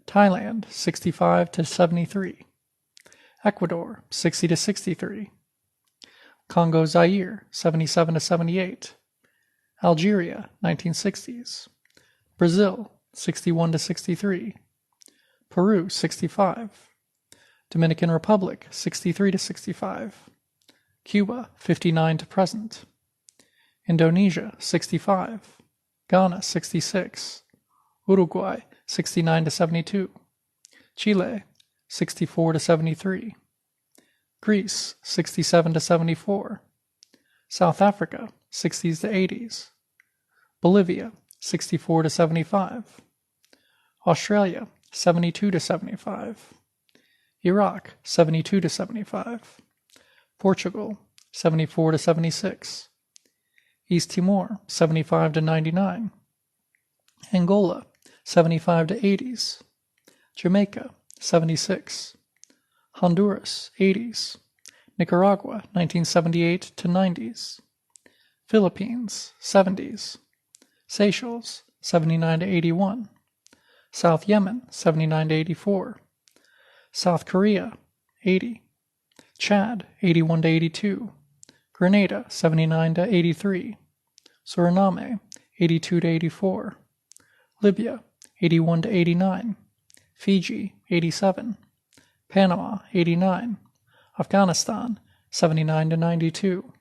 Thailand, 65 to 73, Ecuador, 60 to 63, Congo Zaire, 77 to 78, Algeria, 1960s, Brazil, 61 to 63, Peru, 65, Dominican Republic, 63 to 65, Cuba, 59 to present, Indonesia, 65, Ghana, 66, Uruguay, 69 to 72, Chile, 64 to 73, Greece, 67 to 74, South Africa, 60s to 80s, Bolivia, 64 to 75, Australia, 72 to 75, Iraq, 72 to 75, Portugal, 74 to 76, East Timor, 75 to 99, Angola, 75 to 80s, Jamaica, 76, Honduras, 80s, Nicaragua, 1978 to 90s, Philippines, 70s, Seychelles, 79 to 81, South Yemen, 79 to 84, South Korea, 80, Chad 81 to 82, Grenada 79 to 83, Suriname 82 to 84, Libya 81 to 89, Fiji 87, Panama 89, Afghanistan 79 to 92,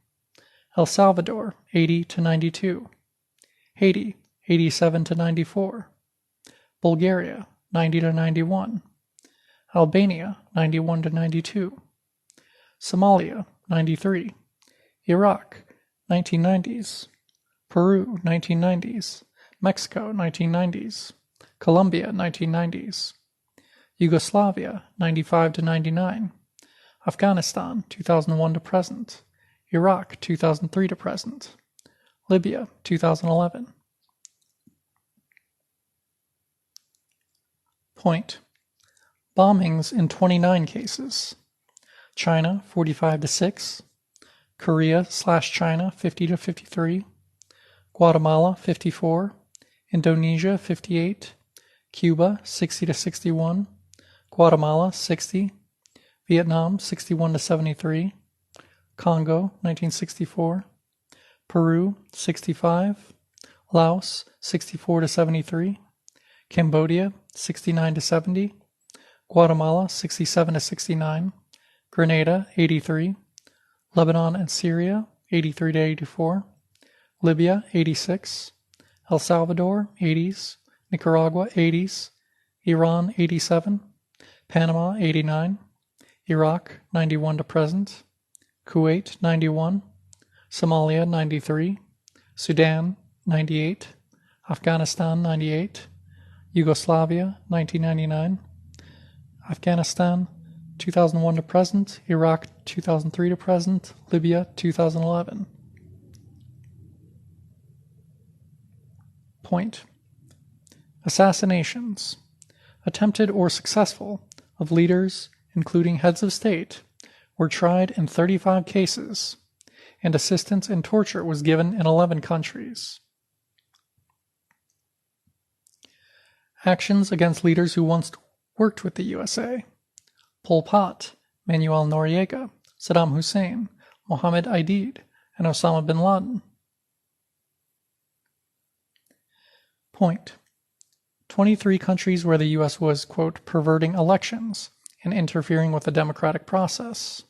El Salvador 80 to 92, Haiti 87 to 94, Bulgaria 90 to 91, Albania 91 to 92, Somalia 93, Iraq 1990s, Peru 1990s, Mexico 1990s, Colombia 1990s, Yugoslavia 95 to 99, Afghanistan 2001 to present, Iraq 2003 to present, Libya 2011. Point. Bombings in 29 cases. China 45 to 6, Korea/China 50 to 53, Guatemala 54, Indonesia 58, Cuba 60 to 61, Guatemala 60, Vietnam 61 to 73, Congo 1964, Peru 65, Laos 64 to 73, Cambodia 69 to 70, Guatemala 67 to 69, Grenada 83, Lebanon and Syria 83 to 84, Libya 86, El Salvador 80s, Nicaragua 80s, Iran 87, Panama 89, Iraq 91 to present, Kuwait 91, Somalia 93, Sudan 98, Afghanistan 98, Yugoslavia 1999, Afghanistan 2001 to present, Iraq 2003 to present, Libya 2011. Point. Assassinations, attempted or successful, of leaders, including heads of state, were tried in 35 cases, and assistance in torture was given in 11 countries. Actions against leaders who once worked with the USA. Pol Pot, Manuel Noriega, Saddam Hussein, Mohammed Aidid, and Osama bin Laden. Point. 23 countries where the U.S. was, quote, perverting elections and interfering with the democratic process.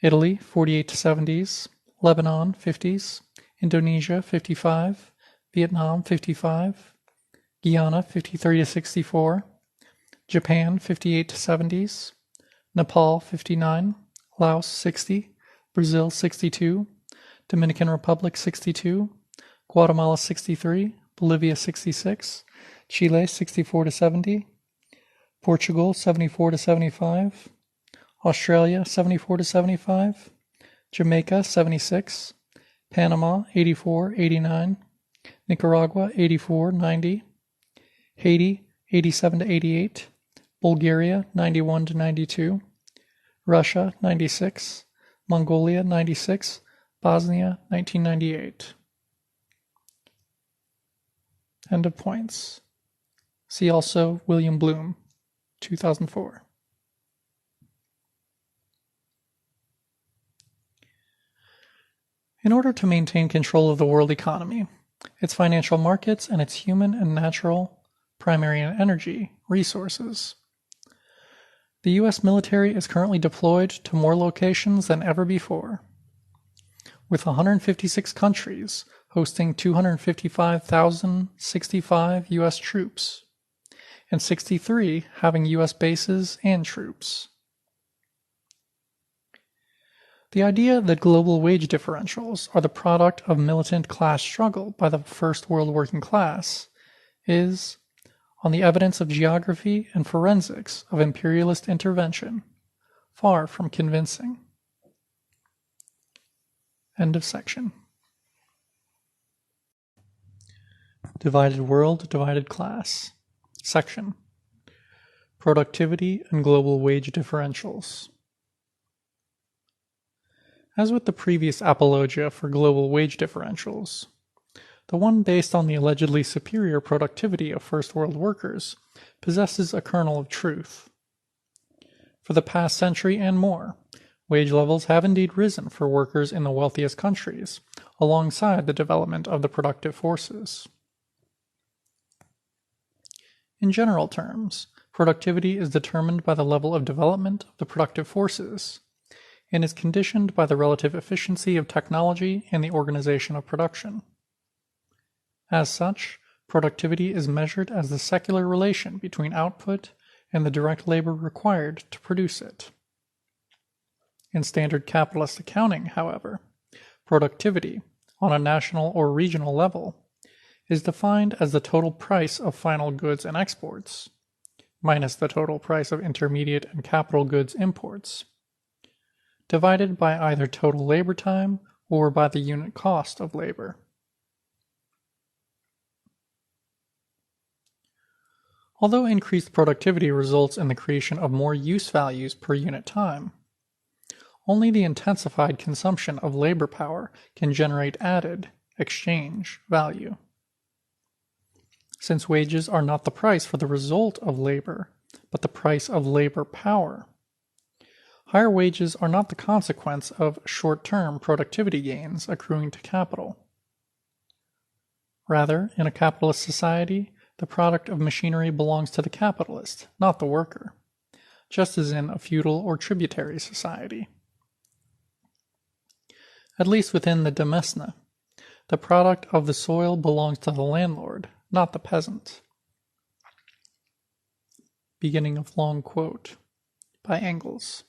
Italy, 48 to 70s, Lebanon, 50s, Indonesia, 55, Vietnam, 55, Guyana, 53 to 64, Japan, 58 to 70s, Nepal, 59, Laos, 60, Brazil, 62, Dominican Republic, 62, Guatemala, 63, Bolivia, 66, Chile, 64 to 70, Portugal, 74 to 75, Australia, 74 to 75, Jamaica, 76, Panama, 84, 89, Nicaragua, 84, 90, Haiti, 87 to 88, Bulgaria, 91 to 92, Russia, 96, Mongolia, 96, Bosnia, 1998. End of points. See also William Bloom, 2004. In order to maintain control of the world economy, its financial markets, and its human and natural, primary and energy resources, the U.S. military is currently deployed to more locations than ever before, with 156 countries hosting 255,065 U.S. troops, and 63 having U.S. bases and troops. The idea that global wage differentials are the product of militant class struggle by the first world working class is, on the evidence of geography and forensics of imperialist intervention, far from convincing. End of section. Divided world, divided class. Section. Productivity and global wage differentials. As with the previous apologia for global wage differentials, the one based on the allegedly superior productivity of first world workers possesses a kernel of truth. For the past century and more, Wage levels have indeed risen for workers in the wealthiest countries, alongside the development of the productive forces. In general terms, productivity is determined by the level of development of the productive forces, and is conditioned by the relative efficiency of technology and the organization of production. As such, productivity is measured as the secular relation between output and the direct labor required to produce it. In standard capitalist accounting, however, productivity, on a national or regional level, is defined as the total price of final goods and exports, minus the total price of intermediate and capital goods imports, divided by either total labor time or by the unit cost of labor. Although increased productivity results in the creation of more use values per unit time, only the intensified consumption of labor power can generate added, exchange, value. Since wages are not the price for the result of labor, but the price of labor power, higher wages are not the consequence of short-term productivity gains accruing to capital. Rather, in a capitalist society, the product of machinery belongs to the capitalist, not the worker, just as in a feudal or tributary society. At least within the demesne, the product of the soil belongs to the landlord, not the peasant. Beginning of long quote by Engels.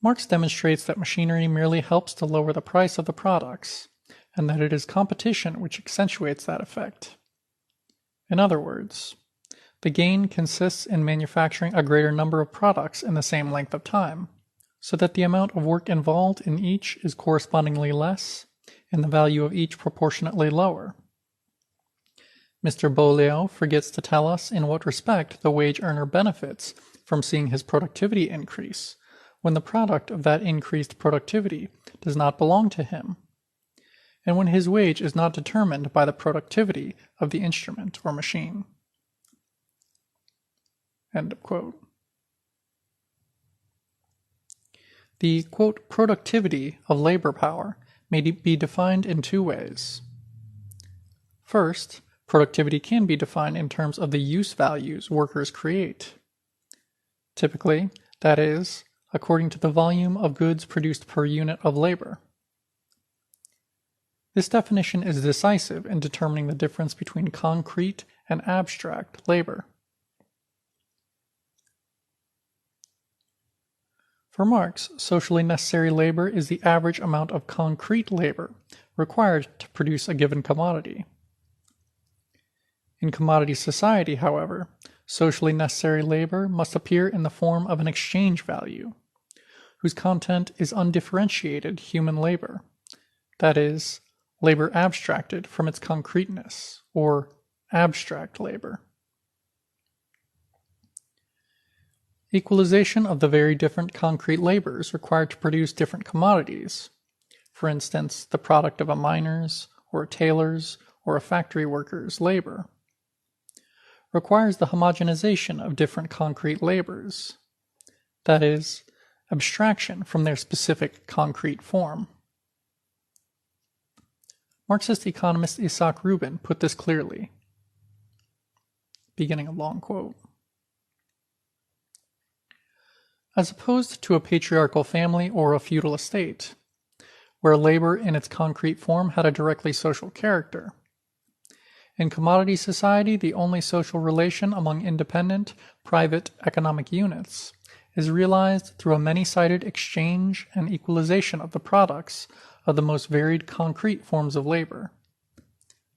Marx demonstrates that machinery merely helps to lower the price of the products, and that it is competition which accentuates that effect. In other words, the gain consists in manufacturing a greater number of products in the same length of time, so that the amount of work involved in each is correspondingly less, and the value of each proportionately lower. Mr. Beaulieu forgets to tell us in what respect the wage earner benefits from seeing his productivity increase, when the product of that increased productivity does not belong to him, and when his wage is not determined by the productivity of the instrument or machine. End of quote. The, quote, productivity of labor power may be defined in two ways. First, productivity can be defined in terms of the use values workers create. Typically, that is, according to the volume of goods produced per unit of labor. This definition is decisive in determining the difference between concrete and abstract labor. For Marx, socially necessary labor is the average amount of concrete labor required to produce a given commodity. In commodity society, however, socially necessary labor must appear in the form of an exchange value, whose content is undifferentiated human labor, that is, labor abstracted from its concreteness, or abstract labor. Equalization of the very different concrete labors required to produce different commodities, for instance, the product of a miner's, or a tailor's, or a factory worker's labor, requires the homogenization of different concrete labors, that is, abstraction from their specific concrete form. Marxist economist Isaac Rubin put this clearly. Beginning of long quote. As opposed to a patriarchal family or a feudal estate, where labor in its concrete form had a directly social character. In commodity society, the only social relation among independent, private economic units is realized through a many-sided exchange and equalization of the products of the most varied concrete forms of labor,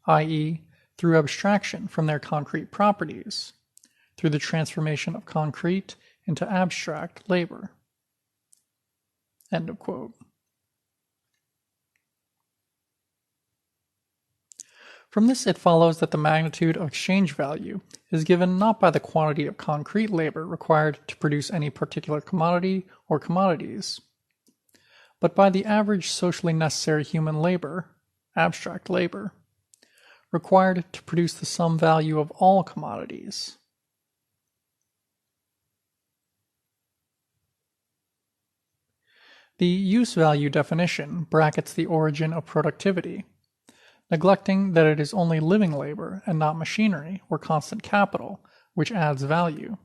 i.e., through abstraction from their concrete properties, through the transformation of concrete into abstract labor. End of quote. From this it follows that the magnitude of exchange value is given not by the quantity of concrete labor required to produce any particular commodity or commodities, but by the average socially necessary human labor, abstract labor, required to produce the sum value of all commodities. The use value definition brackets the origin of productivity, neglecting that it is only living labor and not machinery or constant capital which adds value.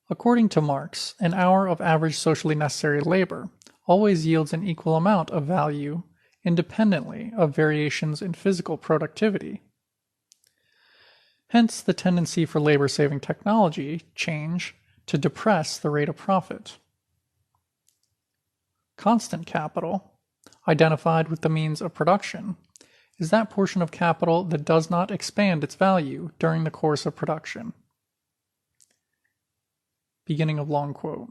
According to Marx, an hour of average socially necessary labor always yields an equal amount of value independently of variations in physical productivity. Hence the tendency for labor-saving technology change to depress the rate of profit. Constant capital, identified with the means of production, is that portion of capital that does not expand its value during the course of production. Beginning of long quote.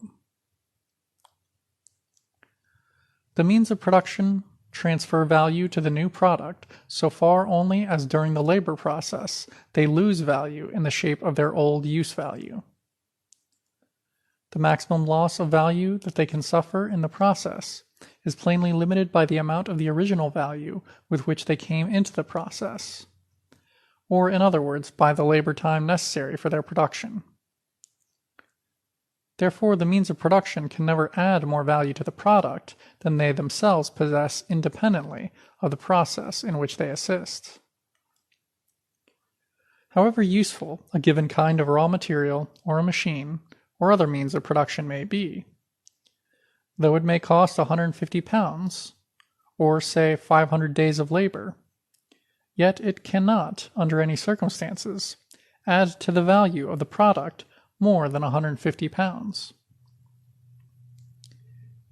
The means of production transfer value to the new product so far only as during the labor process they lose value in the shape of their old use value. The maximum loss of value that they can suffer in the process is plainly limited by the amount of the original value with which they came into the process, or in other words, by the labor time necessary for their production. Therefore, the means of production can never add more value to the product than they themselves possess independently of the process in which they assist. However useful a given kind of raw material or a machine or other means of production may be, though it may cost £150, or say 500 days of labor, yet it cannot, under any circumstances, add to the value of the product more than £150.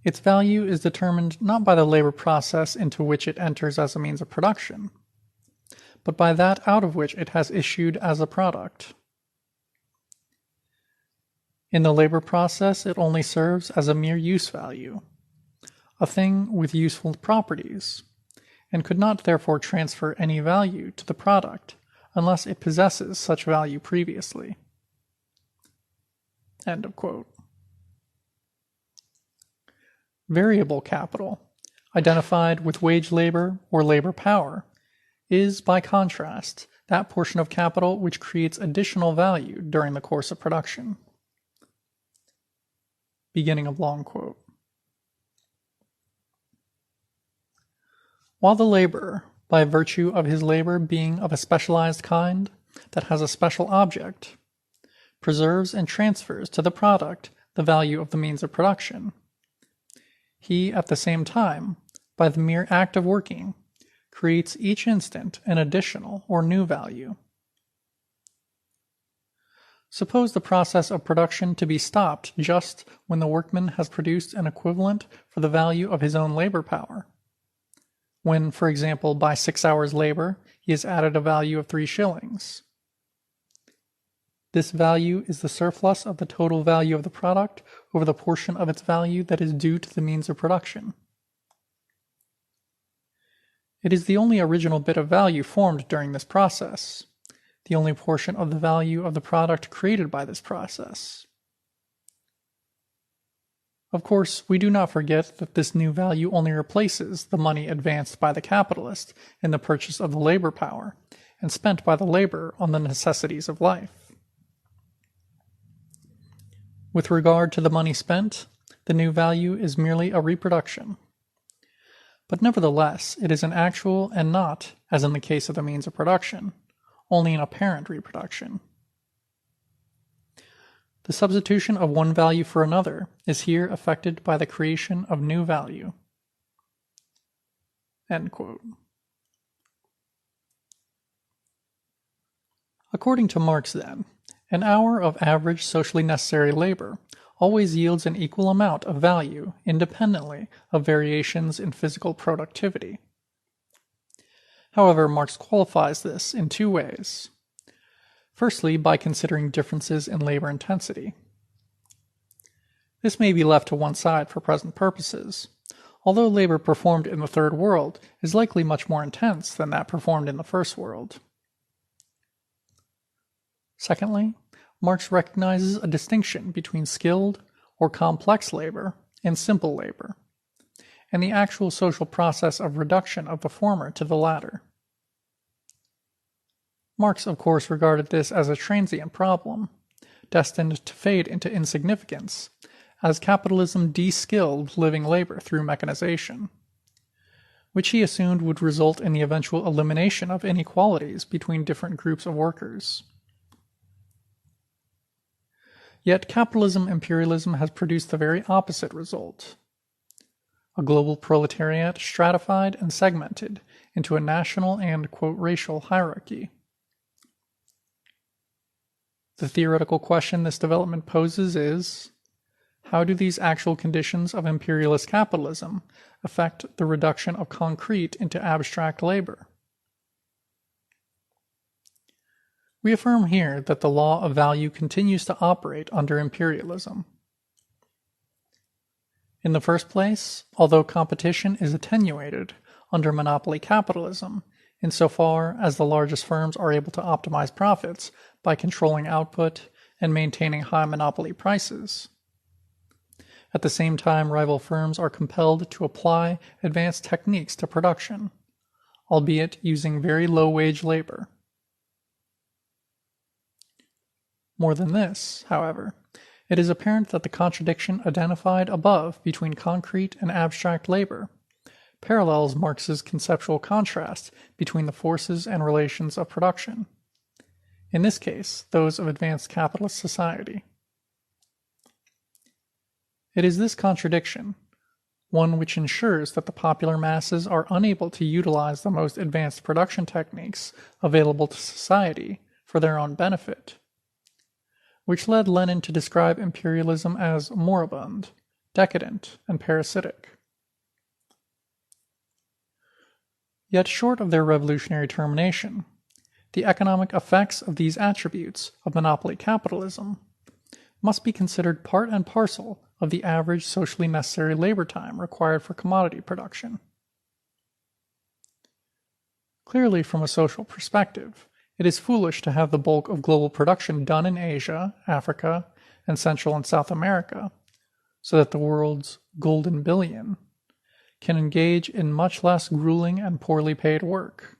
Its value is determined not by the labor process into which it enters as a means of production, but by that out of which it has issued as a product. In the labor process it only serves as a mere use value, a thing with useful properties, and could not therefore transfer any value to the product unless it possesses such value previously. End of quote. Variable capital, identified with wage labor or labor power, is, by contrast, that portion of capital which creates additional value during the course of production. Beginning of long quote. While the laborer, by virtue of his labor being of a specialized kind that has a special object, preserves and transfers to the product the value of the means of production, he at the same time, by the mere act of working, creates each instant an additional or new value. Suppose the process of production to be stopped just when the workman has produced an equivalent for the value of his own labor power. When, for example, by 6 hours' labor, he has added a value of 3 shillings. This value is the surplus of the total value of the product over the portion of its value that is due to the means of production. It is the only original bit of value formed during this process, the only portion of the value of the product created by this process. Of course, we do not forget that this new value only replaces the money advanced by the capitalist in the purchase of the labor power and spent by the laborer on the necessities of life. With regard to the money spent, the new value is merely a reproduction. But nevertheless, it is an actual and not, as in the case of the means of production, only an apparent reproduction. The substitution of one value for another is here effected by the creation of new value. End quote. According to Marx, then, an hour of average socially necessary labor always yields an equal amount of value independently of variations in physical productivity. However, Marx qualifies this in 2 ways. Firstly, by considering differences in labor intensity. This may be left to one side for present purposes, although labor performed in the Third World is likely much more intense than that performed in the First World. Secondly, Marx recognizes a distinction between skilled or complex labor and simple labor, and the actual social process of reduction of the former to the latter. Marx, of course, regarded this as a transient problem, destined to fade into insignificance, as capitalism de-skilled living labor through mechanization, which he assumed would result in the eventual elimination of inequalities between different groups of workers. Yet capitalism-imperialism has produced the very opposite result: a global proletariat stratified and segmented into a national and, quote, racial hierarchy. The theoretical question this development poses is, how do these actual conditions of imperialist capitalism affect the reduction of concrete into abstract labor? We affirm here that the law of value continues to operate under imperialism. In the first place, although competition is attenuated under monopoly capitalism, insofar as the largest firms are able to optimize profits by controlling output and maintaining high monopoly prices. At the same time, rival firms are compelled to apply advanced techniques to production, albeit using very low-wage labor. More than this, however, it is apparent that the contradiction identified above between concrete and abstract labor parallels Marx's conceptual contrast between the forces and relations of production, in this case, those of advanced capitalist society. It is this contradiction, one which ensures that the popular masses are unable to utilize the most advanced production techniques available to society for their own benefit, which led Lenin to describe imperialism as moribund, decadent, and parasitic. Yet short of their revolutionary termination, the economic effects of these attributes of monopoly capitalism must be considered part and parcel of the average socially necessary labor time required for commodity production. Clearly, from a social perspective, it is foolish to have the bulk of global production done in Asia, Africa, and Central and South America, so that the world's golden billion can engage in much less grueling and poorly paid work.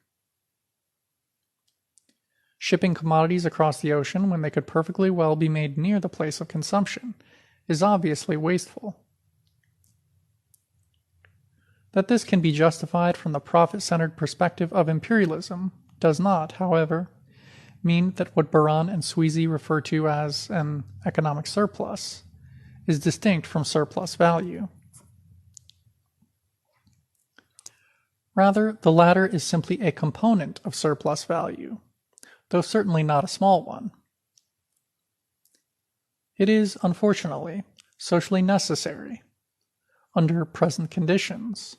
Shipping commodities across the ocean when they could perfectly well be made near the place of consumption is obviously wasteful. That this can be justified from the profit-centered perspective of imperialism does not, however, mean that what Baran and Sweezy refer to as an economic surplus is distinct from surplus value. Rather, the latter is simply a component of surplus value, though certainly not a small one. It is, unfortunately, socially necessary, under present conditions,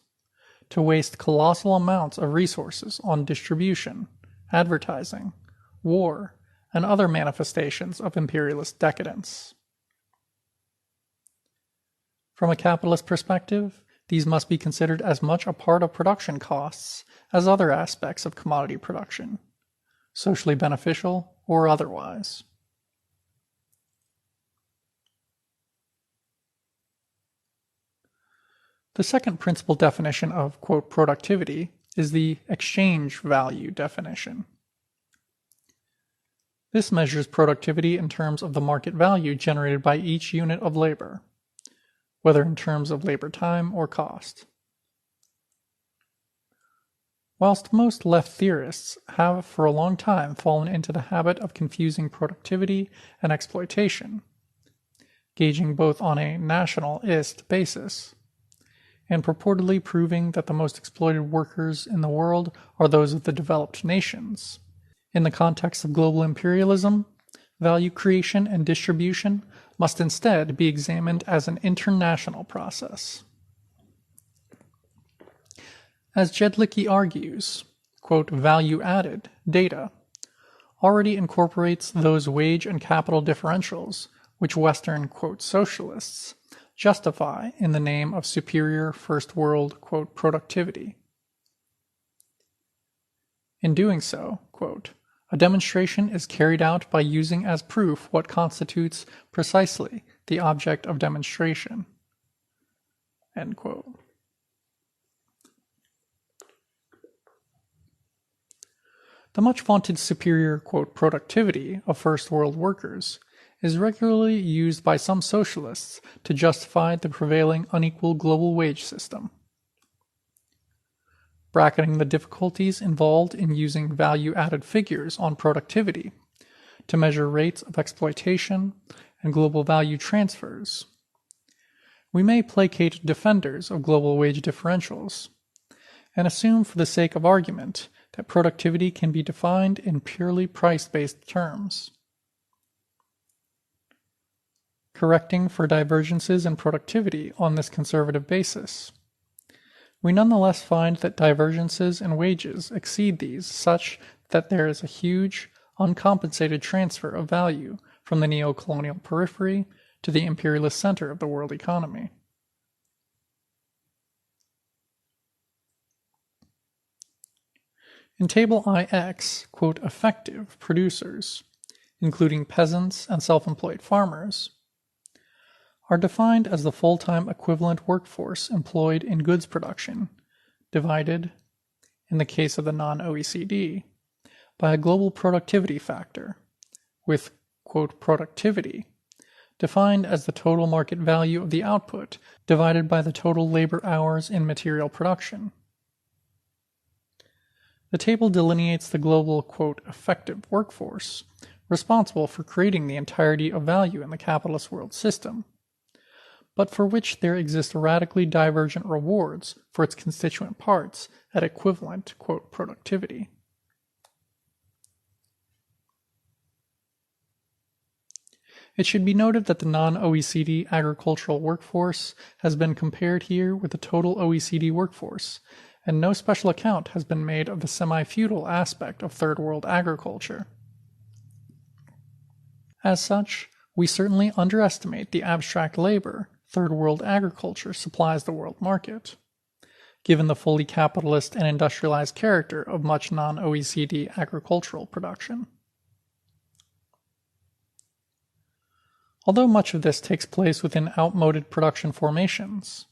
to waste colossal amounts of resources on distribution, advertising, war, and other manifestations of imperialist decadence. From a capitalist perspective, these must be considered as much a part of production costs as other aspects of commodity production, socially beneficial or otherwise. The second principal definition of, quote, productivity is the exchange value definition. This measures productivity in terms of the market value generated by each unit of labor, whether in terms of labor time or cost. Whilst most left theorists have for a long time fallen into the habit of confusing productivity and exploitation, gauging both on a nationalist basis, and purportedly proving that the most exploited workers in the world are those of the developed nations, in the context of global imperialism, value creation and distribution must instead be examined as an international process. As Jedlicki argues, quote, value-added data already incorporates those wage and capital differentials which Western, quote, socialists justify in the name of superior first world, quote, productivity. In doing so, quote, a demonstration is carried out by using as proof what constitutes precisely the object of demonstration. End quote. The much vaunted superior, quote, productivity of first world workers is regularly used by some socialists to justify the prevailing unequal global wage system. Bracketing the difficulties involved in using value-added figures on productivity to measure rates of exploitation and global value transfers, we may placate defenders of global wage differentials and assume for the sake of argument that productivity can be defined in purely price-based terms. Correcting for divergences in productivity on this conservative basis, we nonetheless find that divergences in wages exceed these such that there is a huge, uncompensated transfer of value from the neo-colonial periphery to the imperialist center of the world economy. In Table IX, quote, effective producers, including peasants and self-employed farmers, are defined as the full-time equivalent workforce employed in goods production, divided, in the case of the non-OECD, by a global productivity factor, with, quote, productivity, defined as the total market value of the output divided by the total labor hours in material production. The table delineates the global, quote, effective workforce, responsible for creating the entirety of value in the capitalist world system, but for which there exist radically divergent rewards for its constituent parts at equivalent, quote, productivity. It should be noted that the non-OECD agricultural workforce has been compared here with the total OECD workforce, and no special account has been made of the semi-feudal aspect of Third World agriculture. As such, we certainly underestimate the abstract labor Third World agriculture supplies the world market, given the fully capitalist and industrialized character of much non-OECD agricultural production. Although much of this takes place within outmoded production formations,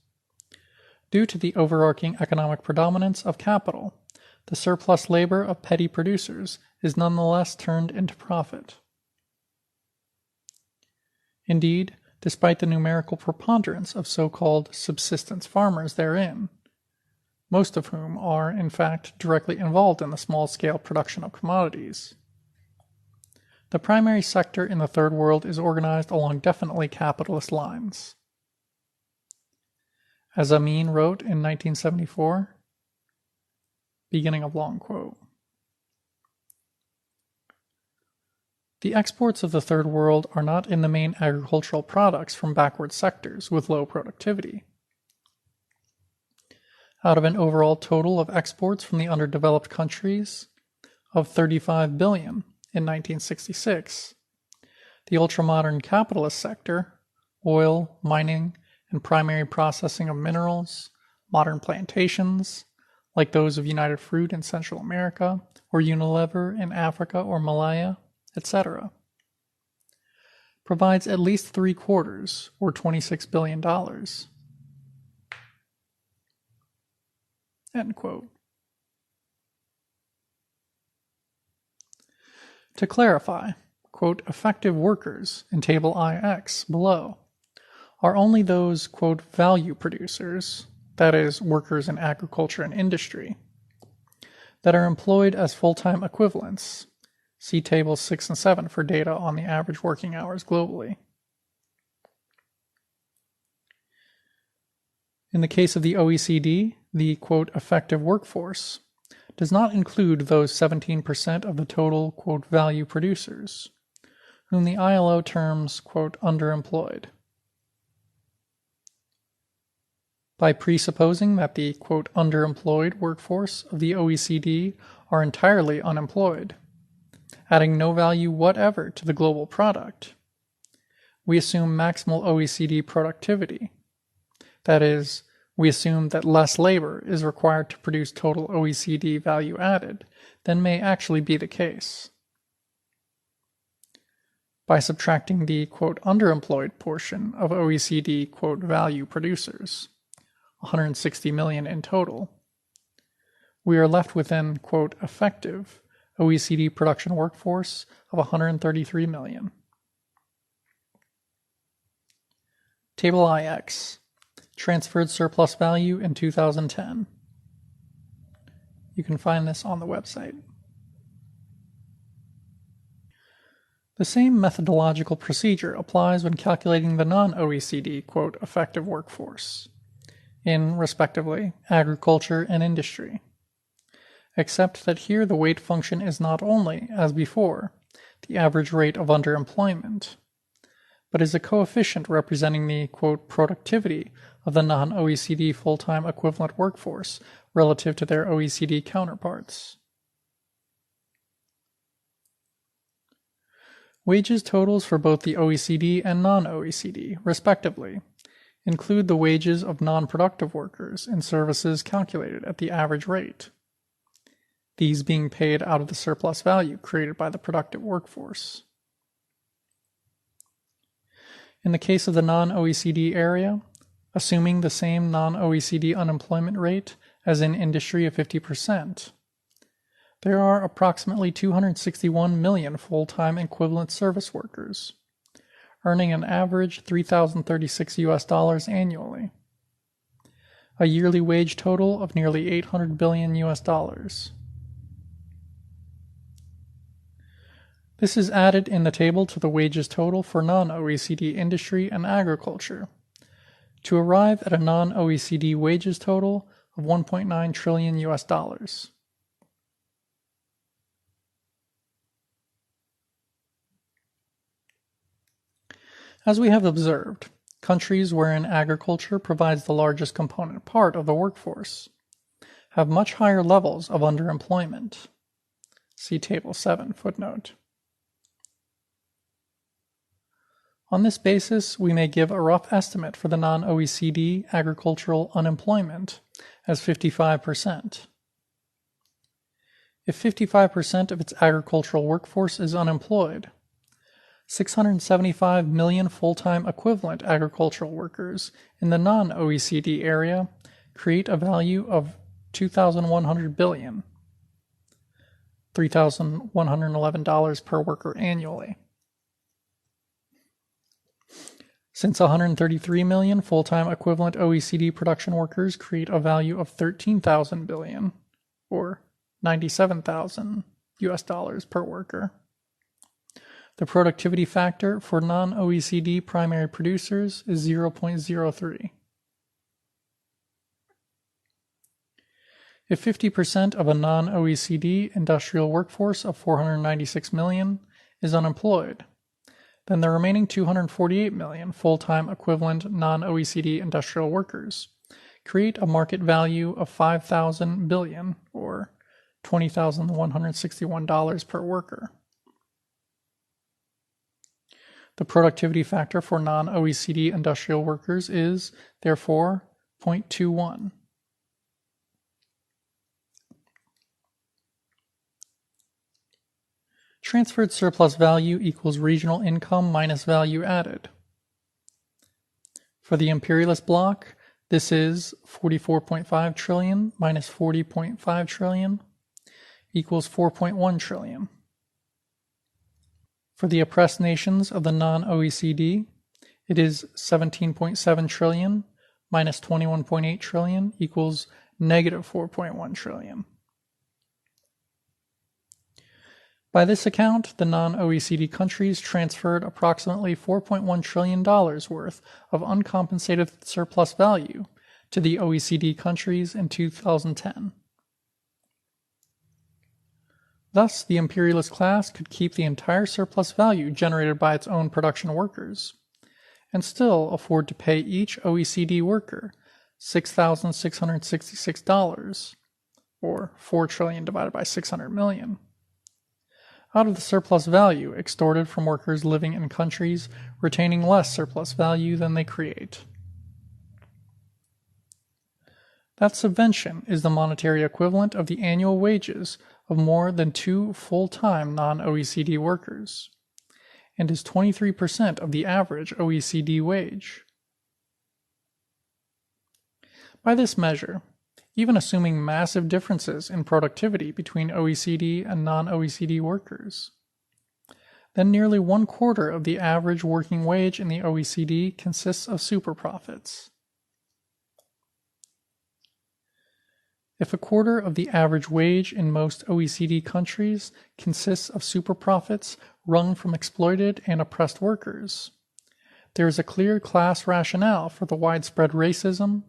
due to the overarching economic predominance of capital, the surplus labor of petty producers is nonetheless turned into profit. Indeed, despite the numerical preponderance of so-called subsistence farmers therein, most of whom are, in fact, directly involved in the small-scale production of commodities, the primary sector in the Third World is organized along definitely capitalist lines. As Amin wrote in 1974, beginning of long quote, "The exports of the Third World are not in the main agricultural products from backward sectors with low productivity. Out of an overall total of exports from the underdeveloped countries of 35 billion in 1966, the ultramodern capitalist sector, oil, mining, and primary processing of minerals, modern plantations, like those of United Fruit in Central America, or Unilever in Africa or Malaya, etc., provides at least 3/4, or $26 billion. End quote. To clarify, quote, effective workers in Table IX below are only those, quote, value producers, that is, workers in agriculture and industry, that are employed as full-time equivalents. See Tables 6 and 7 for data on the average working hours globally. In the case of the OECD, the, quote, effective workforce does not include those 17% of the total, quote, value producers, whom the ILO terms, quote, underemployed. By presupposing that the, quote, underemployed workforce of the OECD are entirely unemployed, adding no value whatever to the global product, we assume maximal OECD productivity. That is, we assume that less labor is required to produce total OECD value added than may actually be the case. By subtracting the, quote, underemployed portion of OECD, quote, value producers, 160 million in total, we are left with an, quote, effective OECD production workforce of 133 million. Table IX, transferred surplus value in 2010. You can find this on the website. The same methodological procedure applies when calculating the non-OECD, quote, effective workforce in, respectively, agriculture and industry, except that here the weight function is not only, as before, the average rate of underemployment, but is a coefficient representing the, quote, productivity of the non-OECD full-time equivalent workforce relative to their OECD counterparts. Wages totals for both the OECD and non-OECD, respectively, include the wages of non-productive workers in services calculated at the average rate, these being paid out of the surplus value created by the productive workforce. In the case of the non-OECD area, assuming the same non-OECD unemployment rate as in industry of 50%, there are approximately 261 million full-time equivalent service workers, earning an average $3,036 annually, a yearly wage total of nearly $800 billion. This is added in the table to the wages total for non-OECD industry and agriculture, to arrive at a non-OECD wages total of $1.9 trillion. As we have observed, countries wherein agriculture provides the largest component part of the workforce have much higher levels of underemployment. See Table 7, footnote. On this basis, we may give a rough estimate for the non-OECD agricultural unemployment as 55%. If 55% of its agricultural workforce is unemployed, 675 million full-time equivalent agricultural workers in the non-OECD area create a value of $2,100 billion, $3,111 per worker annually. Since 133 million full-time equivalent OECD production workers create a value of $13,000 billion, or $97,000 per worker. The productivity factor for non-OECD primary producers is 0.03. If 50% of a non-OECD industrial workforce of 496 million is unemployed, then the remaining 248 million full-time equivalent non-OECD industrial workers create a market value of $5,000 billion, or $20,161 per worker. The productivity factor for non-OECD industrial workers is, therefore, 0.21. Transferred surplus value equals regional income minus value added. For the imperialist bloc, this is 44.5 trillion minus 40.5 trillion equals 4.1 trillion. For the oppressed nations of the non-OECD, it is 17.7 trillion minus 21.8 trillion equals negative 4.1 trillion. By this account, the non-OECD countries transferred approximately $4.1 trillion worth of uncompensated surplus value to the OECD countries in 2010. Thus, the imperialist class could keep the entire surplus value generated by its own production workers, and still afford to pay each OECD worker $6,666, or $4 trillion divided by 600 million, out of the surplus value extorted from workers living in countries retaining less surplus value than they create. That subvention is the monetary equivalent of the annual wages of more than 2 full-time non-OECD workers, and is 23% of the average OECD wage. By this measure, even assuming massive differences in productivity between OECD and non-OECD workers, then nearly 1/4 of the average working wage in the OECD consists of superprofits. If 1/4 of the average wage in most OECD countries consists of superprofits wrung from exploited and oppressed workers, there is a clear class rationale for the widespread racism,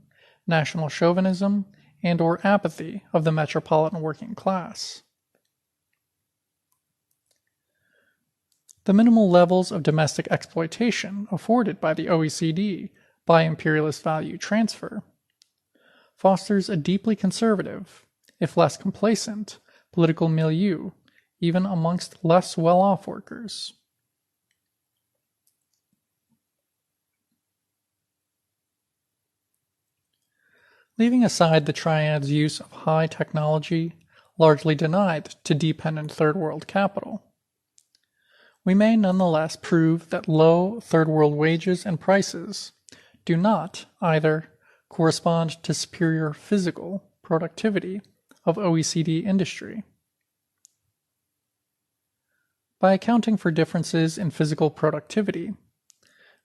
national chauvinism, and/or apathy of the metropolitan working class. The minimal levels of domestic exploitation afforded by the OECD by imperialist value transfer fosters a deeply conservative, if less complacent, political milieu, even amongst less well-off workers. Leaving aside the triad's use of high technology, largely denied to dependent third world capital, we may nonetheless prove that low third world wages and prices do not either correspond to superior physical productivity of OECD industry. By accounting for differences in physical productivity,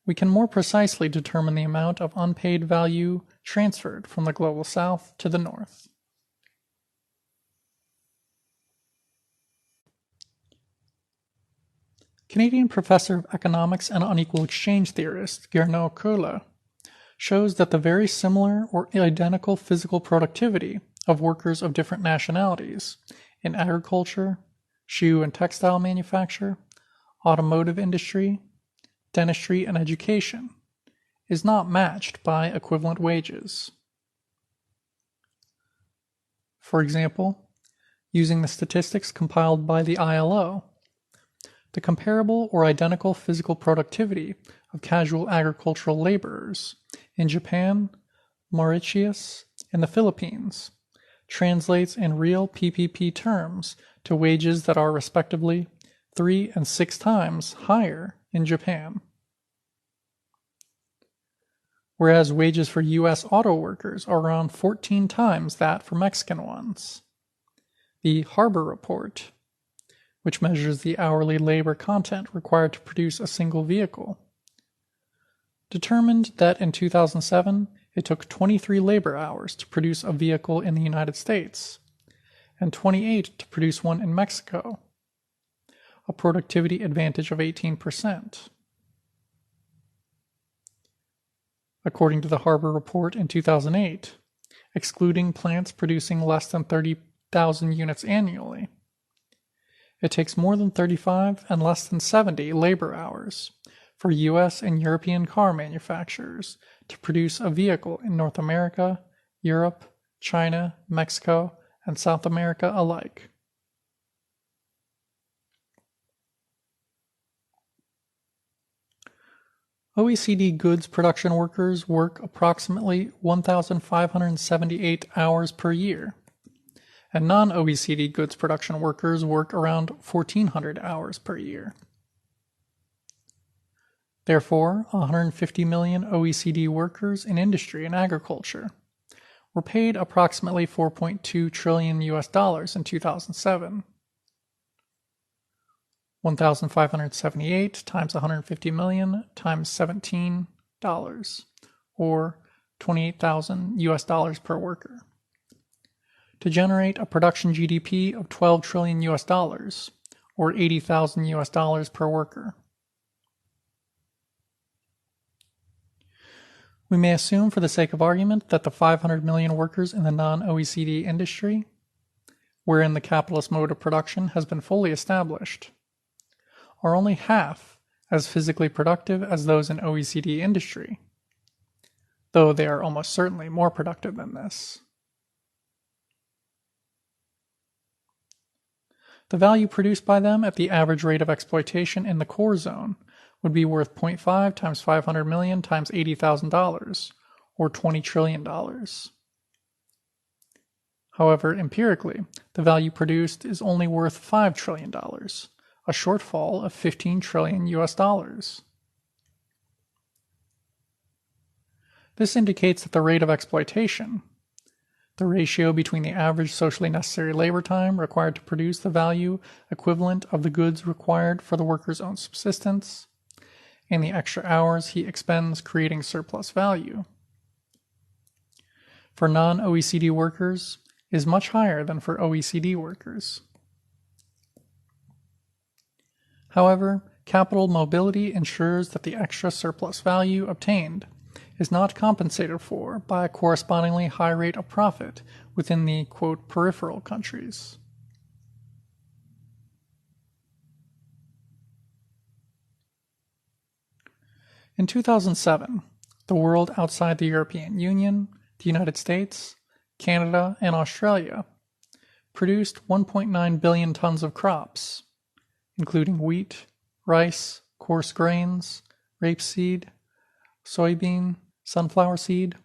we can more precisely determine the amount of unpaid value transferred from the global south to the north. Canadian professor of economics and unequal exchange theorist Gernot Köhler shows that the very similar or identical physical productivity of workers of different nationalities in agriculture, shoe and textile manufacture, automotive industry, dentistry, and education is not matched by equivalent wages. For example, using the statistics compiled by the ILO, the comparable or identical physical productivity of casual agricultural laborers in Japan, Mauritius, and the Philippines translates in real PPP terms to wages that are respectively 3 and 6 times higher in Japan. Whereas wages for U.S. auto workers are around 14 times that for Mexican ones. The Harbor Report, which measures the hourly labor content required to produce a single vehicle, determined that in 2007 it took 23 labor hours to produce a vehicle in the United States and 28 to produce one in Mexico, a productivity advantage of 18%. According to the Harbor Report in 2008, excluding plants producing less than 30,000 units annually, it takes more than 35 and less than 70 labor hours for U.S. and European car manufacturers to produce a vehicle in North America, Europe, China, Mexico, and South America alike. OECD goods production workers work approximately 1,578 hours per year, and non-OECD goods production workers work around 1,400 hours per year. Therefore, 150 million OECD workers in industry and agriculture were paid approximately $4.2 trillion in 2007. 1,578 times 150 million times $17, or $28,000 per worker, to generate a production GDP of $12 trillion, or $80,000 per worker. We may assume for the sake of argument that the 500 million workers in the non-OECD industry, wherein the capitalist mode of production has been fully established, are only half as physically productive as those in OECD industry, though they are almost certainly more productive than this. The value produced by them at the average rate of exploitation in the core zone would be worth 0.5 times 500 million times $80,000, or $20 trillion. However, empirically, the value produced is only worth $5 trillion, a shortfall of 15 trillion US dollars. This indicates that the rate of exploitation, the ratio between the average socially necessary labor time required to produce the value equivalent of the goods required for the worker's own subsistence, and the extra hours he expends creating surplus value, for non-OECD workers is much higher than for OECD workers. However, capital mobility ensures that the extra surplus value obtained is not compensated for by a correspondingly high rate of profit within the, quote, peripheral countries. In 2007, the world outside the European Union, the United States, Canada, and Australia produced 1.9 billion tons of crops, including wheat, rice, coarse grains, rapeseed, soybean, sunflower seed,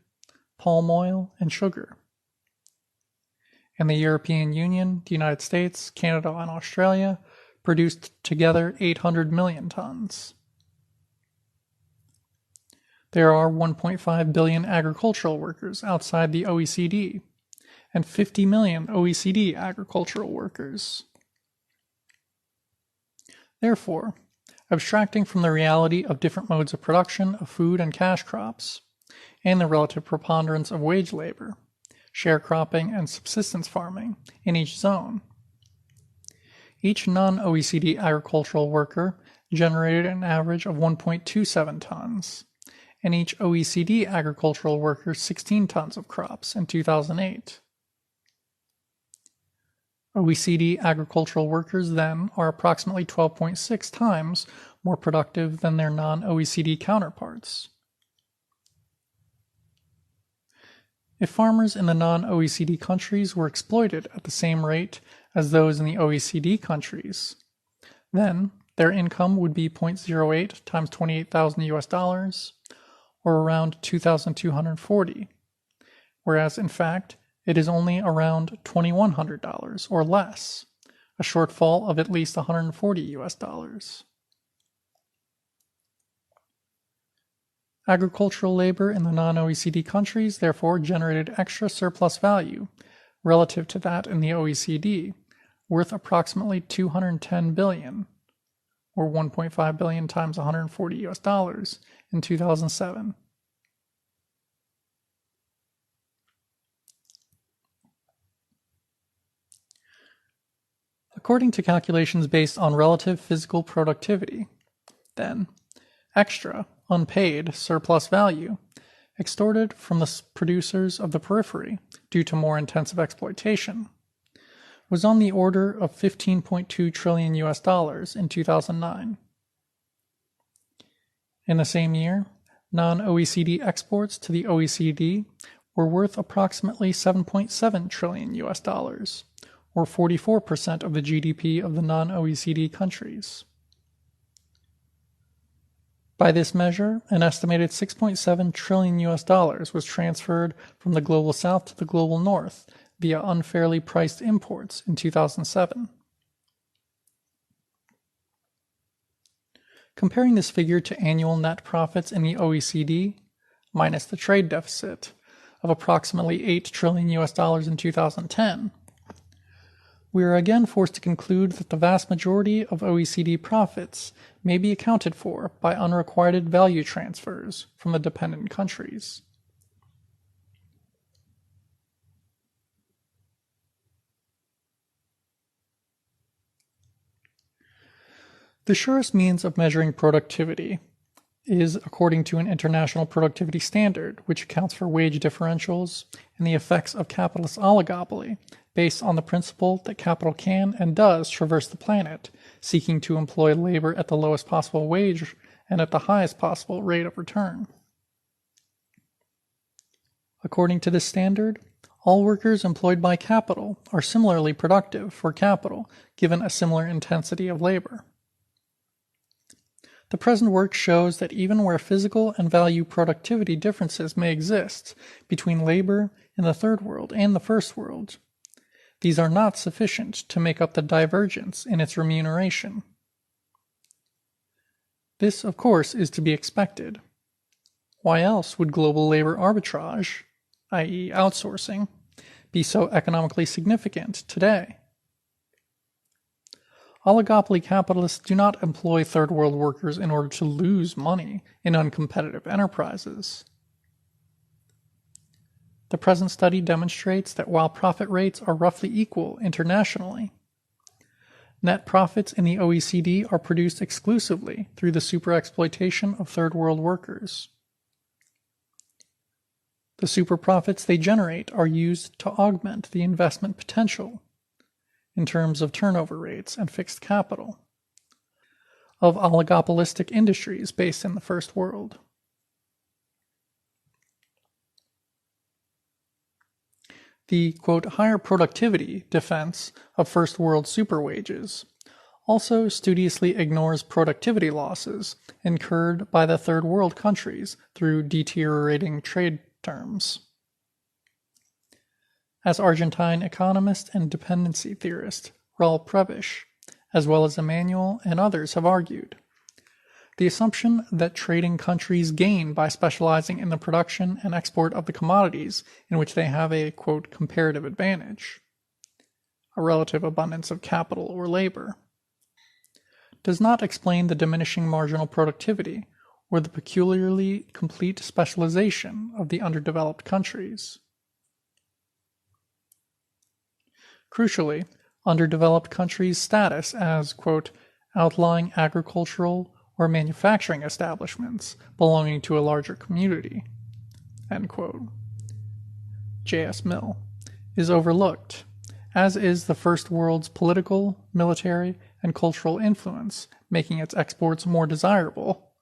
palm oil, and sugar. And the European Union, the United States, Canada, and Australia produced together 800 million tons. There are 1.5 billion agricultural workers outside the OECD, and 50 million OECD agricultural workers. Therefore, abstracting from the reality of different modes of production of food and cash crops, and the relative preponderance of wage labor, sharecropping, and subsistence farming in each zone, each non-OECD agricultural worker generated an average of 1.27 tons, and each OECD agricultural worker 16 tons of crops in 2008. OECD agricultural workers then are approximately 12.6 times more productive than their non-OECD counterparts. If farmers in the non-OECD countries were exploited at the same rate as those in the OECD countries, then their income would be 0.08 times 28,000 US dollars, or around 2,240, whereas in fact it is only around $2,100 or less, a shortfall of at least 140 US dollars. Agricultural labor in the non-OECD countries therefore generated extra surplus value relative to that in the OECD, worth approximately 210 billion, or 1.5 billion times 140 US dollars in 2007. According to calculations based on relative physical productivity, then, extra, unpaid, surplus value, extorted from the producers of the periphery due to more intensive exploitation, was on the order of 15.2 trillion US dollars in 2009. In the same year, non-OECD exports to the OECD were worth approximately 7.7 trillion US dollars, or 44% of the GDP of the non-OECD countries. By this measure, an estimated 6.7 trillion US dollars was transferred from the global south to the global north via unfairly priced imports in 2007. Comparing this figure to annual net profits in the OECD, minus the trade deficit of approximately 8 trillion US dollars in 2010, we are again forced to conclude that the vast majority of OECD profits may be accounted for by unrequited value transfers from the dependent countries. The surest means of measuring productivity is according to an international productivity standard which accounts for wage differentials and the effects of capitalist oligopoly based on the principle that capital can and does traverse the planet, seeking to employ labor at the lowest possible wage and at the highest possible rate of return. According to this standard, all workers employed by capital are similarly productive for capital given a similar intensity of labor. The present work shows that even where physical and value productivity differences may exist between labor in the Third World and the First World, these are not sufficient to make up the divergence in its remuneration. This, of course, is to be expected. Why else would global labor arbitrage, i.e. outsourcing, be so economically significant today? Oligopoly capitalists do not employ third world workers in order to lose money in uncompetitive enterprises. The present study demonstrates that while profit rates are roughly equal internationally, net profits in the OECD are produced exclusively through the superexploitation of third world workers. The superprofits they generate are used to augment the investment potential in terms of turnover rates and fixed capital of oligopolistic industries based in the First World. The, quote, higher productivity defense of First World superwages also studiously ignores productivity losses incurred by the Third World countries through deteriorating trade terms. As Argentine economist and dependency theorist Raul Prebisch, as well as Emmanuel and others have argued, the assumption that trading countries gain by specializing in the production and export of the commodities in which they have a, quote, comparative advantage, a relative abundance of capital or labor, does not explain the diminishing marginal productivity or the peculiarly complete specialization of the underdeveloped countries. Crucially, underdeveloped countries' status as, quote, outlying agricultural or manufacturing establishments belonging to a larger community, end quote, J.S. Mill, is overlooked, as is the First World's political, military, and cultural influence, making its exports more desirable,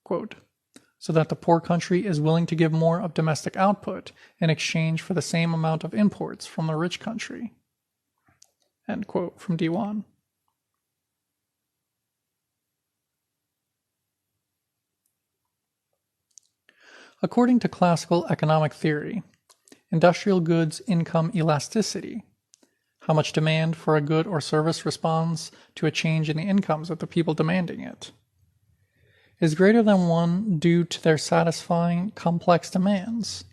quote, so that the poor country is willing to give more of domestic output in exchange for the same amount of imports from the rich country, end quote, from D1. According to classical economic theory, industrial goods income elasticity, how much demand for a good or service responds to a change in the incomes of the people demanding it, is greater than one due to their satisfying complex demands,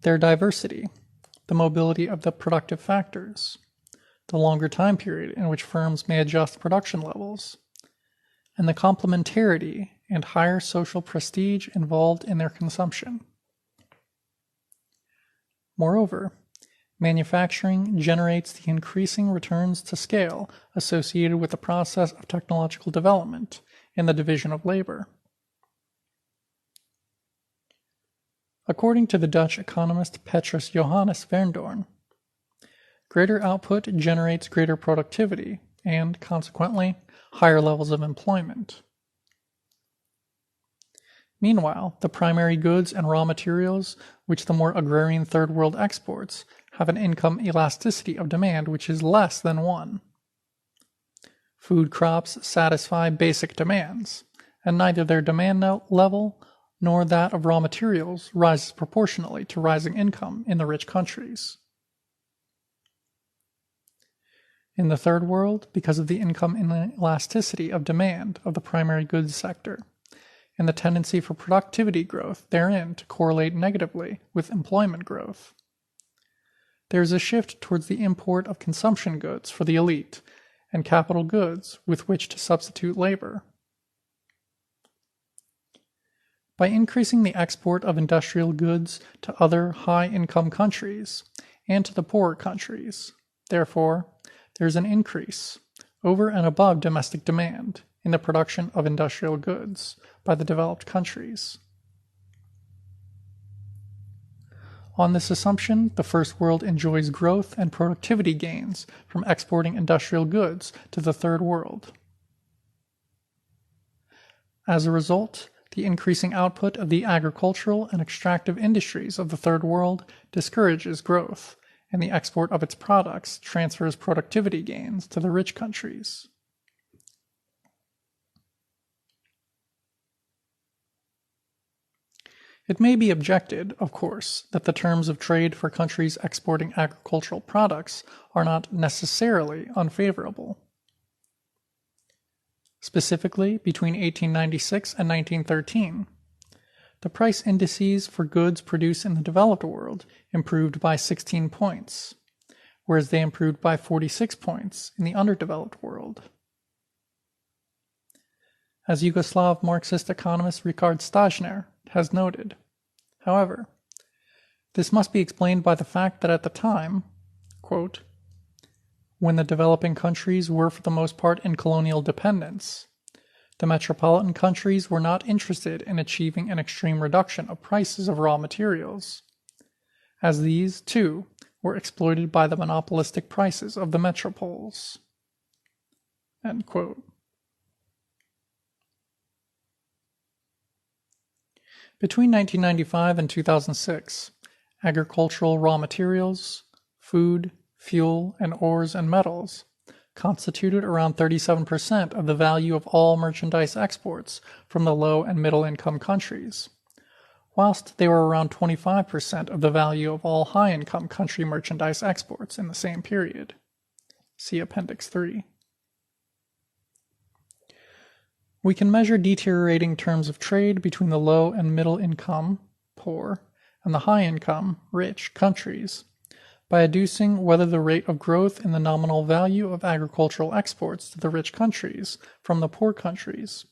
their diversity, the mobility of the productive factors, the longer time period in which firms may adjust production levels, and the complementarity and higher social prestige involved in their consumption. Moreover, manufacturing generates the increasing returns to scale associated with the process of technological development in the division of labor. According to the Dutch economist Petrus Johannes Verndorn, greater output generates greater productivity and, consequently, higher levels of employment. Meanwhile, the primary goods and raw materials which the more agrarian Third World exports have an income elasticity of demand which is less than 1. Food crops satisfy basic demands, and neither their demand level nor that of raw materials rises proportionally to rising income in the rich countries. In the Third World, because of the income inelasticity of demand of the primary goods sector, and the tendency for productivity growth therein to correlate negatively with employment growth, there is a shift towards the import of consumption goods for the elite and capital goods with which to substitute labor. By increasing the export of industrial goods to other high-income countries and to the poorer countries, therefore, there is an increase, over and above domestic demand, in the production of industrial goods by the developed countries. On this assumption, the First World enjoys growth and productivity gains from exporting industrial goods to the Third World. As a result, the increasing output of the agricultural and extractive industries of the Third World discourages growth, and the export of its products transfers productivity gains to the rich countries. It may be objected, of course, that the terms of trade for countries exporting agricultural products are not necessarily unfavorable. Specifically, between 1896 and 1913, the price indices for goods produced in the developed world improved by 16 points, whereas they improved by 46 points in the underdeveloped world. As Yugoslav Marxist economist Richard Stajner has noted, however, this must be explained by the fact that at the time, quote, when the developing countries were for the most part in colonial dependence, the metropolitan countries were not interested in achieving an extreme reduction of prices of raw materials, as these, too, were exploited by the monopolistic prices of the metropoles. End quote. Between 1995 and 2006, agricultural raw materials, food, fuel, and ores and metals constituted around 37% of the value of all merchandise exports from the low and middle income countries, whilst they were around 25% of the value of all high income country merchandise exports in the same period. See Appendix 3. We can measure deteriorating terms of trade between the low and middle income, poor, and the high income, rich countries by adducing whether the rate of growth in the nominal value of agricultural exports to the rich countries from the poor countries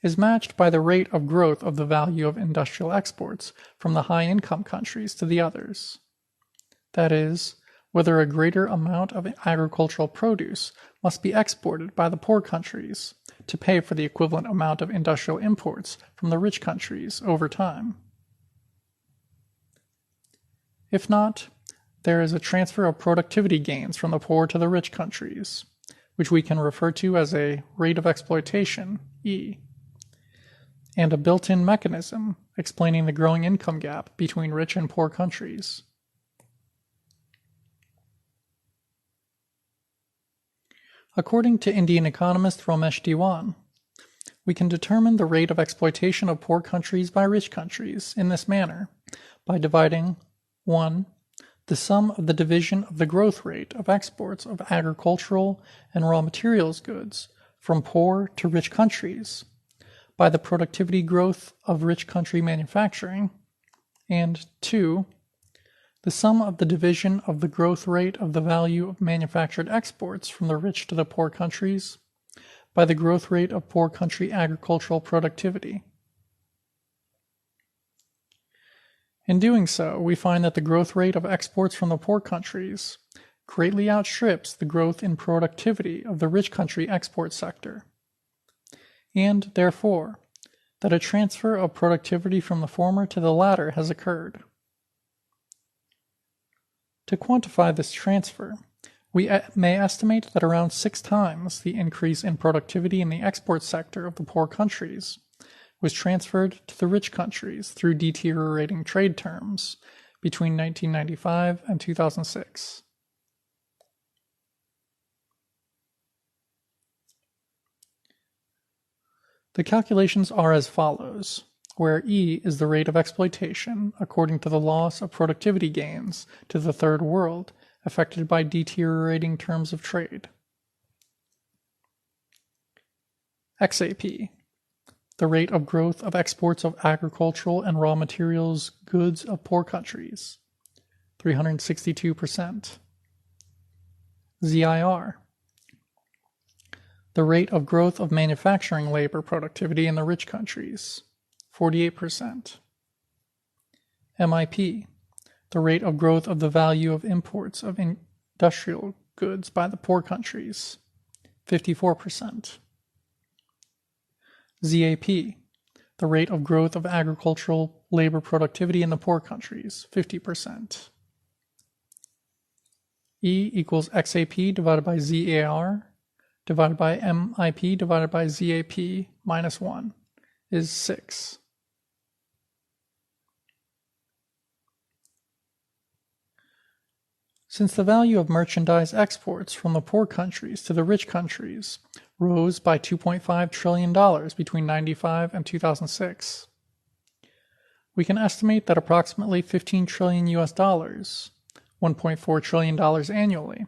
is matched by the rate of growth of the value of industrial exports from the high-income countries to the others. That is, whether a greater amount of agricultural produce must be exported by the poor countries to pay for the equivalent amount of industrial imports from the rich countries over time. If not, there is a transfer of productivity gains from the poor to the rich countries, which we can refer to as a rate of exploitation, E, and a built-in mechanism explaining the growing income gap between rich and poor countries. According to Indian economist Ramesh Diwan, we can determine the rate of exploitation of poor countries by rich countries in this manner by dividing 1. The sum of the division of the growth rate of exports of agricultural and raw materials goods from poor to rich countries by the productivity growth of rich country manufacturing, and 2. The sum of the division of the growth rate of the value of manufactured exports from the rich to the poor countries by the growth rate of poor country agricultural productivity. In doing so, we find that the growth rate of exports from the poor countries greatly outstrips the growth in productivity of the rich country export sector, and, therefore, that a transfer of productivity from the former to the latter has occurred. To quantify this transfer, we may estimate that around 6 times the increase in productivity in the export sector of the poor countries was transferred to the rich countries through deteriorating trade terms between 1995 and 2006. The calculations are as follows, where E is the rate of exploitation according to the loss of productivity gains to the Third World affected by deteriorating terms of trade. XAP, the rate of growth of exports of agricultural and raw materials goods of poor countries, 362%. ZIR, the rate of growth of manufacturing labor productivity in the rich countries, 48%. MIP, the rate of growth of the value of imports of industrial goods by the poor countries, 54%. ZAP, the rate of growth of agricultural labor productivity in the poor countries, 50%. E equals XAP divided by ZAR divided by MIP divided by ZAP minus 1 is 6. Since the value of merchandise exports from the poor countries to the rich countries rose by $2.5 trillion between 1995 and 2006, we can estimate that approximately $15 trillion $1.4 trillion annually,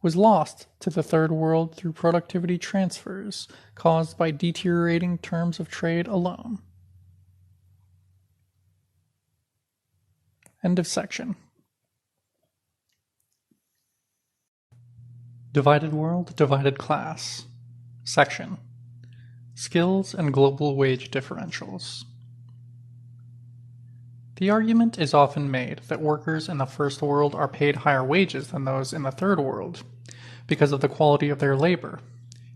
was lost to the Third World through productivity transfers caused by deteriorating terms of trade alone. End of section. Divided World, Divided Class. Section. Skills and Global Wage Differentials. The argument is often made that workers in the First World are paid higher wages than those in the Third World because of the quality of their labor,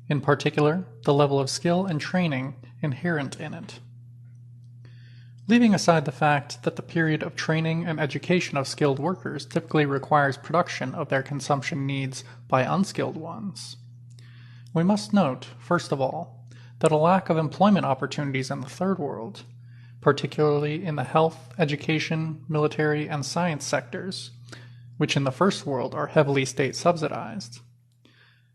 in particular, the level of skill and training inherent in it. Leaving aside the fact that the period of training and education of skilled workers typically requires production of their consumption needs by unskilled ones, we must note, first of all, that a lack of employment opportunities in the Third World, particularly in the health, education, military, and science sectors, which in the First World are heavily state-subsidized,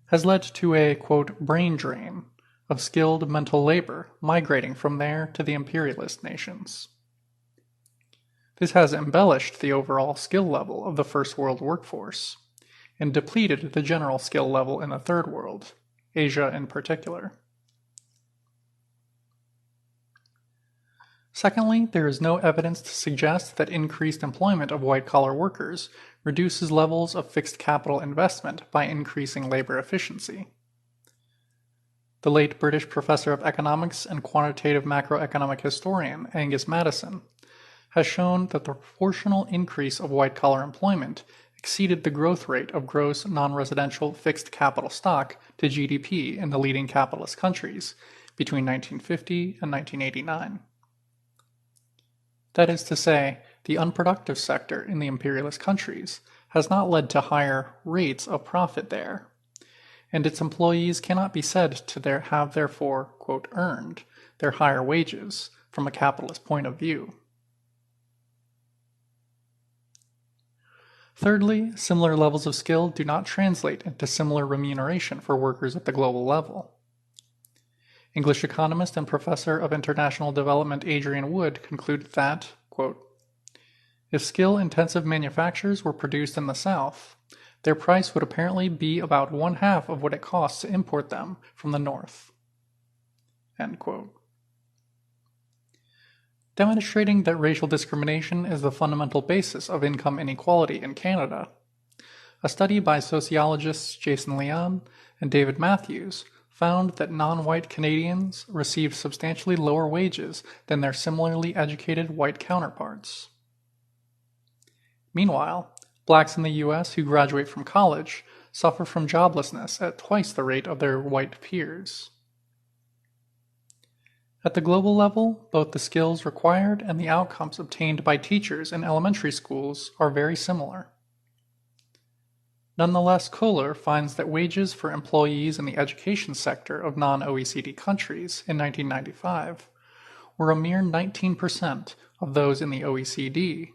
has led to a, quote, brain drain of skilled mental labor migrating from there to the imperialist nations. This has embellished the overall skill level of the First World workforce, and depleted the general skill level in the Third World, Asia in particular. Secondly, there is no evidence to suggest that increased employment of white-collar workers reduces levels of fixed capital investment by increasing labor efficiency. The late British professor of economics and quantitative macroeconomic historian Angus Maddison has shown that the proportional increase of white-collar employment exceeded the growth rate of gross non-residential fixed capital stock to GDP in the leading capitalist countries between 1950 and 1989. That is to say, the unproductive sector in the imperialist countries has not led to higher rates of profit there, and its employees cannot be said to have therefore, quote, earned their higher wages from a capitalist point of view. Thirdly, similar levels of skill do not translate into similar remuneration for workers at the global level. English economist and professor of international development Adrian Wood concluded that, quote, if skill-intensive manufactures were produced in the South, their price would apparently be about 1/2 of what it costs to import them from the North. End quote. Demonstrating that racial discrimination is the fundamental basis of income inequality in Canada, a study by sociologists Jason Leon and David Matthews found that non-white Canadians received substantially lower wages than their similarly educated white counterparts. Meanwhile, blacks in the U.S. who graduate from college suffer from joblessness at twice the rate of their white peers. At the global level, both the skills required and the outcomes obtained by teachers in elementary schools are very similar. Nonetheless, Kohler finds that wages for employees in the education sector of non-OECD countries in 1995 were a mere 19% of those in the OECD,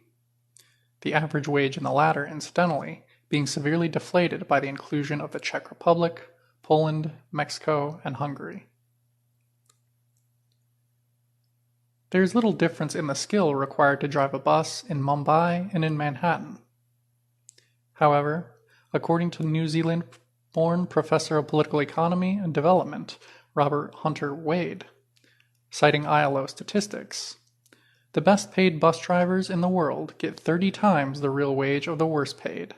the average wage in the latter, incidentally, being severely deflated by the inclusion of the Czech Republic, Poland, Mexico, and Hungary. There is little difference in the skill required to drive a bus in Mumbai and in Manhattan. However, according to New Zealand-born professor of political economy and development Robert Hunter Wade, citing ILO statistics, the best paid bus drivers in the world get 30 times the real wage of the worst paid,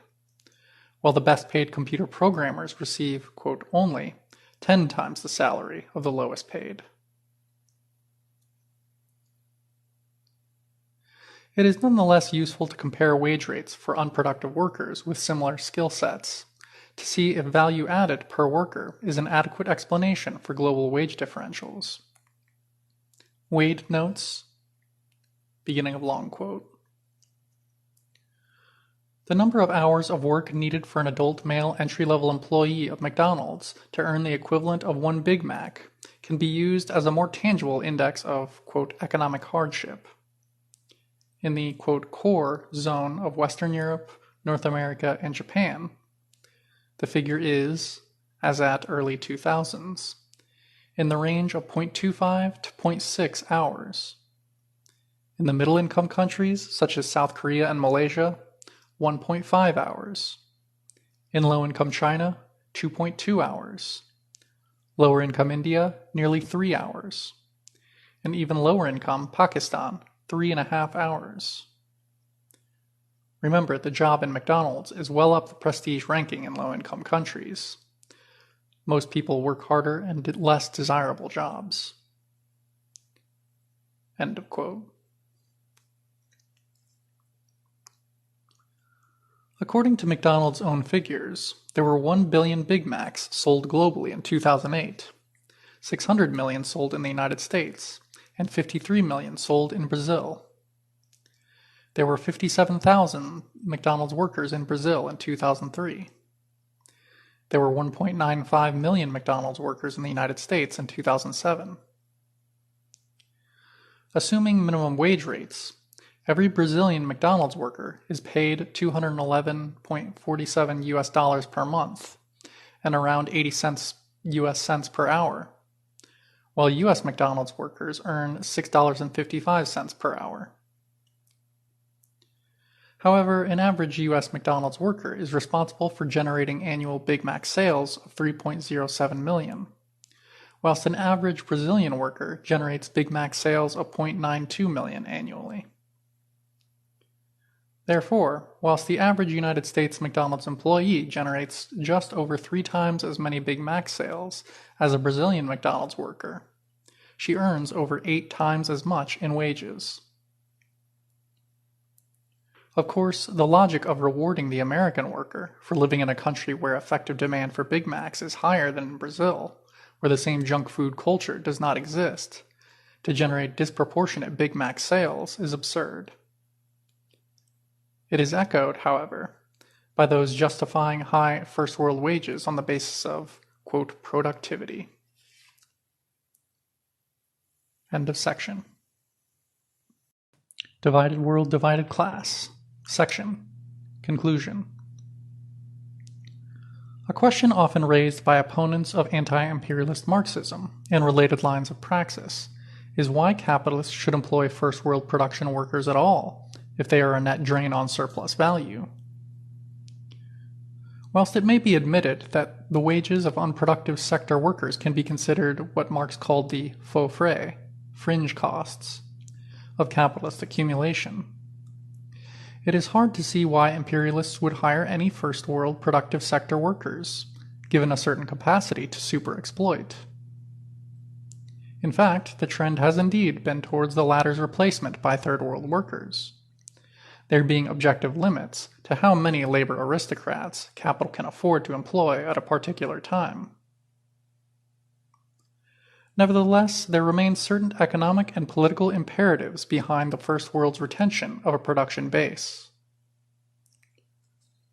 while the best paid computer programmers receive, quote, only 10 times the salary of the lowest paid. It is nonetheless useful to compare wage rates for unproductive workers with similar skill sets, to see if value added per worker is an adequate explanation for global wage differentials. Wade notes, beginning of long quote, the number of hours of work needed for an adult male entry-level employee of McDonald's to earn the equivalent of 1 Big Mac can be used as a more tangible index of, quote, economic hardship. In the, quote, core zone of Western Europe, North America, and Japan, the figure is, as at early 2000s, in the range of 0.25 to 0.6 hours. In the middle-income countries, such as South Korea and Malaysia, 1.5 hours. In low-income China, 2.2 hours. Lower-income India, nearly 3 hours. And even lower-income Pakistan, 3.5 hours. Remember, the job in McDonald's is well up the prestige ranking in low-income countries. Most people work harder and less desirable jobs. End of quote. According to McDonald's own figures, there were 1 billion Big Macs sold globally in 2008, 600 million sold in the United States, and 53 million sold in Brazil. There were 57,000 McDonald's workers in Brazil in 2003. There were 1.95 million McDonald's workers in the United States in 2007. Assuming minimum wage rates, every Brazilian McDonald's worker is paid $211.47 US per month and around 80 cents US cents per hour, while US McDonald's workers earn $6.55 per hour. However, an average US McDonald's worker is responsible for generating annual Big Mac sales of 3.07 million, whilst an average Brazilian worker generates Big Mac sales of 0.92 million annually. Therefore, whilst the average United States McDonald's employee generates just over 3 times as many Big Mac sales as a Brazilian McDonald's worker, she earns over 8 times as much in wages. Of course, the logic of rewarding the American worker for living in a country where effective demand for Big Macs is higher than in Brazil, where the same junk food culture does not exist, to generate disproportionate Big Mac sales is absurd. It is echoed, however, by those justifying high first world wages on the basis of, quote, productivity. End of section. Divided world, divided class. Section. Conclusion. A question often raised by opponents of anti-imperialist Marxism and related lines of praxis is why capitalists should employ first world production workers at all if they are a net drain on surplus value. Whilst it may be admitted that the wages of unproductive sector workers can be considered what Marx called the faux frais, fringe costs, of capitalist accumulation, it is hard to see why imperialists would hire any first world productive sector workers, given a certain capacity to superexploit. In fact, the trend has indeed been towards the latter's replacement by third world workers, there being objective limits to how many labor aristocrats capital can afford to employ at a particular time. Nevertheless, there remain certain economic and political imperatives behind the first world's retention of a production base.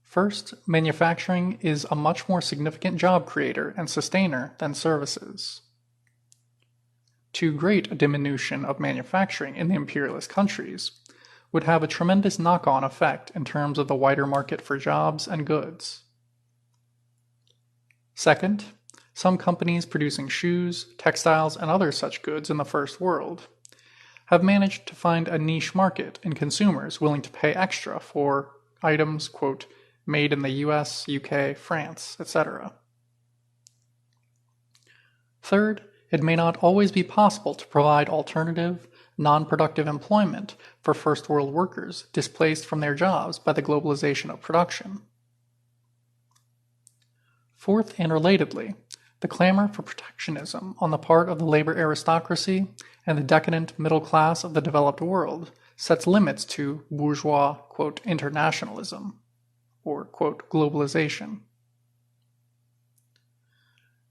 First, manufacturing is a much more significant job creator and sustainer than services. Too great a diminution of manufacturing in the imperialist countries would have a tremendous knock-on effect in terms of the wider market for jobs and goods. Second, some companies producing shoes, textiles, and other such goods in the first world have managed to find a niche market in consumers willing to pay extra for items, quote, made in the US, UK, France, etc. Third, it may not always be possible to provide alternative, non-productive employment for first world workers displaced from their jobs by the globalization of production. Fourth, and relatedly, the clamor for protectionism on the part of the labor aristocracy and the decadent middle class of the developed world sets limits to bourgeois, quote, internationalism, or, quote, globalization.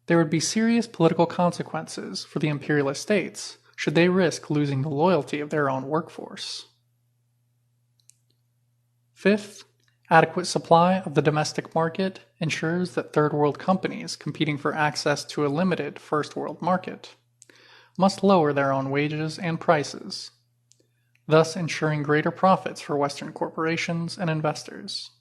There would be serious political consequences for the imperialist states should they risk losing the loyalty of their own workforce. Fifth, adequate supply of the domestic market ensures that third world companies competing for access to a limited first world market must lower their own wages and prices, thus ensuring greater profits for Western corporations and investors.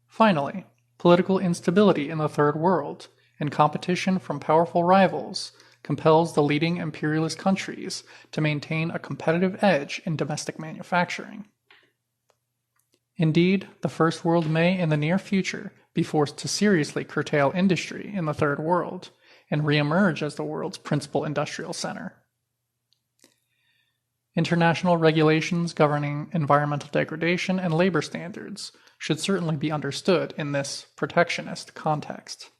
Finally, political instability in the third world and competition from powerful rivals compels the leading imperialist countries to maintain a competitive edge in domestic manufacturing. Indeed, the first world may in the near future be forced to seriously curtail industry in the third world and re-emerge as the world's principal industrial center. International regulations governing environmental degradation and labor standards should certainly be understood in this protectionist context.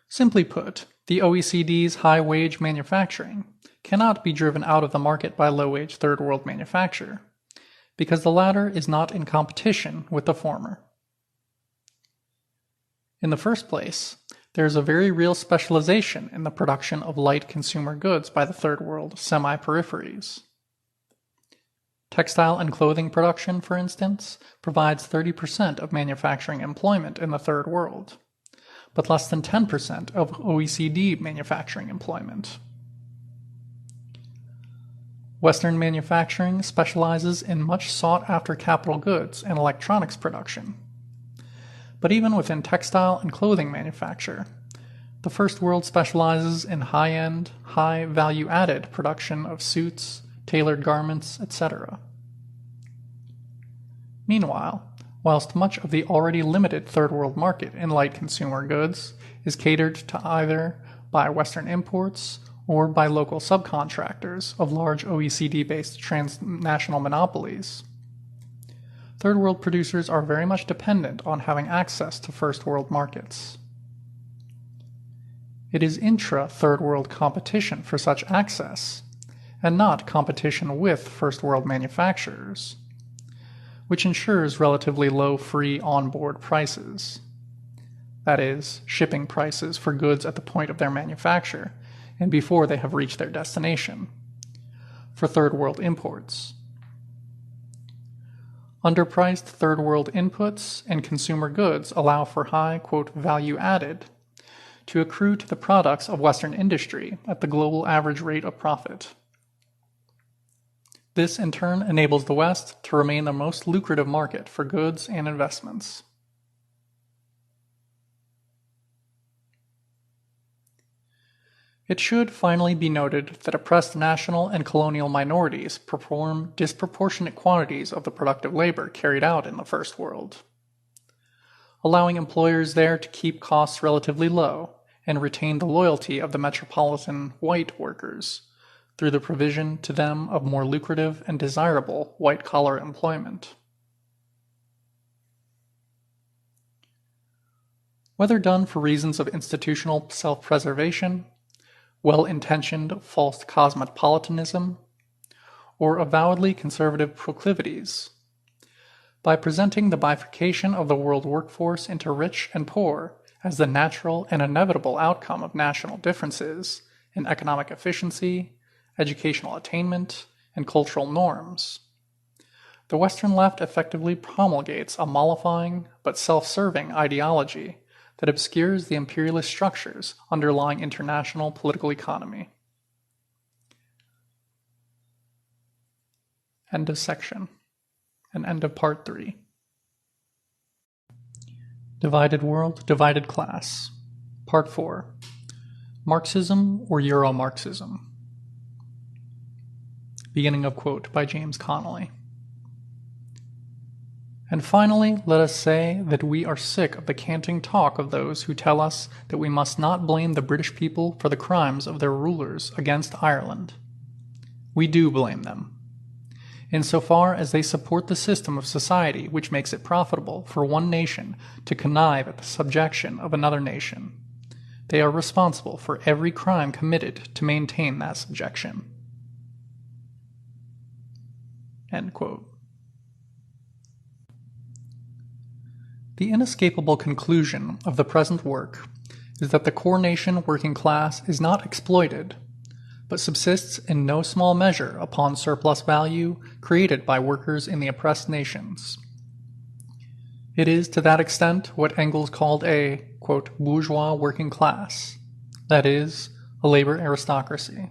Simply put, the OECD's high-wage manufacturing cannot be driven out of the market by low-wage third-world manufacture, because the latter is not in competition with the former. In the first place, there is a very real specialization in the production of light consumer goods by the Third World semi-peripheries. Textile and clothing production, for instance, provides 30% of manufacturing employment in the Third World, but less than 10% of OECD manufacturing employment. Western manufacturing specializes in much sought-after capital goods and electronics production. But even within textile and clothing manufacture, the First World specializes in high-end, high-value-added production of suits, tailored garments, etc. Meanwhile, whilst much of the already limited Third World market in light consumer goods is catered to either by Western imports or by local subcontractors of large OECD-based transnational monopolies, Third World producers are very much dependent on having access to First World markets. It is intra-Third World competition for such access, and not competition with First World manufacturers, which ensures relatively low free on-board prices. That is, shipping prices for goods at the point of their manufacture and before they have reached their destination, for Third World imports. Underpriced Third World inputs and consumer goods allow for high, quote, value added to accrue to the products of Western industry at the global average rate of profit. This in turn enables the West to remain the most lucrative market for goods and investments. It should finally be noted that oppressed national and colonial minorities perform disproportionate quantities of the productive labor carried out in the First World, allowing employers there to keep costs relatively low and retain the loyalty of the metropolitan white workers through the provision to them of more lucrative and desirable white-collar employment. Whether done for reasons of institutional self-preservation, well-intentioned false cosmopolitanism, or avowedly conservative proclivities, by presenting the bifurcation of the world workforce into rich and poor as the natural and inevitable outcome of national differences in economic efficiency, educational attainment, and cultural norms, the Western left effectively promulgates a mollifying but self-serving ideology that obscures the imperialist structures underlying international political economy. End of section, and end of part 3. Divided World, Divided Class. Part 4. Marxism or Euro-Marxism. Beginning of quote by James Connolly. And finally, let us say that we are sick of the canting talk of those who tell us that we must not blame the British people for the crimes of their rulers against Ireland. We do blame them, insofar as they support the system of society which makes it profitable for one nation to connive at the subjection of another nation. They are responsible for every crime committed to maintain that subjection. End quote. The inescapable conclusion of the present work is that the core nation working class is not exploited, but subsists in no small measure upon surplus value created by workers in the oppressed nations. It is to that extent what Engels called a, quote, bourgeois working class, that is, a labor aristocracy.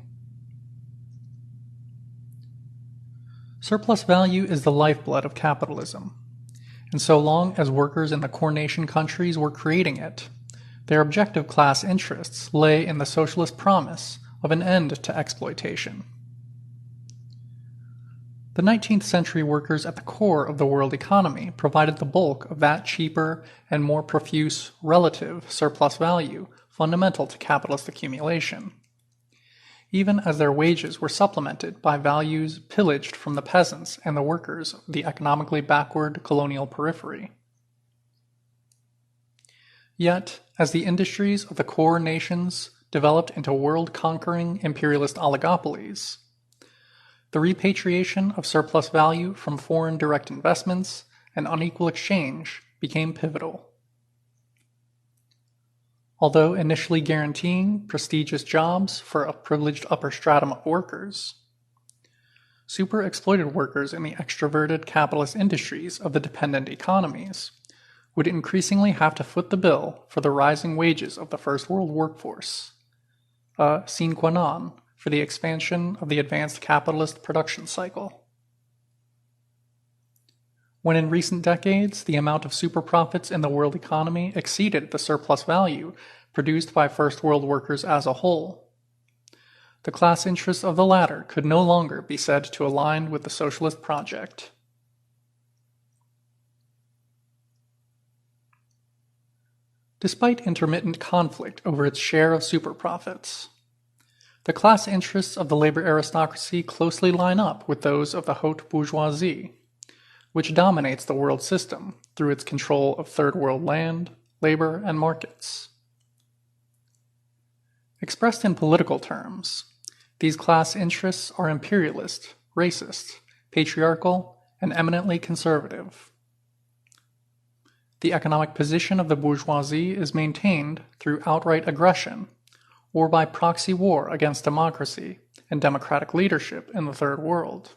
Surplus value is the lifeblood of capitalism. And so long as workers in the core nation countries were creating it, their objective class interests lay in the socialist promise of an end to exploitation. The 19th century workers at the core of the world economy provided the bulk of that cheaper and more profuse relative surplus value fundamental to capitalist accumulation, even as their wages were supplemented by values pillaged from the peasants and the workers of the economically backward colonial periphery. Yet, as the industries of the core nations developed into world-conquering imperialist oligopolies, the repatriation of surplus value from foreign direct investments and unequal exchange became pivotal. Although initially guaranteeing prestigious jobs for a privileged upper stratum of workers, super-exploited workers in the extroverted capitalist industries of the dependent economies would increasingly have to foot the bill for the rising wages of the First World workforce, a sine qua non for the expansion of the advanced capitalist production cycle. When in recent decades the amount of superprofits in the world economy exceeded the surplus value produced by First World workers as a whole, the class interests of the latter could no longer be said to align with the socialist project. Despite intermittent conflict over its share of superprofits, the class interests of the labor aristocracy closely line up with those of the haute bourgeoisie, which dominates the world system through its control of third world land, labor, and markets. Expressed in political terms, these class interests are imperialist, racist, patriarchal, and eminently conservative. The economic position of the bourgeoisie is maintained through outright aggression or by proxy war against democracy and democratic leadership in the Third World.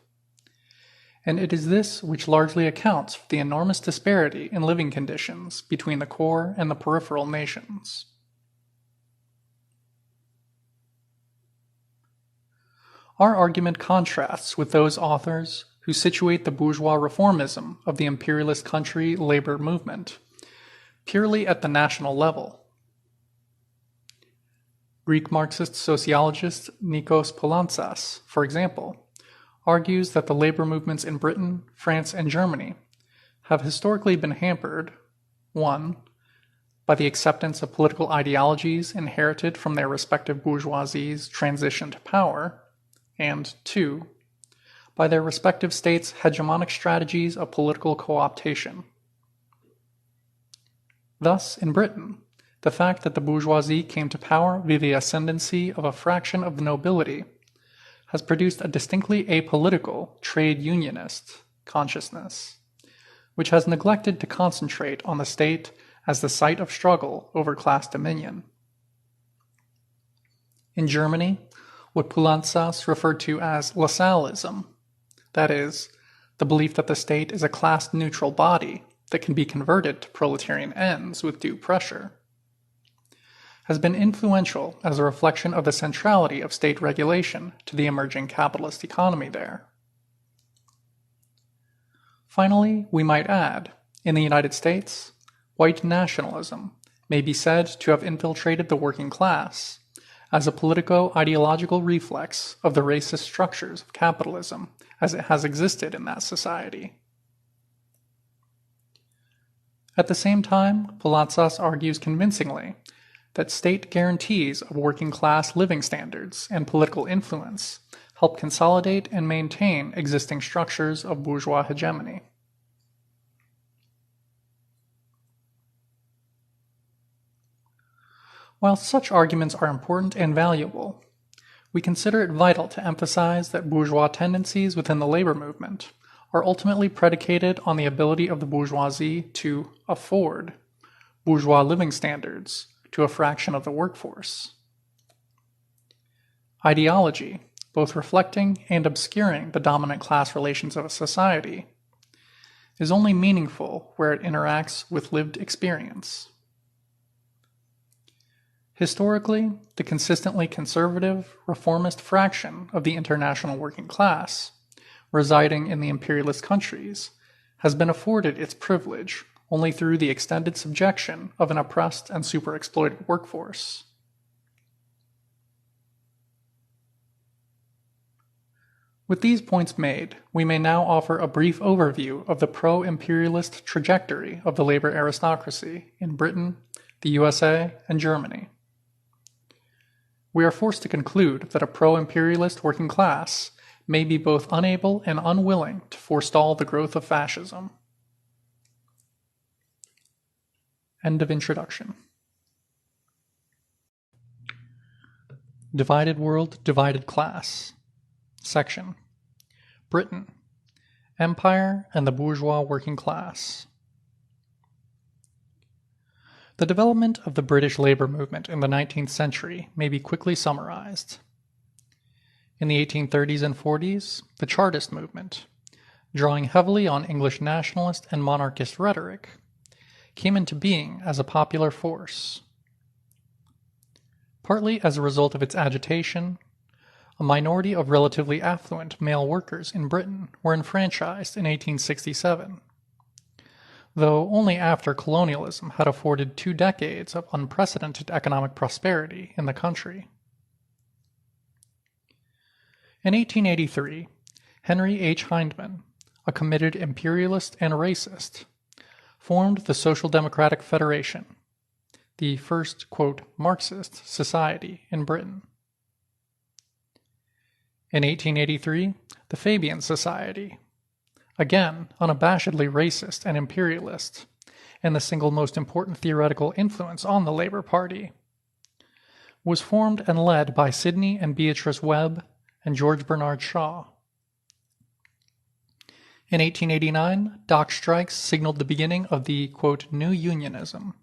And it is this which largely accounts for the enormous disparity in living conditions between the core and the peripheral nations. Our argument contrasts with those authors who situate the bourgeois reformism of the imperialist country labor movement purely at the national level. Greek Marxist sociologist Nikos Poulantzas, for example, argues that the labor movements in Britain, France, and Germany have historically been hampered, 1. by the acceptance of political ideologies inherited from their respective bourgeoisies' transition to power, and 2. by their respective states' hegemonic strategies of political co-optation. Thus, in Britain, the fact that the bourgeoisie came to power via the ascendancy of a fraction of the nobility has produced a distinctly apolitical trade unionist consciousness, which has neglected to concentrate on the state as the site of struggle over class dominion. In Germany, what Poulantzas referred to as Lassallism, that is, the belief that the state is a class-neutral body that can be converted to proletarian ends with due pressure, has been influential as a reflection of the centrality of state regulation to the emerging capitalist economy there. Finally, we might add, in the United States, white nationalism may be said to have infiltrated the working class as a politico-ideological reflex of the racist structures of capitalism as it has existed in that society. At the same time, Poulantzas argues convincingly that state guarantees of working-class living standards and political influence help consolidate and maintain existing structures of bourgeois hegemony. While such arguments are important and valuable, we consider it vital to emphasize that bourgeois tendencies within the labor movement are ultimately predicated on the ability of the bourgeoisie to afford bourgeois living standards to a fraction of the workforce. Ideology, both reflecting and obscuring the dominant class relations of a society, is only meaningful where it interacts with lived experience. Historically, the consistently conservative, reformist fraction of the international working class, residing in the imperialist countries, has been afforded its privilege only through the extended subjection of an oppressed and superexploited workforce. With these points made, we may now offer a brief overview of the pro-imperialist trajectory of the labor aristocracy in Britain, the USA, and Germany. We are forced to conclude that a pro-imperialist working class may be both unable and unwilling to forestall the growth of fascism. End of introduction. Divided World, Divided Class. Section: Britain, Empire and the Bourgeois Working Class. The development of the British labor movement in the 19th century may be quickly summarized. In the 1830s and 40s, the Chartist movement, drawing heavily on English nationalist and monarchist rhetoric, came into being as a popular force. Partly as a result of its agitation, a minority of relatively affluent male workers in Britain were enfranchised in 1867, though only after colonialism had afforded 2 decades of unprecedented economic prosperity in the country. In 1883, Henry H. Hyndman, a committed imperialist and racist, formed the Social Democratic Federation, the first, quote, Marxist society in Britain. In 1883, the Fabian Society, again unabashedly racist and imperialist, and the single most important theoretical influence on the Labour Party, was formed and led by Sidney and Beatrice Webb and George Bernard Shaw. In 1889, dock strikes signaled the beginning of the, quote, new unionism,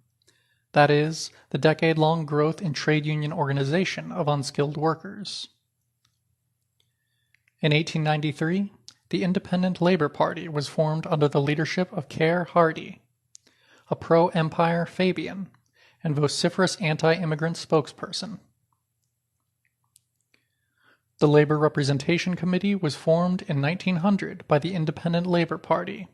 that is, the decade-long growth in trade union organization of unskilled workers. In 1893, the Independent Labour Party was formed under the leadership of Keir Hardie, a pro-Empire Fabian and vociferous anti-immigrant spokesperson. The Labour Representation Committee was formed in 1900 by the Independent Labour Party,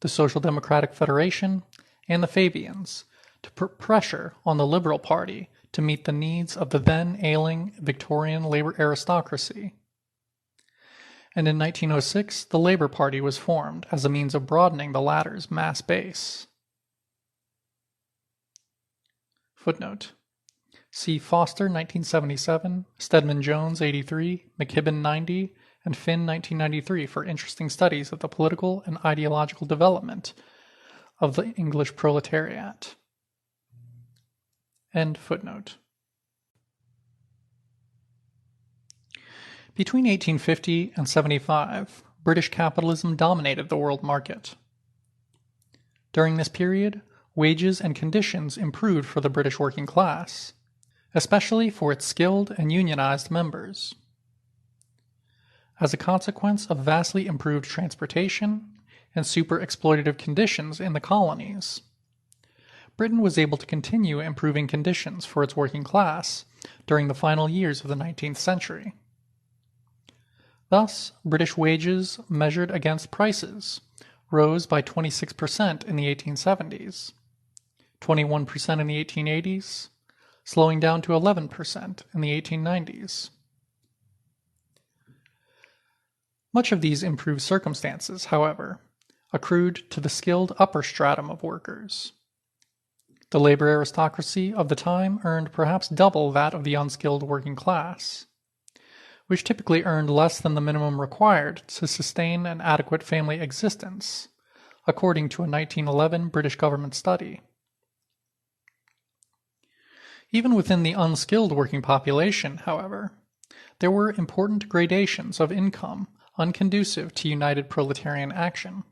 the Social Democratic Federation, and the Fabians to put pressure on the Liberal Party to meet the needs of the then ailing Victorian Labour aristocracy. And in 1906, the Labour Party was formed as a means of broadening the latter's mass base. Footnote: see Foster 1977, Stedman Jones 83, McKibben 90, and Finn 1993 for interesting studies of the political and ideological development of the English proletariat. End footnote. Between 1850 and 75, British capitalism dominated the world market. During this period, wages and conditions improved for the British working class, especially for its skilled and unionized members. As a consequence of vastly improved transportation and super-exploitative conditions in the colonies, Britain was able to continue improving conditions for its working class during the final years of the 19th century. Thus, British wages measured against prices rose by 26% in the 1870s, 21% in the 1880s, slowing down to 11% in the 1890s. Much of these improved circumstances, however, accrued to the skilled upper stratum of workers. The labor aristocracy of the time earned perhaps double that of the unskilled working class, which typically earned less than the minimum required to sustain an adequate family existence, according to a 1911 British government study. Even within the unskilled working population, however, there were important gradations of income unconducive to united proletarian action.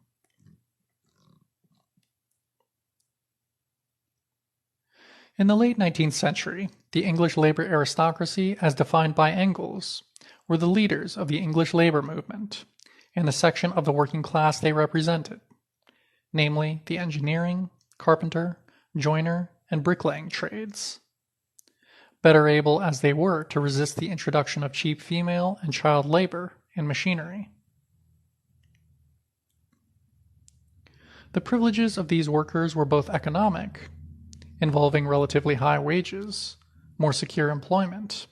In the late 19th century, the English labor aristocracy, as defined by Engels, were the leaders of the English labor movement and the section of the working class they represented, namely the engineering, carpenter, joiner, and bricklaying trades, better able as they were to resist the introduction of cheap female and child labor in machinery. The privileges of these workers were both economic, involving relatively high wages, more secure employment,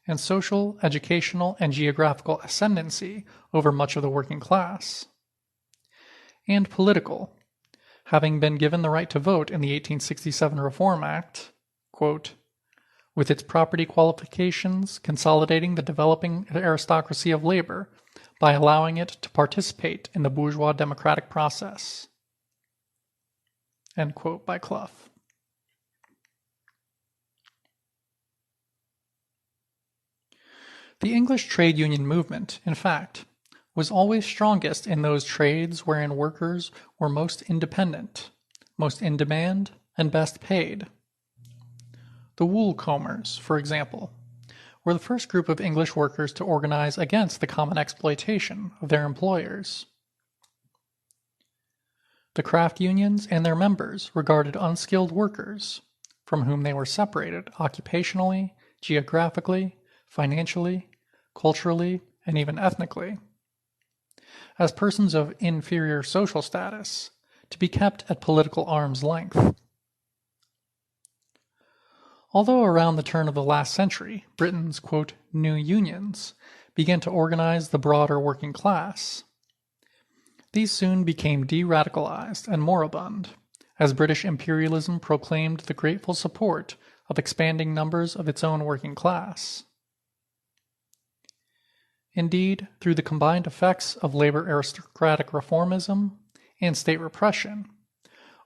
and social, educational, and geographical ascendancy over much of the working class. And political, having been given the right to vote in the 1867 Reform Act, quote, with its property qualifications consolidating the developing aristocracy of labor by allowing it to participate in the bourgeois democratic process. End quote by Clough. The English trade union movement, in fact, was always strongest in those trades wherein workers were most independent, most in demand, and best paid. The wool combers, for example, were the first group of English workers to organize against the common exploitation of their employers. The craft unions and their members regarded unskilled workers, from whom they were separated occupationally, geographically, financially, culturally, and even ethnically, as persons of inferior social status, to be kept at political arm's length. Although around the turn of the last century, Britain's, quote, new unions began to organize the broader working class, these soon became de-radicalized and moribund, as British imperialism proclaimed the grateful support of expanding numbers of its own working class. Indeed, through the combined effects of labor aristocratic reformism and state repression,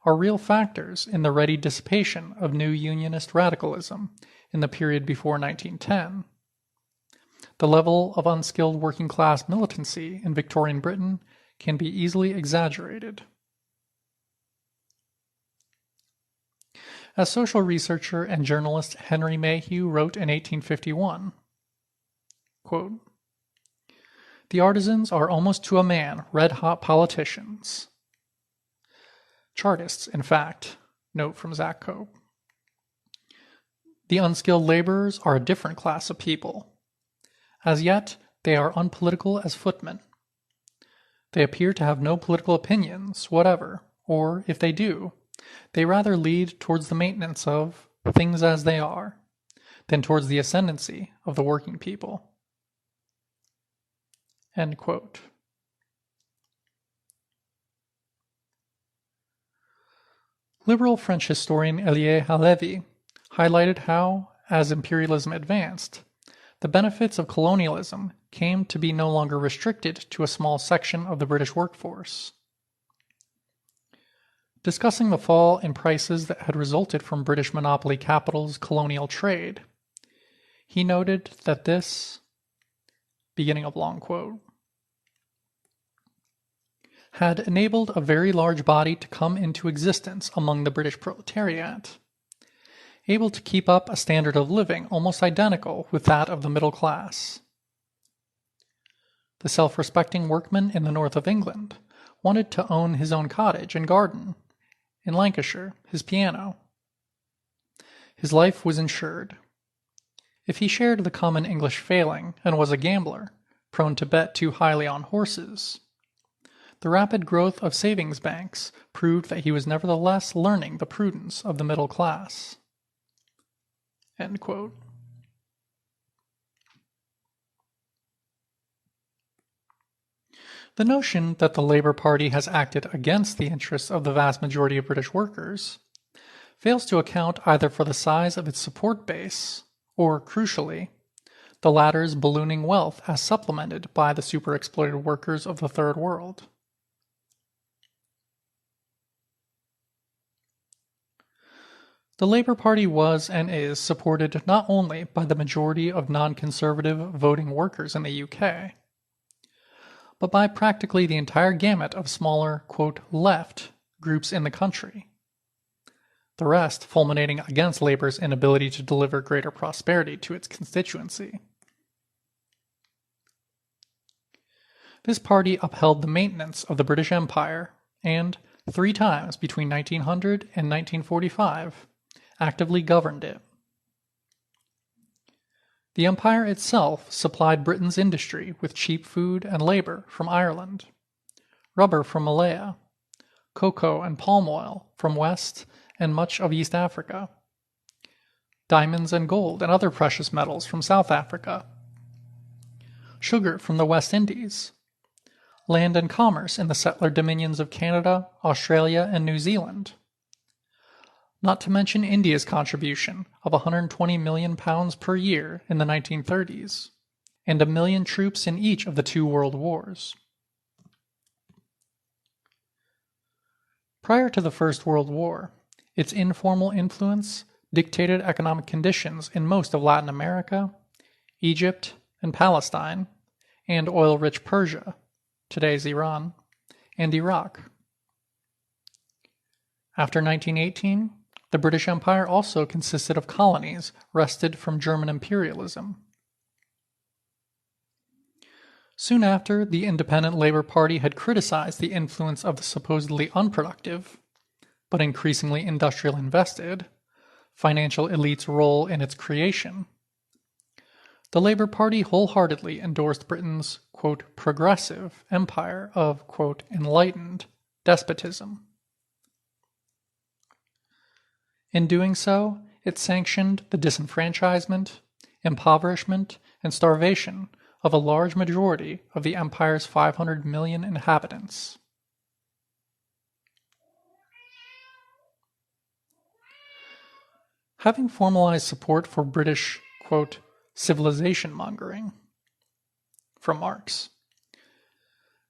are real factors in the ready dissipation of new unionist radicalism in the period before 1910. The level of unskilled working class militancy in Victorian Britain can be easily exaggerated. As social researcher and journalist Henry Mayhew wrote in 1851, quote, the artisans are almost to a man red-hot politicians. Chartists, in fact, note from Zak Cope. The unskilled laborers are a different class of people. As yet, they are unpolitical as footmen. They appear to have no political opinions whatever, or, if they do, they rather lead towards the maintenance of things as they are, than towards the ascendancy of the working people. End quote. Liberal French historian Elie Halévy highlighted how, as imperialism advanced, the benefits of colonialism came to be no longer restricted to a small section of the British workforce. Discussing the fall in prices that had resulted from British monopoly capital's colonial trade, he noted that this, beginning of long quote, had enabled a very large body to come into existence among the British proletariat, able to keep up a standard of living almost identical with that of the middle class. The self-respecting workman in the north of England wanted to own his own cottage and garden, in Lancashire, his piano. His life was insured. If he shared the common English failing and was a gambler, prone to bet too highly on horses, the rapid growth of savings banks proved that he was nevertheless learning the prudence of the middle class. End quote. The notion that the Labour Party has acted against the interests of the vast majority of British workers fails to account either for the size of its support base or, crucially, the latter's ballooning wealth as supplemented by the superexploited workers of the Third World. The Labour Party was and is supported not only by the majority of non-conservative voting workers in the UK, but by practically the entire gamut of smaller, quote, left groups in the country, the rest fulminating against Labour's inability to deliver greater prosperity to its constituency. This party upheld the maintenance of the British Empire and, 3 times between 1900 and 1945, actively governed it. The empire itself supplied Britain's industry with cheap food and labor from Ireland, rubber from Malaya, cocoa and palm oil from West and much of East Africa, diamonds and gold and other precious metals from South Africa, sugar from the West Indies, land and commerce in the settler dominions of Canada, Australia, and New Zealand. Not to mention India's contribution of £120 million per year in the 1930s, and 1 million troops in each of the 2 world wars. Prior to the First World War, its informal influence dictated economic conditions in most of Latin America, Egypt and Palestine, and oil-rich Persia, today's Iran, and Iraq. After 1918, the British Empire also consisted of colonies wrested from German imperialism. Soon after, the Independent Labour Party had criticized the influence of the supposedly unproductive, but increasingly industrial invested, financial elite's role in its creation. The Labour Party wholeheartedly endorsed Britain's, quote, progressive empire of, quote, enlightened despotism. In doing so, it sanctioned the disenfranchisement, impoverishment, and starvation of a large majority of the empire's 500 million inhabitants. Having formalized support for British, quote, civilization mongering, from Marx,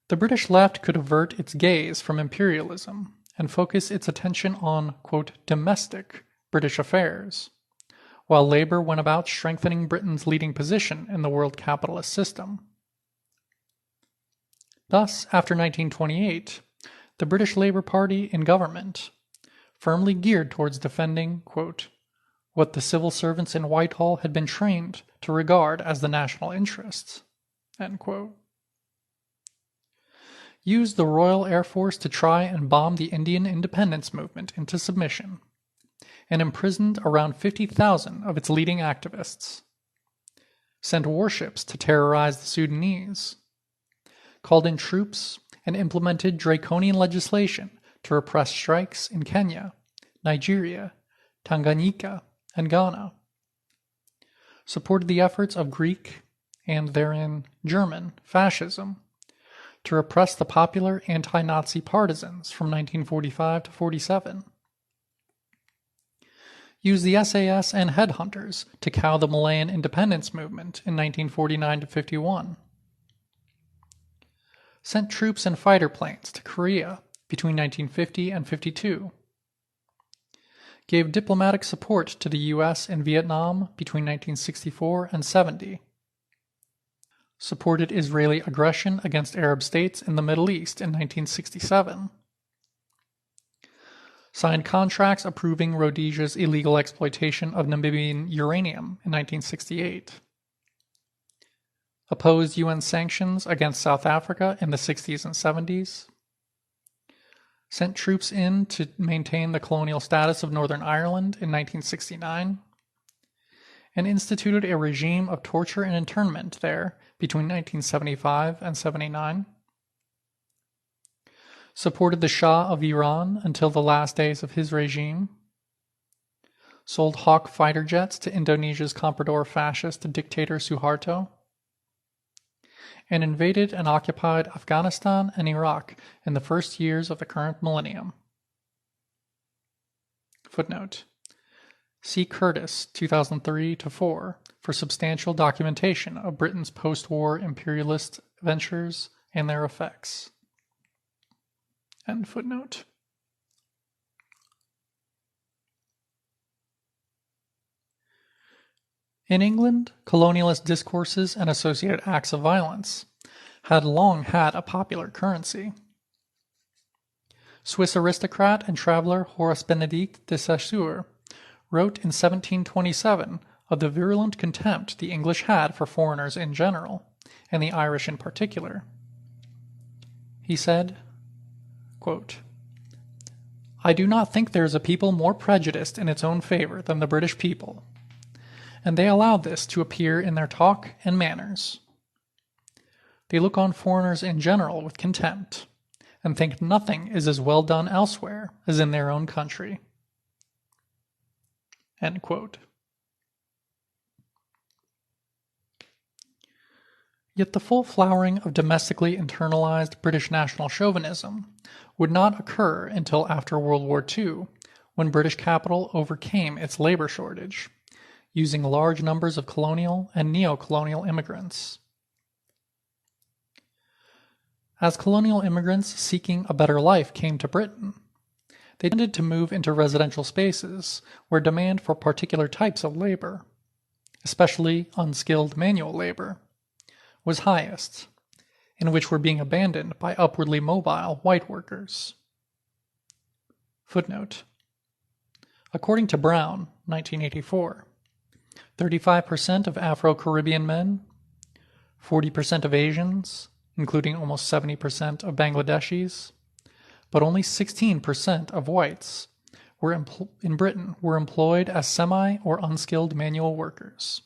the British left could avert its gaze from imperialism and focus its attention on, quote, domestic British affairs, while Labour went about strengthening Britain's leading position in the world capitalist system. Thus, after 1928, the British Labour Party in government, firmly geared towards defending, quote, what the civil servants in Whitehall had been trained to regard as the national interests, end quote, used the Royal Air Force to try and bomb the Indian independence movement into submission, and imprisoned around 50,000 of its leading activists, sent warships to terrorize the Sudanese, called in troops, and implemented draconian legislation to repress strikes in Kenya, Nigeria, Tanganyika, and Ghana, supported the efforts of Greek, and therein German, fascism, to repress the popular anti-Nazi partisans from 1945 to 47, used the SAS and headhunters to cow the Malayan independence movement in 1949 to 51, sent troops and fighter planes to Korea between 1950 and 52, gave diplomatic support to the U.S. in Vietnam between 1964 and 70, supported Israeli aggression against Arab states in the Middle East in 1967, signed contracts approving Rhodesia's illegal exploitation of Namibian uranium in 1968, opposed UN sanctions against South Africa in the 60s and 70s, sent troops in to maintain the colonial status of Northern Ireland in 1969, and instituted a regime of torture and internment there between 1975 and 79, supported the Shah of Iran until the last days of his regime, sold Hawk fighter jets to Indonesia's Comprador fascist dictator Suharto, and invaded and occupied Afghanistan and Iraq in the first years of the current millennium. Footnote. See Curtis, 2003-4, for substantial documentation of Britain's post-war imperialist ventures and their effects. End footnote. In England, colonialist discourses and associated acts of violence had long had a popular currency. Swiss aristocrat and traveler Horace Benedict de Saussure wrote in 1727 of the virulent contempt the English had for foreigners in general, and the Irish in particular. He said, quote, I do not think there is a people more prejudiced in its own favor than the British people, and they allow this to appear in their talk and manners. They look on foreigners in general with contempt, and think nothing is as well done elsewhere as in their own country. End quote. Yet the full flowering of domestically internalized British national chauvinism would not occur until after World War II, when British capital overcame its labor shortage, using large numbers of colonial and neo-colonial immigrants. As colonial immigrants seeking a better life came to Britain, they tended to move into residential spaces where demand for particular types of labor, especially unskilled manual labor, was highest, and which were being abandoned by upwardly mobile white workers. Footnote. According to Brown, 1984, 35% of Afro-Caribbean men, 40% of Asians, including almost 70% of Bangladeshis, but only 16% of whites in Britain were employed as semi- or unskilled manual workers.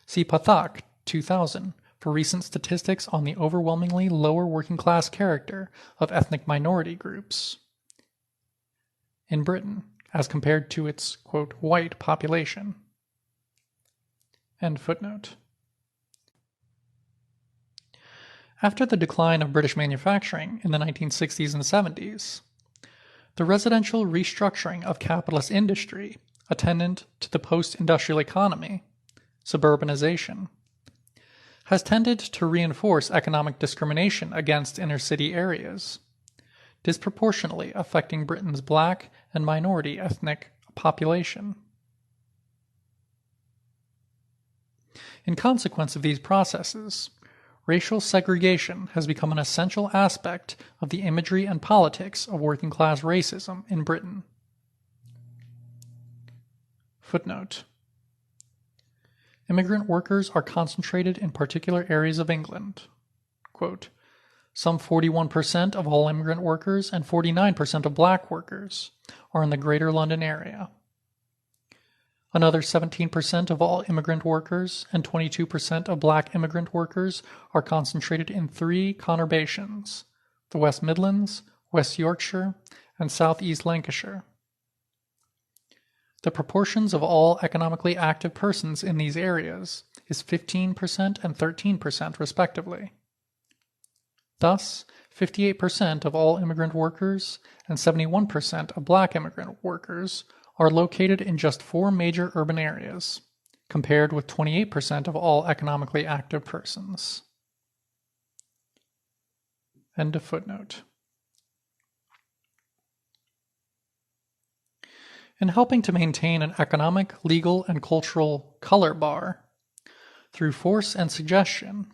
See Pathak, 2000, for recent statistics on the overwhelmingly lower working-class character of ethnic minority groups in Britain as compared to its, quote, white population. End footnote. After the decline of British manufacturing in the 1960s and 70s, the residential restructuring of capitalist industry attendant to the post-industrial economy, suburbanization, has tended to reinforce economic discrimination against inner-city areas, disproportionately affecting Britain's black and minority ethnic population. In consequence of these processes, racial segregation has become an essential aspect of the imagery and politics of working-class racism in Britain. Footnote. Immigrant workers are concentrated in particular areas of England. Quote, some 41% of all immigrant workers and 49% of black workers are in the Greater London area. Another 17% of all immigrant workers and 22% of black immigrant workers are concentrated in 3 conurbations, the West Midlands, West Yorkshire, and South East Lancashire. The proportions of all economically active persons in these areas is 15% and 13% respectively. Thus, 58% of all immigrant workers and 71% of black immigrant workers are located in just 4 major urban areas, compared with 28% of all economically active persons. End of footnote. In helping to maintain an economic, legal, and cultural color bar, through force and suggestion,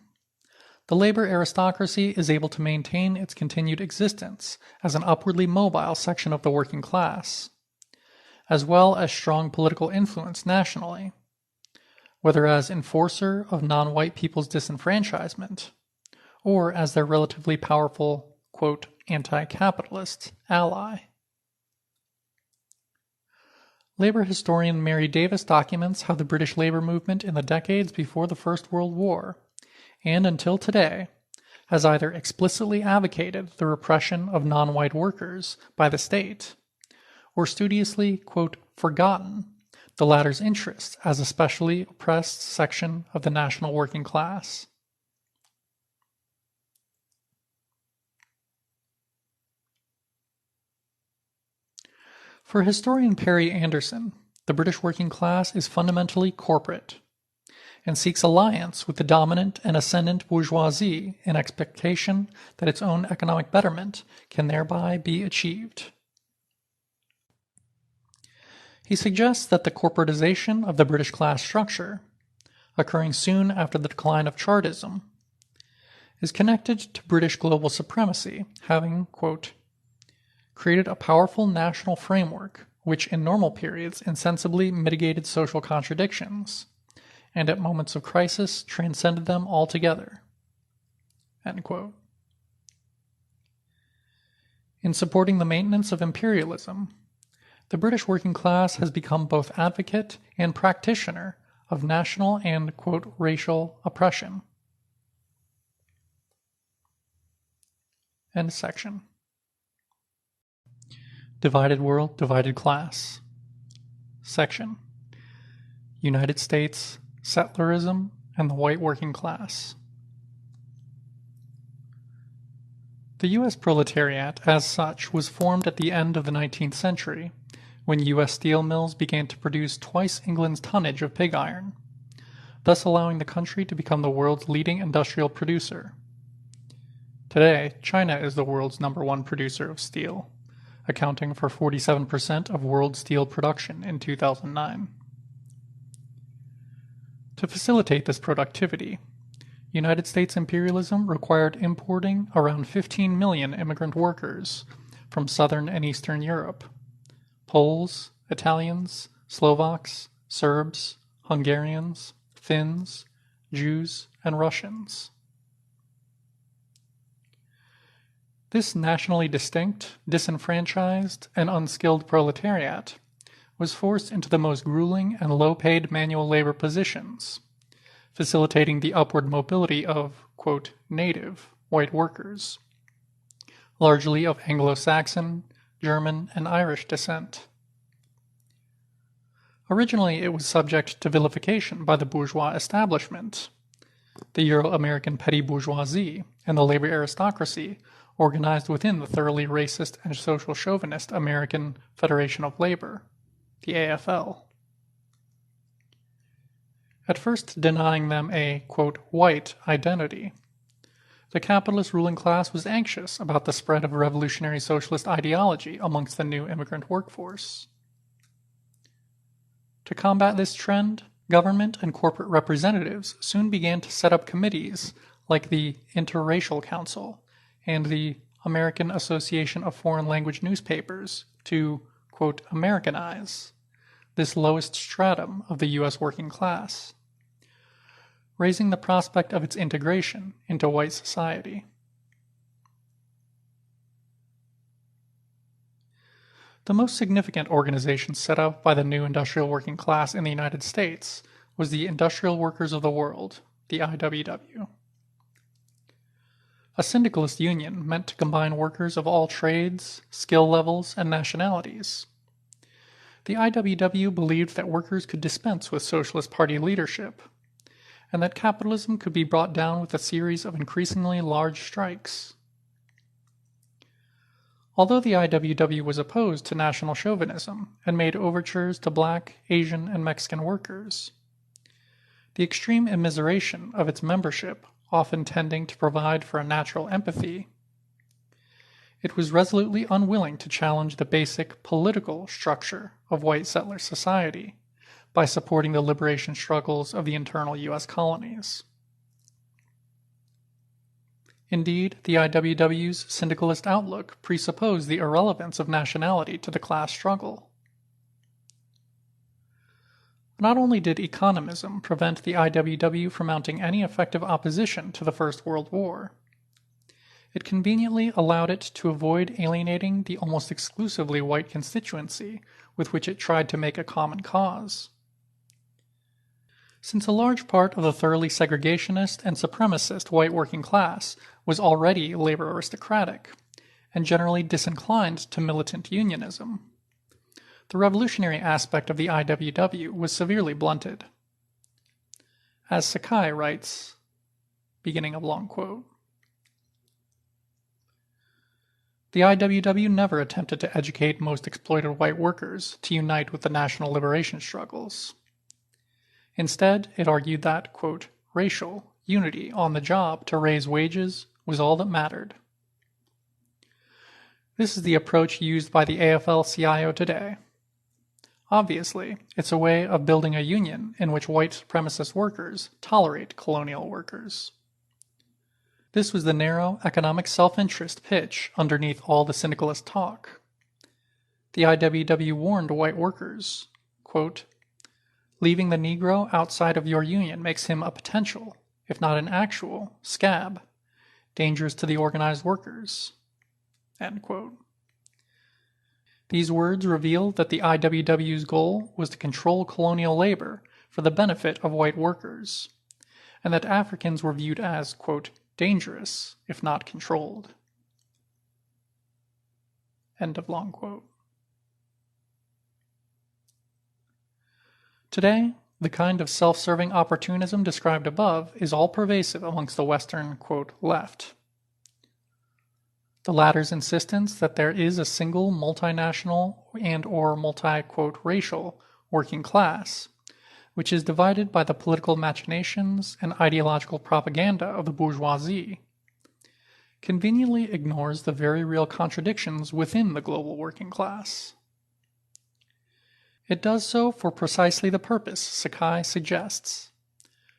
the labor aristocracy is able to maintain its continued existence as an upwardly mobile section of the working class, as well as strong political influence nationally, whether as enforcer of non-white people's disenfranchisement, or as their relatively powerful, quote, anti-capitalist ally. Labor historian Mary Davis documents how the British labor movement in the decades before the First World War, and until today, has either explicitly advocated the repression of non-white workers by the state, or studiously, quote, forgotten the latter's interests as a specially oppressed section of the national working class. For historian Perry Anderson, the British working class is fundamentally corporate and seeks alliance with the dominant and ascendant bourgeoisie in expectation that its own economic betterment can thereby be achieved. He suggests that the corporatization of the British class structure, occurring soon after the decline of Chartism, is connected to British global supremacy, having, quote, created a powerful national framework which in normal periods insensibly mitigated social contradictions, and at moments of crisis transcended them altogether. End quote. In supporting the maintenance of imperialism, the British working class has become both advocate and practitioner of national and, quote, racial oppression. End section. Divided World, Divided Class. Section. United States, Settlerism and the white working class. The U.S. proletariat, as such, was formed at the end of the 19th century, when U.S. steel mills began to produce twice England's tonnage of pig iron, thus allowing the country to become the world's leading industrial producer. Today, China is the world's #1 producer of steel, accounting for 47% of world steel production in 2009. To facilitate this productivity, United States imperialism required importing around 15 million immigrant workers from Southern and Eastern Europe: Poles, Italians, Slovaks, Serbs, Hungarians, Finns, Jews, and Russians. This nationally distinct, disenfranchised, and unskilled proletariat was forced into the most grueling and low-paid manual labor positions, facilitating the upward mobility of, quote, native white workers, largely of Anglo-Saxon, German, and Irish descent. Originally, it was subject to vilification by the bourgeois establishment. The Euro-American petty bourgeoisie and the labor aristocracy organized within the thoroughly racist and social chauvinist American Federation of Labor, the AFL. At first denying them a, quote, white identity, the capitalist ruling class was anxious about the spread of revolutionary socialist ideology amongst the new immigrant workforce. To combat this trend, government and corporate representatives soon began to set up committees like the Interracial Council and the American Association of Foreign Language Newspapers to, quote, Americanize this lowest stratum of the U.S. working class, raising the prospect of its integration into white society. The most significant organization set up by the new industrial working class in the United States was the Industrial Workers of the World, the IWW. A syndicalist union meant to combine workers of all trades, skill levels, and nationalities. The IWW believed that workers could dispense with Socialist Party leadership, and that capitalism could be brought down with a series of increasingly large strikes. Although the IWW was opposed to national chauvinism and made overtures to Black, Asian, and Mexican workers, the extreme immiseration of its membership often tending to provide for a natural empathy, it was resolutely unwilling to challenge the basic political structure of white settler society by supporting the liberation struggles of the internal U.S. colonies. Indeed, the IWW's syndicalist outlook presupposed the irrelevance of nationality to the class struggle. Not only did economism prevent the IWW from mounting any effective opposition to the First World War, it conveniently allowed it to avoid alienating the almost exclusively white constituency with which it tried to make a common cause. Since a large part of the thoroughly segregationist and supremacist white working class was already labor aristocratic and generally disinclined to militant unionism, the revolutionary aspect of the IWW was severely blunted. As Sakai writes, beginning of long quote, the IWW never attempted to educate most exploited white workers to unite with the national liberation struggles. Instead, it argued that, quote, racial unity on the job to raise wages was all that mattered. This is the approach used by the AFL-CIO today. Obviously, it's a way of building a union in which white supremacist workers tolerate colonial workers. This was the narrow economic self-interest pitch underneath all the syndicalist talk. The IWW warned white workers, quote, leaving the Negro outside of your union makes him a potential, if not an actual, scab, dangerous to the organized workers. End quote. These words reveal that the IWW's goal was to control colonial labor for the benefit of white workers, and that Africans were viewed as, quote, dangerous, if not controlled. End of long quote. Today, The kind of self-serving opportunism described above is all pervasive amongst the Western, quote, left. The latter's insistence that there is a single multinational and or multi, quote, racial working class, which is divided by the political machinations and ideological propaganda of the bourgeoisie, conveniently ignores the very real contradictions within the global working class. It does so for precisely the purpose Sakai suggests: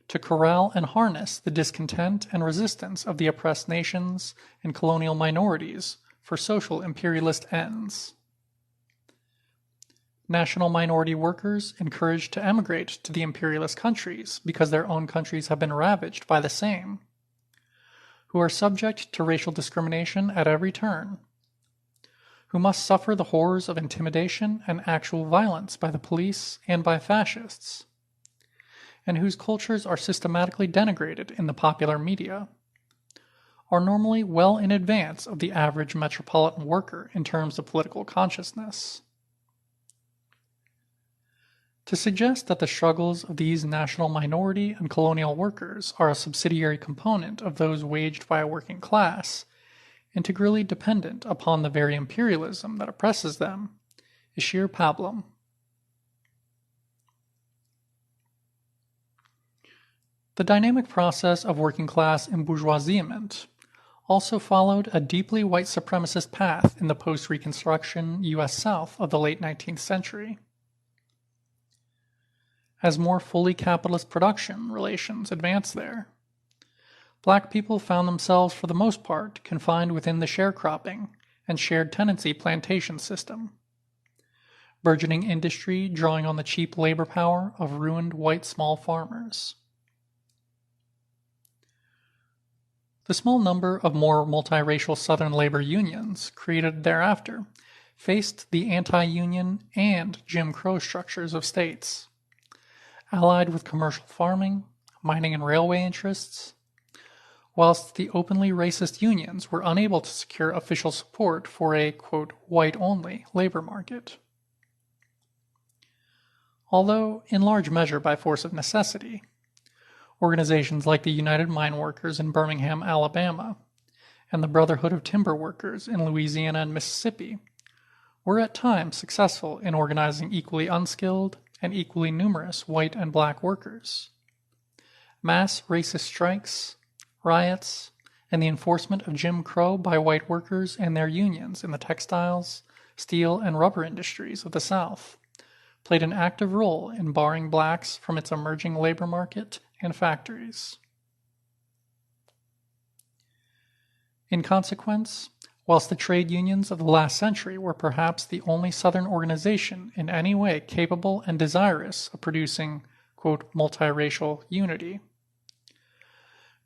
to corral and harness the discontent and resistance of the oppressed nations and colonial minorities for social imperialist ends. National minority workers encouraged to emigrate to the imperialist countries because their own countries have been ravaged by the same, who are subject to racial discrimination at every turn, who must suffer the horrors of intimidation and actual violence by the police and by fascists, and whose cultures are systematically denigrated in the popular media, are normally well in advance of the average metropolitan worker in terms of political consciousness. To suggest that the struggles of these national minority and colonial workers are a subsidiary component of those waged by a working class, integrally dependent upon the very imperialism that oppresses them, is sheer pablum. The dynamic process of working class embourgeoisement also followed a deeply white supremacist path in the post-Reconstruction U.S. South of the late 19th century. As more fully capitalist production relations advanced there, Black people found themselves for the most part confined within the sharecropping and shared tenancy plantation system, burgeoning industry drawing on the cheap labor power of ruined white small farmers. The small number of more multiracial Southern labor unions created thereafter faced the anti-union and Jim Crow structures of states, allied with commercial farming, mining and railway interests, whilst the openly racist unions were unable to secure official support for a, quote, white-only labor market. Although, in large measure by force of necessity, organizations like the United Mine Workers in Birmingham, Alabama, and the Brotherhood of Timber Workers in Louisiana and Mississippi were at times successful in organizing equally unskilled and equally numerous white and black workers. Mass racist strikes, riots, and the enforcement of Jim Crow by white workers and their unions in the textiles, steel, and rubber industries of the South played an active role in barring blacks from its emerging labor market and factories. In consequence, whilst the trade unions of the last century were perhaps the only Southern organization in any way capable and desirous of producing, quote, multiracial unity,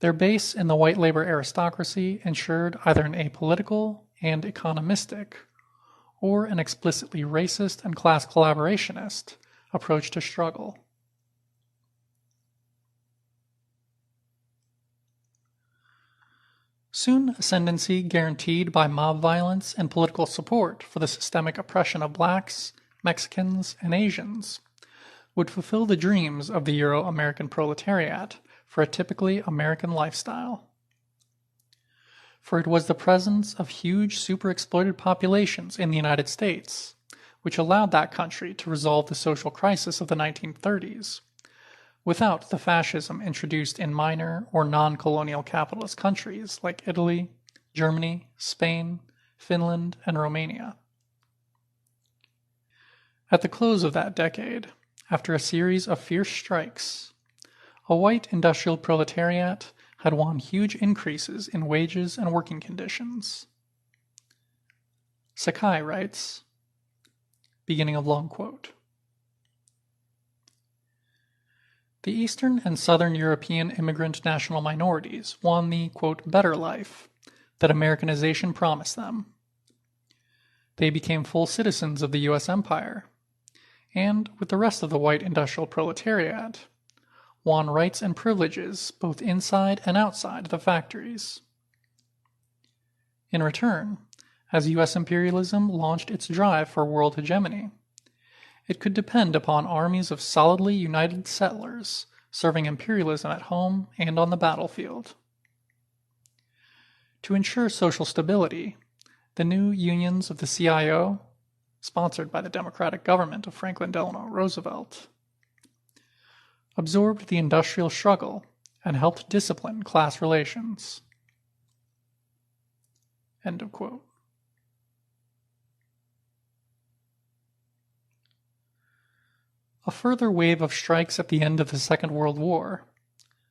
their base in the white labor aristocracy ensured either an apolitical and economistic, or an explicitly racist and class collaborationist approach to struggle. Soon ascendancy guaranteed by mob violence and political support for the systemic oppression of blacks, Mexicans, and Asians would fulfill the dreams of the Euro-American proletariat for a typically American lifestyle. For it was the presence of huge super-exploited populations in the United States which allowed that country to resolve the social crisis of the 1930s, without the fascism introduced in minor or non-colonial capitalist countries like Italy, Germany, Spain, Finland, and Romania. At the close of that decade, after a series of fierce strikes, a white industrial proletariat had won huge increases in wages and working conditions. Sakai writes, beginning of long quote, "The Eastern and Southern European immigrant national minorities won the, quote, better life that Americanization promised them. They became full citizens of the U.S. empire, and, with the rest of the white industrial proletariat, won rights and privileges both inside and outside the factories. In return, as U.S. imperialism launched its drive for world hegemony, It could depend upon armies of solidly united settlers serving imperialism at home and on the battlefield. To ensure social stability, the new unions of the CIO, sponsored by the democratic government of Franklin Delano Roosevelt, absorbed the industrial struggle and helped discipline class relations. End of quote. A further wave of strikes at the end of the Second World War,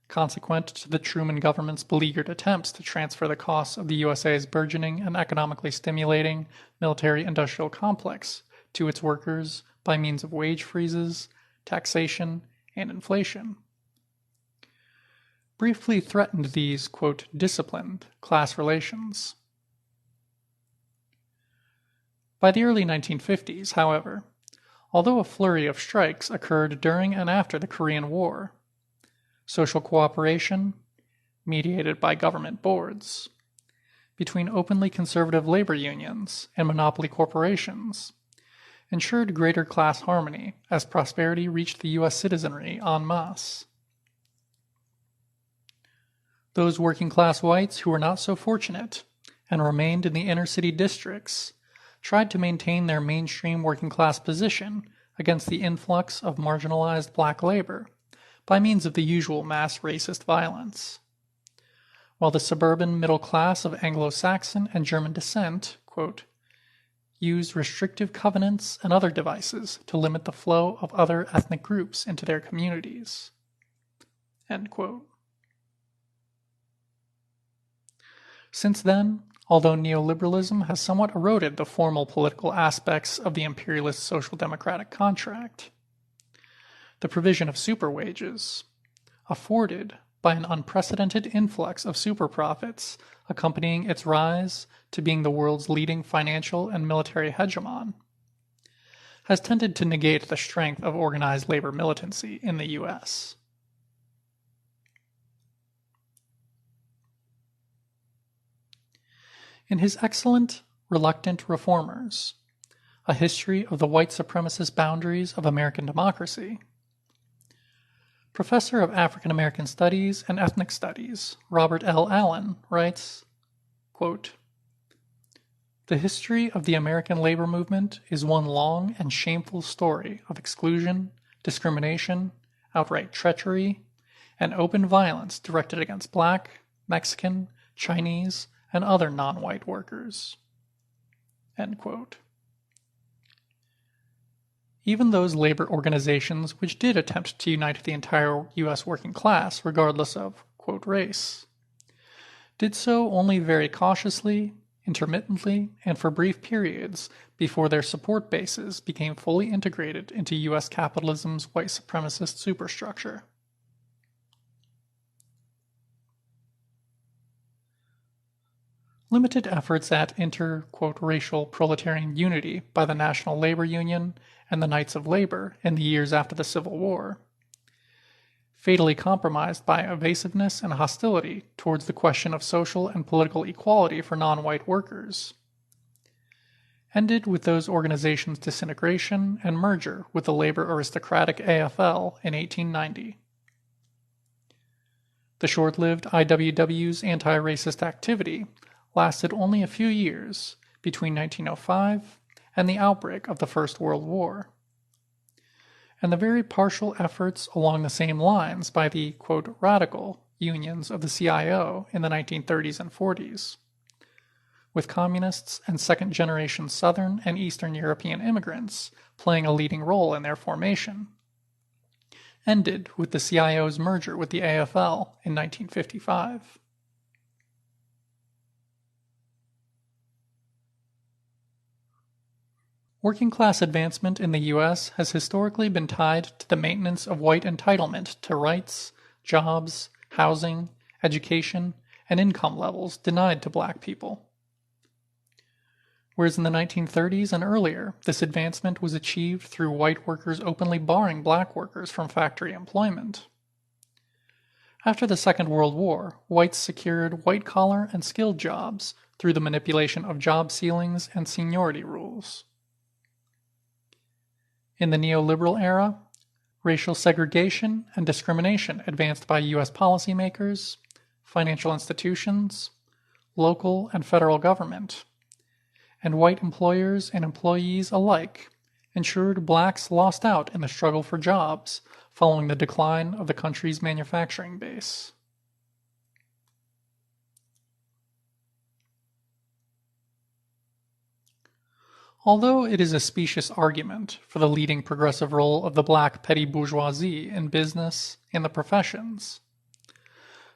consequent to the Truman government's beleaguered attempts to transfer the costs of the USA's burgeoning and economically stimulating military-industrial complex to its workers by means of wage freezes, taxation, and inflation, briefly threatened these, quote, disciplined class relations. By the early 1950s, however, although a flurry of strikes occurred during and after the Korean War, social cooperation, mediated by government boards, between openly conservative labor unions and monopoly corporations, ensured greater class harmony as prosperity reached the U.S. citizenry en masse. Those working-class whites who were not so fortunate and remained in the inner-city districts tried to maintain their mainstream working-class position against the influx of marginalized black labor by means of the usual mass racist violence, while the suburban middle class of Anglo-Saxon and German descent, quote, used restrictive covenants and other devices to limit the flow of other ethnic groups into their communities. End quote. Since then, although neoliberalism has somewhat eroded the formal political aspects of the imperialist social democratic contract, the provision of super wages, afforded by an unprecedented influx of super profits accompanying its rise to being the world's leading financial and military hegemon, has tended to negate the strength of organized labor militancy in the U.S. In his excellent Reluctant Reformers, A History of the White Supremacist Boundaries of American Democracy, Professor of African American Studies and Ethnic Studies Robert L. Allen writes, quote, "The history of the American labor movement is one long and shameful story of exclusion, discrimination, outright treachery, and open violence directed against black, Mexican, Chinese, and other non-white workers." End quote. Even those labor organizations which did attempt to unite the entire U.S. working class, regardless of, quote, race, did so only very cautiously, intermittently, and for brief periods before their support bases became fully integrated into U.S. capitalism's white supremacist superstructure. Limited efforts at inter-racial proletarian unity by the National Labor Union and the Knights of Labor in the years after the Civil War, fatally compromised by evasiveness and hostility towards the question of social and political equality for non-white workers, ended with those organizations' disintegration and merger with the labor aristocratic AFL in 1890. The short-lived IWW's anti-racist activity lasted only a few years between 1905 and the outbreak of the First World War, and the very partial efforts along the same lines by the, quote, radical unions of the CIO in the 1930s and 40s, with communists and second-generation Southern and Eastern European immigrants playing a leading role in their formation, ended with the CIO's merger with the AFL in 1955. Working-class advancement in the U.S. has historically been tied to the maintenance of white entitlement to rights, jobs, housing, education, and income levels denied to black people. Whereas in the 1930s and earlier, this advancement was achieved through white workers openly barring black workers from factory employment. After the Second World War, whites secured white-collar and skilled jobs through the manipulation of job ceilings and seniority rules. In the neoliberal era, racial segregation and discrimination advanced by U.S. policymakers, financial institutions, local and federal government, and white employers and employees alike ensured blacks lost out in the struggle for jobs following the decline of the country's manufacturing base. Although it is a specious argument for the leading progressive role of the black petty bourgeoisie in business and the professions,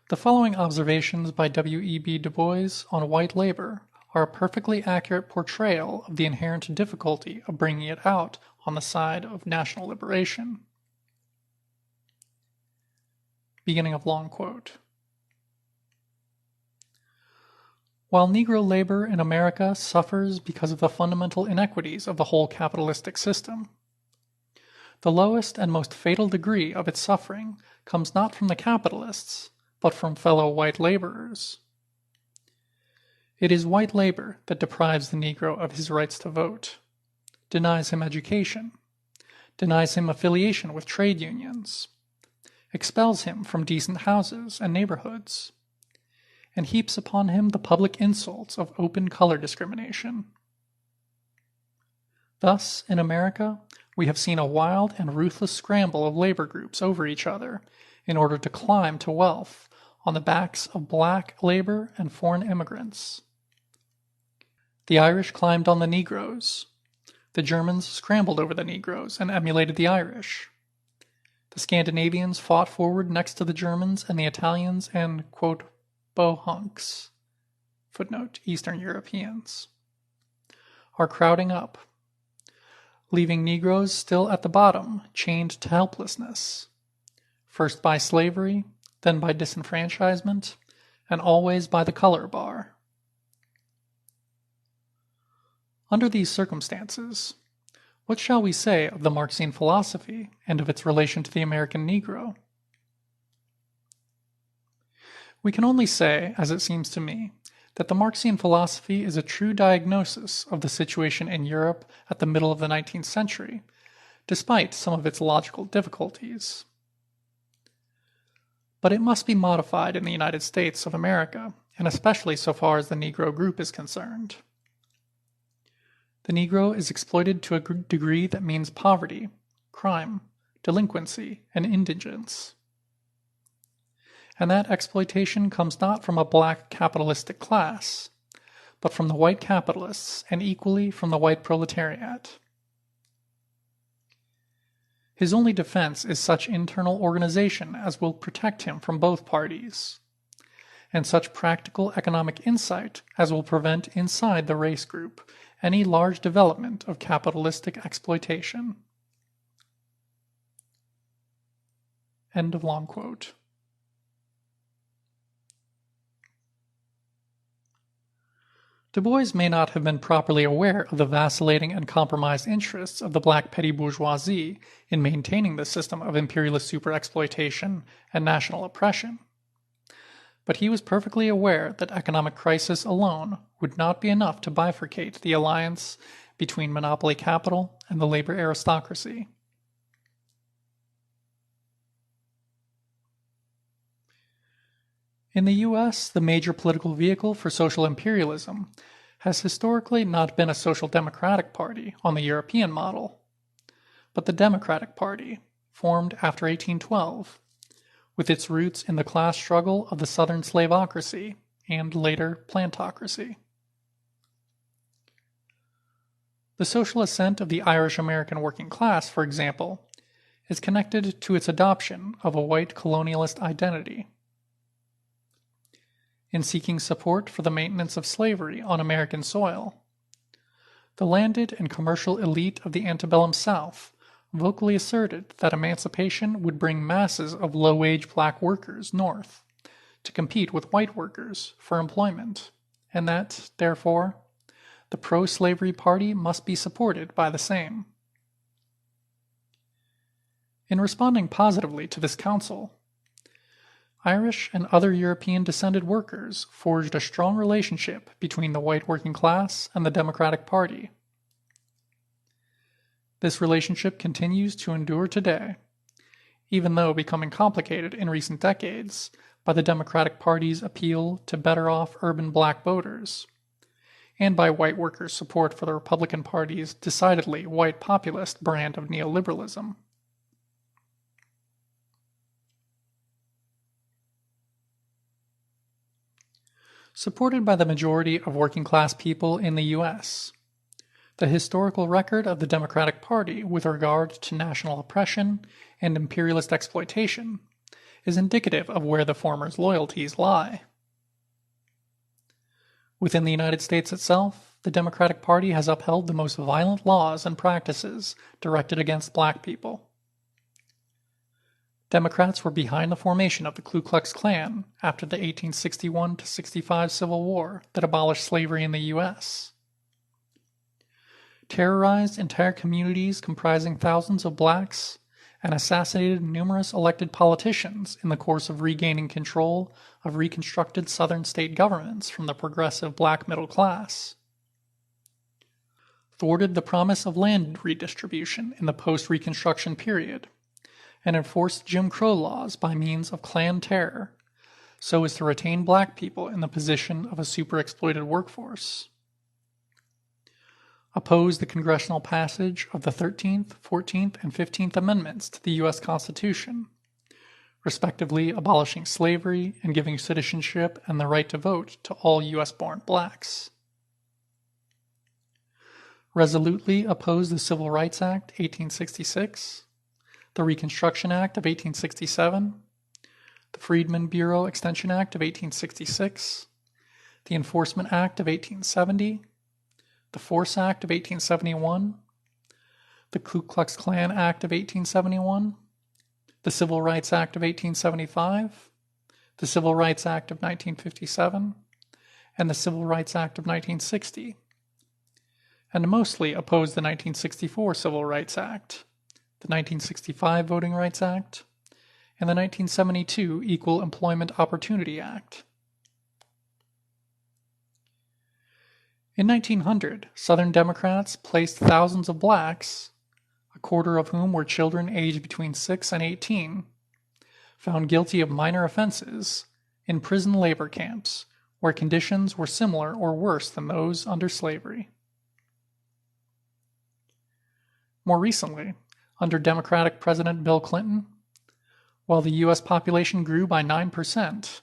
the following observations by W.E.B. Du Bois on white labor are a perfectly accurate portrayal of the inherent difficulty of bringing it out on the side of national liberation. Beginning of long quote. While Negro labor in America suffers because of the fundamental inequities of the whole capitalistic system, the lowest and most fatal degree of its suffering comes not from the capitalists, but from fellow white laborers. It is white labor that deprives the Negro of his rights to vote, denies him education, denies him affiliation with trade unions, expels him from decent houses and neighborhoods, and heaps upon him the public insults of open color discrimination. Thus, in America, we have seen a wild and ruthless scramble of labor groups over each other in order to climb to wealth on the backs of black labor and foreign immigrants. The Irish climbed on the Negroes. The Germans scrambled over the Negroes and emulated the Irish. The Scandinavians fought forward next to the Germans, and the Italians and, quote, bohunks, footnote, Eastern Europeans, are crowding up, leaving Negroes still at the bottom, chained to helplessness, first by slavery, then by disenfranchisement, and always by the color bar. Under these circumstances, what shall we say of the Marxian philosophy and of its relation to the American Negro? We can only say, as it seems to me, that the Marxian philosophy is a true diagnosis of the situation in Europe at the middle of the 19th century, despite some of its logical difficulties. But it must be modified in the United States of America, and especially so far as the Negro group is concerned. The Negro is exploited to a degree that means poverty, crime, delinquency, and indigence. And that exploitation comes not from a black capitalistic class, but from the white capitalists and equally from the white proletariat. His only defense is such internal organization as will protect him from both parties, and such practical economic insight as will prevent inside the race group any large development of capitalistic exploitation. End of long quote. Du Bois may not have been properly aware of the vacillating and compromised interests of the black petty bourgeoisie in maintaining the system of imperialist superexploitation and national oppression. But he was perfectly aware that economic crisis alone would not be enough to bifurcate the alliance between monopoly capital and the labor aristocracy. In the U.S., the major political vehicle for social imperialism has historically not been a social democratic party on the European model, but the Democratic Party, formed after 1812, with its roots in the class struggle of the Southern slavocracy and later plantocracy. The social ascent of the Irish-American working class, for example, is connected to its adoption of a white colonialist identity. In seeking support for the maintenance of slavery on American soil, the landed and commercial elite of the antebellum South vocally asserted that emancipation would bring masses of low-wage black workers north to compete with white workers for employment, and that, therefore, the pro-slavery party must be supported by the same. In responding positively to this counsel, Irish and other European-descended workers forged a strong relationship between the white working class and the Democratic Party. This relationship continues to endure today, even though becoming complicated in recent decades by the Democratic Party's appeal to better-off urban black voters, and by white workers' support for the Republican Party's decidedly white populist brand of neoliberalism. Supported by the majority of working-class people in the U.S., the historical record of the Democratic Party with regard to national oppression and imperialist exploitation is indicative of where the former's loyalties lie. Within the United States itself, the Democratic Party has upheld the most violent laws and practices directed against black people. Democrats were behind the formation of the Ku Klux Klan after the 1861-65 Civil War that abolished slavery in the U.S., terrorized entire communities comprising thousands of blacks, and assassinated numerous elected politicians in the course of regaining control of reconstructed southern state governments from the progressive black middle class, thwarted the promise of land redistribution in the post-Reconstruction period, and enforced Jim Crow laws by means of Klan terror, so as to retain black people in the position of a super-exploited workforce, opposed the congressional passage of the 13th, 14th, and 15th Amendments to the U.S. Constitution, respectively abolishing slavery and giving citizenship and the right to vote to all U.S.-born blacks, resolutely opposed the Civil Rights Act 1866, the Reconstruction Act of 1867, the Freedmen Bureau Extension Act of 1866, the Enforcement Act of 1870, the Force Act of 1871, the Ku Klux Klan Act of 1871, the Civil Rights Act of 1875, the Civil Rights Act of 1957, and the Civil Rights Act of 1960, and mostly opposed the 1964 Civil Rights Act, the 1965 Voting Rights Act, and the 1972 Equal Employment Opportunity Act. In 1900, Southern Democrats placed thousands of blacks, a quarter of whom were children aged between 6 and 18, found guilty of minor offenses, in prison labor camps, where conditions were similar or worse than those under slavery. More recently, under Democratic President Bill Clinton, while the U.S. population grew by 9%,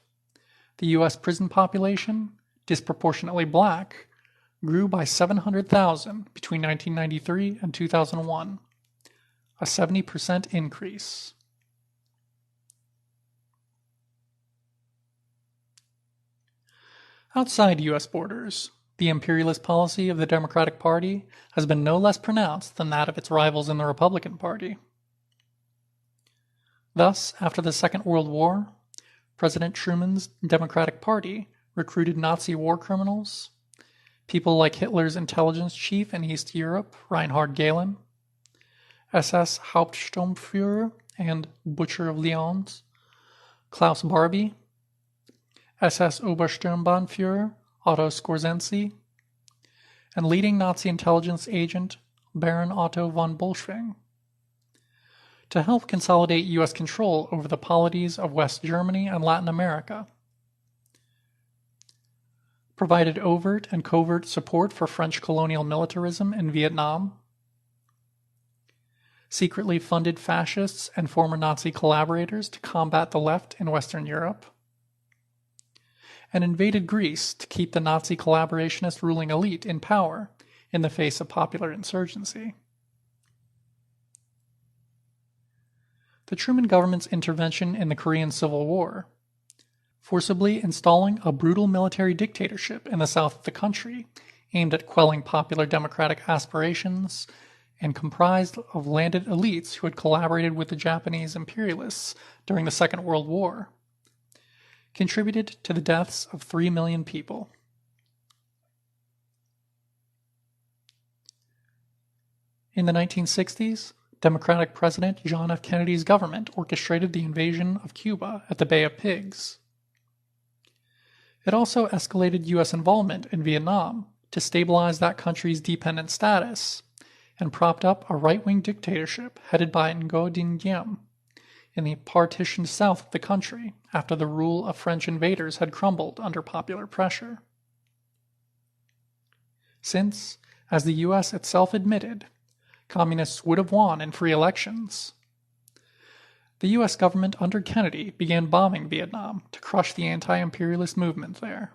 the U.S. prison population, disproportionately black, grew by 700,000 between 1993 and 2001, a 70% increase. Outside U.S. borders, the imperialist policy of the Democratic Party has been no less pronounced than that of its rivals in the Republican Party. Thus, after the Second World War, President Truman's Democratic Party recruited Nazi war criminals, people like Hitler's intelligence chief in East Europe, Reinhard Gehlen, SS Hauptsturmführer and Butcher of Lyons, Klaus Barbie, SS Obersturmbannführer Otto Skorzeny, and leading Nazi intelligence agent Baron Otto von Bolschwing, to help consolidate U.S. control over the polities of West Germany and Latin America, provided overt and covert support for French colonial militarism in Vietnam, secretly funded fascists and former Nazi collaborators to combat the left in Western Europe, and invaded Greece to keep the Nazi collaborationist ruling elite in power in the face of popular insurgency. The Truman government's intervention in the Korean Civil War, forcibly installing a brutal military dictatorship in the south of the country aimed at quelling popular democratic aspirations and comprised of landed elites who had collaborated with the Japanese imperialists during the Second World War, contributed to the deaths of 3 million people. In the 1960s, Democratic President John F. Kennedy's government orchestrated the invasion of Cuba at the Bay of Pigs. It also escalated U.S. involvement in Vietnam to stabilize that country's dependent status and propped up a right-wing dictatorship headed by Ngo Dinh Diem in the partitioned south of the country after the rule of French invaders had crumbled under popular pressure. Since, as the U.S. itself admitted, communists would have won in free elections, the U.S. government under Kennedy began bombing Vietnam to crush the anti-imperialist movement there.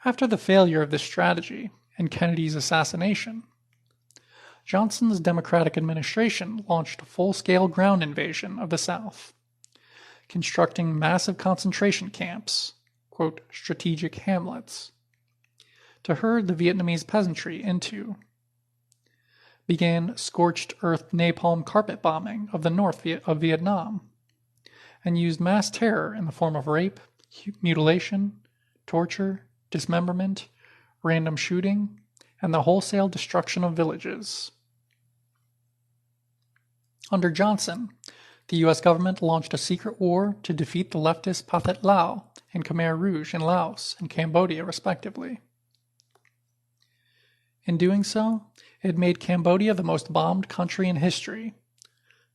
After the failure of this strategy and Kennedy's assassination, Johnson's Democratic administration launched a full-scale ground invasion of the South, constructing massive concentration camps, quote, strategic hamlets, to herd the Vietnamese peasantry into, began scorched earth napalm carpet bombing of the north of Vietnam, and used mass terror in the form of rape, mutilation, torture, dismemberment, random shooting, and the wholesale destruction of villages. Under Johnson, the U.S. government launched a secret war to defeat the leftist Pathet Lao and Khmer Rouge in Laos and Cambodia, respectively. In doing so, it made Cambodia the most bombed country in history,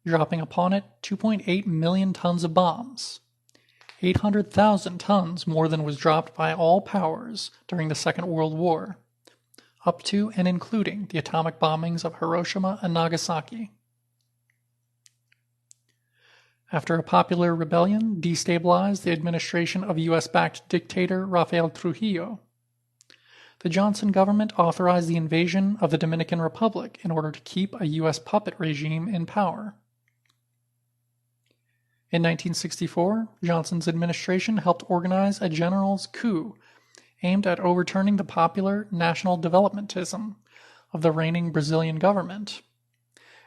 dropping upon it 2.8 million tons of bombs, 800,000 tons more than was dropped by all powers during the Second World War, up to and including the atomic bombings of Hiroshima and Nagasaki. After a popular rebellion destabilized the administration of U.S.-backed dictator Rafael Trujillo, the Johnson government authorized the invasion of the Dominican Republic in order to keep a U.S. puppet regime in power. In 1964, Johnson's administration helped organize a general's coup aimed at overturning the popular national developmentism of the reigning Brazilian government,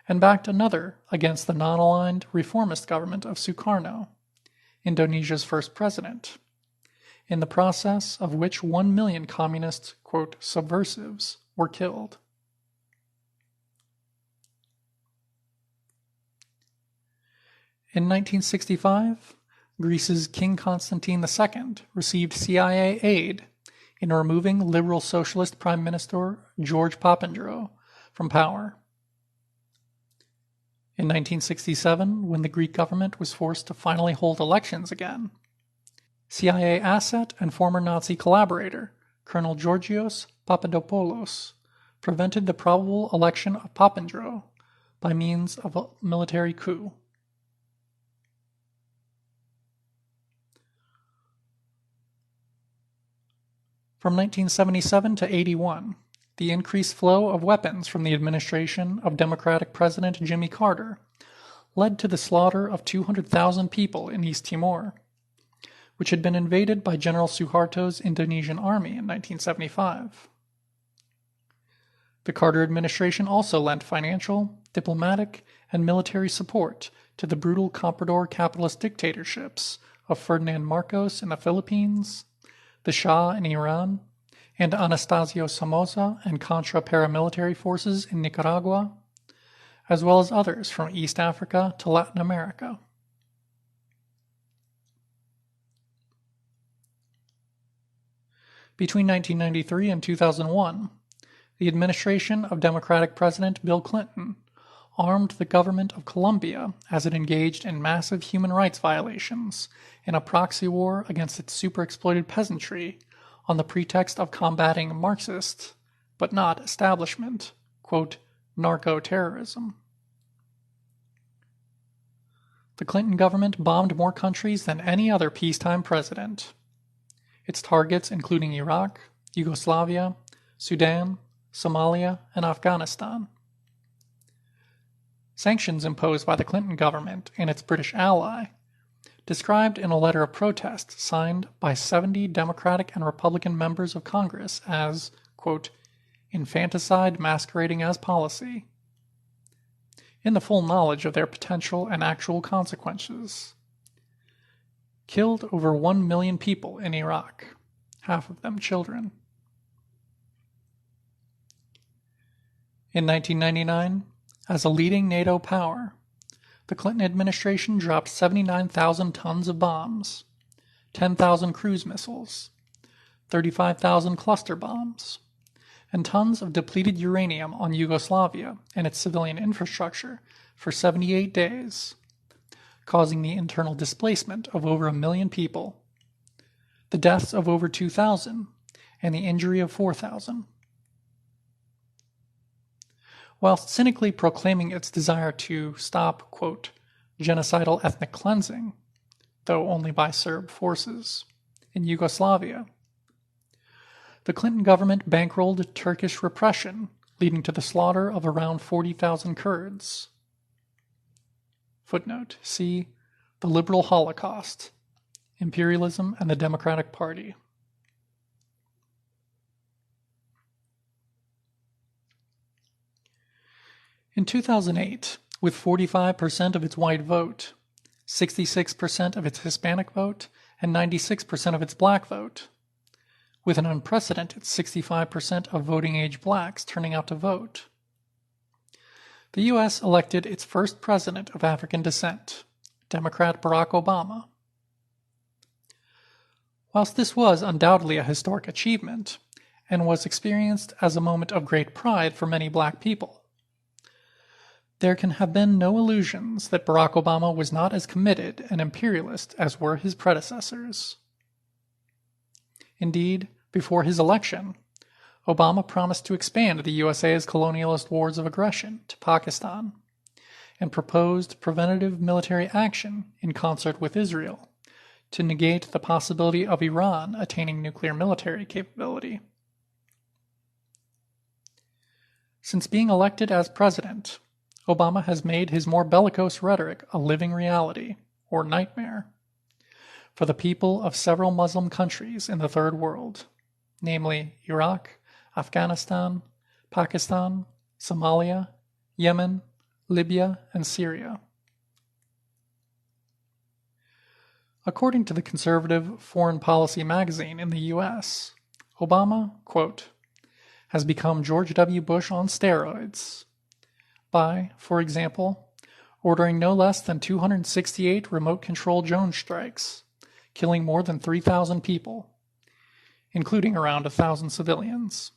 and backed another against the non-aligned reformist government of Sukarno, Indonesia's first president, in the process of which 1 million communist, quote, subversives were killed. In 1965, Greece's King Constantine II received CIA aid in removing liberal socialist Prime Minister George Papandreou from power. In 1967, when the Greek government was forced to finally hold elections again, CIA asset and former Nazi collaborator, Colonel Georgios Papadopoulos, prevented the probable election of Papandreou by means of a military coup. From 1977 to 81, the increased flow of weapons from the administration of Democratic President Jimmy Carter led to the slaughter of 200,000 people in East Timor, which had been invaded by General Suharto's Indonesian army in 1975. The Carter administration also lent financial, diplomatic, and military support to the brutal comprador capitalist dictatorships of Ferdinand Marcos in the Philippines, the Shah in Iran, and Anastasio Somoza and Contra paramilitary forces in Nicaragua, as well as others from East Africa to Latin America. Between 1993 and 2001, the administration of Democratic President Bill Clinton armed the government of Colombia as it engaged in massive human rights violations in a proxy war against its superexploited peasantry on the pretext of combating Marxist, but not establishment, quote, narco-terrorism. The Clinton government bombed more countries than any other peacetime president. Its targets including Iraq, Yugoslavia, Sudan, Somalia, and Afghanistan. Sanctions imposed by the Clinton government and its British ally, described in a letter of protest signed by 70 Democratic and Republican members of Congress as, quote, infanticide masquerading as policy, in the full knowledge of their potential and actual consequences, killed over 1 million people in Iraq, half of them children. In 1999, as a leading NATO power, the Clinton administration dropped 79,000 tons of bombs, 10,000 cruise missiles, 35,000 cluster bombs, and tons of depleted uranium on Yugoslavia and its civilian infrastructure for 78 days, causing the internal displacement of over 1 million people, the deaths of over 2,000, and the injury of 4,000. Whilst cynically proclaiming its desire to stop, quote, genocidal ethnic cleansing, though only by Serb forces, in Yugoslavia, the Clinton government bankrolled Turkish repression, leading to the slaughter of around 40,000 Kurds. Footnote: see The Liberal Holocaust, Imperialism and the Democratic Party. In 2008, with 45% of its white vote, 66% of its Hispanic vote, and 96% of its black vote, with an unprecedented 65% of voting-age blacks turning out to vote, the U.S. elected its first president of African descent, Democrat Barack Obama. Whilst this was undoubtedly a historic achievement, and was experienced as a moment of great pride for many black people, there can have been no illusions that Barack Obama was not as committed and imperialist as were his predecessors. Indeed, before his election, Obama promised to expand the USA's colonialist wars of aggression to Pakistan and proposed preventative military action in concert with Israel to negate the possibility of Iran attaining nuclear military capability. Since being elected as president, Obama has made his more bellicose rhetoric a living reality, or nightmare, for the people of several Muslim countries in the Third World, namely Iraq, Afghanistan, Pakistan, Somalia, Yemen, Libya, and Syria. According to the conservative Foreign Policy magazine in the U.S., Obama, quote, has become George W. Bush on steroids by, for example, ordering no less than 268 remote-control drone strikes, killing more than 3,000 people, including around 1,000 civilians.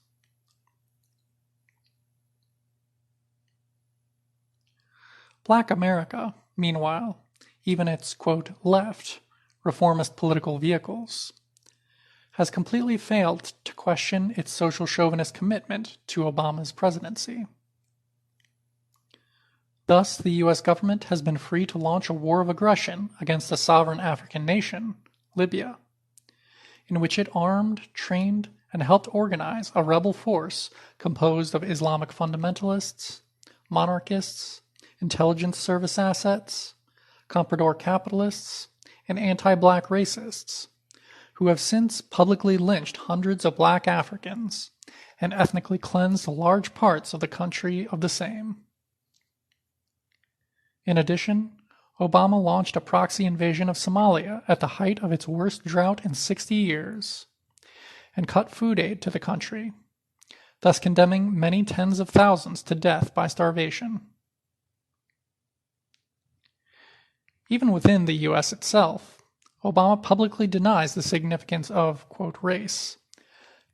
Black America, meanwhile, even its, quote, left, reformist political vehicles, has completely failed to question its social chauvinist commitment to Obama's presidency. Thus, the U.S. government has been free to launch a war of aggression against a sovereign African nation, Libya, in which it armed, trained, and helped organize a rebel force composed of Islamic fundamentalists, monarchists, intelligence service assets, comprador capitalists, and anti-black racists, who have since publicly lynched hundreds of black Africans and ethnically cleansed large parts of the country of the same. In addition, Obama launched a proxy invasion of Somalia at the height of its worst drought in 60 years, and cut food aid to the country, thus condemning many tens of thousands to death by starvation. Even within the U.S. itself, Obama publicly denies the significance of, quote, race,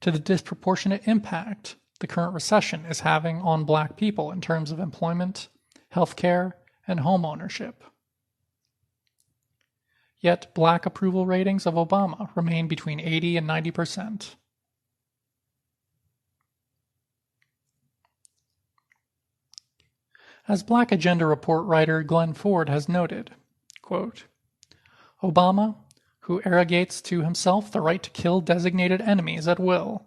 to the disproportionate impact the current recession is having on black people in terms of employment, health care, and home ownership. Yet black approval ratings of Obama remain between 80 and 90%. As Black Agenda Report writer Glenn Ford has noted, quote, Obama, who arrogates to himself the right to kill designated enemies at will,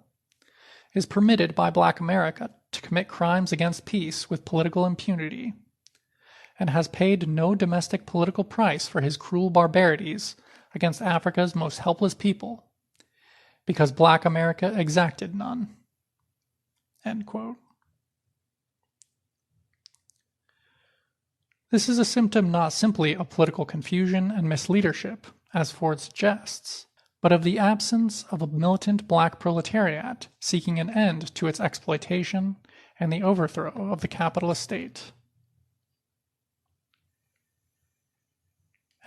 is permitted by Black America to commit crimes against peace with political impunity, and has paid no domestic political price for his cruel barbarities against Africa's most helpless people, because Black America exacted none. End quote. This is a symptom not simply of political confusion and misleadership, as Ford suggests, but of the absence of a militant black proletariat seeking an end to its exploitation and the overthrow of the capitalist state.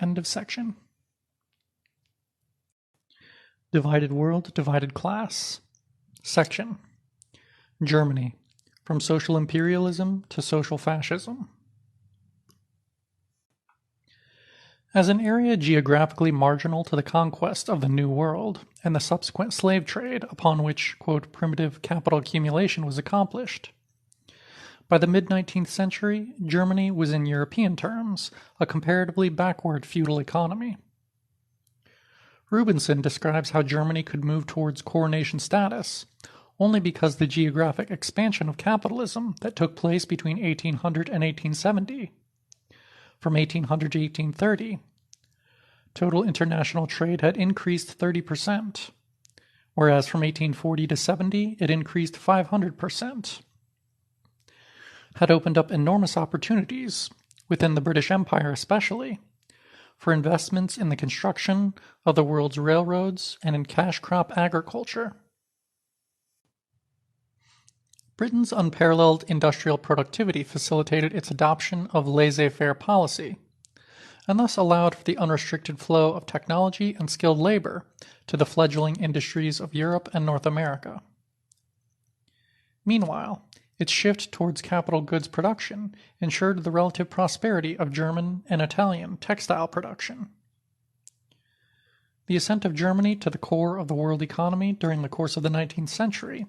End of section. Divided World, Divided Class. Section: Germany, from social imperialism to social fascism. As an area geographically marginal to the conquest of the New World and the subsequent slave trade upon which, quote, primitive capital accumulation was accomplished, by the mid-19th century, Germany was in European terms a comparatively backward feudal economy. Rubinson describes how Germany could move towards core nation status only because the geographic expansion of capitalism that took place between 1800 and 1870, from 1800 to 1830, total international trade had increased 30%, whereas from 1840 to 70 it increased 500%, had opened up enormous opportunities, within the British Empire especially, for investments in the construction of the world's railroads and in cash crop agriculture. Britain's unparalleled industrial productivity facilitated its adoption of laissez-faire policy, and thus allowed for the unrestricted flow of technology and skilled labor to the fledgling industries of Europe and North America. Meanwhile, its shift towards capital goods production ensured the relative prosperity of German and Italian textile production. The ascent of Germany to the core of the world economy during the course of the 19th century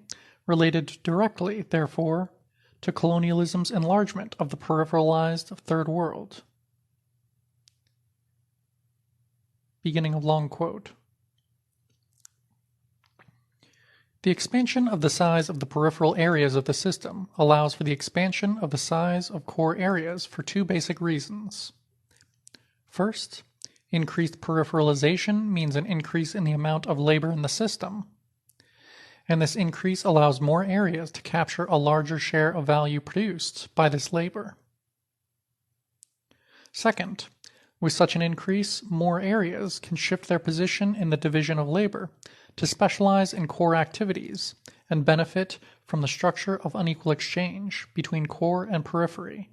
related directly, therefore, to colonialism's enlargement of the peripheralized Third World. Beginning of long quote. The expansion of the size of the peripheral areas of the system allows for the expansion of the size of core areas for two basic reasons. First, increased peripheralization means an increase in the amount of labor in the system, and this increase allows more areas to capture a larger share of value produced by this labor. Second, with such an increase, more areas can shift their position in the division of labor to specialize in core activities and benefit from the structure of unequal exchange between core and periphery.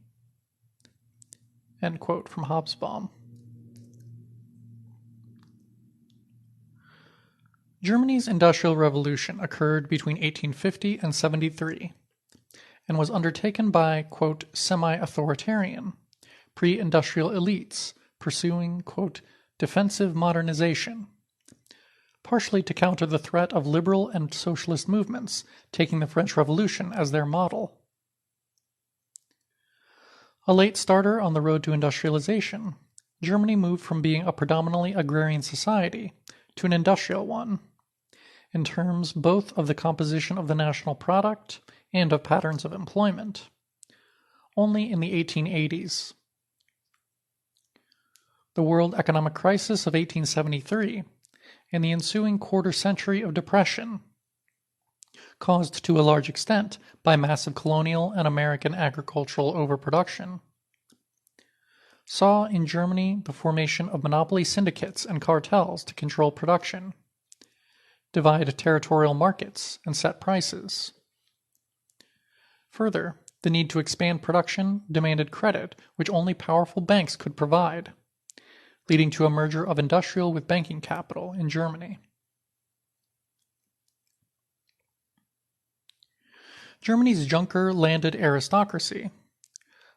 End quote from Hobsbawm. Germany's Industrial Revolution occurred between 1850 and 73 and was undertaken by, quote, semi-authoritarian, pre-industrial elites pursuing, quote, defensive modernization, partially to counter the threat of liberal and socialist movements taking the French Revolution as their model. A late starter on the road to industrialization, Germany moved from being a predominantly agrarian society to an industrial one, in terms both of the composition of the national product and of patterns of employment, only in the 1880s. The world economic crisis of 1873 and the ensuing quarter-century of depression, caused to a large extent by massive colonial and American agricultural overproduction, saw in Germany the formation of monopoly syndicates and cartels to control production, divide territorial markets, and set prices. Further, the need to expand production demanded credit which only powerful banks could provide, leading to a merger of industrial with banking capital in Germany. Germany's Junker-landed aristocracy,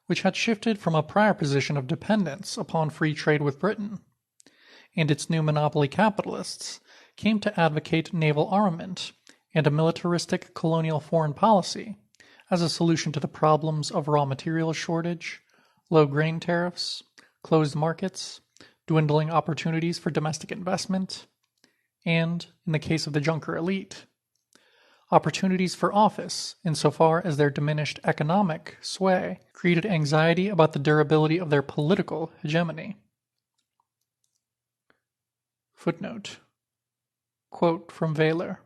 which had shifted from a prior position of dependence upon free trade with Britain, and its new monopoly capitalists, came to advocate naval armament and a militaristic colonial foreign policy as a solution to the problems of raw material shortage, low grain tariffs, closed markets, dwindling opportunities for domestic investment, and, in the case of the Junker elite, opportunities for office insofar as their diminished economic sway created anxiety about the durability of their political hegemony. Footnote. Quote from Wehler.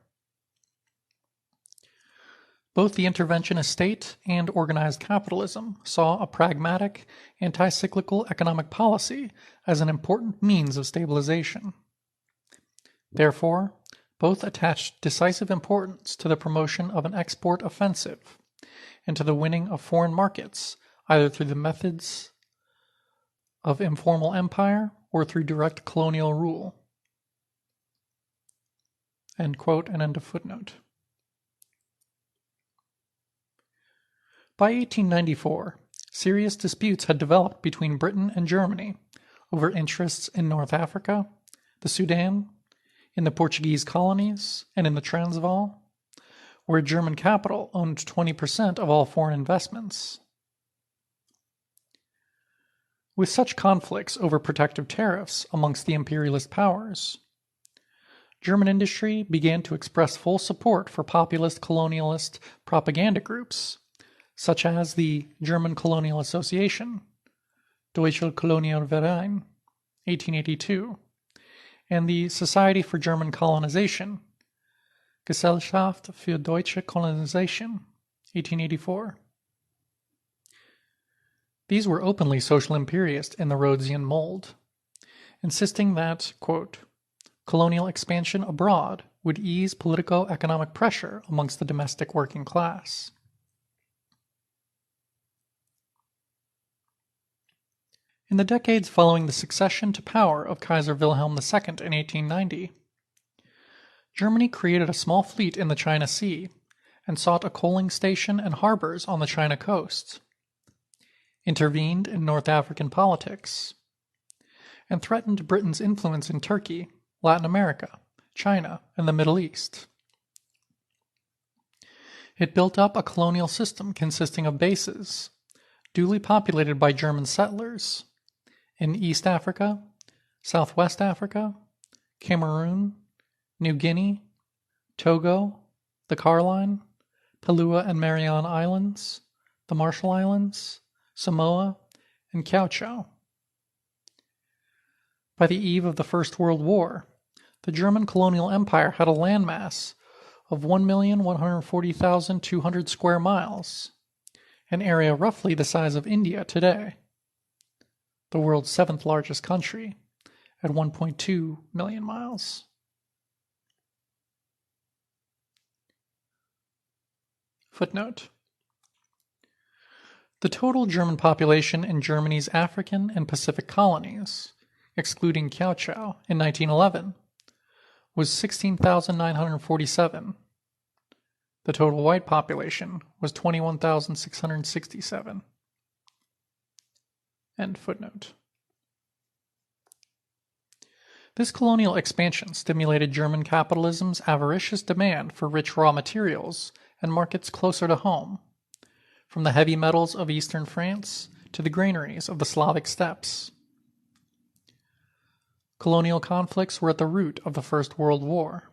Both the interventionist state and organized capitalism saw a pragmatic, anti-cyclical economic policy as an important means of stabilization. Therefore, both attached decisive importance to the promotion of an export offensive and to the winning of foreign markets, either through the methods of informal empire or through direct colonial rule. End quote and end of footnote. By 1894, serious disputes had developed between Britain and Germany over interests in North Africa, the Sudan, in the Portuguese colonies, and in the Transvaal, where German capital owned 20% of all foreign investments. With such conflicts over protective tariffs amongst the imperialist powers, German industry began to express full support for populist colonialist propaganda groups, such as the German Colonial Association, Deutscher Kolonialverein, 1882, and the Society for German Colonization, Gesellschaft für Deutsche Kolonisation, 1884. These were openly social imperialist in the Rhodesian mold, insisting that, quote, colonial expansion abroad would ease politico-economic pressure amongst the domestic working class. In the decades following the succession to power of Kaiser Wilhelm II in 1890, Germany created a small fleet in the China Sea and sought a coaling station and harbors on the China coast, intervened in North African politics, and threatened Britain's influence in Turkey, Latin America, China, and the Middle East. It built up a colonial system consisting of bases, duly populated by German settlers, in East Africa, Southwest Africa, Cameroon, New Guinea, Togo, the Caroline, Palua and Mariana Islands, the Marshall Islands, Samoa, and Kiao Chau. By the eve of the First World War, the German colonial empire had a landmass of 1,140,200 square miles, an area roughly the size of India today, the world's seventh largest country, at 1.2 million miles. Footnote. The total German population in Germany's African and Pacific colonies, excluding Kiao Chau, in 1911, was 16,947. The total white population was 21,667. End footnote. This colonial expansion stimulated German capitalism's avaricious demand for rich raw materials and markets closer to home, from the heavy metals of eastern France to the granaries of the Slavic steppes. Colonial conflicts were at the root of the First World War.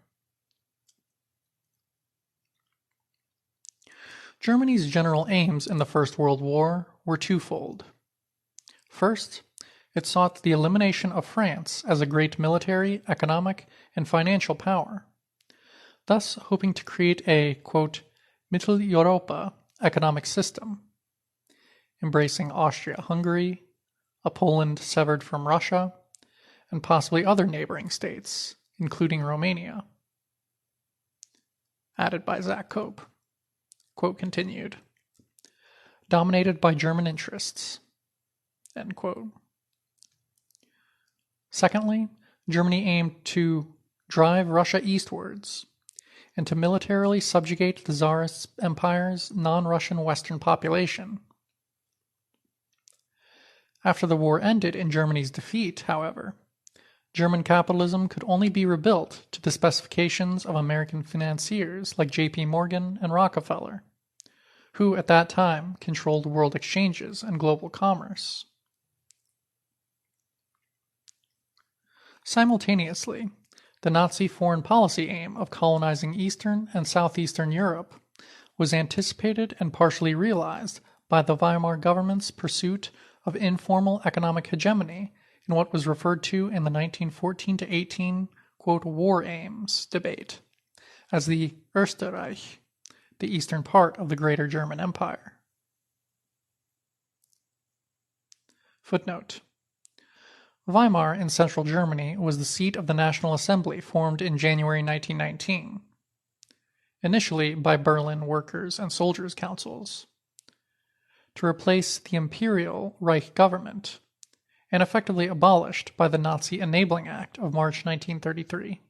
Germany's general aims in the First World War were twofold. First, it sought the elimination of France as a great military, economic, and financial power, thus hoping to create a, quote, Mitteleuropa economic system, embracing Austria-Hungary, a Poland severed from Russia, and possibly other neighboring states, including Romania. Added by Zak Cope. Quote continued. Dominated by German interests. End quote. Secondly, Germany aimed to drive Russia eastwards and to militarily subjugate the Tsarist Empire's non-Russian Western population. After the war ended in Germany's defeat, however, German capitalism could only be rebuilt to the specifications of American financiers like J.P. Morgan and Rockefeller, who at that time controlled world exchanges and global commerce. Simultaneously, the Nazi foreign policy aim of colonizing Eastern and Southeastern Europe was anticipated and partially realized by the Weimar government's pursuit of informal economic hegemony in what was referred to in the 1914-18, quote, war aims debate as the Erste Reich, the eastern part of the Greater German Empire. Footnote. Weimar in central Germany was the seat of the National Assembly formed in January 1919, initially by Berlin workers' and soldiers' councils, to replace the Imperial Reich government, and effectively abolished by the Nazi Enabling Act of March 1933.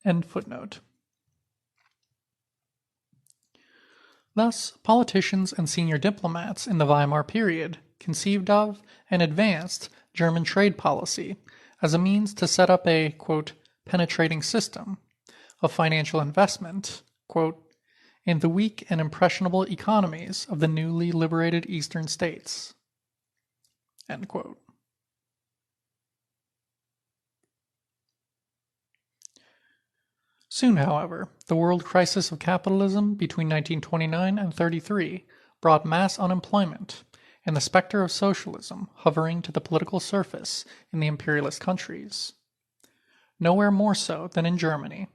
End footnote. Thus, politicians and senior diplomats in the Weimar period conceived of and advanced German trade policy as a means to set up a, quote, penetrating system of financial investment, quote, in the weak and impressionable economies of the newly liberated eastern states. End quote. Soon, however, the world crisis of capitalism between 1929 and 33 brought mass unemployment and the specter of socialism hovering to the political surface in the imperialist countries. Nowhere more so than in Germany,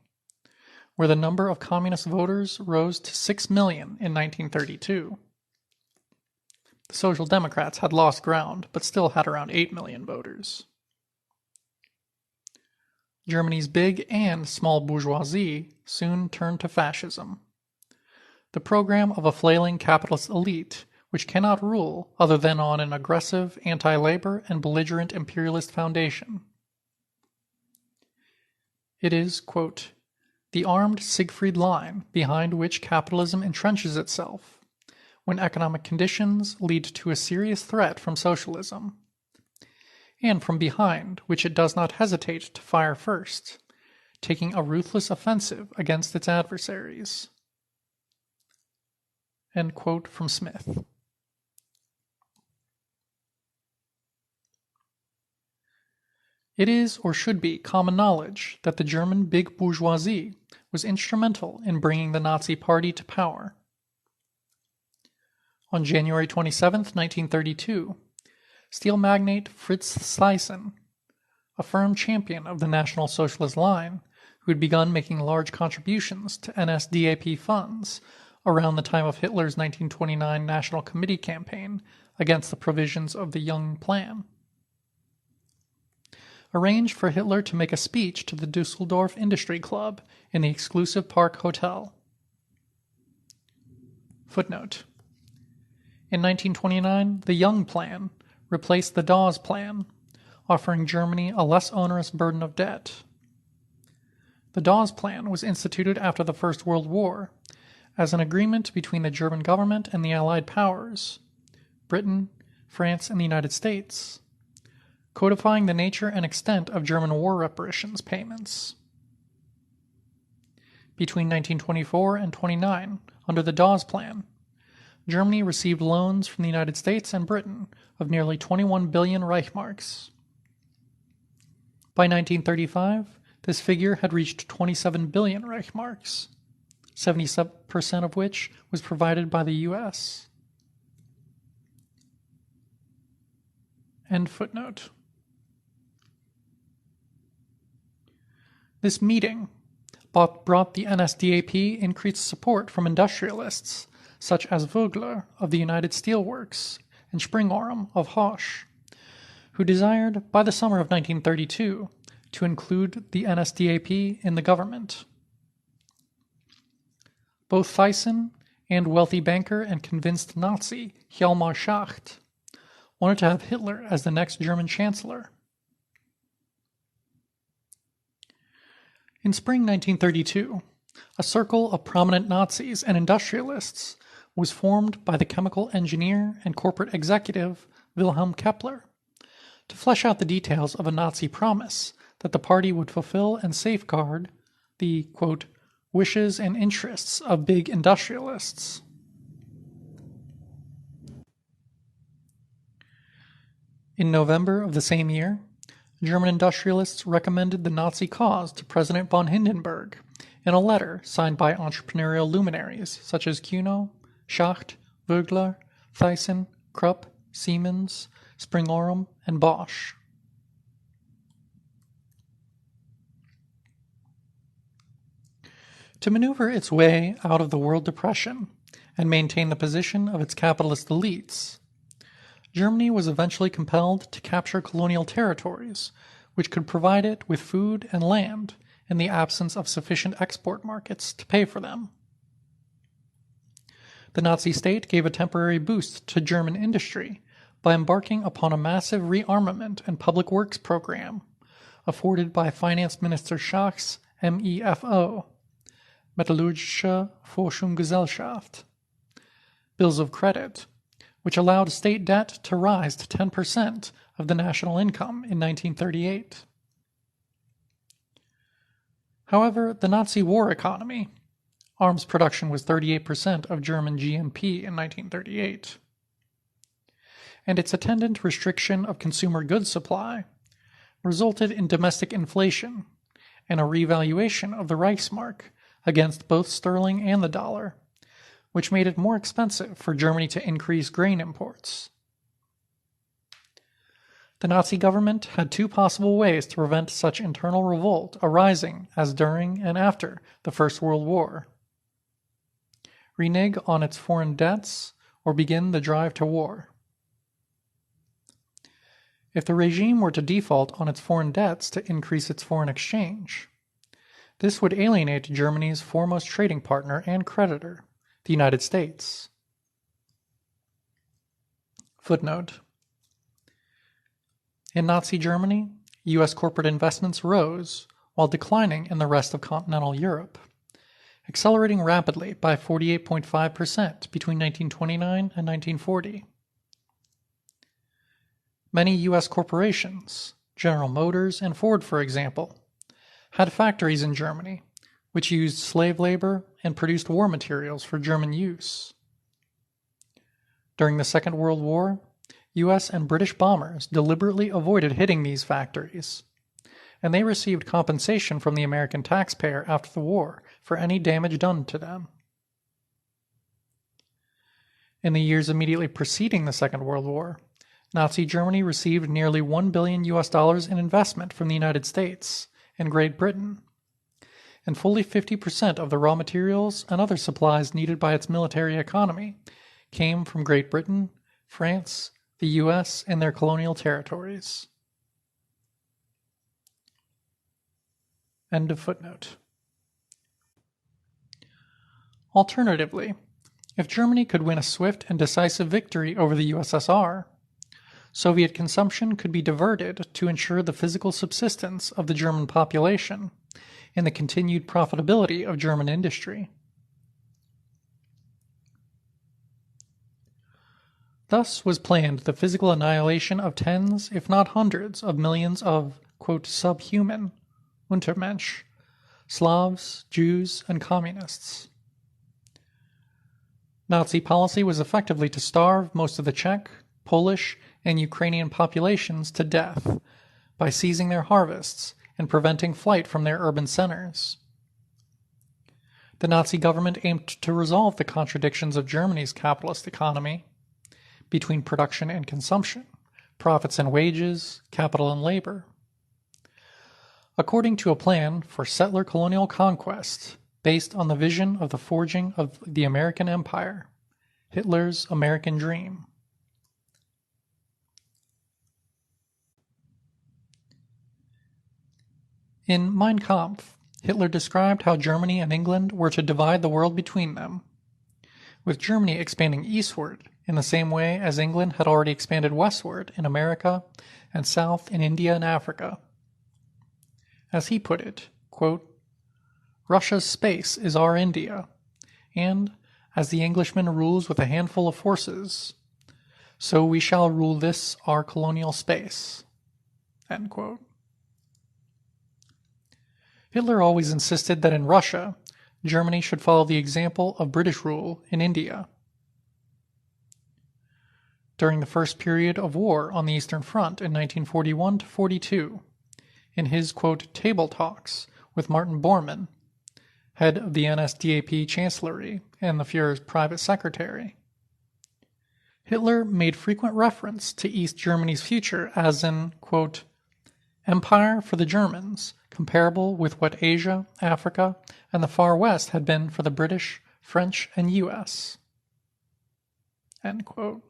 where the number of communist voters rose to 6 million in 1932. The Social Democrats had lost ground, but still had around 8 million voters. Germany's big and small bourgeoisie soon turned to fascism, the program of a flailing capitalist elite which cannot rule other than on an aggressive, anti-labor, and belligerent imperialist foundation. It is, quote, the armed Siegfried line behind which capitalism entrenches itself when economic conditions lead to a serious threat from socialism, and from behind which it does not hesitate to fire first, taking a ruthless offensive against its adversaries. End quote from Smith. It is or should be common knowledge that the German big bourgeoisie was instrumental in bringing the Nazi Party to power. On January 27, 1932, steel magnate Fritz Thyssen, a firm champion of the National Socialist line, who had begun making large contributions to NSDAP funds around the time of Hitler's 1929 National Committee campaign against the provisions of the Young Plan, arranged for Hitler to make a speech to the Dusseldorf Industry Club in the exclusive Park Hotel. Footnote. In 1929, the Young Plan replaced the Dawes Plan, offering Germany a less onerous burden of debt. The Dawes Plan was instituted after the First World War as an agreement between the German government and the Allied powers, Britain, France, and the United States, codifying the nature and extent of German war reparations payments. Between 1924 and 29, under the Dawes Plan, Germany received loans from the United States and Britain of nearly 21 billion Reichsmarks. By 1935, this figure had reached 27 billion Reichsmarks, 70% of which was provided by the U.S. End footnote. This meeting brought the NSDAP increased support from industrialists such as Vogler of the United Steel Works and Springorum of Hoche, who desired, by the summer of 1932, to include the NSDAP in the government. Both Thyssen and wealthy banker and convinced Nazi Hjalmar Schacht wanted to have Hitler as the next German chancellor. In spring 1932, a circle of prominent Nazis and industrialists was formed by the chemical engineer and corporate executive Wilhelm Kepler to flesh out the details of a Nazi promise that the party would fulfill and safeguard the, quote, wishes and interests of big industrialists. In November of the same year, German industrialists recommended the Nazi cause to President von Hindenburg in a letter signed by entrepreneurial luminaries such as Kuno, Schacht, Vogler, Thyssen, Krupp, Siemens, Springorum, and Bosch. To maneuver its way out of the world depression and maintain the position of its capitalist elites, Germany was eventually compelled to capture colonial territories which could provide it with food and land in the absence of sufficient export markets to pay for them. The Nazi state gave a temporary boost to German industry by embarking upon a massive rearmament and public works program afforded by Finance Minister Schacht's MEFO, Metallurgische Forschungsgesellschaft, bills of credit, which allowed state debt to rise to 10% of the national income in 1938. However, the Nazi war economy, arms production was 38% of German GNP in 1938, and its attendant restriction of consumer goods supply resulted in domestic inflation and a revaluation of the Reichsmark against both sterling and the dollar, which made it more expensive for Germany to increase grain imports. The Nazi government had two possible ways to prevent such internal revolt arising as during and after the First World War: renege on its foreign debts or begin the drive to war. If the regime were to default on its foreign debts to increase its foreign exchange, this would alienate Germany's foremost trading partner and creditor, the United States. Footnote: in Nazi Germany, U.S. corporate investments rose while declining in the rest of continental Europe, accelerating rapidly by 48.5% between 1929 and 1940. Many U.S. corporations, General Motors and Ford for example, had factories in Germany which used slave labor and produced war materials for German use. During the Second World War, U.S. and British bombers deliberately avoided hitting these factories, and they received compensation from the American taxpayer after the war for any damage done to them. In the years immediately preceding the Second World War, Nazi Germany received nearly $1 billion in investment from the United States and Great Britain, and fully 50% of the raw materials and other supplies needed by its military economy came from Great Britain, France, the U.S., and their colonial territories. End of footnote. Alternatively, if Germany could win a swift and decisive victory over the USSR, Soviet consumption could be diverted to ensure the physical subsistence of the German population and the continued profitability of German industry. Thus was planned the physical annihilation of tens, if not hundreds, of millions of, quote, subhuman, Untermensch, Slavs, Jews, and communists. Nazi policy was effectively to starve most of the Czech, Polish, and Ukrainian populations to death by seizing their harvests and preventing flight from their urban centers. The Nazi government aimed to resolve the contradictions of Germany's capitalist economy between production and consumption, profits and wages, capital and labor. According to a plan for settler colonial conquest based on the vision of the forging of the American Empire, Hitler's American Dream. In Mein Kampf, Hitler described how Germany and England were to divide the world between them, with Germany expanding eastward in the same way as England had already expanded westward in America and south in India and Africa. As he put it, quote, "Russia's space is our India, and, as the Englishman rules with a handful of forces, so we shall rule this our colonial space." End quote. Hitler always insisted that in Russia, Germany should follow the example of British rule in India. During the first period of war on the Eastern Front in 1941 to 42, in his, quote, table talks with Martin Bormann, head of the NSDAP Chancellery and the Führer's private secretary, Hitler made frequent reference to East Germany's future as an, quote, empire for the Germans, comparable with what Asia, Africa, and the Far West had been for the British, French, and U.S. End quote.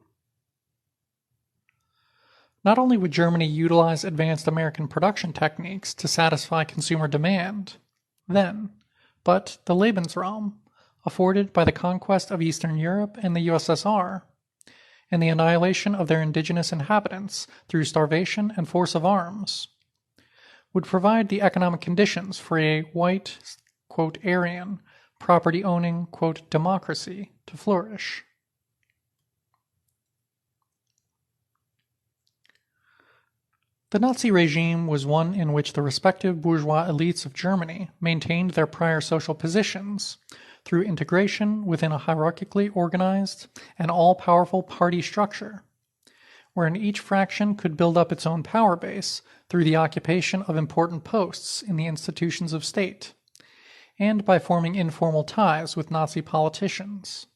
Not only would Germany utilize advanced American production techniques to satisfy consumer demand, then, but the Lebensraum, afforded by the conquest of Eastern Europe and the USSR, and the annihilation of their indigenous inhabitants through starvation and force of arms, would provide the economic conditions for a white, quote, Aryan, property-owning, quote, democracy to flourish. The Nazi regime was one in which the respective bourgeois elites of Germany maintained their prior social positions through integration within a hierarchically organized and all-powerful party structure, wherein each fraction could build up its own power base through the occupation of important posts in the institutions of state, and by forming informal ties with Nazi politicians.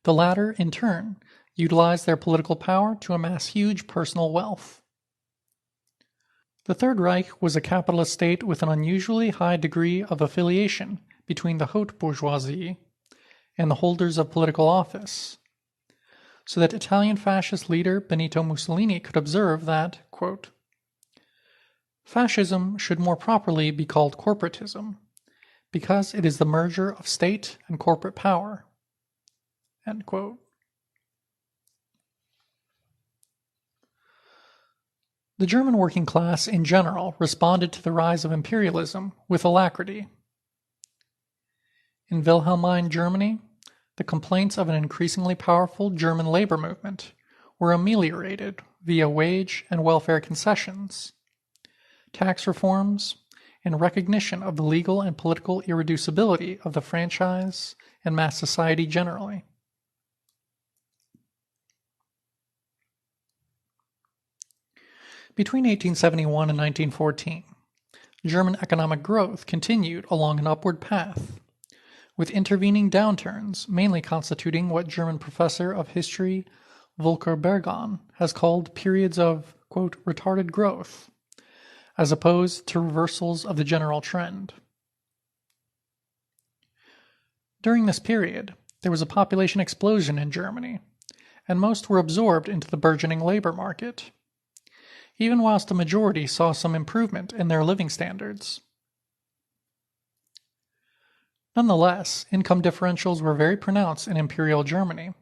The latter, in turn, utilized their political power to amass huge personal wealth. The Third Reich was a capitalist state with an unusually high degree of affiliation between the haute bourgeoisie and the holders of political office, so that Italian fascist leader Benito Mussolini could observe that, quote, fascism should more properly be called corporatism, because it is the merger of state and corporate power, end quote. The German working class in general responded to the rise of imperialism with alacrity. In Wilhelmine Germany, the complaints of an increasingly powerful German labor movement were ameliorated via wage and welfare concessions, tax reforms, and recognition of the legal and political irreducibility of the franchise and mass society generally. Between 1871 and 1914, German economic growth continued along an upward path, with intervening downturns mainly constituting what German professor of history Volker Bergon has called periods of, quote, retarded growth, as opposed to reversals of the general trend. During this period, there was a population explosion in Germany, and most were absorbed into the burgeoning labor market, even whilst the majority saw some improvement in their living standards. Nonetheless, income differentials were very pronounced in Imperial Germany,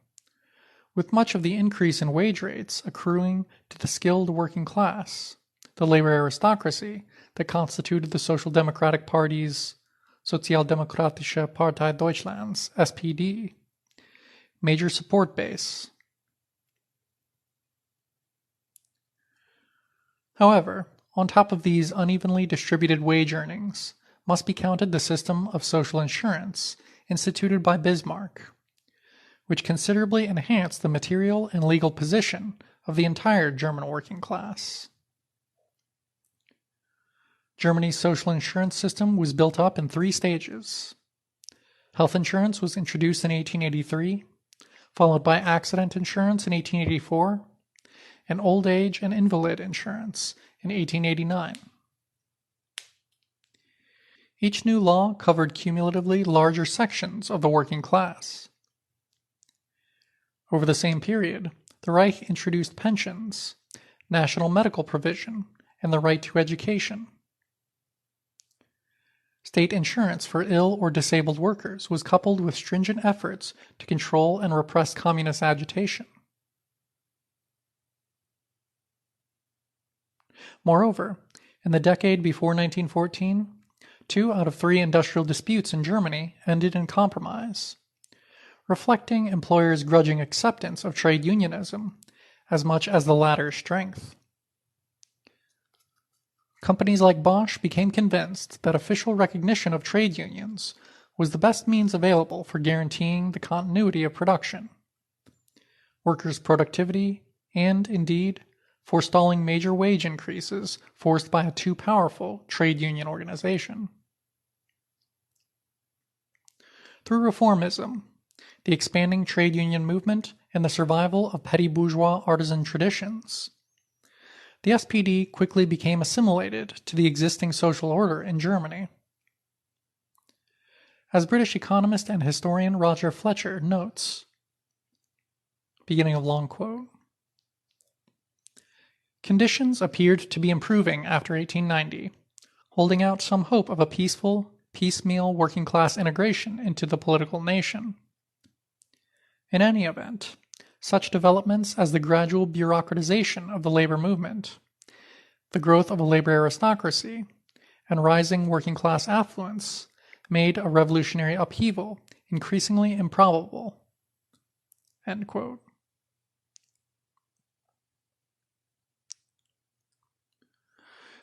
with much of the increase in wage rates accruing to the skilled working class, the labor aristocracy that constituted the Social Democratic Party's Sozialdemokratische Partei Deutschlands, SPD, major support base. However, on top of these unevenly distributed wage earnings must be counted the system of social insurance instituted by Bismarck, which considerably enhanced the material and legal position of the entire German working class. Germany's social insurance system was built up in 3 stages. Health insurance was introduced in 1883, followed by accident insurance in 1884, and old age and invalid insurance in 1889. Each new law covered cumulatively larger sections of the working class. Over the same period, the Reich introduced pensions, national medical provision, and the right to education. State insurance for ill or disabled workers was coupled with stringent efforts to control and repress communist agitation. Moreover, in the decade before 1914, 2 out of 3 industrial disputes in Germany ended in compromise, reflecting employers' grudging acceptance of trade unionism as much as the latter's strength. Companies like Bosch became convinced that official recognition of trade unions was the best means available for guaranteeing the continuity of production, workers' productivity, and, indeed, forestalling major wage increases forced by a too powerful trade union organization. Through reformism, the expanding trade union movement, and the survival of petty bourgeois artisan traditions, the SPD quickly became assimilated to the existing social order in Germany. As British economist and historian Roger Fletcher notes, beginning of long quote, conditions appeared to be improving after 1890, holding out some hope of a peaceful, piecemeal working-class integration into the political nation. In any event, such developments as the gradual bureaucratization of the labor movement, the growth of a labor aristocracy and rising working-class affluence made a revolutionary upheaval increasingly improbable." End quote.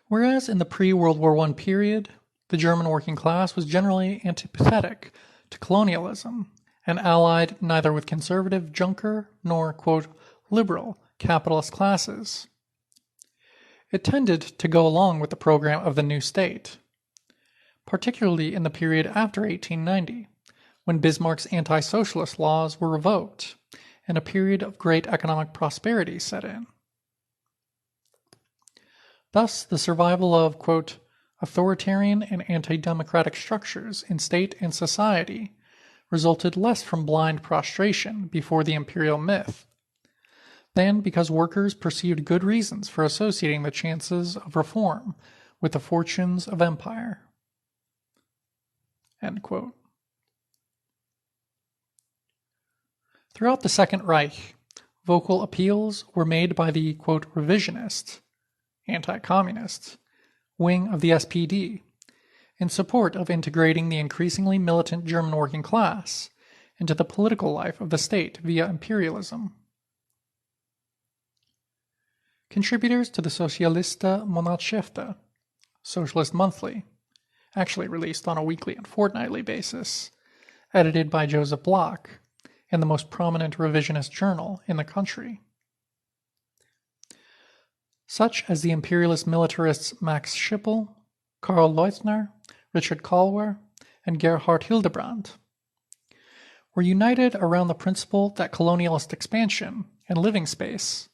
Whereas in the pre-World War I period, the German working class was generally antipathetic to colonialism and allied neither with conservative Junker nor, quote, liberal capitalist classes. It tended to go along with the program of the new state, particularly in the period after 1890, when Bismarck's anti-socialist laws were revoked and a period of great economic prosperity set in. Thus, the survival of, quote, authoritarian and anti-democratic structures in state and society resulted less from blind prostration before the imperial myth than because workers perceived good reasons for associating the chances of reform with the fortunes of empire. End quote. Throughout the Second Reich, vocal appeals were made by the, quote, revisionist, anti-communist, wing of the SPD in support of integrating the increasingly militant German working class into the political life of the state via imperialism. Contributors to the Socialiste Monatshefte, Socialist Monthly, actually released on a weekly and fortnightly basis, edited by Joseph Bloch, and the most prominent revisionist journal in the country. Such as the imperialist militarists Max Schippel, Karl Leutner, Richard Kalwer, and Gerhard Hildebrandt, were united around the principle that colonialist expansion and living space,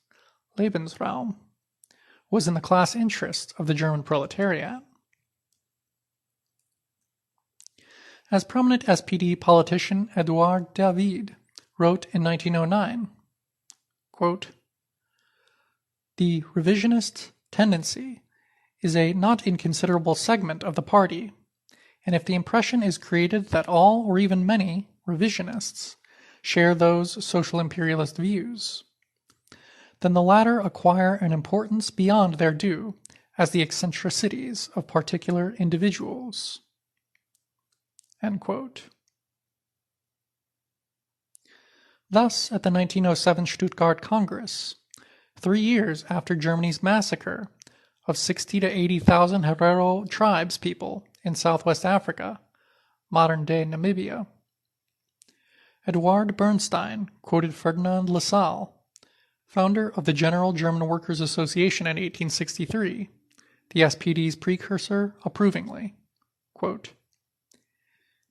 Lebensraum, was in the class interest of the German proletariat. As prominent SPD politician Edouard David wrote in 1909, quote, "The revisionist tendency is a not inconsiderable segment of the party, and if the impression is created that all or even many revisionists share those social imperialist views, then the latter acquire an importance beyond their due as the eccentricities of particular individuals." End quote. Thus, at the 1907 Stuttgart Congress, 3 years after Germany's massacre of 60 to 80,000 Herero tribes people in southwest Africa, modern-day Namibia, Eduard Bernstein quoted Ferdinand Lassalle, founder of the General German Workers' Association in 1863, the SPD's precursor, approvingly, quote,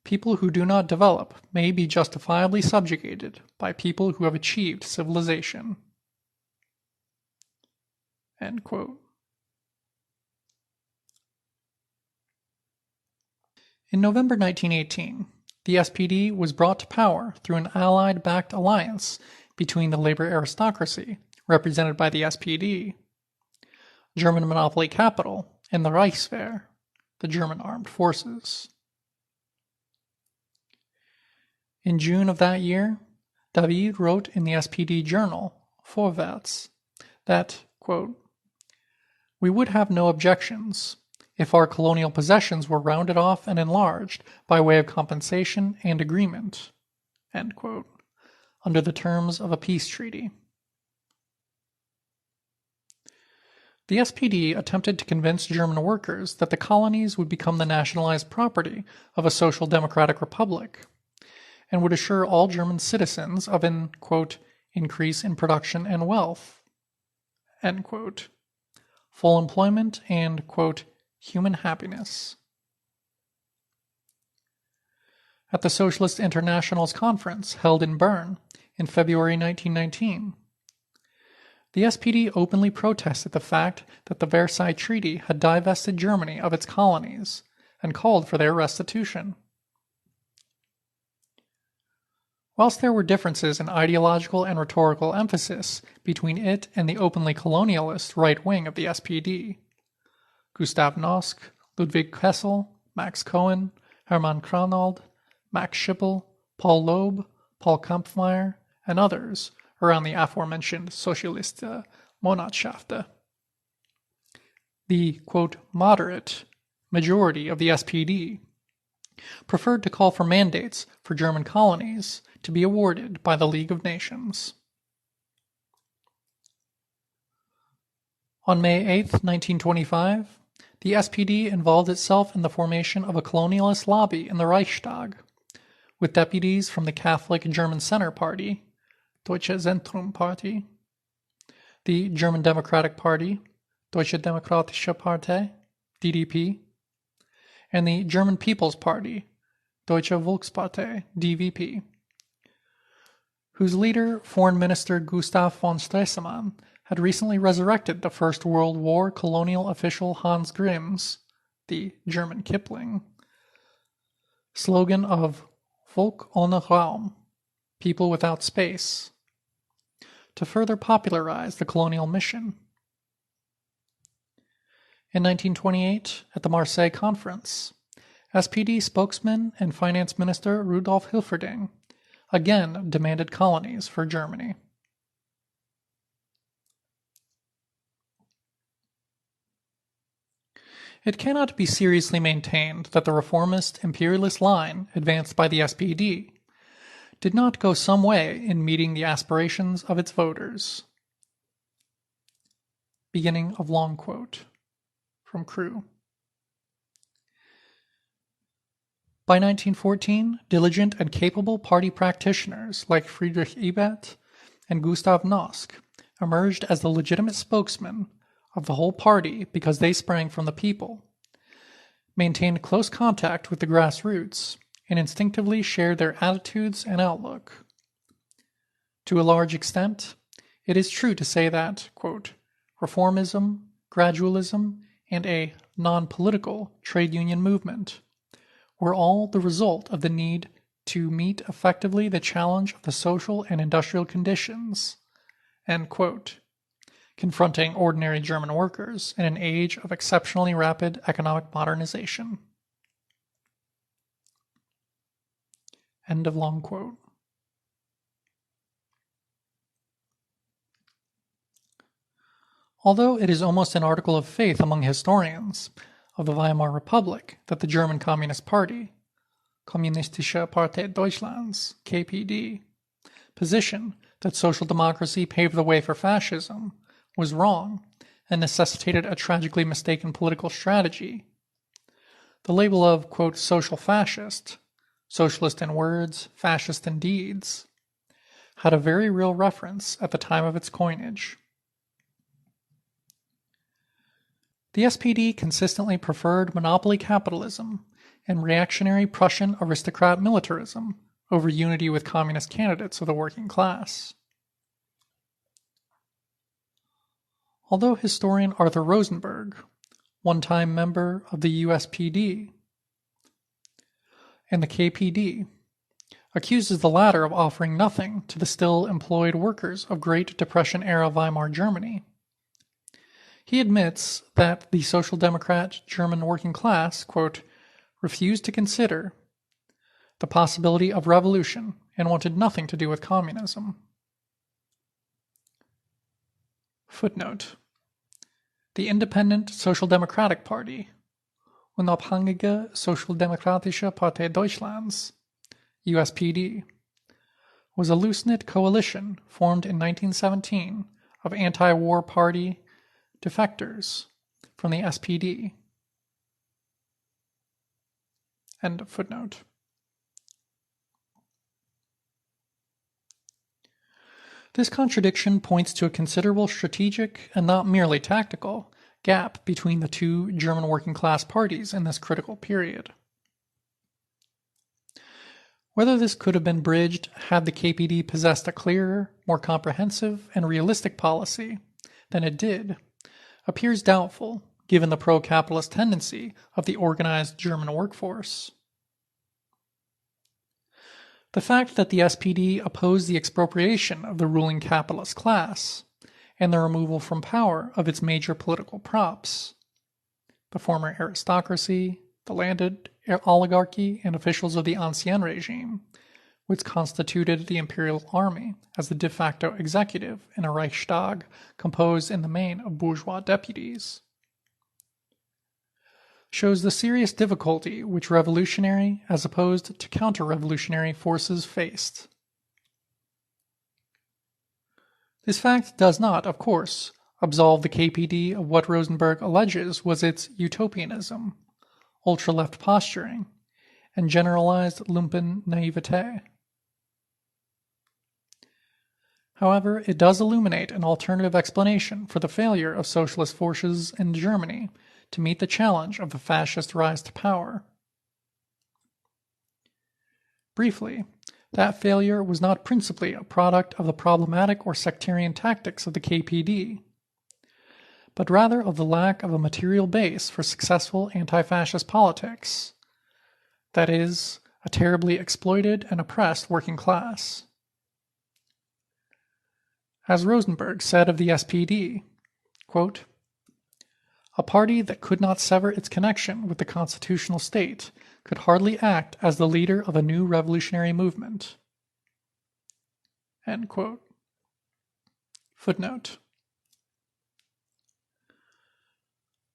"People who do not develop may be justifiably subjugated by people who have achieved civilization." End quote. In November 1918, the SPD was brought to power through an Allied-backed alliance between the labor aristocracy, represented by the SPD, German monopoly capital, and the Reichswehr, the German armed forces. In June of that year, David wrote in the SPD journal, Vorwärts, that, quote, "We would have no objections if our colonial possessions were rounded off and enlarged by way of compensation and agreement," end quote, under the terms of a peace treaty. The SPD attempted to convince German workers that the colonies would become the nationalized property of a social democratic republic, and would assure all German citizens of an, quote, "increase in production and wealth," end quote, full employment, and, quote, "human happiness." At the Socialist International's conference held in Bern in February 1919, the SPD openly protested the fact that the Versailles Treaty had divested Germany of its colonies and called for their restitution. Whilst there were differences in ideological and rhetorical emphasis between it and the openly colonialist right wing of the SPD, Gustav Nosk, Ludwig Kessel, Max Cohen, Hermann Kranold, Max Schippel, Paul Loeb, Paul Kampfmeier, and others around the aforementioned Socialiste Monatshefte, the, quote, moderate majority of the SPD preferred to call for mandates for German colonies to be awarded by the League of Nations. On May 8, 1925, the SPD involved itself in the formation of a colonialist lobby in the Reichstag, with deputies from the Catholic German Center Party, Deutsche Zentrum Party, the German Democratic Party, Deutsche Demokratische Partei, DDP, and the German People's Party, Deutsche Volkspartei, DVP, whose leader, Foreign Minister Gustav von Stresemann, had recently resurrected the First World War colonial official Hans Grimm's, the German Kipling, slogan of Volk ohne Raum, people without space, to further popularize the colonial mission. In 1928, at the Marseille Conference, SPD spokesman and finance minister Rudolf Hilferding again demanded colonies for Germany. It cannot be seriously maintained that the reformist imperialist line advanced by the SPD did not go some way in meeting the aspirations of its voters. Beginning of long quote from Crew. By 1914, diligent and capable party practitioners like Friedrich Ebert and Gustav Nosk emerged as the legitimate spokesmen of the whole party because they sprang from the people, maintained close contact with the grassroots, and instinctively shared their attitudes and outlook. To a large extent, it is true to say that, quote, reformism, gradualism, and a non-political trade union movement were all the result of the need to meet effectively the challenge of the social and industrial conditions, end quote, confronting ordinary German workers in an age of exceptionally rapid economic modernization. End of long quote. Although it is almost an article of faith among historians of the Weimar Republic that the German Communist Party, Kommunistische Partei Deutschlands, KPD, position that social democracy paved the way for fascism was wrong and necessitated a tragically mistaken political strategy, the label of, quote, social fascist, socialist in words, fascist in deeds, had a very real reference at the time of its coinage. The SPD consistently preferred monopoly capitalism and reactionary Prussian aristocrat militarism over unity with communist candidates of the working class. Although historian Arthur Rosenberg, one-time member of the USPD and the KPD, accuses the latter of offering nothing to the still employed workers of Great Depression-era Weimar Germany, he admits that the Social Democrat German working class, quote, refused to consider the possibility of revolution and wanted nothing to do with communism. Footnote. The Independent Social Democratic Party, Unabhängige Sozialdemokratische Partei Deutschlands, USPD, was a loose-knit coalition formed in 1917 of anti-war party defectors from the SPD. End of footnote. This contradiction points to a considerable strategic, and not merely tactical, gap between the two German working-class parties in this critical period. Whether this could have been bridged had the KPD possessed a clearer, more comprehensive, and realistic policy than it did appears doubtful, given the pro-capitalist tendency of the organized German workforce. The fact that the SPD opposed the expropriation of the ruling capitalist class and the removal from power of its major political props, the former aristocracy, the landed oligarchy, and officials of the Ancien regime, which constituted the imperial army as the de facto executive in a Reichstag composed in the main of bourgeois deputies. shows the serious difficulty which revolutionary as opposed to counter-revolutionary forces faced. This fact does not, of course, absolve the KPD of what Rosenberg alleges was its utopianism, ultra-left posturing, and generalized lumpen naivete. However, it does illuminate an alternative explanation for the failure of socialist forces in Germany to meet the challenge of the fascist rise to power. Briefly, that failure was not principally a product of the problematic or sectarian tactics of the KPD, but rather of the lack of a material base for successful anti-fascist politics, that is, a terribly exploited and oppressed working class. As Rosenberg said of the SPD, quote, "A party that could not sever its connection with the constitutional state could hardly act as the leader of a new revolutionary movement." End quote. Footnote.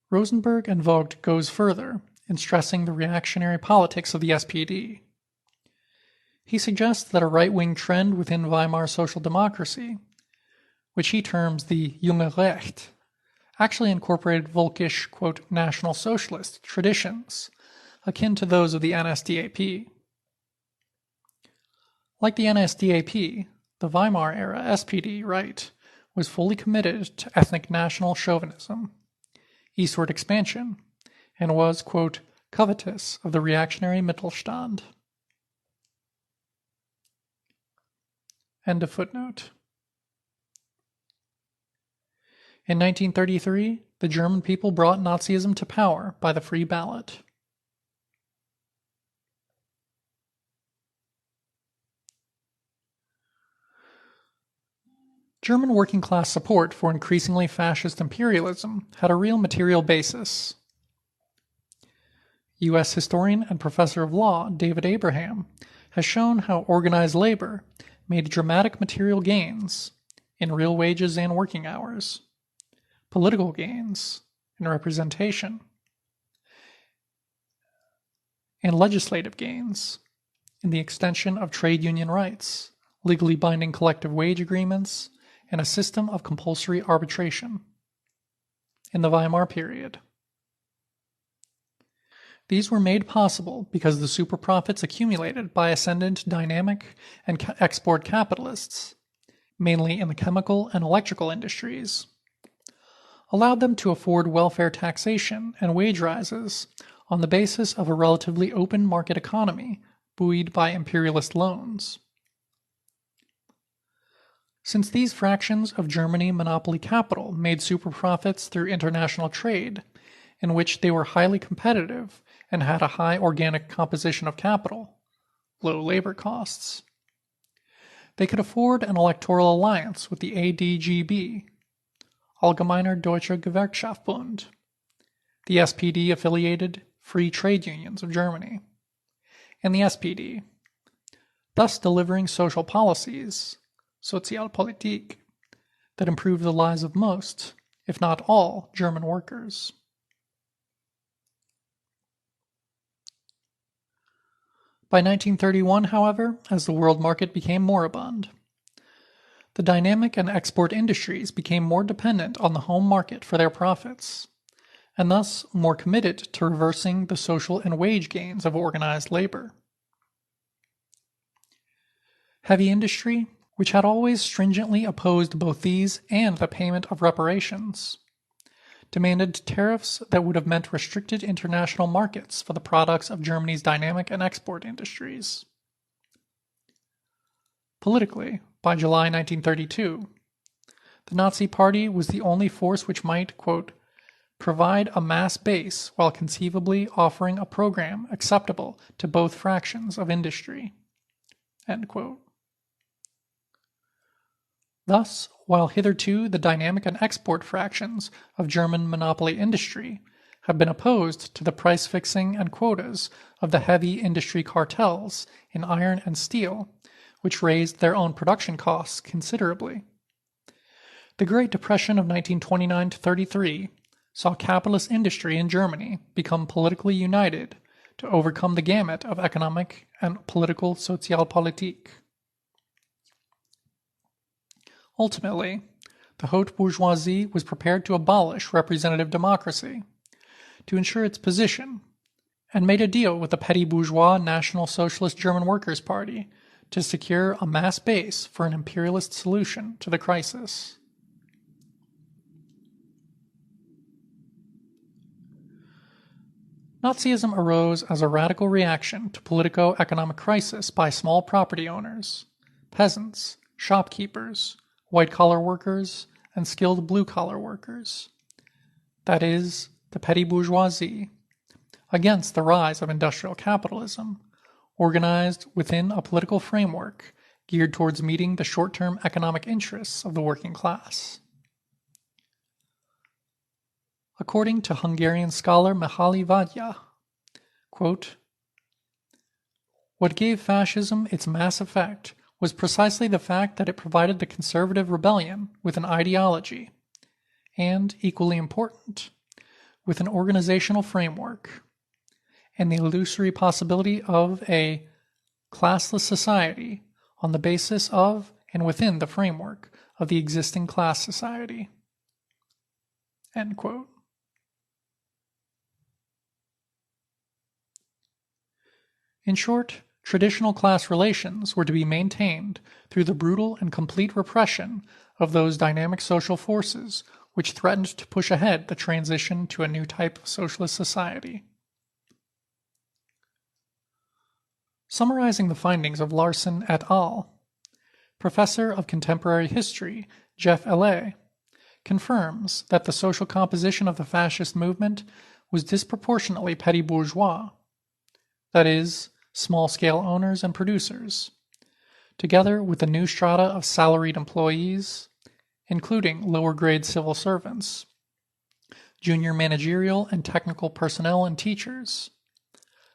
Rosenberg and Vogt goes further in stressing the reactionary politics of the SPD. He suggests that a right-wing trend within Weimar social democracy, which he terms the Junge Recht, actually incorporated Volkisch, quote, National Socialist traditions, akin to those of the NSDAP. Like the NSDAP, the Weimar-era SPD right was fully committed to ethnic national chauvinism, eastward expansion, and was, quote, covetous of the reactionary Mittelstand. End of footnote. In 1933, the German people brought Nazism to power by the free ballot. German working-class support for increasingly fascist imperialism had a real material basis. U.S. historian and professor of law David Abraham has shown how organized labor made dramatic material gains in real wages and working hours, political gains in representation, and legislative gains in the extension of trade union rights, legally binding collective wage agreements, and a system of compulsory arbitration in the Weimar period. These were made possible because the superprofits accumulated by ascendant dynamic and export capitalists, mainly in the chemical and electrical industries, allowed them to afford welfare taxation and wage rises on the basis of a relatively open market economy buoyed by imperialist loans. Since these fractions of Germany monopoly capital made superprofits through international trade, in which they were highly competitive and had a high organic composition of capital, low labor costs, they could afford an electoral alliance with the ADGB, Allgemeiner Deutscher Gewerkschaftsbund, the SPD-affiliated Free Trade Unions of Germany, and the SPD, thus delivering social policies, Sozialpolitik, that improved the lives of most, if not all, German workers. By 1931, however, as the world market became moribund, the dynamic and export industries became more dependent on the home market for their profits, and thus more committed to reversing the social and wage gains of organized labor. Heavy industry, which had always stringently opposed both these and the payment of reparations, demanded tariffs that would have meant restricted international markets for the products of Germany's dynamic and export industries. Politically, by July 1932, the Nazi Party was the only force which might, quote, provide a mass base while conceivably offering a program acceptable to both fractions of industry, end quote. Thus, while hitherto the dynamic and export fractions of German monopoly industry have been opposed to the price fixing and quotas of the heavy industry cartels in iron and steel, which raised their own production costs considerably, the Great Depression of 1929 to 33 saw capitalist industry in Germany become politically united to overcome the gamut of economic and political Sozialpolitik. Ultimately, the haute bourgeoisie was prepared to abolish representative democracy to ensure its position, and made a deal with the petty bourgeois National Socialist German Workers' Party to secure a mass base for an imperialist solution to the crisis. Nazism arose as a radical reaction to politico-economic crisis by small property owners, peasants, shopkeepers, white-collar workers, and skilled blue-collar workers, that is, the petty bourgeoisie, against the rise of industrial capitalism, organized within a political framework geared towards meeting the short-term economic interests of the working class. According to Hungarian scholar Mihaly Vadja, quote, "What gave fascism its mass effect was precisely the fact that it provided the conservative rebellion with an ideology, and, equally important, with an organizational framework, and the illusory possibility of a classless society on the basis of and within the framework of the existing class society." End quote. In short, traditional class relations were to be maintained through the brutal and complete repression of those dynamic social forces which threatened to push ahead the transition to a new type of socialist society. Summarizing the findings of Larson et al., Professor of Contemporary History Jeff L.A. confirms that the social composition of the fascist movement was disproportionately petty bourgeois, that is, small-scale owners and producers, together with the new strata of salaried employees, including lower-grade civil servants, junior managerial and technical personnel and teachers,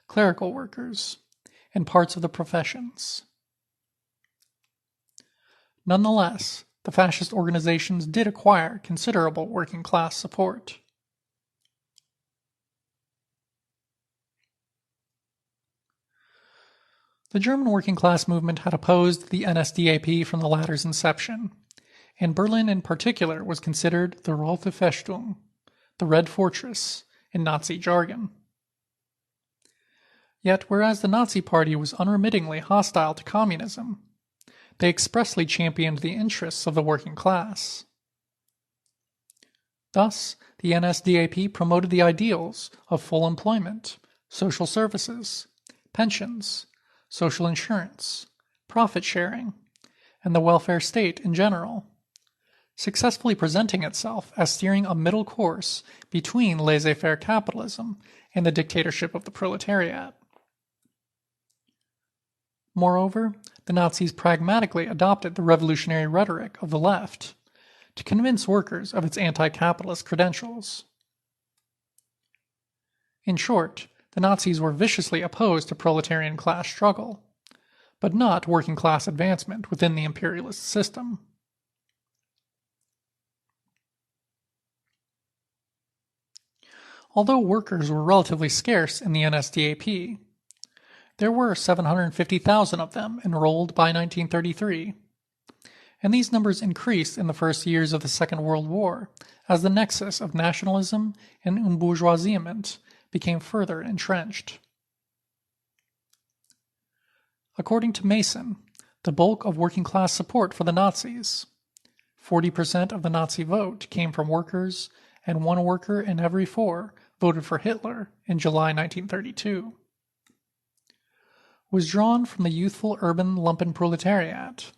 clerical workers, and parts of the professions. Nonetheless, the fascist organizations did acquire considerable working-class support. The German working-class movement had opposed the NSDAP from the latter's inception, and Berlin in particular was considered the Rote Festung, the Red Fortress, in Nazi jargon. Yet, whereas the Nazi Party was unremittingly hostile to communism, they expressly championed the interests of the working class. Thus, the NSDAP promoted the ideals of full employment, social services, pensions, social insurance, profit sharing, and the welfare state in general, successfully presenting itself as steering a middle course between laissez-faire capitalism and the dictatorship of the proletariat. Moreover, the Nazis pragmatically adopted the revolutionary rhetoric of the left to convince workers of its anti-capitalist credentials. In short, the Nazis were viciously opposed to proletarian class struggle, but not working class advancement within the imperialist system. Although workers were relatively scarce in the NSDAP, there were 750,000 of them enrolled by 1933, and these numbers increased in the first years of the Second World War as the nexus of nationalism and embourgeoisement became further entrenched. According to Mason, the bulk of working-class support for the Nazis, 40% of the Nazi vote came from workers, and 1 worker in every 4 voted for Hitler in July 1932, was drawn from the youthful urban lumpenproletariat,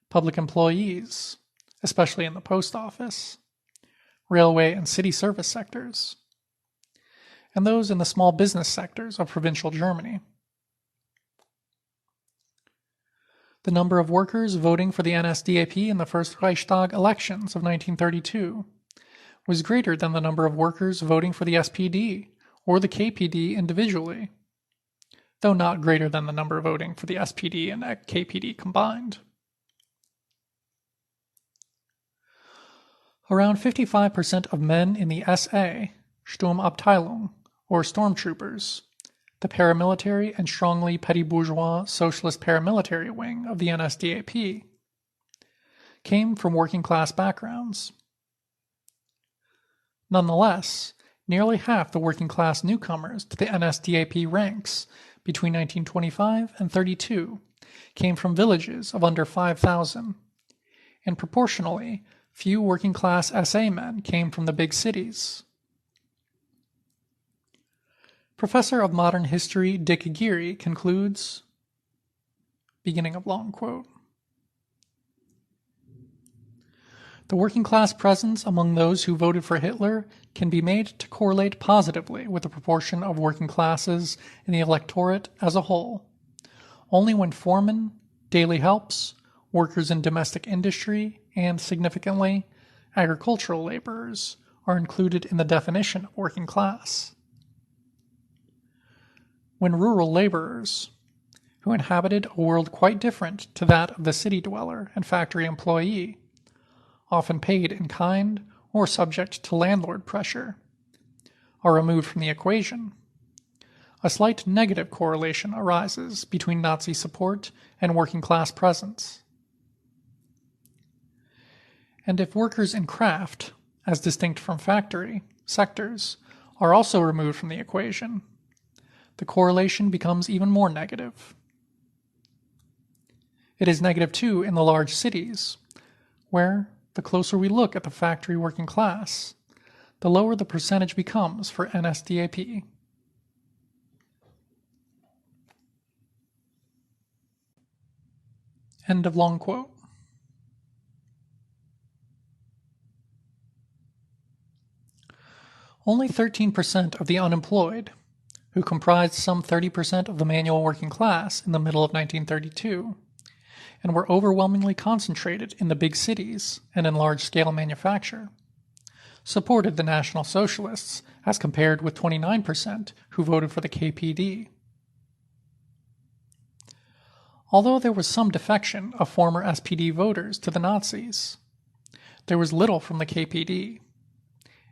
public employees, especially in the post office, railway and city service sectors, and those in the small business sectors of provincial Germany. The number of workers voting for the NSDAP in the first Reichstag elections of 1932 was greater than the number of workers voting for the SPD or the KPD individually, though not greater than the number voting for the SPD and KPD combined. Around 55% of men in the SA, Sturmabteilung, or stormtroopers, the paramilitary and strongly petty bourgeois socialist paramilitary wing of the NSDAP, came from working-class backgrounds. Nonetheless, nearly half the working-class newcomers to the NSDAP ranks between 1925 and 32 came from villages of under 5,000, and proportionally, few working-class SA men came from the big cities. Professor of Modern History Dick Geary concludes, beginning of long quote, "The working-class presence among those who voted for Hitler can be made to correlate positively with the proportion of working classes in the electorate as a whole, only when foremen, daily helps, workers in domestic industry, and, significantly, agricultural laborers are included in the definition of working class. When rural laborers, who inhabited a world quite different to that of the city dweller and factory employee, often paid in kind or subject to landlord pressure, are removed from the equation, a slight negative correlation arises between Nazi support and working-class presence. And if workers in craft, as distinct from factory, sectors, are also removed from the equation, the correlation becomes even more negative. It is negative too in the large cities, where, the closer we look at the factory working class, the lower the percentage becomes for NSDAP. End of long quote. Only 13% of the unemployed, who comprised some 30% of the manual working class in the middle of 1932, and were overwhelmingly concentrated in the big cities and in large-scale manufacture, supported the National Socialists as compared with 29% who voted for the KPD. Although there was some defection of former SPD voters to the Nazis, there was little from the KPD,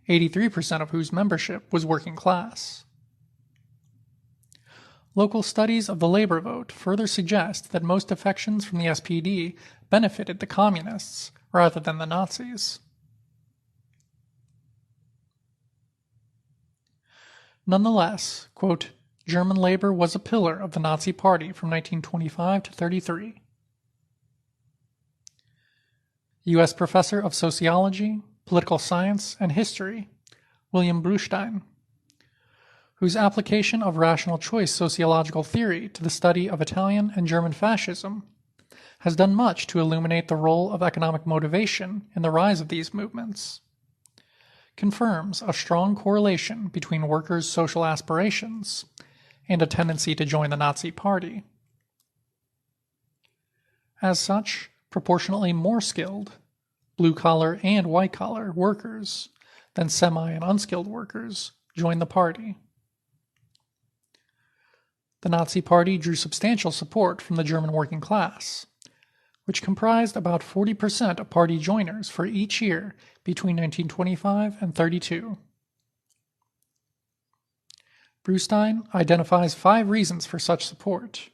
83% of whose membership was working class. Local studies of the labor vote further suggest that most defections from the SPD benefited the communists rather than the Nazis. Nonetheless, quote, German labor was a pillar of the Nazi Party from 1925 to 33. U.S. Professor of Sociology, Political Science, and History, William Brustein, whose application of rational choice sociological theory to the study of Italian and German fascism has done much to illuminate the role of economic motivation in the rise of these movements, confirms a strong correlation between workers' social aspirations and a tendency to join the Nazi Party. As such, proportionately more skilled, blue-collar and white-collar workers than semi- and unskilled workers joined the party. The Nazi Party drew substantial support from the German working class, which comprised about 40% of party joiners for each year between 1925 and 32. Brustein identifies 5 reasons for such support.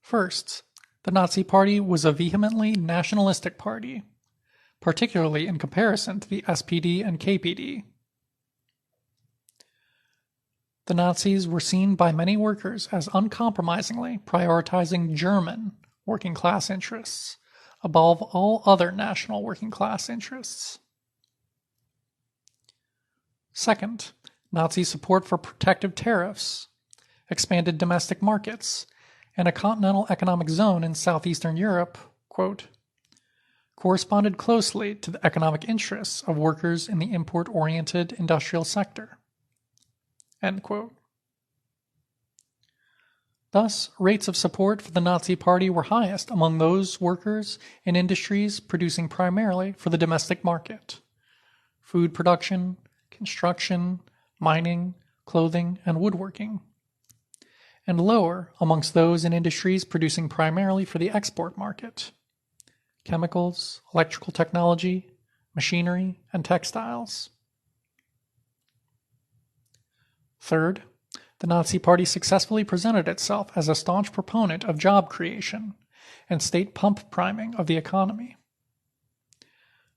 First, the Nazi Party was a vehemently nationalistic party, particularly in comparison to the SPD and KPD. The Nazis were seen by many workers as uncompromisingly prioritizing German working class interests above all other national working class interests. Second, Nazi support for protective tariffs, expanded domestic markets, and a continental economic zone in southeastern Europe, quote, corresponded closely to the economic interests of workers in the import-oriented industrial sector. End quote. Thus, rates of support for the Nazi Party were highest among those workers in industries producing primarily for the domestic market: food production, construction, mining, clothing, and woodworking, and lower amongst those in industries producing primarily for the export market: chemicals, electrical technology, machinery, and textiles. Third, the Nazi Party successfully presented itself as a staunch proponent of job creation and state pump priming of the economy.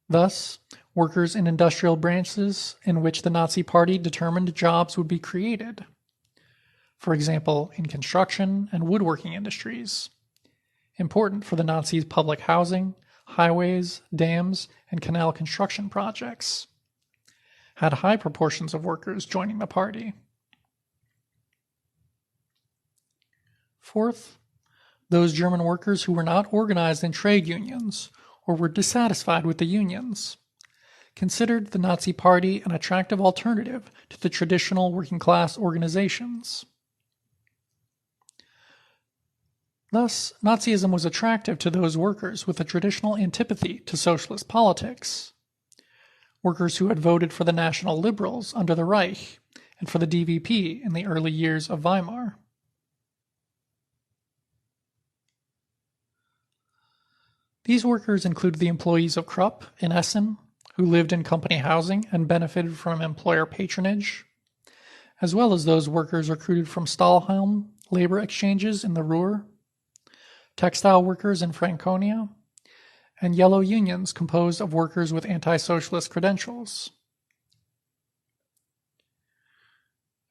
Thus, workers in industrial branches in which the Nazi Party determined jobs would be created, for example, in construction and woodworking industries, important for the Nazis' public housing, highways, dams, and canal construction projects, had high proportions of workers joining the party. Fourth, those German workers who were not organized in trade unions or were dissatisfied with the unions considered the Nazi Party an attractive alternative to the traditional working-class organizations. Thus, Nazism was attractive to those workers with a traditional antipathy to socialist politics, workers who had voted for the National Liberals under the Reich and for the DVP in the early years of Weimar. These workers included the employees of Krupp in Essen, who lived in company housing and benefited from employer patronage, as well as those workers recruited from Stahlhelm labor exchanges in the Ruhr, textile workers in Franconia, and yellow unions composed of workers with anti-socialist credentials.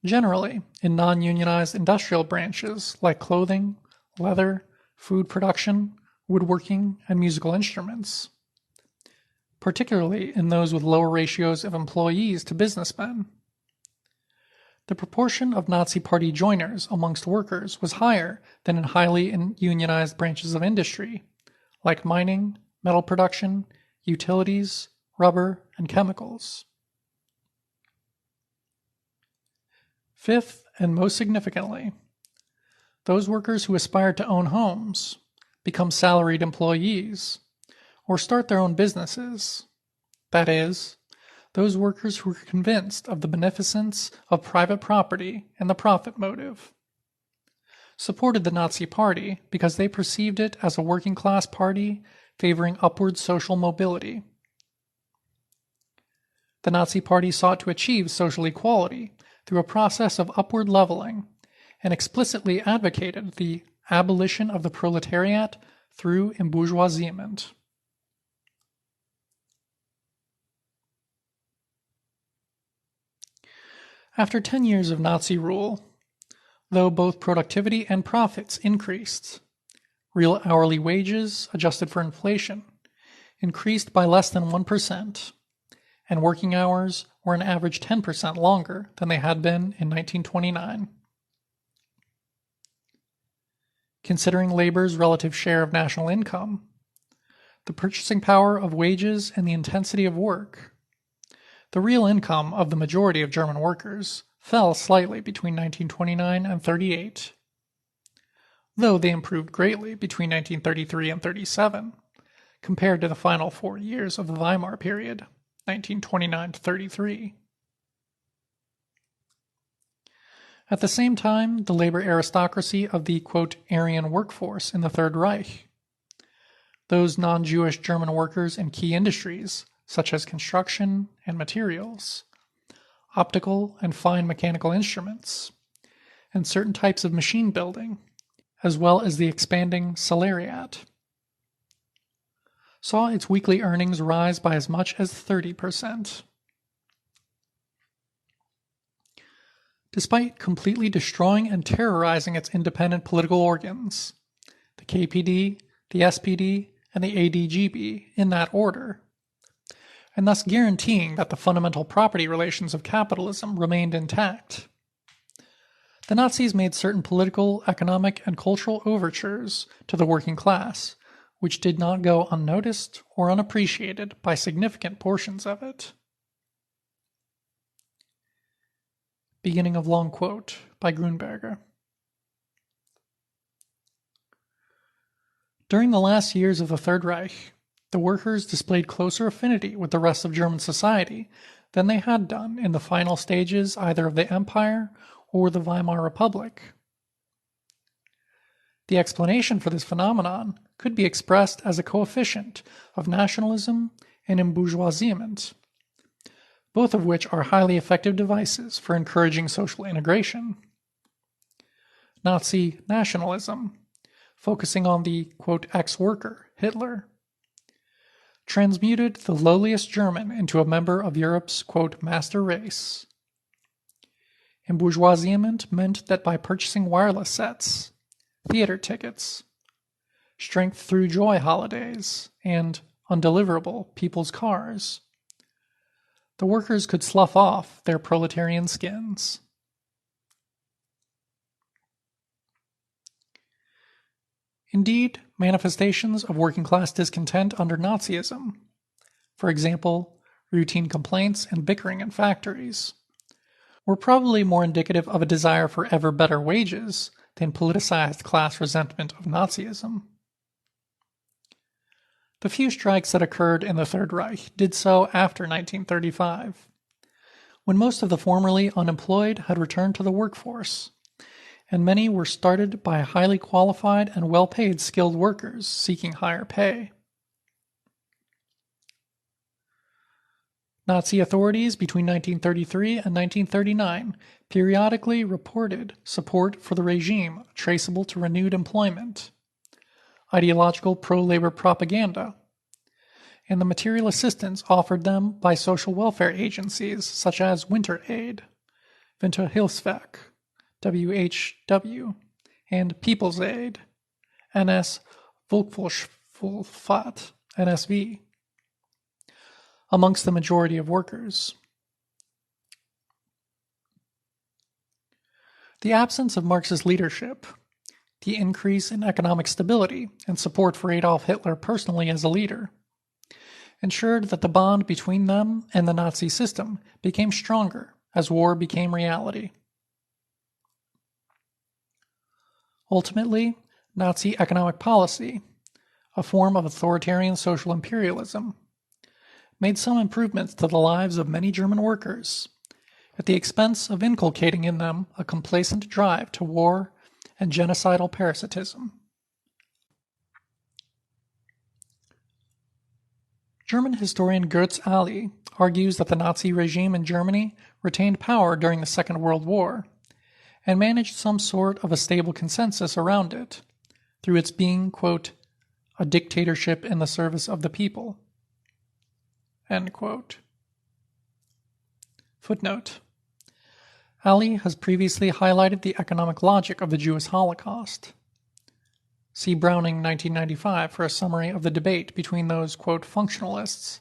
Generally, in non-unionized industrial branches like clothing, leather, food production, woodworking, and musical instruments, particularly in those with lower ratios of employees to businessmen, the proportion of Nazi Party joiners amongst workers was higher than in highly unionized branches of industry, like mining, metal production, utilities, rubber, and chemicals. Fifth, and most significantly, those workers who aspired to own homes, become salaried employees, or start their own businesses, that is, those workers who were convinced of the beneficence of private property and the profit motive, supported the Nazi Party because they perceived it as a working-class party favoring upward social mobility. The Nazi Party sought to achieve social equality through a process of upward leveling and explicitly advocated the abolition of the proletariat through embourgeoisement. After 10 years of Nazi rule, though both productivity and profits increased, real hourly wages, adjusted for inflation, increased by less than 1%, and working hours were an average 10% longer than they had been in 1929. Considering labor's relative share of national income, the purchasing power of wages and the intensity of work, the real income of the majority of German workers fell slightly between 1929 and 38, though they improved greatly between 1933 and 37, compared to the final 4 years of the Weimar period, 1929 to 33. At the same time, the labor aristocracy of the, quote, Aryan workforce in the Third Reich, those non-Jewish German workers in key industries, such as construction and materials, optical and fine mechanical instruments, and certain types of machine building, as well as the expanding salariat, saw its weekly earnings rise by as much as 30%. Despite completely destroying and terrorizing its independent political organs, the KPD, the SPD, and the ADGB in that order, and thus guaranteeing that the fundamental property relations of capitalism remained intact, the Nazis made certain political, economic, and cultural overtures to the working class, which did not go unnoticed or unappreciated by significant portions of it. Beginning of long quote by Grunberger. During the last years of the Third Reich, the workers displayed closer affinity with the rest of German society than they had done in the final stages either of the Empire or the Weimar Republic. The explanation for this phenomenon could be expressed as a coefficient of nationalism and embourgeoisement, both of which are highly effective devices for encouraging social integration. Nazi nationalism, focusing on the, quote, ex-worker, Hitler, transmuted the lowliest German into a member of Europe's, quote, master race. Embourgeoisement meant that by purchasing wireless sets, theater tickets, strength through joy holidays, and undeliverable people's cars, the workers could slough off their proletarian skins. Indeed, manifestations of working-class discontent under Nazism, for example, routine complaints and bickering in factories, were probably more indicative of a desire for ever better wages than politicized class resentment of Nazism. The few strikes that occurred in the Third Reich did so after 1935, when most of the formerly unemployed had returned to the workforce, and many were started by highly qualified and well-paid skilled workers seeking higher pay. Nazi authorities between 1933 and 1939 periodically reported support for the regime traceable to renewed employment, ideological pro-labor propaganda, and the material assistance offered them by social welfare agencies such as Winter Aid, Winterhilfswerk, WHW, and People's Aid, NS Volkswohlfahrt, NSV, amongst the majority of workers. The absence of Marxist leadership, the increase in economic stability and support for Adolf Hitler personally as a leader, ensured that the bond between them and the Nazi system became stronger as war became reality. Ultimately, Nazi economic policy, a form of authoritarian social imperialism, made some improvements to the lives of many German workers, at the expense of inculcating in them a complacent drive to war and genocidal parasitism. German historian Götz Ali argues that the Nazi regime in Germany retained power during the Second World War and managed some sort of a stable consensus around it, through its being, quote, a dictatorship in the service of the people. End quote. Footnote. Ali has previously highlighted the economic logic of the Jewish Holocaust. See Browning 1995 for a summary of the debate between those, quote, functionalists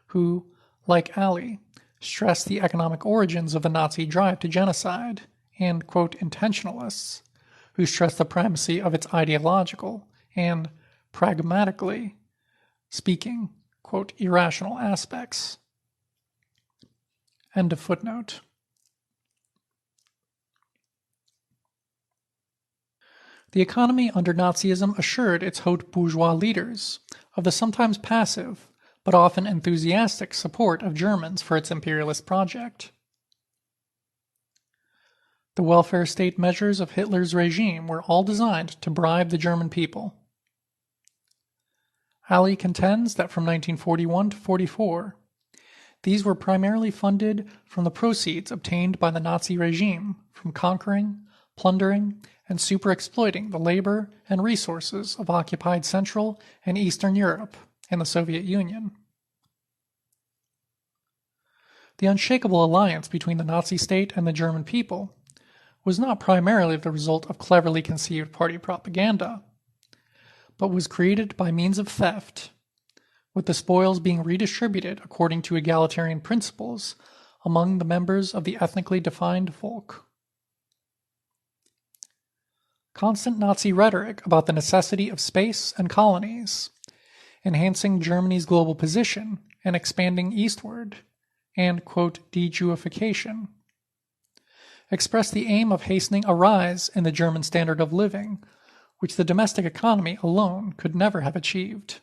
who, like Ali, stress the economic origins of the Nazi drive to genocide, and, quote, intentionalists who stress the primacy of its ideological and, pragmatically speaking, quote, irrational aspects. End of footnote. The economy under Nazism assured its haute bourgeois leaders of the sometimes passive, but often enthusiastic support of Germans for its imperialist project. The welfare state measures of Hitler's regime were all designed to bribe the German people. Ali contends that from 1941 to 44, these were primarily funded from the proceeds obtained by the Nazi regime from conquering, plundering, and super-exploiting the labor and resources of occupied Central and Eastern Europe and the Soviet Union. The unshakable alliance between the Nazi state and the German people was not primarily the result of cleverly conceived party propaganda, but was created by means of theft, with the spoils being redistributed according to egalitarian principles among the members of the ethnically defined folk. Constant Nazi rhetoric about the necessity of space and colonies, enhancing Germany's global position and expanding eastward, and, quote, de-Jewification, expressed the aim of hastening a rise in the German standard of living, which the domestic economy alone could never have achieved.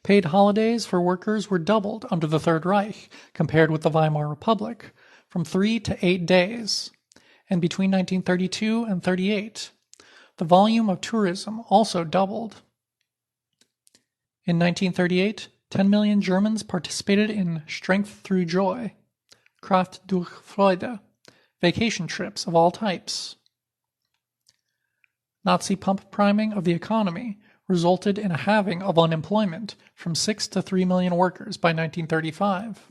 Paid holidays for workers were doubled under the Third Reich compared with the Weimar Republic, from 3 to 8 days, and between 1932 and 38, the volume of tourism also doubled. In 1938, 10 million Germans participated in Strength Through Joy, Kraft durch Freude, vacation trips of all types. Nazi pump priming of the economy resulted in a halving of unemployment from 6 to 3 million workers by 1935,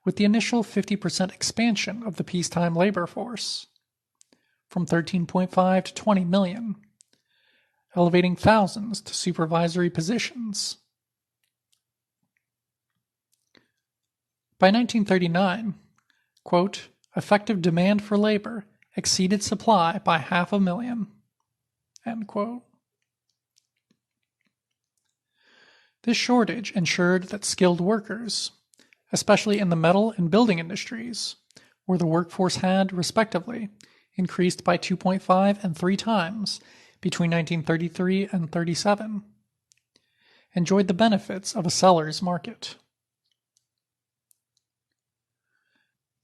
with the initial 50% expansion of the peacetime labor force, from 13.5 to 20 million, elevating thousands to supervisory positions. By 1939, quote, effective demand for labor exceeded supply by 500,000, end quote. This shortage ensured that skilled workers, especially in the metal and building industries, where the workforce had, respectively, increased by 2.5 and 3 times between 1933 and 37, enjoyed the benefits of a seller's market.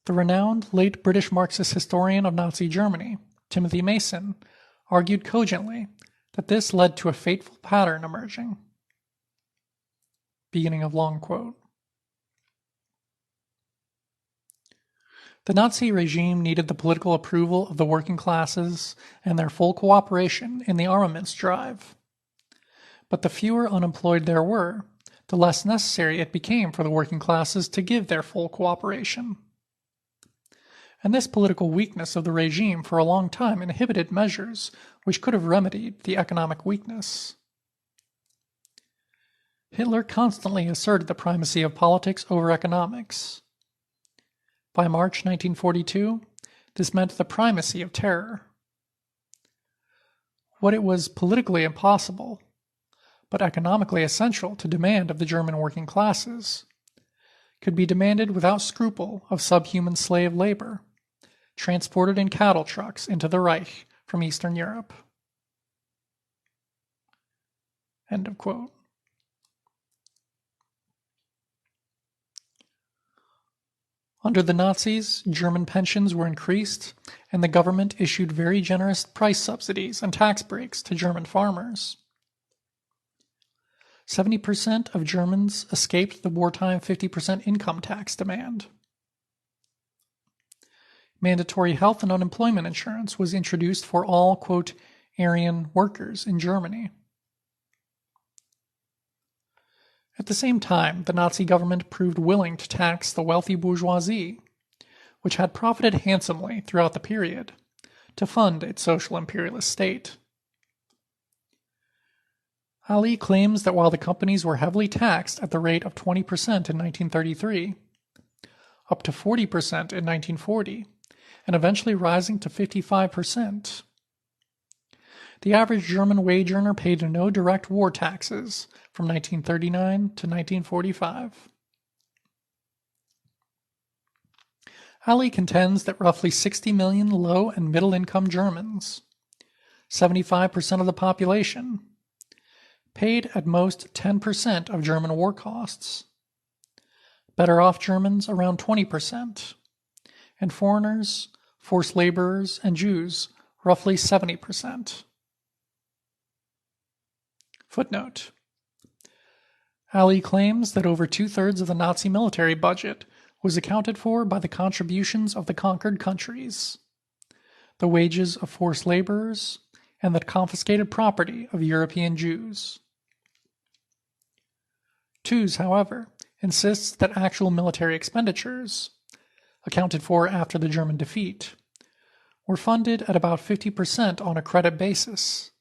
The renowned late British Marxist historian of Nazi Germany, Timothy Mason, argued cogently that this led to a fateful pattern emerging. Beginning of long quote. The Nazi regime needed the political approval of the working classes and their full cooperation in the armaments drive. But the fewer unemployed there were, the less necessary it became for the working classes to give their full cooperation. And this political weakness of the regime for a long time inhibited measures which could have remedied the economic weakness. Hitler constantly asserted the primacy of politics over economics. By March 1942, this meant the primacy of terror. What it was politically impossible, but economically essential to demand of the German working classes, could be demanded without scruple of subhuman slave labor, transported in cattle trucks into the Reich from Eastern Europe. End of quote. Under the Nazis, German pensions were increased, and the government issued very generous price subsidies and tax breaks to German farmers. 70% of Germans escaped the wartime 50% income tax demand. Mandatory health and unemployment insurance was introduced for all, quote, Aryan workers in Germany. At the same time, the Nazi government proved willing to tax the wealthy bourgeoisie, which had profited handsomely throughout the period, to fund its social imperialist state. Ali claims that while the companies were heavily taxed at the rate of 20% in 1933, up to 40% in 1940, and eventually rising to 55%, the average German wage earner paid no direct war taxes from 1939 to 1945. Ali contends that roughly 60 million low and middle-income Germans, 75% of the population, paid at most 10% of German war costs, better-off Germans around 20%, and foreigners, forced laborers, and Jews roughly 70%. Footnote. Ali claims that over 2/3 of the Nazi military budget was accounted for by the contributions of the conquered countries, the wages of forced laborers, and the confiscated property of European Jews. Tooze, however, insists that actual military expenditures, accounted for after the German defeat, were funded at about 50% on a credit basis,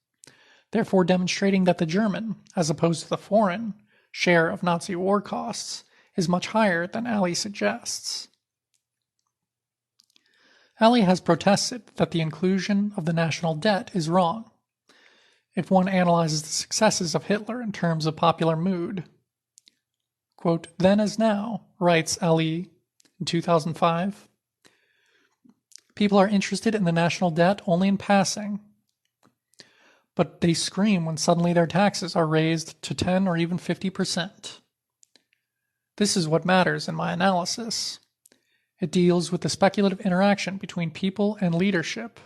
therefore demonstrating that the German, as opposed to the foreign, share of Nazi war costs is much higher than Ali suggests. Ali has protested that the inclusion of the national debt is wrong, if one analyzes the successes of Hitler in terms of popular mood. Quote, then as now, writes Ali in 2005, people are interested in the national debt only in passing, but they scream when suddenly their taxes are raised to 10 or even 50%. This is what matters in my analysis. It deals with the speculative interaction between people and leadership,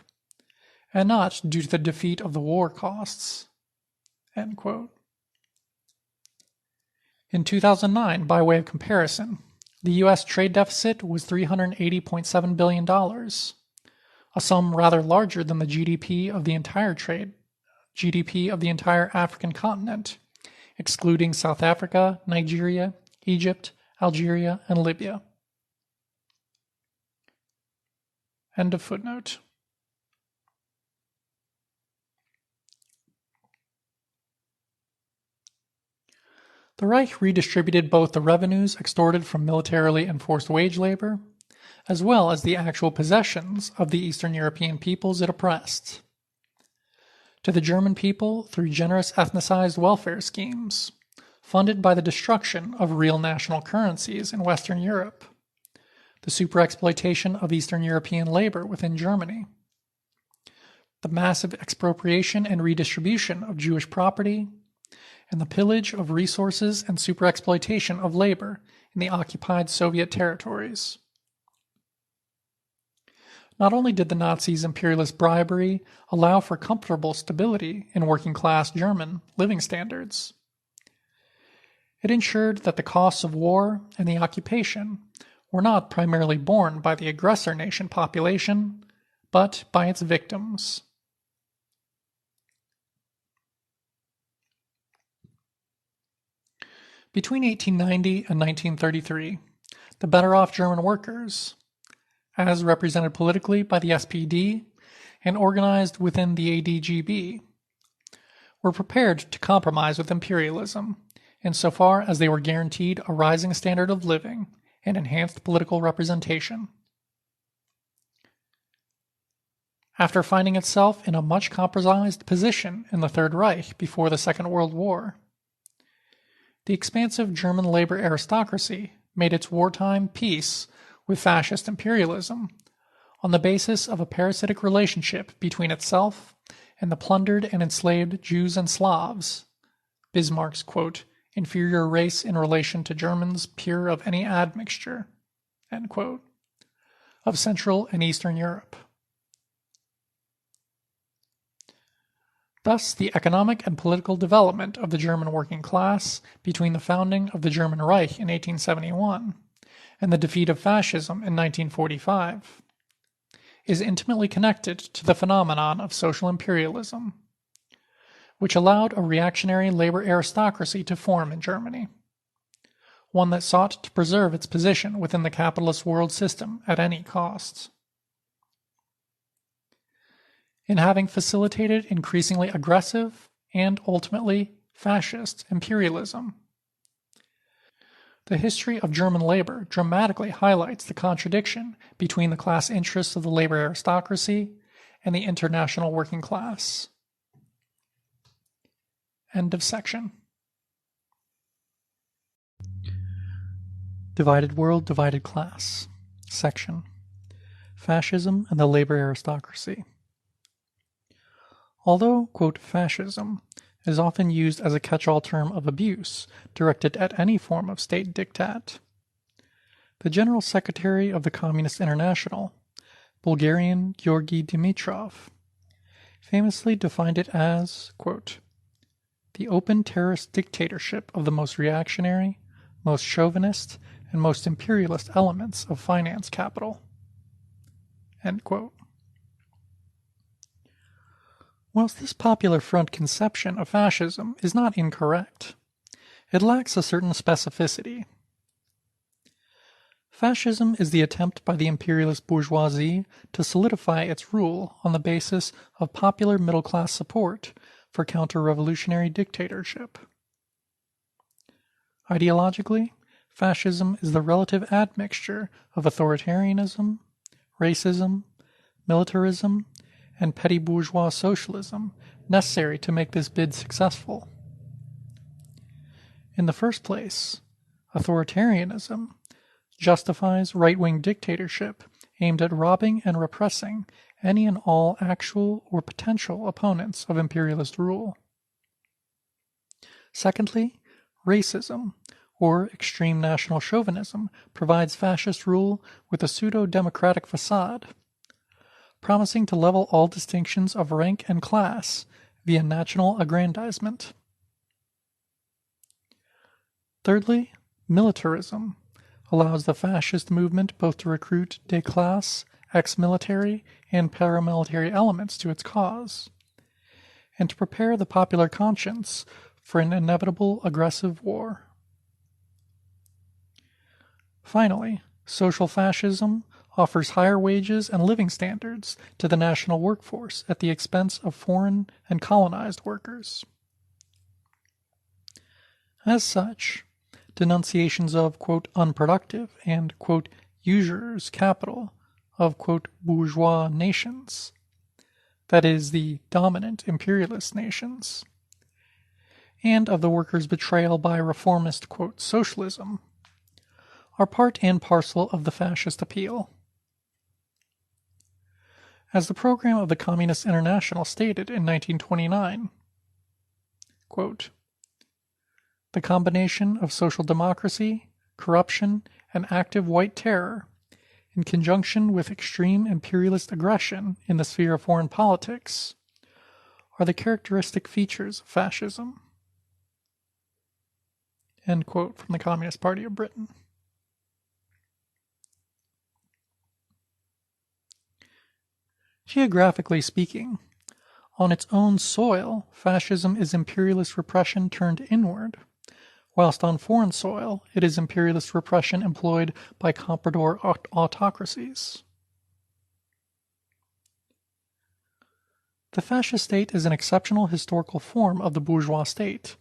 and not due to the defeat of the war costs." End quote. In 2009, by way of comparison, the U.S. trade deficit was $380.7 billion, a sum rather larger than the GDP of the entire African continent, excluding South Africa, Nigeria, Egypt, Algeria, and Libya. End of footnote. The Reich redistributed both the revenues extorted from militarily enforced wage labor, as well as the actual possessions of the Eastern European peoples it oppressed. To the German people through generous ethnicized welfare schemes, funded by the destruction of real national currencies in Western Europe, the superexploitation of Eastern European labor within Germany, the massive expropriation and redistribution of Jewish property, and the pillage of resources and superexploitation of labor in the occupied Soviet territories. Not only did the Nazis' imperialist bribery allow for comfortable stability in working-class German living standards, it ensured that the costs of war and the occupation were not primarily borne by the aggressor nation population, but by its victims. Between 1890 and 1933, the better-off German workers, as represented politically by the SPD and organized within the ADGB, were prepared to compromise with imperialism insofar as they were guaranteed a rising standard of living and enhanced political representation. After finding itself in a much compromised position in the Third Reich before the Second World War, the expansive German labor aristocracy made its wartime peace with fascist imperialism on the basis of a parasitic relationship between itself and the plundered and enslaved Jews and Slavs, Bismarck's, quote, "inferior race in relation to Germans pure of any admixture," end quote, of Central and Eastern Europe. Thus, the economic and political development of the German working class between the founding of the German Reich in 1871 and the defeat of fascism in 1945 is intimately connected to the phenomenon of social imperialism, which allowed a reactionary labor aristocracy to form in Germany, one that sought to preserve its position within the capitalist world system at any cost. In having facilitated increasingly aggressive and ultimately fascist imperialism, the history of German labor dramatically highlights the contradiction between the class interests of the labor aristocracy and the international working class. End of section. Divided World, Divided Class. Section. Fascism and the Labor Aristocracy. Although, quote, fascism is often used as a catch-all term of abuse directed at any form of state diktat, the General Secretary of the Communist International, Bulgarian Georgy Dimitrov, famously defined it as, quote, the open terrorist dictatorship of the most reactionary, most chauvinist, and most imperialist elements of finance capital. End quote. Whilst this popular front conception of fascism is not incorrect, it lacks a certain specificity. Fascism is the attempt by the imperialist bourgeoisie to solidify its rule on the basis of popular middle-class support for counter-revolutionary dictatorship. Ideologically, fascism is the relative admixture of authoritarianism, racism, militarism, and petty bourgeois socialism necessary to make this bid successful. In the first place, authoritarianism justifies right-wing dictatorship aimed at robbing and repressing any and all actual or potential opponents of imperialist rule. Secondly, racism, or extreme national chauvinism provides fascist rule with a pseudo-democratic facade, promising to level all distinctions of rank and class via national aggrandizement. Thirdly, militarism allows the fascist movement both to recruit de classe, ex-military, and paramilitary elements to its cause, and to prepare the popular conscience for an inevitable aggressive war. Finally, social fascism offers higher wages and living standards to the national workforce at the expense of foreign and colonized workers. As such, denunciations of, quote, unproductive and, quote, usurers' capital of, quote, bourgeois nations, that is, the dominant imperialist nations, and of the workers' betrayal by reformist, quote, socialism, are part and parcel of the fascist appeal. As the program of the Communist International stated in 1929, quote, the combination of social democracy, corruption, and active white terror, in conjunction with extreme imperialist aggression in the sphere of foreign politics, are the characteristic features of fascism. End quote from the Communist Party of Britain. Geographically speaking, on its own soil, fascism is imperialist repression turned inward, whilst on foreign soil it is imperialist repression employed by comprador autocracies. The fascist state is an exceptional historical form of the bourgeois state,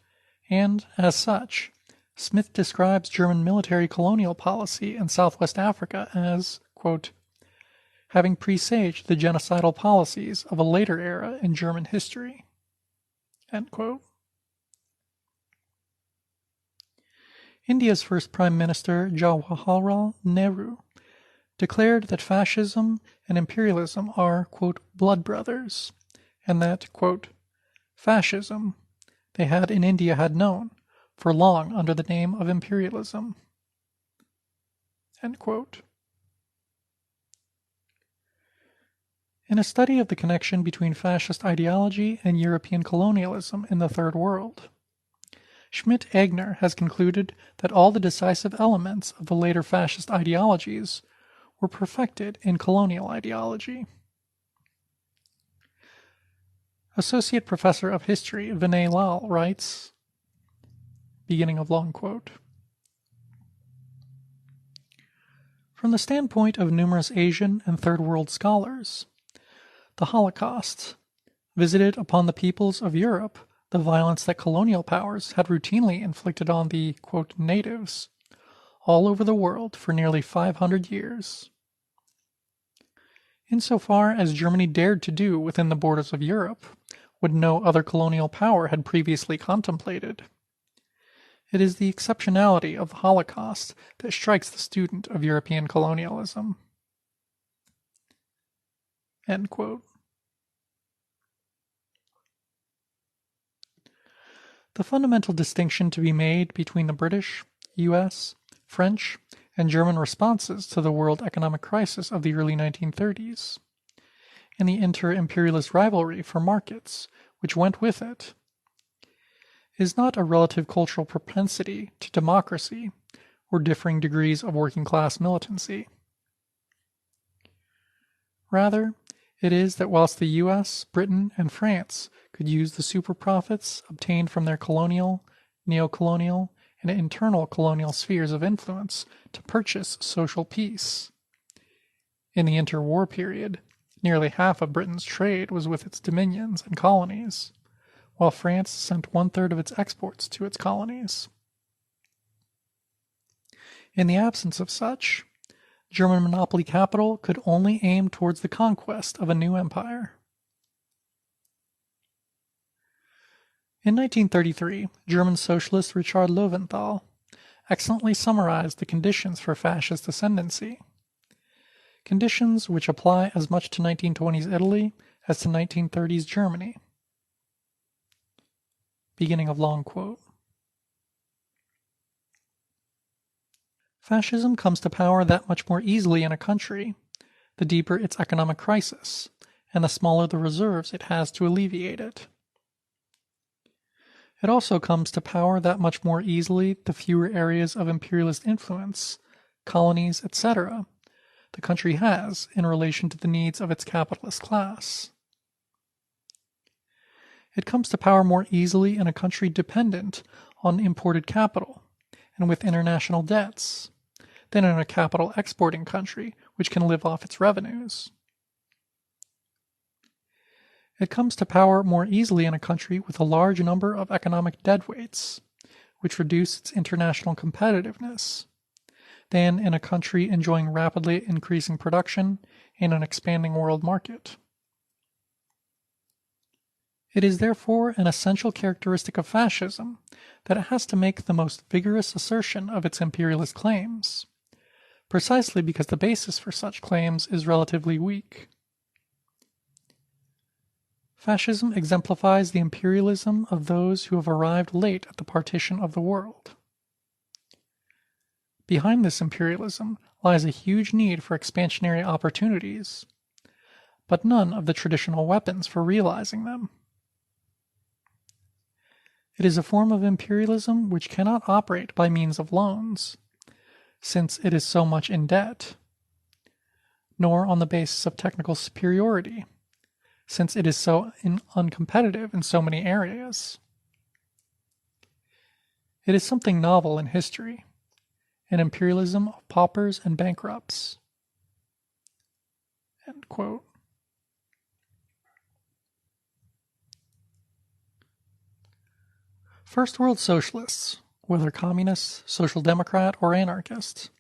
and, as such, Smith describes German military colonial policy in Southwest Africa as, quote, having presaged the genocidal policies of a later era in German history. End quote. India's first Prime Minister, Jawaharlal Nehru, declared that fascism and imperialism are, quote, blood brothers, and that, quote, fascism they had in India had known for long under the name of imperialism. End quote. In a study of the connection between fascist ideology and European colonialism in the Third World, Schmidt-Egner has concluded that all the decisive elements of the later fascist ideologies were perfected in colonial ideology. Associate Professor of History Vinay Lal writes, beginning of long quote, from the standpoint of numerous Asian and Third World scholars, the Holocaust visited upon the peoples of Europe the violence that colonial powers had routinely inflicted on the, quote, natives all over the world for nearly 500 years. Insofar as Germany dared to do within the borders of Europe what no other colonial power had previously contemplated, it is the exceptionality of the Holocaust that strikes the student of European colonialism. End quote. The fundamental distinction to be made between the British, US, French, and German responses to the world economic crisis of the early 1930s, and the inter-imperialist rivalry for markets which went with it, is not a relative cultural propensity to democracy or differing degrees of working-class militancy. Rather, it is that whilst the US, Britain, and France could use the super-profits obtained from their colonial, neo-colonial, and internal colonial spheres of influence to purchase social peace. In the interwar period, nearly half of Britain's trade was with its dominions and colonies, while France sent 1/3 of its exports to its colonies. In the absence of such, German monopoly capital could only aim towards the conquest of a new empire. In 1933, German socialist Richard Löwenthal excellently summarized the conditions for fascist ascendancy, conditions which apply as much to 1920s Italy as to 1930s Germany. Beginning of long quote. Fascism comes to power that much more easily in a country, the deeper its economic crisis, and the smaller the reserves it has to alleviate it. It also comes to power that much more easily the fewer areas of imperialist influence, colonies, etc., the country has in relation to the needs of its capitalist class. It comes to power more easily in a country dependent on imported capital and with international debts than in a capital exporting country which can live off its revenues. It comes to power more easily in a country with a large number of economic deadweights, which reduce its international competitiveness, than in a country enjoying rapidly increasing production in an expanding world market. It is therefore an essential characteristic of fascism that it has to make the most vigorous assertion of its imperialist claims, precisely because the basis for such claims is relatively weak. Fascism exemplifies the imperialism of those who have arrived late at the partition of the world. Behind this imperialism lies a huge need for expansionary opportunities, but none of the traditional weapons for realizing them. It is a form of imperialism which cannot operate by means of loans, since it is so much in debt, nor on the basis of technical superiority, since it is so uncompetitive in so many areas. It is something novel in history, an imperialism of paupers and bankrupts. End quote. First world socialists, whether communists, social democrat, or anarchists,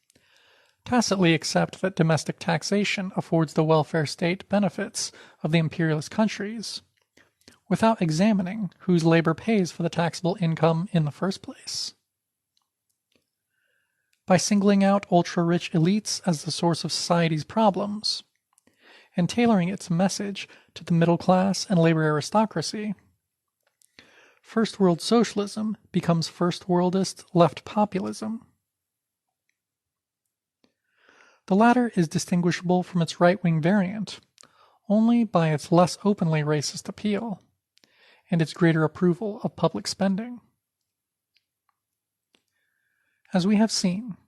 tacitly accept that domestic taxation affords the welfare state benefits of the imperialist countries, without examining whose labor pays for the taxable income in the first place. By singling out ultra-rich elites as the source of society's problems, and tailoring its message to the middle class and labor aristocracy, First World Socialism becomes First Worldist left populism. The latter is distinguishable from its right-wing variant only by its less openly racist appeal and its greater approval of public spending. As we have seen,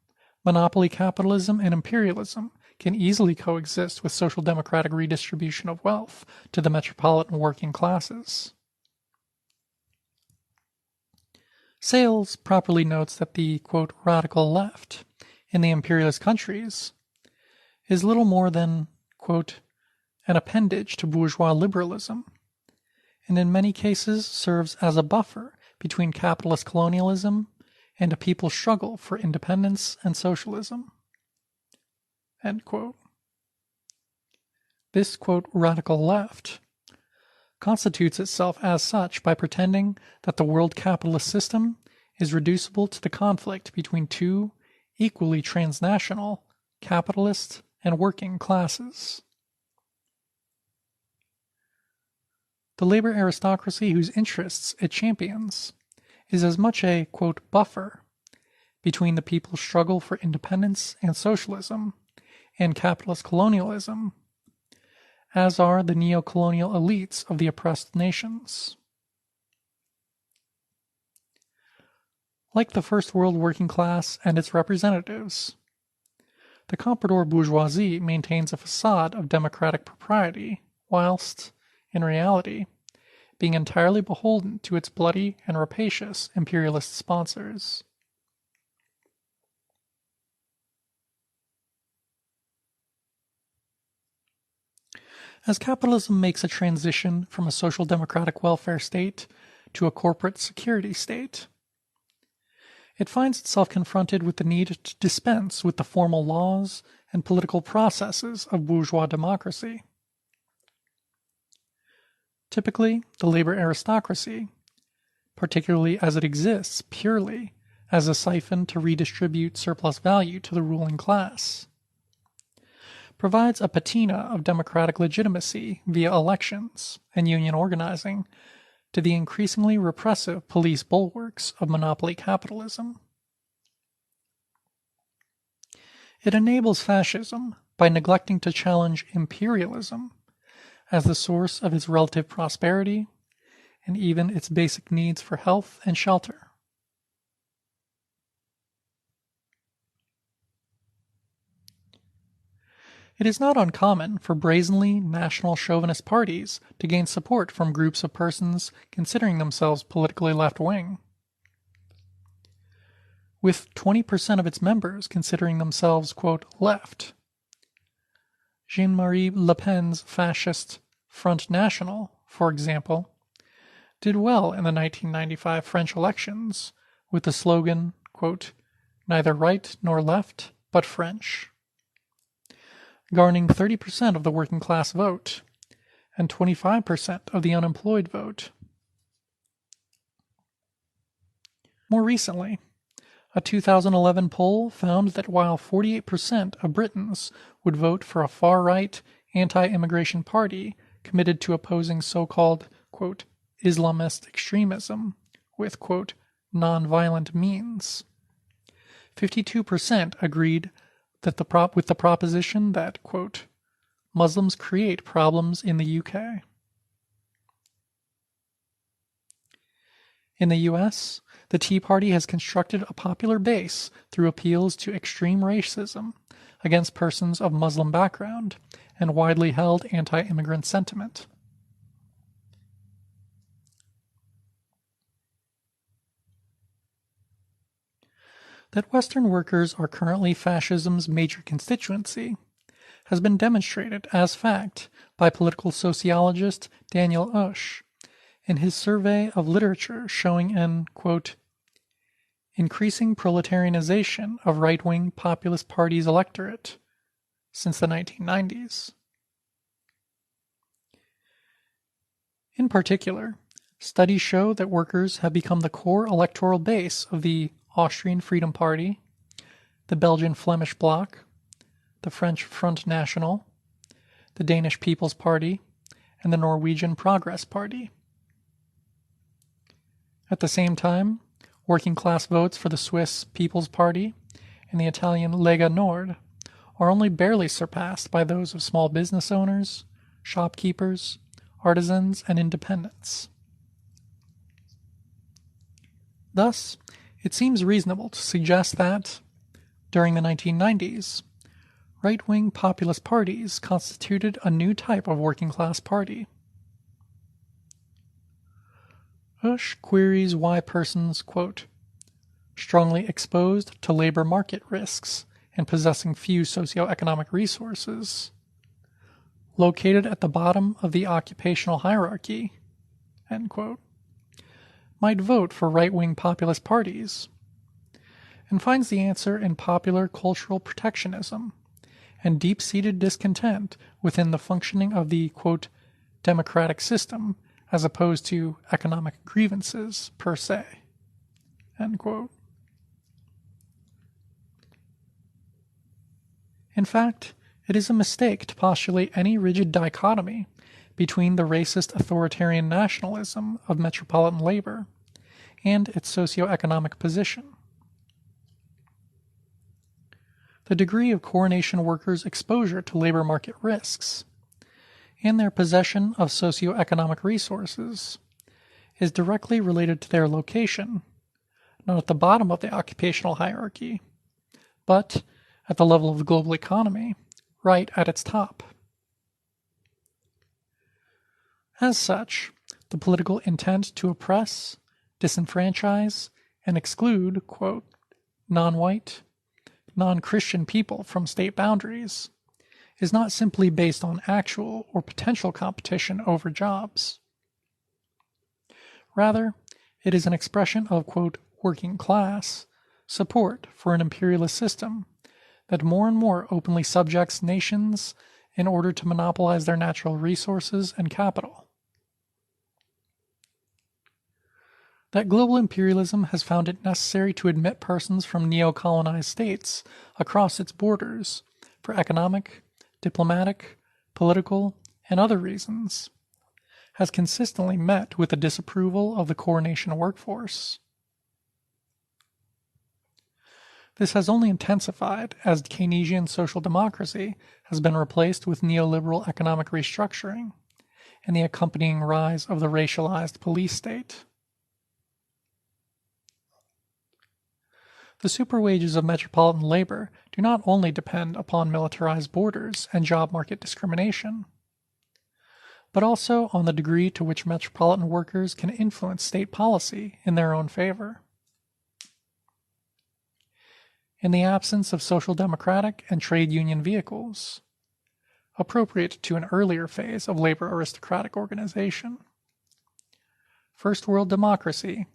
monopoly capitalism and imperialism can easily coexist with social democratic redistribution of wealth to the metropolitan working classes. Sayles properly notes that the, quote, radical left in the imperialist countries is little more than, quote, an appendage to bourgeois liberalism, and in many cases serves as a buffer between capitalist colonialism and a people's struggle for independence and socialism. End quote. This, quote, radical left constitutes itself as such by pretending that the world capitalist system is reducible to the conflict between two equally transnational capitalist and working classes. The labor aristocracy whose interests it champions is as much a, quote, buffer between the people's struggle for independence and socialism and capitalist colonialism as are the neo-colonial elites of the oppressed nations. Like the First World working class and its representatives, the comprador bourgeoisie maintains a facade of democratic propriety, whilst, in reality, being entirely beholden to its bloody and rapacious imperialist sponsors. As capitalism makes a transition from a social democratic welfare state to a corporate security state, it finds itself confronted with the need to dispense with the formal laws and political processes of bourgeois democracy. Typically, the labor aristocracy, particularly as it exists purely as a siphon to redistribute surplus value to the ruling class, provides a patina of democratic legitimacy via elections and union organizing to the increasingly repressive police bulwarks of monopoly capitalism. It enables fascism by neglecting to challenge imperialism as the source of its relative prosperity and even its basic needs for health and shelter. It is not uncommon for brazenly national chauvinist parties to gain support from groups of persons considering themselves politically left-wing, with 20% of its members considering themselves, quote, left. Jean-Marie Le Pen's fascist Front National, for example, did well in the 1995 French elections with the slogan, quote, neither right nor left, but French, garnering 30% of the working class vote and 25% of the unemployed vote. More recently, a 2011 poll found that while 48% of Britons would vote for a far-right anti-immigration party committed to opposing so-called, quote, Islamist extremism with, quote, non-violent means, 52% agreed that with the proposition that, quote, Muslims create problems in the UK. In the US, the Tea Party has constructed a popular base through appeals to extreme racism against persons of Muslim background and widely held anti-immigrant sentiment. That Western workers are currently fascism's major constituency has been demonstrated as fact by political sociologist Daniel Oesch in his survey of literature showing an, quote, increasing proletarianization of right-wing populist parties' electorate since the 1990s. In particular, studies show that workers have become the core electoral base of the Austrian Freedom Party, the Belgian Flemish Bloc, the French Front National, the Danish People's Party, and the Norwegian Progress Party. At the same time, working-class votes for the Swiss People's Party and the Italian Lega Nord are only barely surpassed by those of small business owners, shopkeepers, artisans, and independents. Thus, it seems reasonable to suggest that, during the 1990s, right-wing populist parties constituted a new type of working-class party. Oesch queries why persons, quote, strongly exposed to labor market risks and possessing few socioeconomic resources, located at the bottom of the occupational hierarchy, end quote, might vote for right-wing populist parties, and finds the answer in popular cultural protectionism and deep-seated discontent within the functioning of the, quote, democratic system as opposed to economic grievances per se, end quote. In fact, it is a mistake to postulate any rigid dichotomy between the racist authoritarian nationalism of metropolitan labor and its socioeconomic position. The degree of coronation workers' exposure to labor market risks and their possession of socioeconomic resources is directly related to their location, not at the bottom of the occupational hierarchy, but at the level of the global economy, right at its top. As such, the political intent to oppress, disenfranchise, and exclude, quote, non-white, non-Christian people from state boundaries is not simply based on actual or potential competition over jobs. Rather, it is an expression of, quote, working class support for an imperialist system that more and more openly subjects nations in order to monopolize their natural resources and capital. That global imperialism has found it necessary to admit persons from neo-colonized states across its borders for economic, diplomatic, political, and other reasons has consistently met with the disapproval of the coronation workforce. This has only intensified as Keynesian social democracy has been replaced with neoliberal economic restructuring and the accompanying rise of the racialized police state. The superwages of metropolitan labor do not only depend upon militarized borders and job market discrimination, but also on the degree to which metropolitan workers can influence state policy in their own favor. In the absence of social democratic and trade union vehicles, appropriate to an earlier phase of labor aristocratic organization, first world democracy,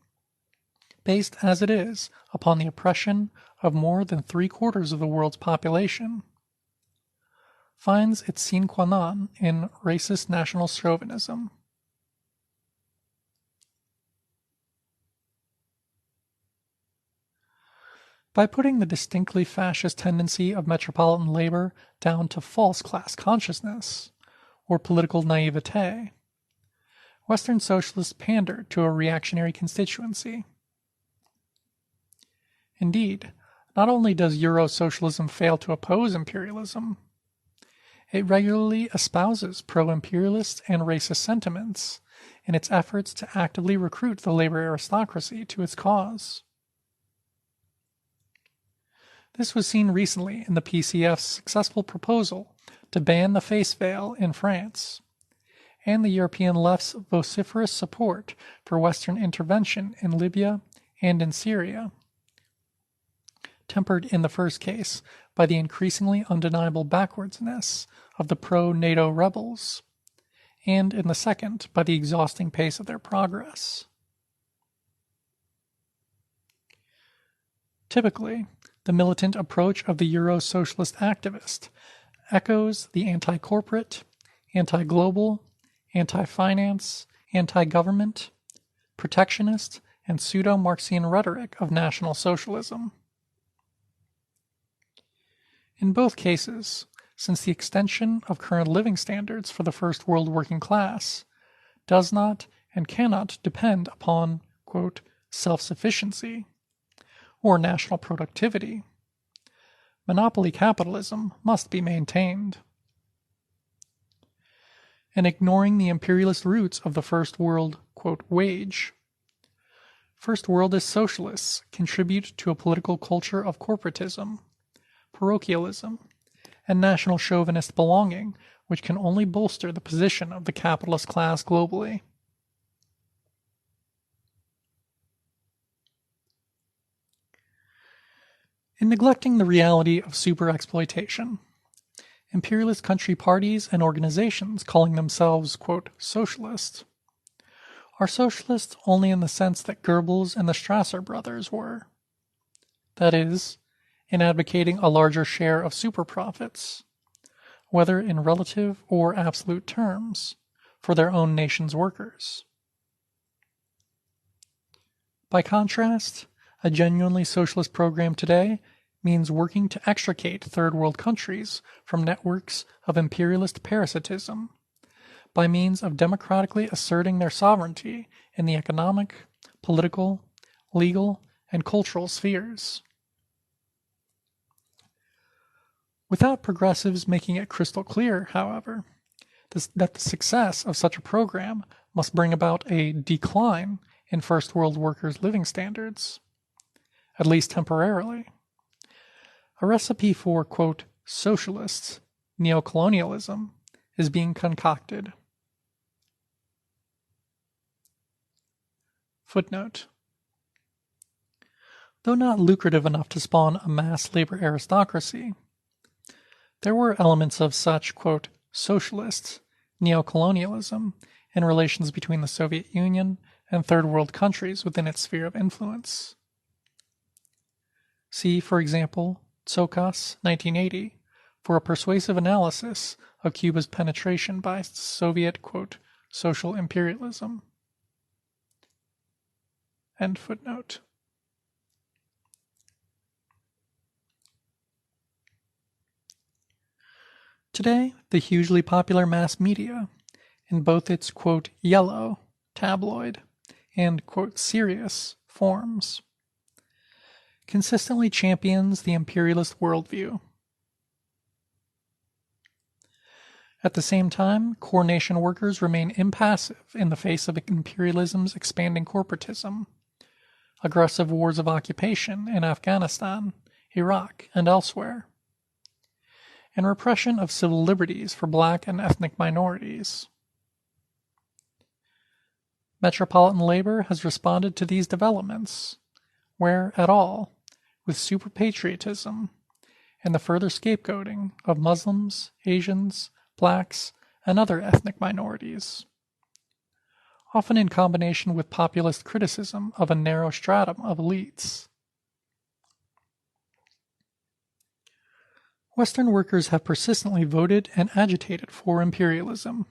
based as it is upon the oppression of more than 3/4 of the world's population, finds its sine qua non in racist national chauvinism. By putting the distinctly fascist tendency of metropolitan labor down to false class consciousness, or political naivete, Western socialists pander to a reactionary constituency. Indeed, not only does Euro-socialism fail to oppose imperialism, it regularly espouses pro-imperialist and racist sentiments in its efforts to actively recruit the labor aristocracy to its cause. This was seen recently in the PCF's successful proposal to ban the face veil in France, and the European left's vociferous support for Western intervention in Libya and in Syria, tempered in the first case by the increasingly undeniable backwardsness of the pro-NATO rebels, and in the second by the exhausting pace of their progress. Typically, the militant approach of the Euro-socialist activist echoes the anti-corporate, anti-global, anti-finance, anti-government, protectionist, and pseudo-Marxian rhetoric of National Socialism. In both cases, since the extension of current living standards for the first world working class does not and cannot depend upon, quote, self-sufficiency or national productivity, monopoly capitalism must be maintained. And ignoring the imperialist roots of the first world, quote, wage, first worldist socialists contribute to a political culture of corporatism, parochialism, and national chauvinist belonging which can only bolster the position of the capitalist class globally. In neglecting the reality of superexploitation, imperialist country parties and organizations calling themselves, quote, socialist, are socialist only in the sense that Goebbels and the Strasser brothers were. That is, in advocating a larger share of super profits, whether in relative or absolute terms, for their own nation's workers. By contrast, a genuinely socialist program today means working to extricate third world countries from networks of imperialist parasitism by means of democratically asserting their sovereignty in the economic, political, legal, and cultural spheres. Without progressives making it crystal clear, however, that the success of such a program must bring about a decline in first world workers' living standards, at least temporarily, a recipe for, quote, socialist neocolonialism is being concocted. Footnote. Though not lucrative enough to spawn a mass labor aristocracy, there were elements of such, quote, socialist neocolonialism in relations between the Soviet Union and third world countries within its sphere of influence. See, for example, Tsokas, 1980, for a persuasive analysis of Cuba's penetration by Soviet, quote, social imperialism. End footnote. Today, the hugely popular mass media, in both its, quote, yellow, tabloid, and, quote, serious forms, consistently champions the imperialist worldview. At the same time, core nation workers remain impassive in the face of imperialism's expanding corporatism, aggressive wars of occupation in Afghanistan, Iraq, and elsewhere, and repression of civil liberties for black and ethnic minorities. Metropolitan labor has responded to these developments, where at all, with super-patriotism and the further scapegoating of Muslims, Asians, blacks, and other ethnic minorities, often in combination with populist criticism of a narrow stratum of elites. Western workers have persistently voted and agitated for imperialism.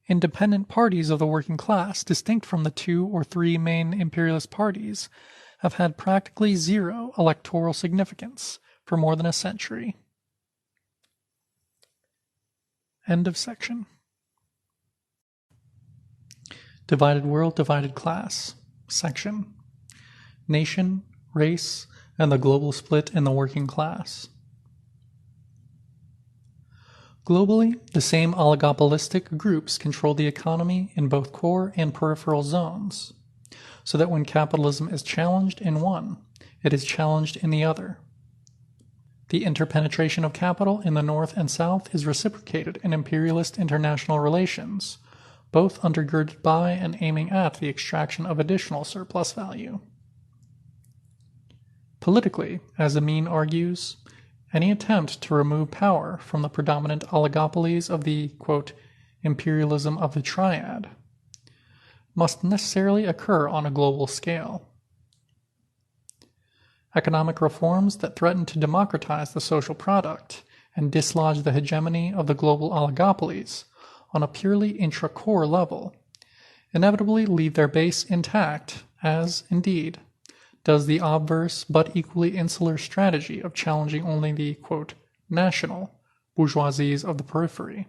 Independent parties of the working class, distinct from the 2 or 3 main imperialist parties, have had practically zero electoral significance for more than a century. End of section. Divided World, Divided Class. Section. Nation, Race, and the Global Split in the Working Class. Globally, the same oligopolistic groups control the economy in both core and peripheral zones, so that when capitalism is challenged in one, it is challenged in the other. The interpenetration of capital in the North and South is reciprocated in imperialist international relations, both undergirded by and aiming at the extraction of additional surplus value. Politically, as Amin argues, any attempt to remove power from the predominant oligopolies of the, quote, imperialism of the triad must necessarily occur on a global scale. Economic reforms that threaten to democratize the social product and dislodge the hegemony of the global oligopolies on a purely intra-core level inevitably leave their base intact, as, indeed, does the obverse but equally insular strategy of challenging only the, quote, national bourgeoisies of the periphery.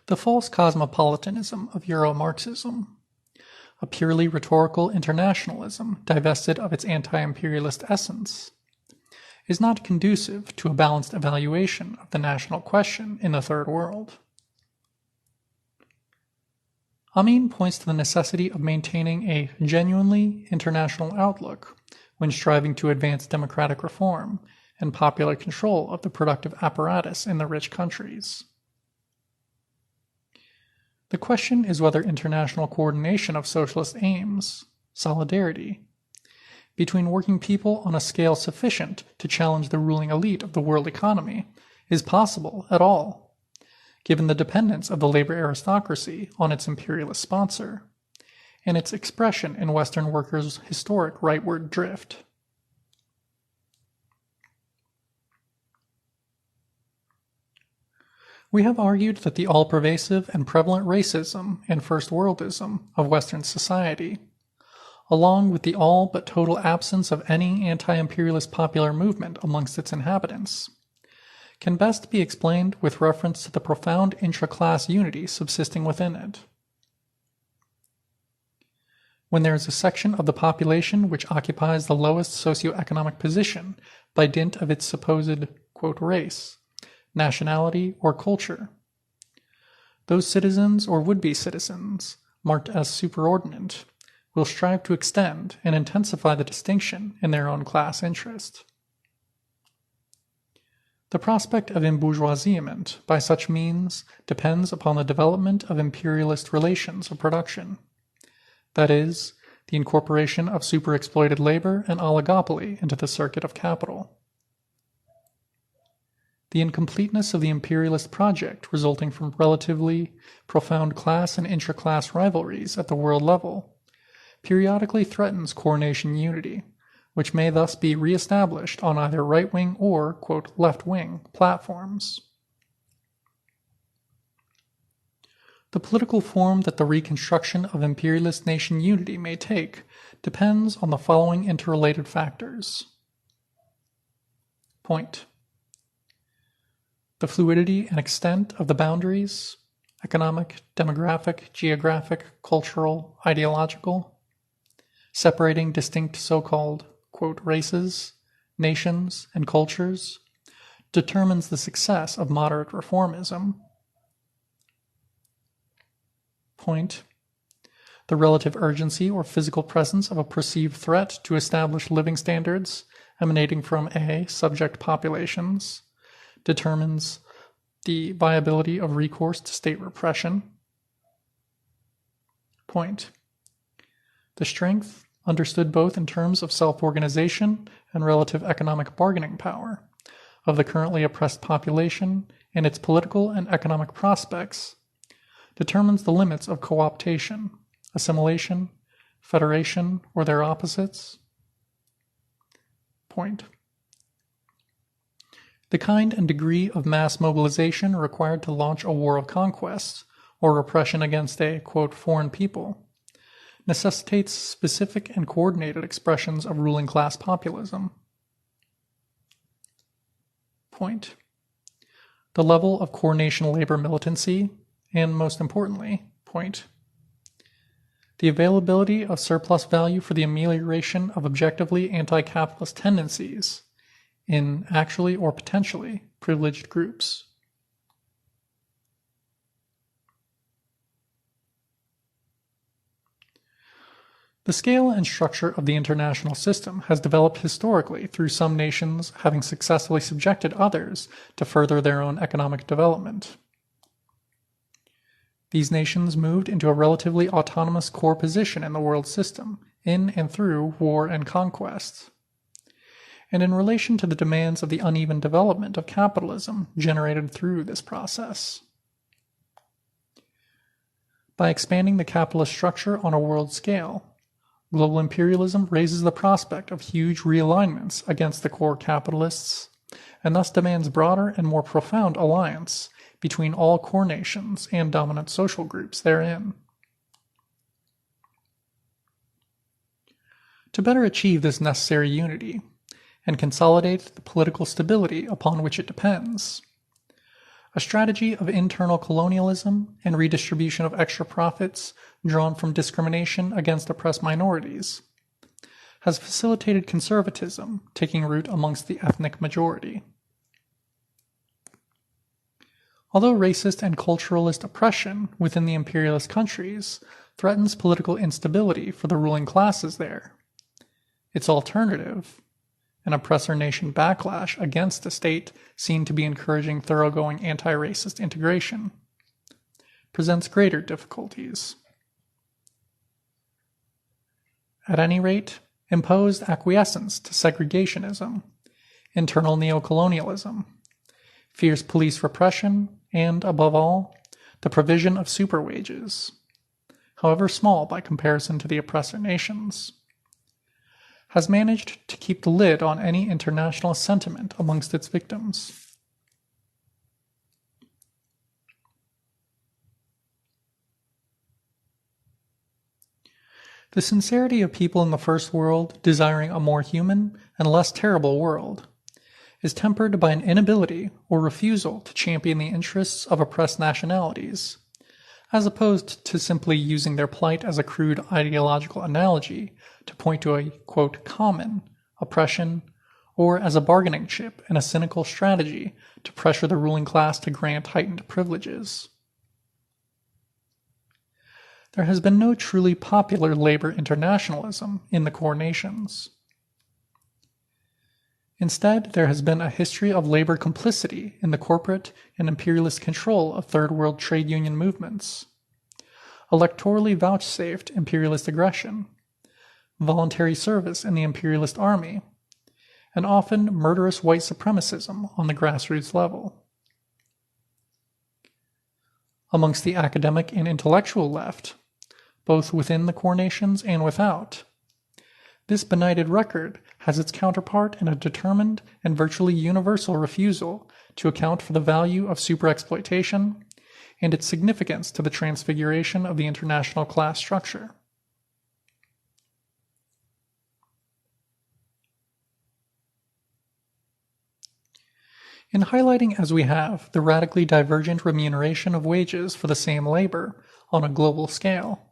The false cosmopolitanism of Euro-Marxism, a purely rhetorical internationalism divested of its anti-imperialist essence, is not conducive to a balanced evaluation of the national question in the Third World. Amin points to the necessity of maintaining a genuinely international outlook when striving to advance democratic reform and popular control of the productive apparatus in the rich countries. The question is whether international coordination of socialist aims, solidarity, between working people on a scale sufficient to challenge the ruling elite of the world economy is possible at all, given the dependence of the labor aristocracy on its imperialist sponsor, and its expression in Western workers' historic rightward drift. We have argued that the all-pervasive and prevalent racism and first-worldism of Western society, along with the all but total absence of any anti-imperialist popular movement amongst its inhabitants, can best be explained with reference to the profound intra-class unity subsisting within it. When there is a section of the population which occupies the lowest socioeconomic position by dint of its supposed, quote, race, nationality, or culture, those citizens or would-be citizens, marked as superordinate, will strive to extend and intensify the distinction in their own class interest. The prospect of embourgeoisement by such means depends upon the development of imperialist relations of production, that is, the incorporation of superexploited labor and oligopoly into the circuit of capital. The incompleteness of the imperialist project resulting from relatively profound class and intra-class rivalries at the world level periodically threatens core nation unity, which may thus be re-established on either right-wing or, quote, left-wing platforms. The political form that the reconstruction of imperialist nation unity may take depends on the following interrelated factors. Point. The fluidity and extent of the boundaries, economic, demographic, geographic, cultural, ideological, separating distinct so-called, quote, races, nations, and cultures, determines the success of moderate reformism. Point. The relative urgency or physical presence of a perceived threat to establish living standards emanating from A, subject populations, determines the viability of recourse to state repression. Point. The strength, understood both in terms of self-organization and relative economic bargaining power, of the currently oppressed population and its political and economic prospects, determines the limits of co-optation, assimilation, federation, or their opposites. Point. The kind and degree of mass mobilization required to launch a war of conquest or repression against a, quote, foreign people necessitates specific and coordinated expressions of ruling class populism. Point. The level of coordination labor militancy, and most importantly, point. The availability of surplus value for the amelioration of objectively anti-capitalist tendencies in actually or potentially privileged groups. The scale and structure of the international system has developed historically through some nations having successfully subjected others to further their own economic development. These nations moved into a relatively autonomous core position in the world system, in and through war and conquest. And in relation to the demands of the uneven development of capitalism generated through this process. By expanding the capitalist structure on a world scale, global imperialism raises the prospect of huge realignments against the core capitalists, and thus demands broader and more profound alliance between all core nations and dominant social groups therein. To better achieve this necessary unity, and consolidate the political stability upon which it depends, a strategy of internal colonialism and redistribution of extra profits drawn from discrimination against oppressed minorities has facilitated conservatism taking root amongst the ethnic majority. Although racist and culturalist oppression within the imperialist countries threatens political instability for the ruling classes there, its alternative, an oppressor nation backlash against a state seen to be encouraging thoroughgoing anti-racist integration, presents greater difficulties. At any rate, imposed acquiescence to segregationism, internal neocolonialism, fierce police repression, and, above all, the provision of superwages, however small by comparison to the oppressor nations, has managed to keep the lid on any international sentiment amongst its victims. The sincerity of people in the First World desiring a more human and less terrible world is tempered by an inability or refusal to champion the interests of oppressed nationalities, as opposed to simply using their plight as a crude ideological analogy to point to a, quote, common oppression, or as a bargaining chip in a cynical strategy to pressure the ruling class to grant heightened privileges. There has been no truly popular labor internationalism in the core nations. Instead, there has been a history of labor complicity in the corporate and imperialist control of Third World trade union movements, electorally vouchsafed imperialist aggression, voluntary service in the imperialist army, and often murderous white supremacism on the grassroots level. Amongst the academic and intellectual left, both within the core nations and without, this benighted record has its counterpart in a determined and virtually universal refusal to account for the value of superexploitation and its significance to the transfiguration of the international class structure. In highlighting as we have the radically divergent remuneration of wages for the same labor on a global scale,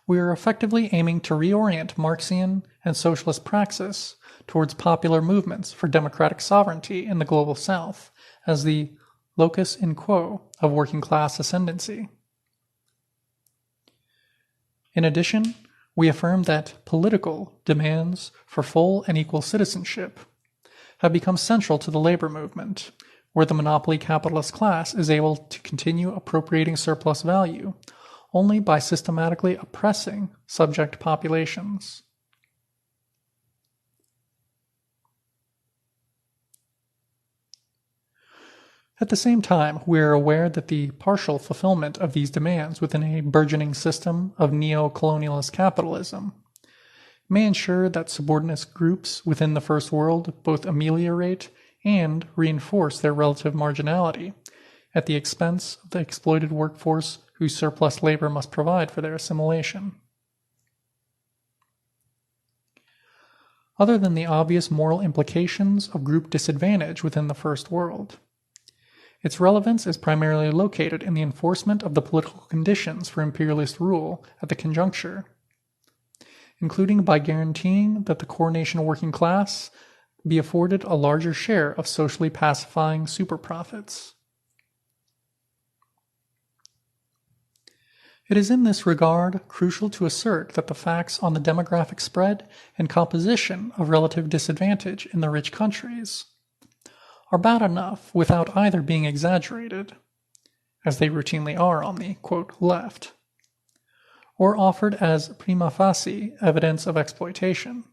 we are effectively aiming to reorient Marxian and socialist praxis towards popular movements for democratic sovereignty in the global south as the locus in quo of working class ascendancy. In addition, we affirm that political demands for full and equal citizenship have become central to the labor movement, where the monopoly capitalist class is able to continue appropriating surplus value only by systematically oppressing subject populations. At the same time, we are aware that the partial fulfillment of these demands within a burgeoning system of neo-colonialist capitalism may ensure that subordinate groups within the First World both ameliorate and reinforce their relative marginality at the expense of the exploited workforce whose surplus labor must provide for their assimilation. Other than the obvious moral implications of group disadvantage within the First World, its relevance is primarily located in the enforcement of the political conditions for imperialist rule at the conjuncture, including by guaranteeing that the core nation working class be afforded a larger share of socially pacifying superprofits. It is in this regard crucial to assert that the facts on the demographic spread and composition of relative disadvantage in the rich countries are bad enough without either being exaggerated, as they routinely are on the, quote, left, or offered as prima facie evidence of exploitation.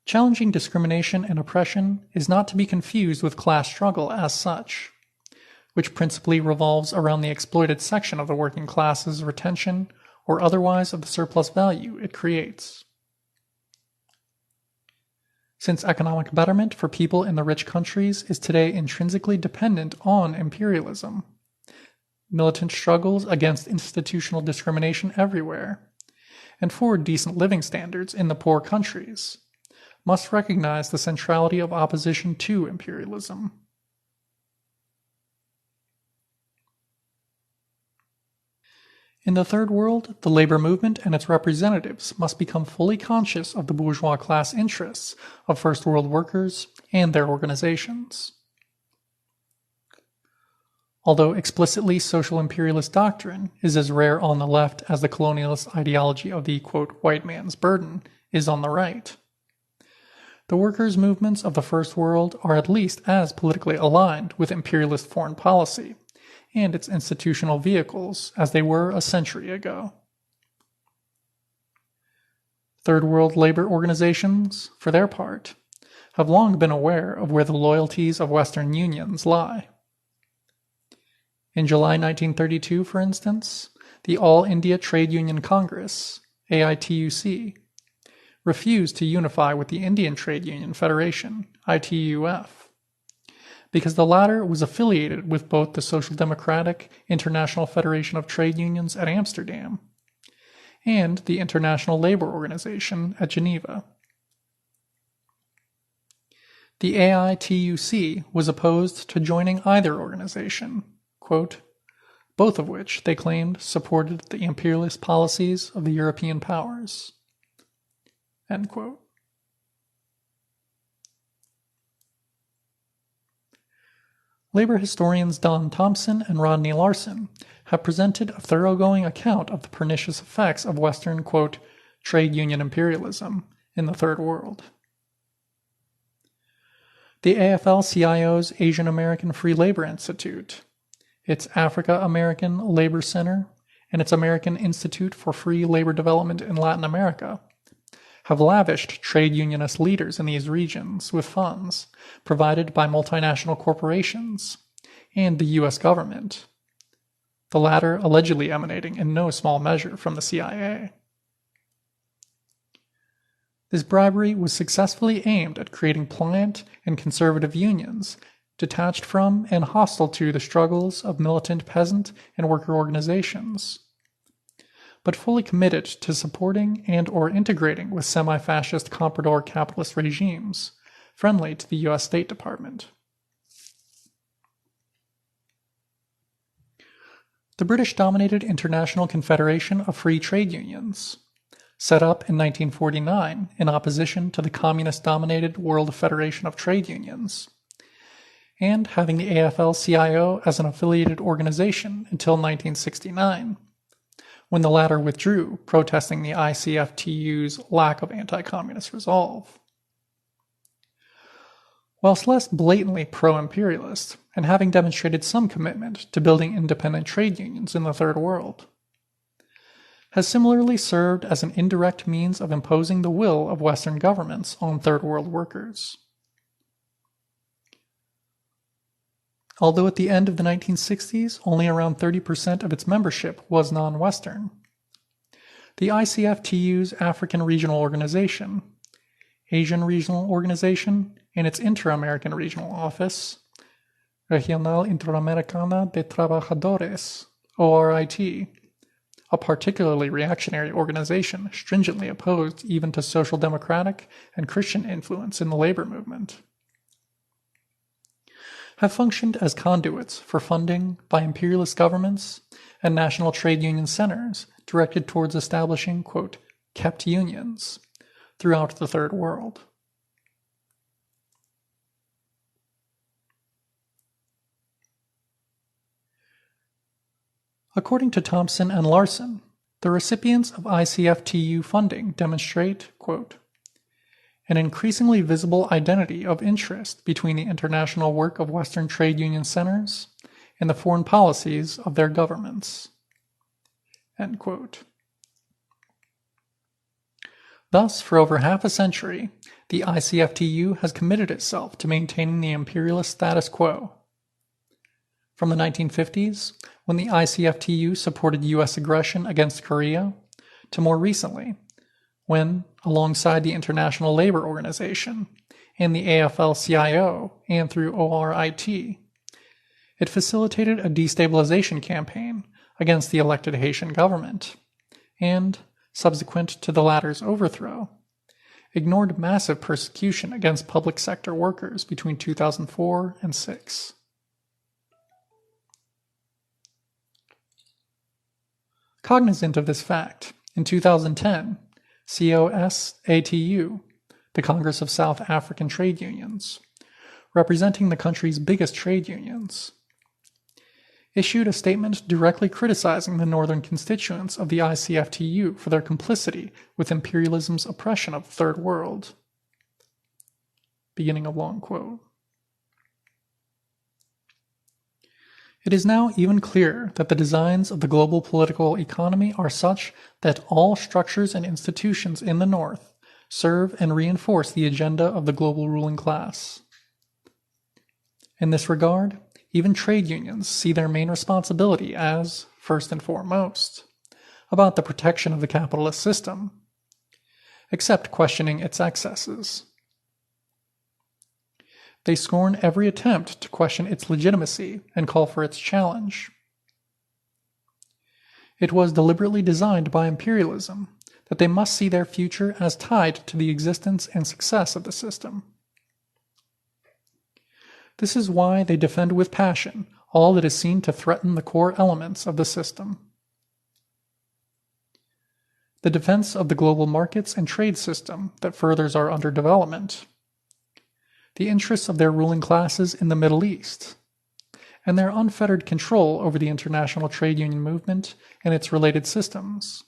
Challenging discrimination and oppression is not to be confused with class struggle as such, which principally revolves around the exploited section of the working class's retention or otherwise of the surplus value it creates. Since economic betterment for people in the rich countries is today intrinsically dependent on imperialism, militant struggles against institutional discrimination everywhere, and for decent living standards in the poor countries, must recognize the centrality of opposition to imperialism. In the Third World, the labor movement and its representatives must become fully conscious of the bourgeois class interests of First World workers and their organizations. Although explicitly social imperialist doctrine is as rare on the left as the colonialist ideology of the, quote, white man's burden is on the right, the workers' movements of the First World are at least as politically aligned with imperialist foreign policy and its institutional vehicles as they were a century ago. Third World labor organizations, for their part, have long been aware of where the loyalties of Western unions lie. In July 1932, for instance, the All India Trade Union Congress, AITUC, refused to unify with the Indian Trade Union Federation, ITUF, because the latter was affiliated with both the Social Democratic International Federation of Trade Unions at Amsterdam and the International Labour Organization at Geneva. The AITUC was opposed to joining either organization, quote, both of which they claimed supported the imperialist policies of the European powers, end quote. Labor historians Don Thompson and Rodney Larson have presented a thoroughgoing account of the pernicious effects of Western, quote, trade union imperialism in the Third World. The AFL-CIO's Asian American Free Labor Institute, its Africa American Labor Center, and its American Institute for Free Labor Development in Latin America have lavished trade unionist leaders in these regions with funds provided by multinational corporations and the U.S. government, the latter allegedly emanating in no small measure from the CIA. This bribery was successfully aimed at creating pliant and conservative unions detached from and hostile to the struggles of militant peasant and worker organizations, but fully committed to supporting and or integrating with semi-fascist comprador capitalist regimes friendly to the U.S. State Department. The British-dominated International Confederation of Free Trade Unions, set up in 1949 in opposition to the communist-dominated World Federation of Trade Unions, and having the AFL-CIO as an affiliated organization until 1969, when the latter withdrew, protesting the ICFTU's lack of anti-communist resolve. Whilst less blatantly pro-imperialist, and having demonstrated some commitment to building independent trade unions in the Third World, has similarly served as an indirect means of imposing the will of Western governments on Third World workers. Although at the end of the 1960s only around 30% of its membership was non-Western, the ICFTU's African Regional Organization, Asian Regional Organization, and its Inter-American Regional Office, Regional Interamericana de Trabajadores, ORIT, a particularly reactionary organization stringently opposed even to social democratic and Christian influence in the labor movement, have functioned as conduits for funding by imperialist governments and national trade union centers directed towards establishing, quote, kept unions throughout the Third World. According to Thompson and Larson, the recipients of ICFTU funding demonstrate, quote, an increasingly visible identity of interest between the international work of Western trade union centers and the foreign policies of their governments. End quote. Thus, for over half a century, the ICFTU has committed itself to maintaining the imperialist status quo. From the 1950s, when the ICFTU supported U.S. aggression against Korea, to more recently, when, alongside the International Labor Organization and the AFL-CIO and through ORIT, it facilitated a destabilization campaign against the elected Haitian government, and, subsequent to the latter's overthrow, ignored massive persecution against public sector workers between 2004 and 2006. Cognizant of this fact, in 2010, COSATU, the Congress of South African Trade Unions, representing the country's biggest trade unions, issued a statement directly criticizing the northern constituents of the ICFTU for their complicity with imperialism's oppression of the Third World. Beginning of long quote. It is now even clearer that the designs of the global political economy are such that all structures and institutions in the North serve and reinforce the agenda of the global ruling class. In this regard, even trade unions see their main responsibility as, first and foremost, about the protection of the capitalist system, except questioning its excesses. They scorn every attempt to question its legitimacy and call for its challenge. It was deliberately designed by imperialism that they must see their future as tied to the existence and success of the system. This is why they defend with passion all that is seen to threaten the core elements of the system. The defense of the global markets and trade system that furthers our underdevelopment, the interests of their ruling classes in the Middle East, and their unfettered control over the international trade union movement and its related systems,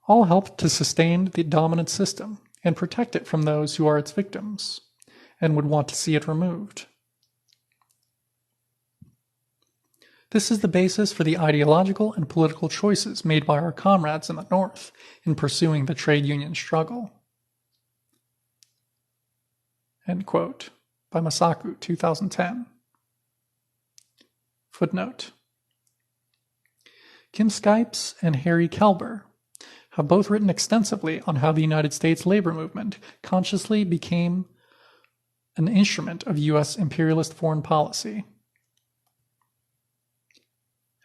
all help to sustain the dominant system and protect it from those who are its victims and would want to see it removed. This is the basis for the ideological and political choices made by our comrades in the North in pursuing the trade union struggle. End quote. By Masaku, 2010. Footnote. Kim Skypes and Harry Kelber have both written extensively on how the United States labor movement consciously became an instrument of U.S. imperialist foreign policy.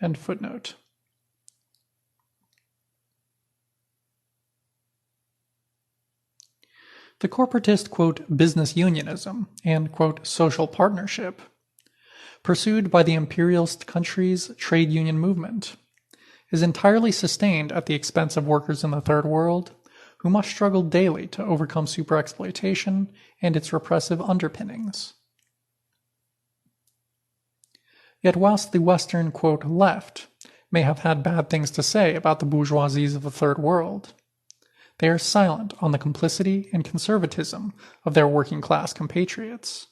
End footnote. The corporatist, quote, business unionism and, quote, social partnership pursued by the imperialist countries' trade union movement, is entirely sustained at the expense of workers in the Third World, who must struggle daily to overcome superexploitation and its repressive underpinnings. Yet whilst the Western, quote, left may have had bad things to say about the bourgeoisies of the Third World, they are silent on the complicity and conservatism of their working-class compatriots.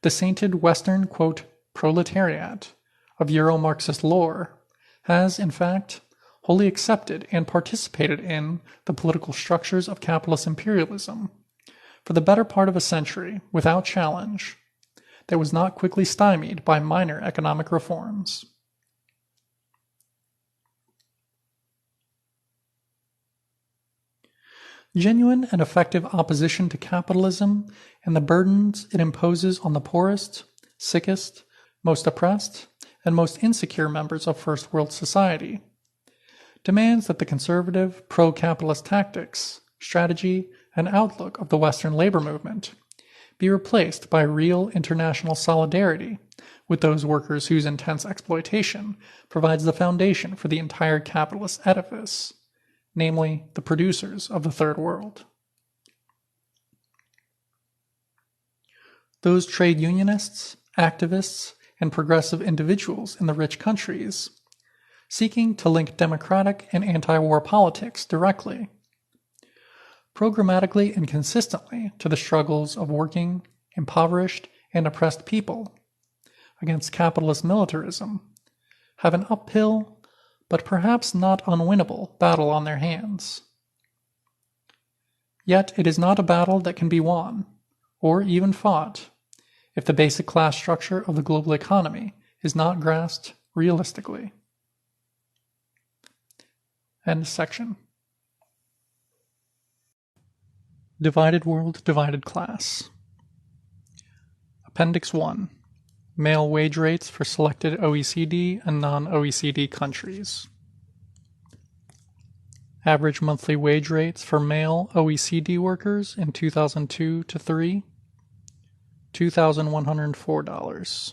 The sainted Western, quote, proletariat of Euro-Marxist lore has, in fact, wholly accepted and participated in the political structures of capitalist imperialism for the better part of a century without challenge, that was not quickly stymied by minor economic reforms. Genuine and effective opposition to capitalism and the burdens it imposes on the poorest, sickest, most oppressed, and most insecure members of first world society demands that the conservative, pro-capitalist tactics, strategy, and outlook of the Western labor movement be replaced by real international solidarity with those workers whose intense exploitation provides the foundation for the entire capitalist edifice, namely the producers of the Third World. Those trade unionists, activists, and progressive individuals in the rich countries seeking to link democratic and anti-war politics directly, programmatically and consistently to the struggles of working, impoverished, and oppressed people against capitalist militarism, have an uphill, but perhaps not unwinnable, battle on their hands. Yet it is not a battle that can be won, or even fought, if the basic class structure of the global economy is not grasped realistically. End section. Divided World, Divided Class. Appendix 1. Male wage rates for selected OECD and non-OECD countries. Average monthly wage rates for male OECD workers in 2002-3, $2,104.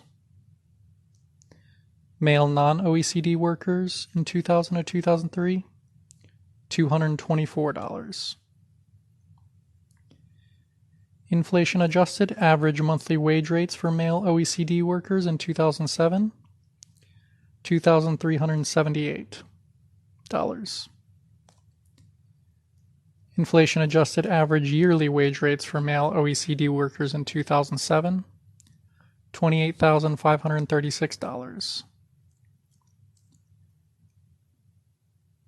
Male non-OECD workers in 2000-2003, $224. Inflation-adjusted average monthly wage rates for male OECD workers in 2007, $2,378. Inflation-adjusted average yearly wage rates for male OECD workers in 2007, $28,536.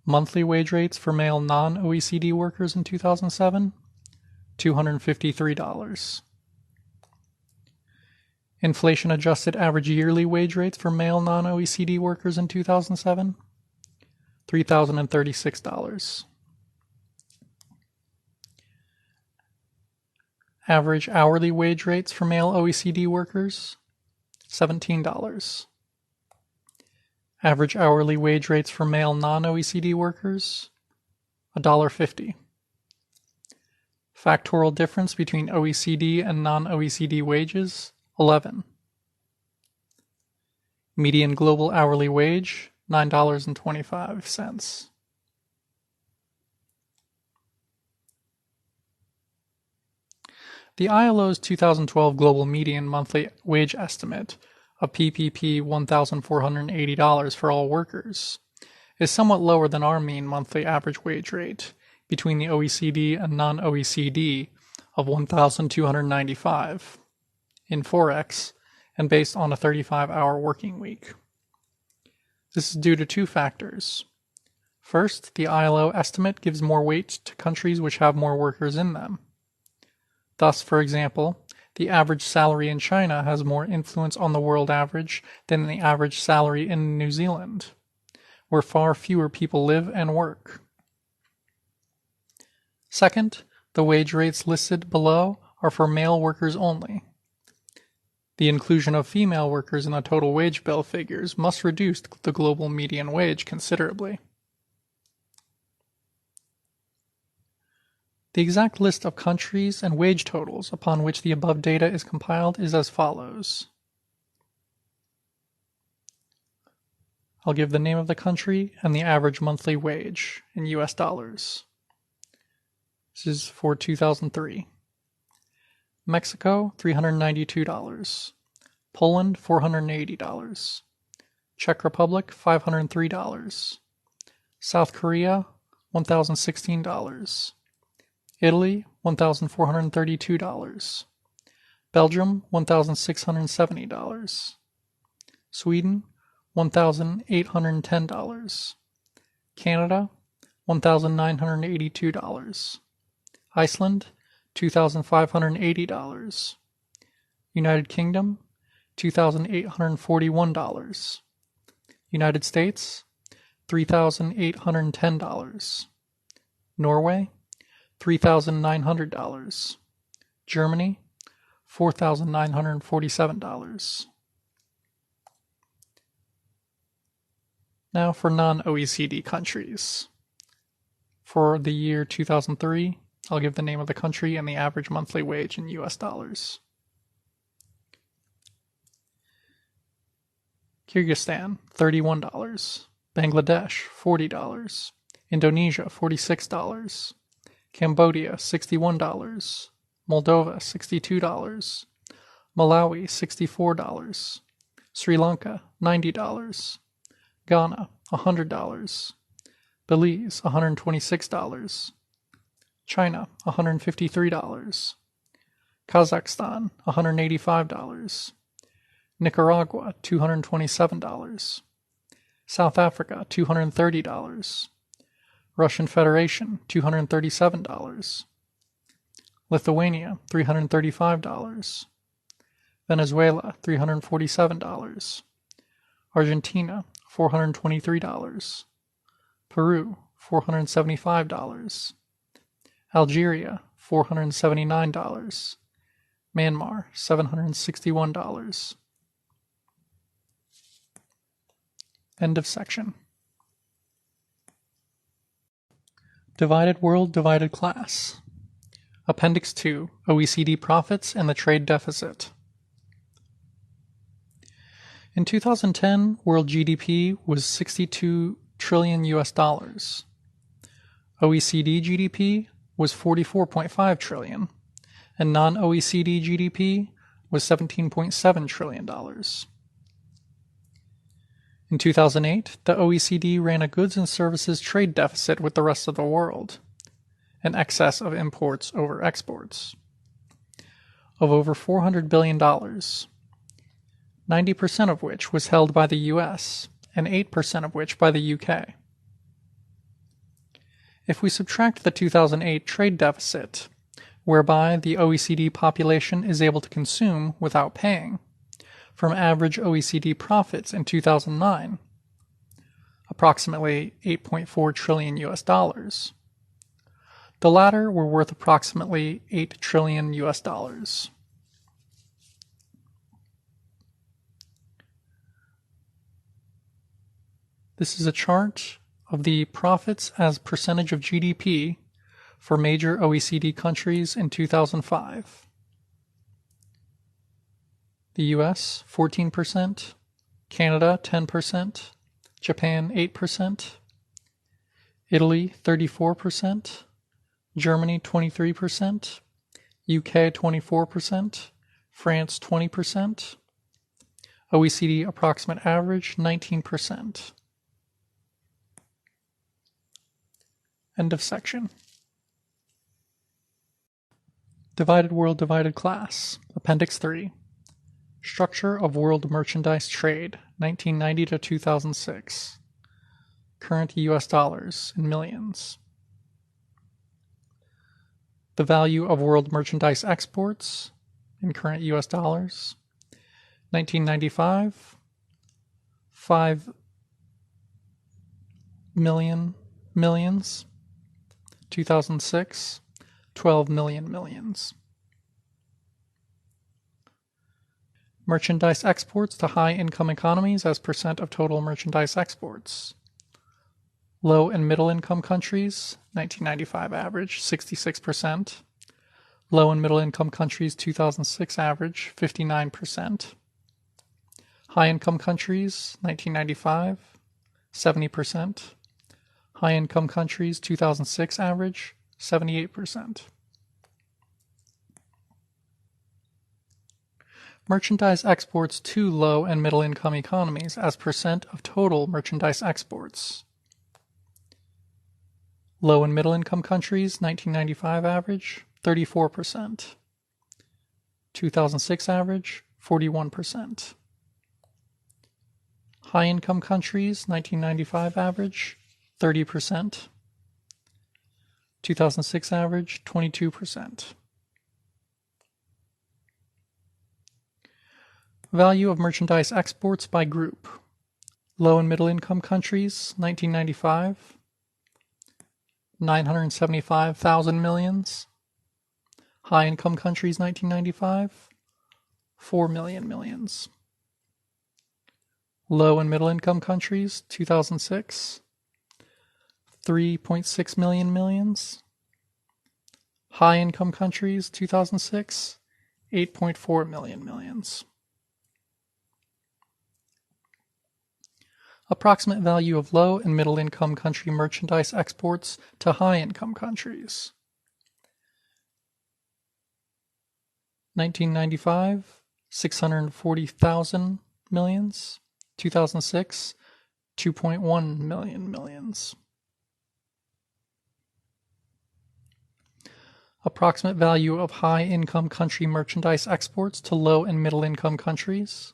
Monthly wage rates for male non-OECD workers in 2007, $253. Inflation-adjusted average yearly wage rates for male non-OECD workers in 2007, $3,036. Average hourly wage rates for male OECD workers, $17. Average hourly wage rates for male non-OECD workers, $1.50. Factorial difference between OECD and non-OECD wages, 11. Median global hourly wage, $9.25. The ILO's 2012 global median monthly wage estimate of PPP $1,480 for all workers is somewhat lower than our mean monthly average wage rate between the OECD and non-OECD of $1,295 in Forex and based on a 35-hour working week. This is due to two factors. First, the ILO estimate gives more weight to countries which have more workers in them. Thus, for example, the average salary in China has more influence on the world average than the average salary in New Zealand, where far fewer people live and work. Second, the wage rates listed below are for male workers only. The inclusion of female workers in the total wage bill figures must reduce the global median wage considerably. The exact list of countries and wage totals upon which the above data is compiled is as follows. I'll give the name of the country and the average monthly wage in US dollars. This is for 2003. Mexico, $392. Poland, $480. Czech Republic, $503. South Korea, $1,016. Italy, $1,432. Belgium, $1,670. Sweden, $1,810. Canada, $1,982. Iceland, $2,580. United Kingdom, $2,841. United States, $3,810. Norway, $3,900. Germany, $4,947. Now for non-OECD countries. For the year 2003, I'll give the name of the country and the average monthly wage in US dollars. Kyrgyzstan, $31. Bangladesh, $40. Indonesia, $46. Cambodia, $61. Moldova, $62. Malawi, $64. Sri Lanka, $90. Ghana, $100. Belize, $126. China, $153. Kazakhstan, $185. Nicaragua, $227. South Africa, $230. Russian Federation, $237. Lithuania, $335. Venezuela, $347. Argentina, $423. Peru, $475. Algeria, $479. Myanmar, $761. End of section. Divided World, Divided Class. Appendix 2, OECD Profits and the Trade Deficit. In 2010, world GDP was 62 trillion US dollars. OECD GDP was 44.5 trillion, and non-OECD GDP was $17.7 trillion. In 2008, the OECD ran a goods and services trade deficit with the rest of the world, an excess of imports over exports, of over $400 billion, 90% of which was held by the US, and 8% of which by the UK. If we subtract the 2008 trade deficit, whereby the OECD population is able to consume without paying, from average OECD profits in 2009, approximately 8.4 trillion US dollars, the latter were worth approximately 8 trillion US dollars. This is a chart of the profits as percentage of GDP for major OECD countries in 2005. The US, 14%, Canada, 10%, Japan, 8%, Italy, 34%, Germany, 23%, UK, 24%, France, 20%, OECD approximate average, 19%. End of section. Divided World, Divided Class. Appendix 3. Structure of World Merchandise Trade, 1990 to 2006. Current US dollars in millions. The value of world merchandise exports in current US dollars. 1995, 5 million millions. 2006, 12 million millions. Merchandise exports to high-income economies as percent of total merchandise exports. Low and middle-income countries, 1995 average, 66%. Low and middle-income countries, 2006 average, 59%. High-income countries, 1995, 70%. High-income countries 2006 average, 78%. Merchandise exports to low and middle-income economies as percent of total merchandise exports. Low and middle-income countries 1995 average, 34%. 2006 average, 41%. High-income countries 1995 average, 30%. 2006 average, 22%. Value of merchandise exports by group. Low and middle income countries, 1995, 975,000 millions. High income countries, 1995, 4 million millions. Low and middle income countries, 2006, 3.6 million millions. High income countries, 2006, 8.4 million millions. Approximate value of low and middle income country merchandise exports to high income countries. 1995, 640,000 millions. 2006, 2.1 million millions. Approximate value of high income country merchandise exports to low and middle income countries.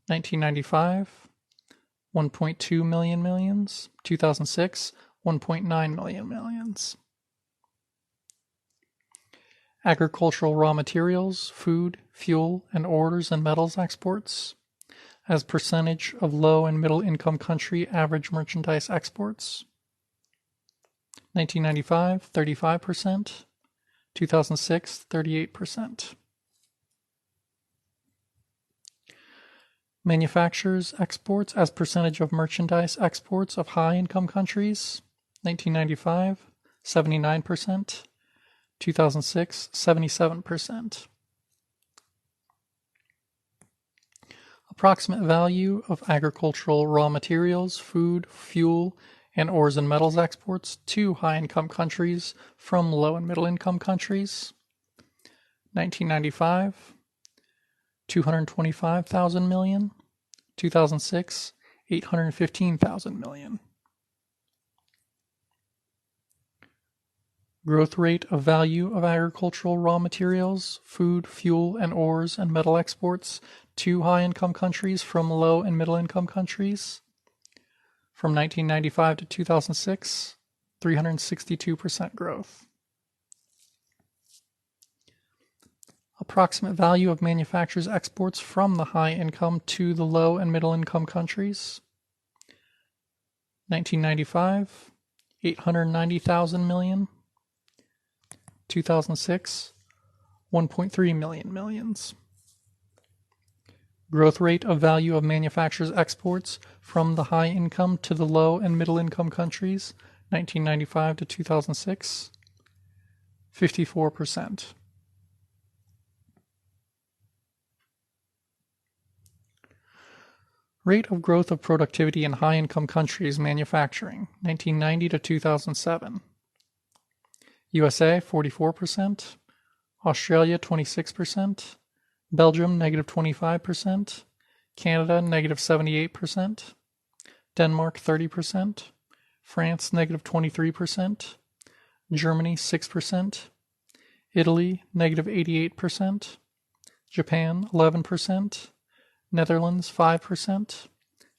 1995, 1.2 million millions. 2006, 1.9 million millions. Agricultural raw materials, food, fuel, and ores and metals exports as percentage of low and middle income country average merchandise exports. 1995, 35%. 2006, 38%. Manufacturers exports as percentage of merchandise exports of high-income countries. 1995, 79%. 2006, 77%. Approximate value of agricultural raw materials, food, fuel, and ores and metals exports to high-income countries from low- and middle-income countries. 1995, 225,000 million. 2006, 815,000 million. Growth rate of value of agricultural raw materials, food, fuel, and ores and metal exports to high-income countries from low- and middle-income countries. From 1995 to 2006, 362% growth. Approximate value of manufacturers' exports from the high income to the low and middle income countries. 1995, 890,000 million. 2006, 1.3 million millions. Growth rate of value of manufacturers' exports from the high income to the low and middle income countries, 1995 to 2006, 54%. Rate of growth of productivity in high-income countries manufacturing, 1990 to 2007. USA, 44%. Australia, 26%. Belgium, negative 25%. Canada, negative 78%. Denmark, 30%. France, negative 23%. Germany, 6%. Italy, negative 88%. Japan, 11%. Netherlands, 5%.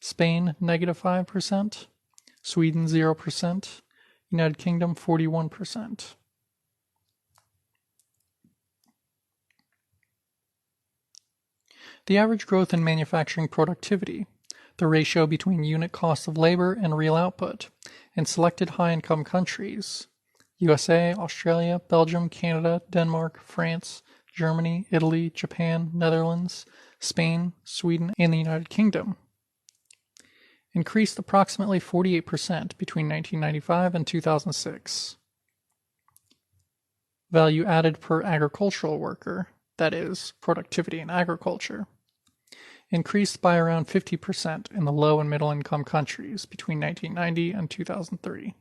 Spain, negative 5%. Sweden, 0%. United Kingdom, 41%. The average growth in manufacturing productivity, the ratio between unit cost of labor and real output, in selected high-income countries, USA, Australia, Belgium, Canada, Denmark, France, Germany, Italy, Japan, Netherlands, Spain, Sweden, and the United Kingdom, increased approximately 48% between 1995 and 2006. Value added per agricultural worker, that is, productivity in agriculture, increased by around 50% in the low and middle income countries between 1990 and 2003.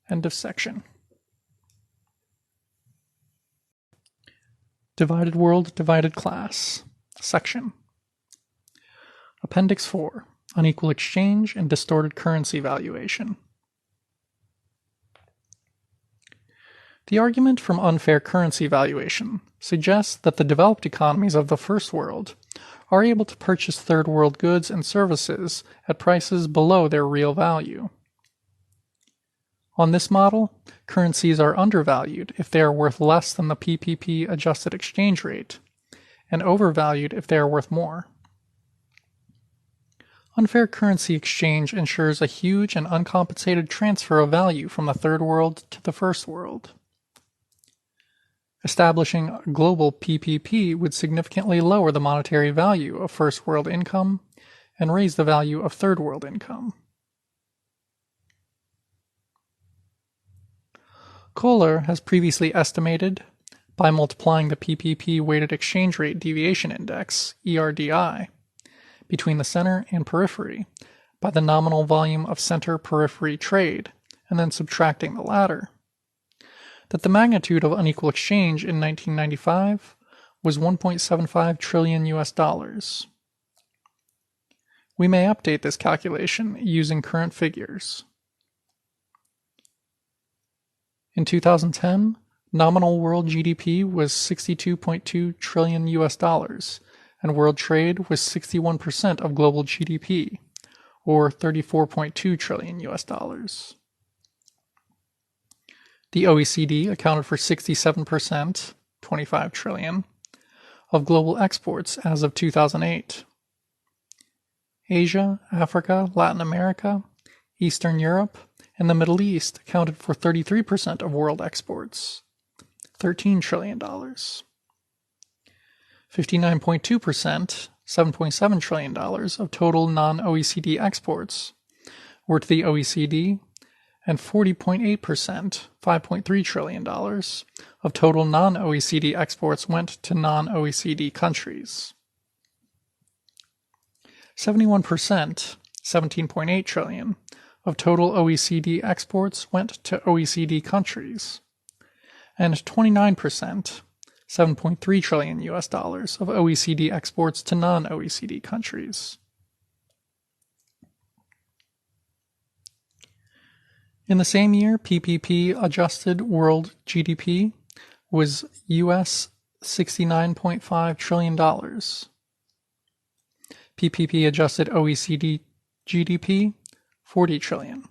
End of section. Divided World, Divided Class. Section. Appendix 4. Unequal exchange and distorted currency valuation. The argument from unfair currency valuation suggests that the developed economies of the First World are able to purchase Third World goods and services at prices below their real value. On this model, currencies are undervalued if they are worth less than the PPP adjusted exchange rate, and overvalued if they are worth more. Unfair currency exchange ensures a huge and uncompensated transfer of value from the Third World to the First World. Establishing a global PPP would significantly lower the monetary value of First World income and raise the value of Third World income. Kohler has previously estimated, by multiplying the PPP weighted exchange rate deviation index, ERDI, between the center and periphery by the nominal volume of center-periphery trade, and then subtracting the latter, that the magnitude of unequal exchange in 1995 was 1.75 trillion US dollars. We may update this calculation using current figures. In 2010, nominal world GDP was 62.2 trillion US dollars, and world trade was 61% of global GDP, or 34.2 trillion US dollars. The OECD accounted for 67%, 25 trillion, of global exports as of 2008. Asia, Africa, Latin America, Eastern Europe, and the Middle East accounted for 33% of world exports, $13 trillion. 59.2%, $7.7 trillion of total non-OECD exports were to the OECD, and 40.8%, $5.3 trillion, of total non-OECD exports went to non-OECD countries. 71%, $17.8 trillion, of total OECD exports went to OECD countries, and 29%, $7.3 trillion US dollars of OECD exports to non-OECD countries. In the same year, PPP adjusted world GDP was US $69.5 trillion. PPP adjusted OECD GDP, 40 trillion.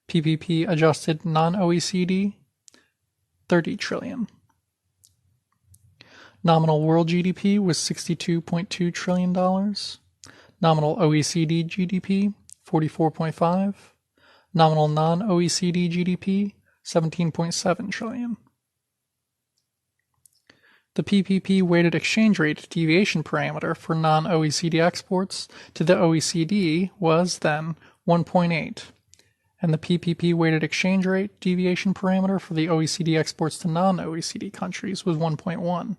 PPP adjusted non-OECD, 30 trillion. Nominal world GDP was $62.2 trillion. Nominal OECD GDP, 44.5. Nominal non-OECD GDP, 17.7 trillion. The PPP weighted exchange rate deviation parameter for non-OECD exports to the OECD was then 1.8, and the PPP weighted exchange rate deviation parameter for the OECD exports to non-OECD countries was 1.1.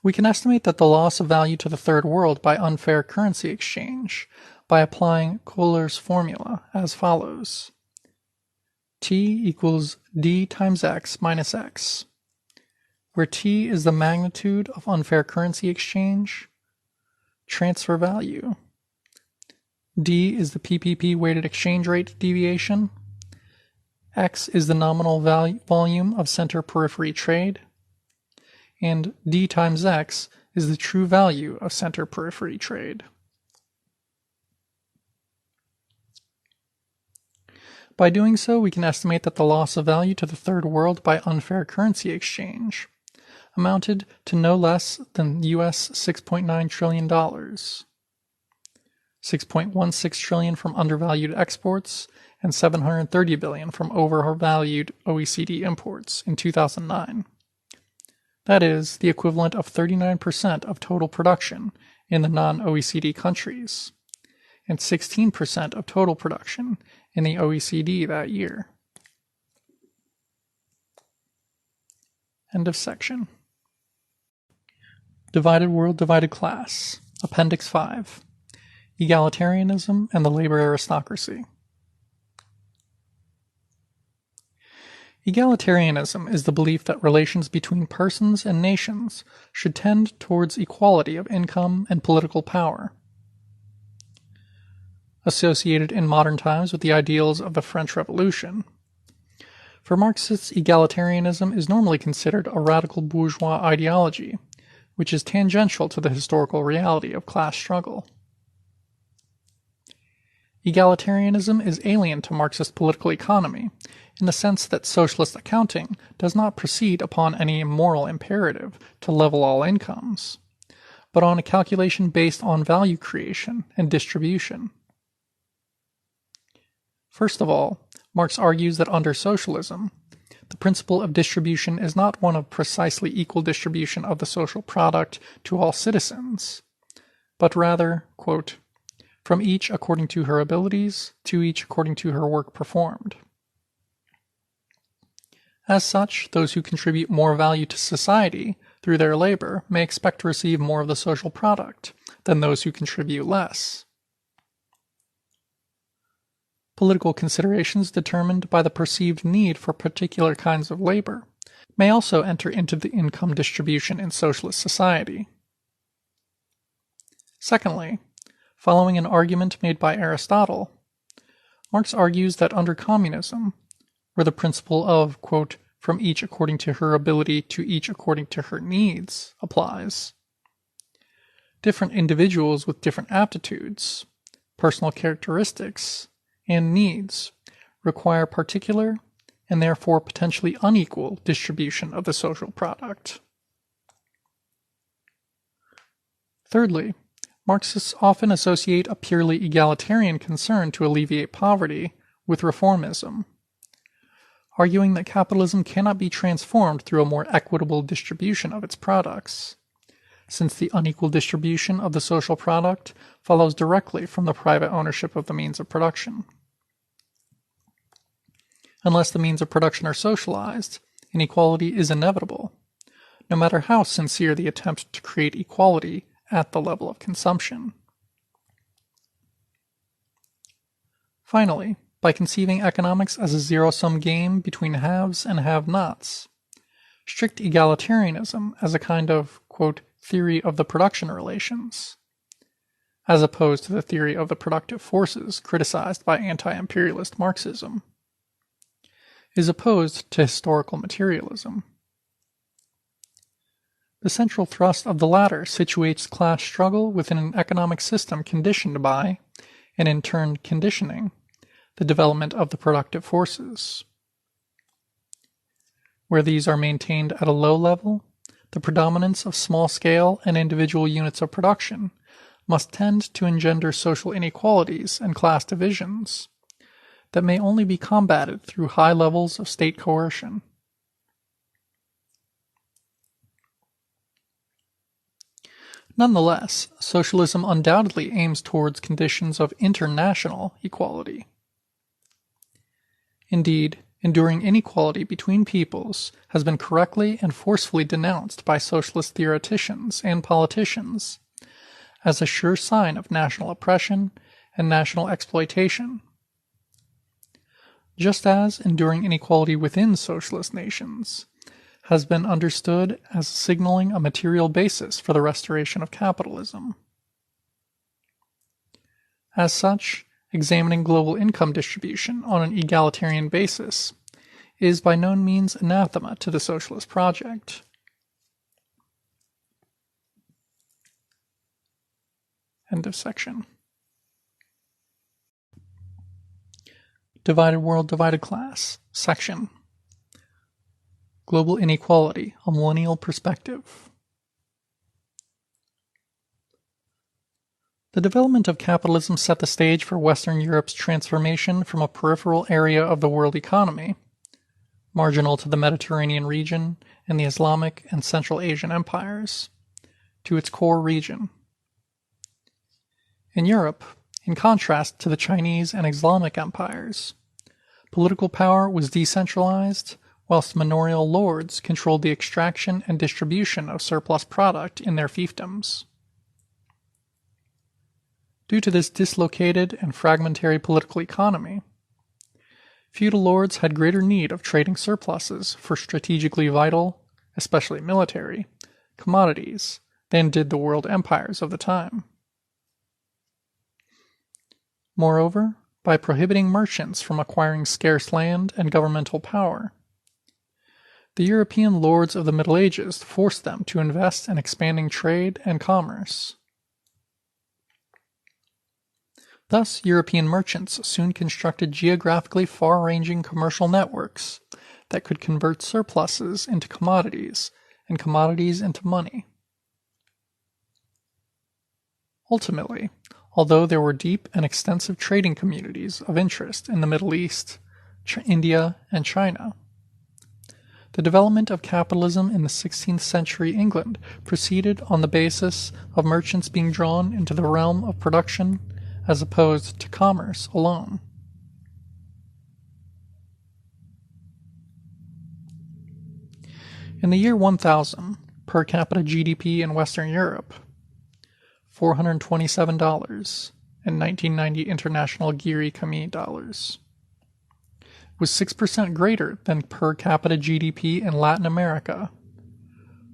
We can estimate that the loss of value to the Third World by unfair currency exchange by applying Kohler's formula as follows. T equals D times X minus X, where T is the magnitude of unfair currency exchange, transfer value. D is the PPP weighted exchange rate deviation. X is the nominal volume of center-periphery trade. And D times X is the true value of center-periphery trade. By doing so, we can estimate that the loss of value to the Third World by unfair currency exchange amounted to no less than US $6.9 trillion, $6.16 trillion from undervalued exports, and $730 billion from overvalued OECD imports in 2009. That is, the equivalent of 39% of total production in the non-OECD countries, and 16% of total production in the OECD that year. End of section. Divided World, Divided Class. Appendix 5. Egalitarianism and the Labor Aristocracy. Egalitarianism is the belief that relations between persons and nations should tend towards equality of income and political power. Associated in modern times with the ideals of the French Revolution, for Marxists, egalitarianism is normally considered a radical bourgeois ideology, which is tangential to the historical reality of class struggle. Egalitarianism is alien to Marxist political economy, in the sense that socialist accounting does not proceed upon any moral imperative to level all incomes, but on a calculation based on value creation and distribution. First of all, Marx argues that under socialism, the principle of distribution is not one of precisely equal distribution of the social product to all citizens, but rather, quote, from each according to her abilities, to each according to her work performed. As such, those who contribute more value to society through their labor may expect to receive more of the social product than those who contribute less. Political considerations determined by the perceived need for particular kinds of labor may also enter into the income distribution in socialist society. Secondly, following an argument made by Aristotle, Marx argues that under communism, where the principle of, quote, from each according to her ability to each according to her needs applies, different individuals with different aptitudes, personal characteristics, and needs require particular and therefore potentially unequal distribution of the social product. Thirdly, Marxists often associate a purely egalitarian concern to alleviate poverty with reformism, arguing that capitalism cannot be transformed through a more equitable distribution of its products, since the unequal distribution of the social product follows directly from the private ownership of the means of production. Unless the means of production are socialized, inequality is inevitable, no matter how sincere the attempt to create equality at the level of consumption. Finally, by conceiving economics as a zero-sum game between haves and have-nots, strict egalitarianism as a kind of, quote, theory of the production relations, as opposed to the theory of the productive forces criticized by anti-imperialist Marxism, is opposed to historical materialism. The central thrust of the latter situates class struggle within an economic system conditioned by, and in turn conditioning, the development of the productive forces. Where these are maintained at a low level, the predominance of small-scale and individual units of production must tend to engender social inequalities and class divisions that may only be combated through high levels of state coercion. Nonetheless, socialism undoubtedly aims towards conditions of international equality. Indeed, enduring inequality between peoples has been correctly and forcefully denounced by socialist theoreticians and politicians as a sure sign of national oppression and national exploitation, just as enduring inequality within socialist nations has been understood as signaling a material basis for the restoration of capitalism. As such, examining global income distribution on an egalitarian basis is by no means anathema to the socialist project. End of section. Divided World, Divided Class. Section. Global Inequality, a Millennial Perspective. The development of capitalism set the stage for Western Europe's transformation from a peripheral area of the world economy, marginal to the Mediterranean region and the Islamic and Central Asian empires, to its core region. In Europe, in contrast to the Chinese and Islamic empires, political power was decentralized, whilst manorial lords controlled the extraction and distribution of surplus product in their fiefdoms. Due to this dislocated and fragmentary political economy, feudal lords had greater need of trading surpluses for strategically vital, especially military, commodities than did the world empires of the time. Moreover, by prohibiting merchants from acquiring scarce land and governmental power, the European lords of the Middle Ages forced them to invest in expanding trade and commerce. Thus, European merchants soon constructed geographically far-ranging commercial networks that could convert surpluses into commodities and commodities into money. Ultimately, although there were deep and extensive trading communities of interest in the Middle East, India, and China, the development of capitalism in the 16th century England proceeded on the basis of merchants being drawn into the realm of production as opposed to commerce alone. In the year 1000, per capita GDP in Western Europe, $427 in 1990 international Giri Kami dollars, was 6% greater than per capita GDP in Latin America,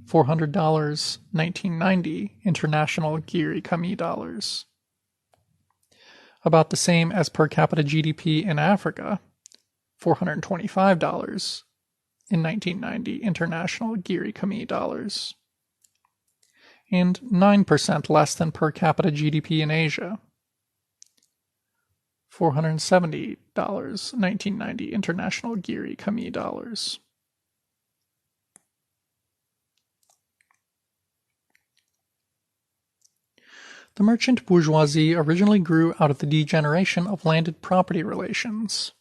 $400 1990 international Giri Kami dollars, about the same as per capita GDP in Africa, $425 in 1990 international Giri Kami dollars, and 9% less than per capita GDP in Asia, $470 1990 international Giri Kami dollars. The merchant bourgeoisie originally grew out of the degeneration of landed property relations,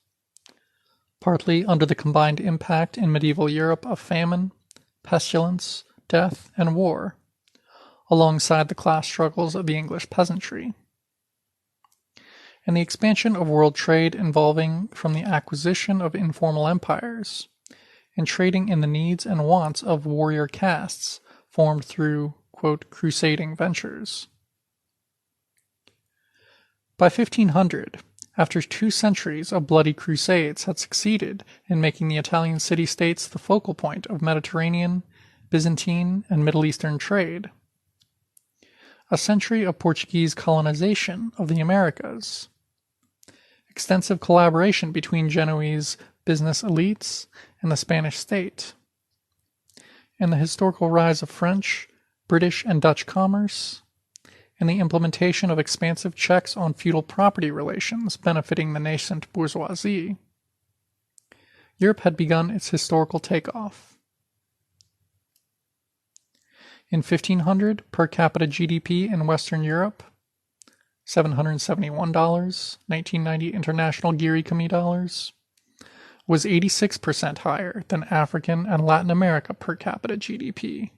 partly under the combined impact in medieval Europe of famine, pestilence, death, and war, alongside the class struggles of the English peasantry, and the expansion of world trade involving from the acquisition of informal empires and trading in the needs and wants of warrior castes formed through, quote, crusading ventures. By 1500, after 2 centuries of bloody crusades had succeeded in making the Italian city-states the focal point of Mediterranean, Byzantine, and Middle Eastern trade, a century of Portuguese colonization of the Americas, extensive collaboration between Genoese business elites and the Spanish state, and the historical rise of French, British, and Dutch commerce, and the implementation of expansive checks on feudal property relations benefiting the nascent bourgeoisie, Europe had begun its historical takeoff. In 1500, per capita GDP in Western Europe, $771, 1990 international Giri Kami dollars, was 86% higher than African and Latin America per capita GDP,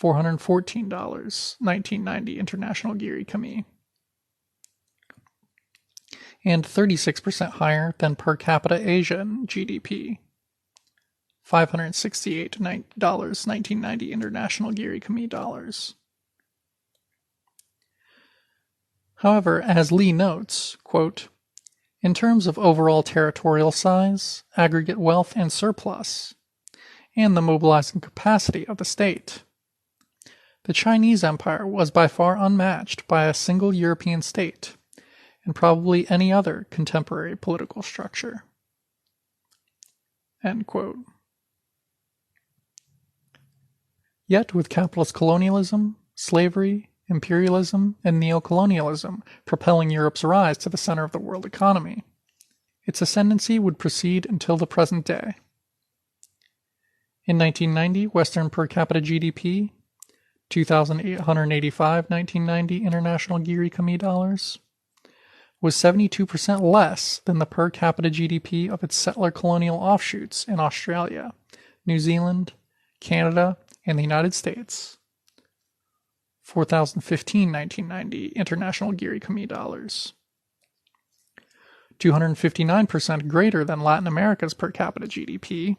$414, 1990 international Giri Kami, and 36% higher than per capita Asian GDP, $568, 1990 international Giri Kami dollars. However, as Lee notes, quote, in terms of overall territorial size, aggregate wealth and surplus, and the mobilizing capacity of the state, the Chinese Empire was by far unmatched by a single European state and probably any other contemporary political structure. End quote. Yet with capitalist colonialism, slavery, imperialism, and neocolonialism propelling Europe's rise to the center of the world economy, its ascendancy would proceed until the present day. In 1990, Western per capita GDP, $2,885 1990 international Giri Kami dollars, was 72% less than the per capita GDP of its settler colonial offshoots in Australia, New Zealand, Canada, and the United States, $4,015 1990 international Giri Kami dollars. 259% greater than Latin America's per capita GDP,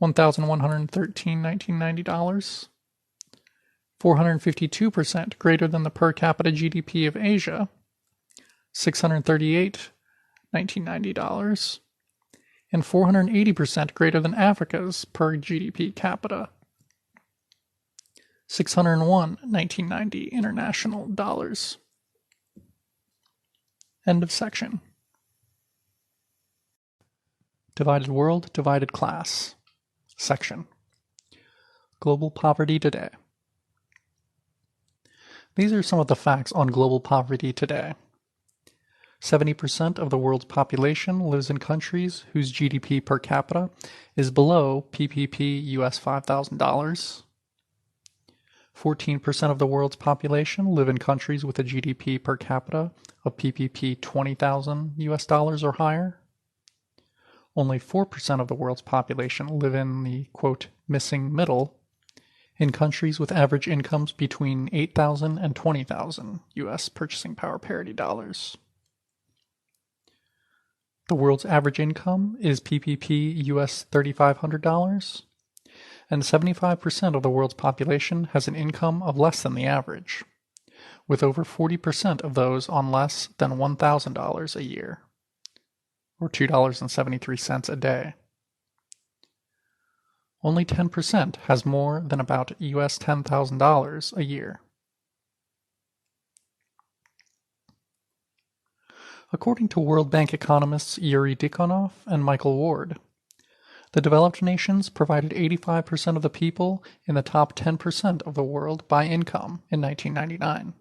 $1,113,1990. 452% greater than the per capita GDP of Asia, $638,1990. And 480% greater than Africa's per GDP capita, $601,1990 international dollars. End of section. Divided world, divided class. Section. Global poverty today. These are some of the facts on global poverty today. 70% of the world's population lives in countries whose GDP per capita is below PPP US $5,000. 14% of the world's population live in countries with a GDP per capita of PPP $20,000 US dollars or higher. Only 4% of the world's population live in the, quote, missing middle, in countries with average incomes between $8,000 and $20,000 US purchasing power parity dollars. The world's average income is PPP US $3,500, and 75% of the world's population has an income of less than the average, with over 40% of those on less than $1,000 a year, or $2.73 a day. Only 10% has more than about US $10,000 a year. According to World Bank economists Yuri Dikonov and Michael Ward, the developed nations provided 85% of the people in the top 10% of the world by income in 1999.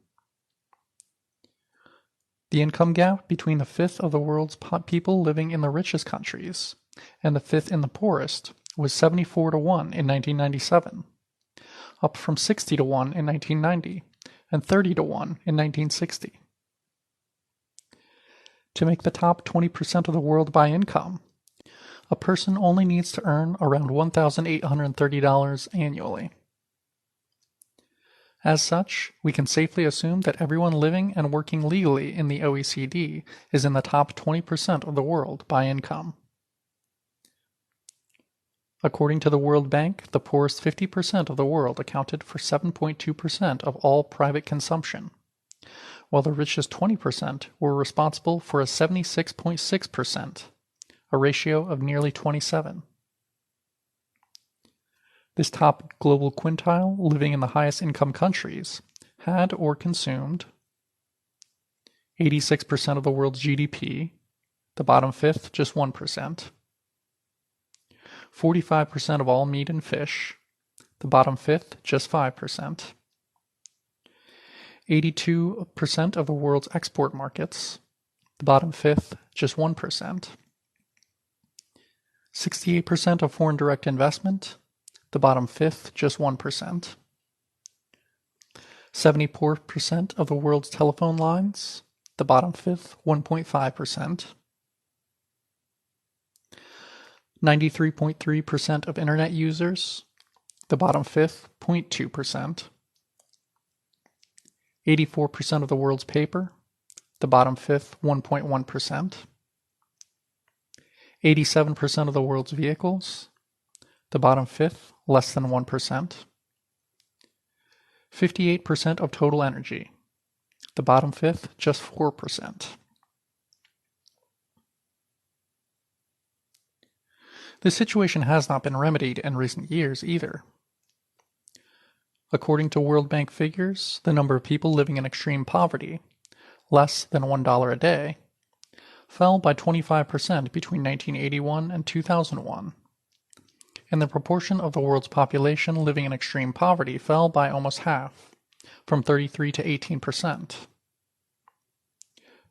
The income gap between the fifth of the world's people living in the richest countries and the fifth in the poorest was 74-1 in 1997, up from 60-1 in 1990 and 30-1 in 1960. To make the top 20% of the world by income, a person only needs to earn around $1,830 annually. As such, we can safely assume that everyone living and working legally in the OECD is in the top 20% of the world by income. According to the World Bank, the poorest 50% of the world accounted for 7.2% of all private consumption, while the richest 20% were responsible for a 76.6%, a ratio of nearly 27. This top global quintile, living in the highest income countries, had or consumed 86% of the world's GDP, the bottom fifth just 1%, 45% of all meat and fish, the bottom fifth just 5%, 82% of the world's export markets, the bottom fifth just 1%, 68% of foreign direct investment, the bottom fifth just 1%, 74% of the world's telephone lines, the bottom fifth 1.5%, 93.3% of internet users, the bottom fifth 0.2%, 84% of the world's paper, the bottom fifth 1.1%, 87% of the world's vehicles, the bottom fifth less than 1%, 58% of total energy, the bottom fifth just 4%. This situation has not been remedied in recent years either. According to World Bank figures, the number of people living in extreme poverty, less than $1 a day, fell by 25% between 1981 and 2001, and the proportion of the world's population living in extreme poverty fell by almost half, from 33 to 18%.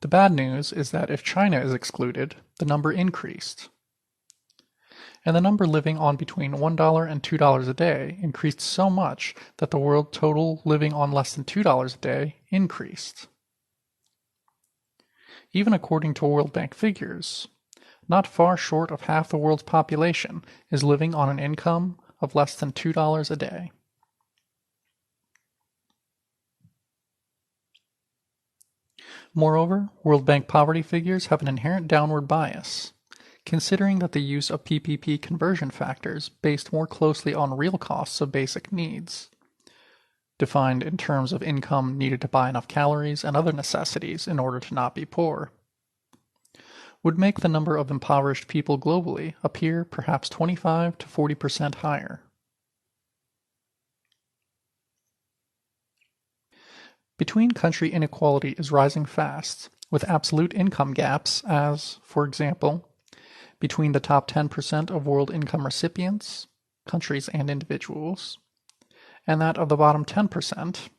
The bad news is that if China is excluded, the number increased, and the number living on between $1 and $2 a day increased so much that the world total living on less than $2 a day increased. Even according to World Bank figures, not far short of half the world's population is living on an income of less than $2 a day. Moreover, World Bank poverty figures have an inherent downward bias, considering that the use of PPP conversion factors based more closely on real costs of basic needs, defined in terms of income needed to buy enough calories and other necessities in order to not be poor, would make the number of impoverished people globally appear perhaps 25 to 40% higher. Between country inequality is rising fast, with absolute income gaps as, for example, between the top 10% of world income recipients, countries and individuals, and that of the bottom 10%,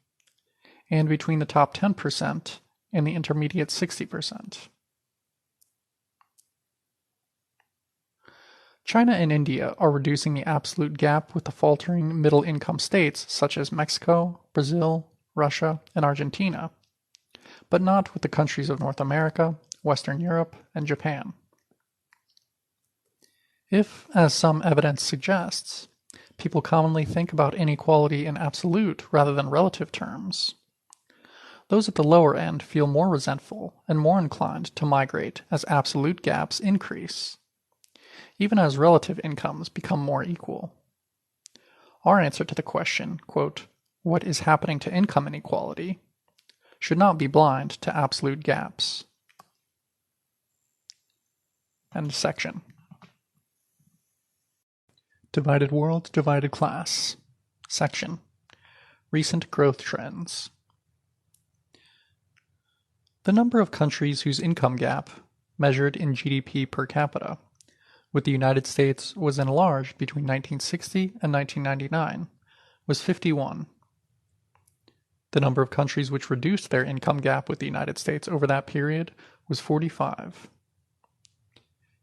and between the top 10% and the intermediate 60%. China and India are reducing the absolute gap with the faltering middle-income states such as Mexico, Brazil, Russia, and Argentina, but not with the countries of North America, Western Europe, and Japan. If, as some evidence suggests, people commonly think about inequality in absolute rather than relative terms, those at the lower end feel more resentful and more inclined to migrate as absolute gaps increase, even as relative incomes become more equal. Our answer to the question, quote, "What is happening to income inequality?" should not be blind to absolute gaps. End section. Divided World, Divided Class. Section. Recent Growth Trends. The number of countries whose income gap, measured in GDP per capita, with the United States was enlarged between 1960 and 1999, was 51. The number of countries which reduced their income gap with the United States over that period was 45.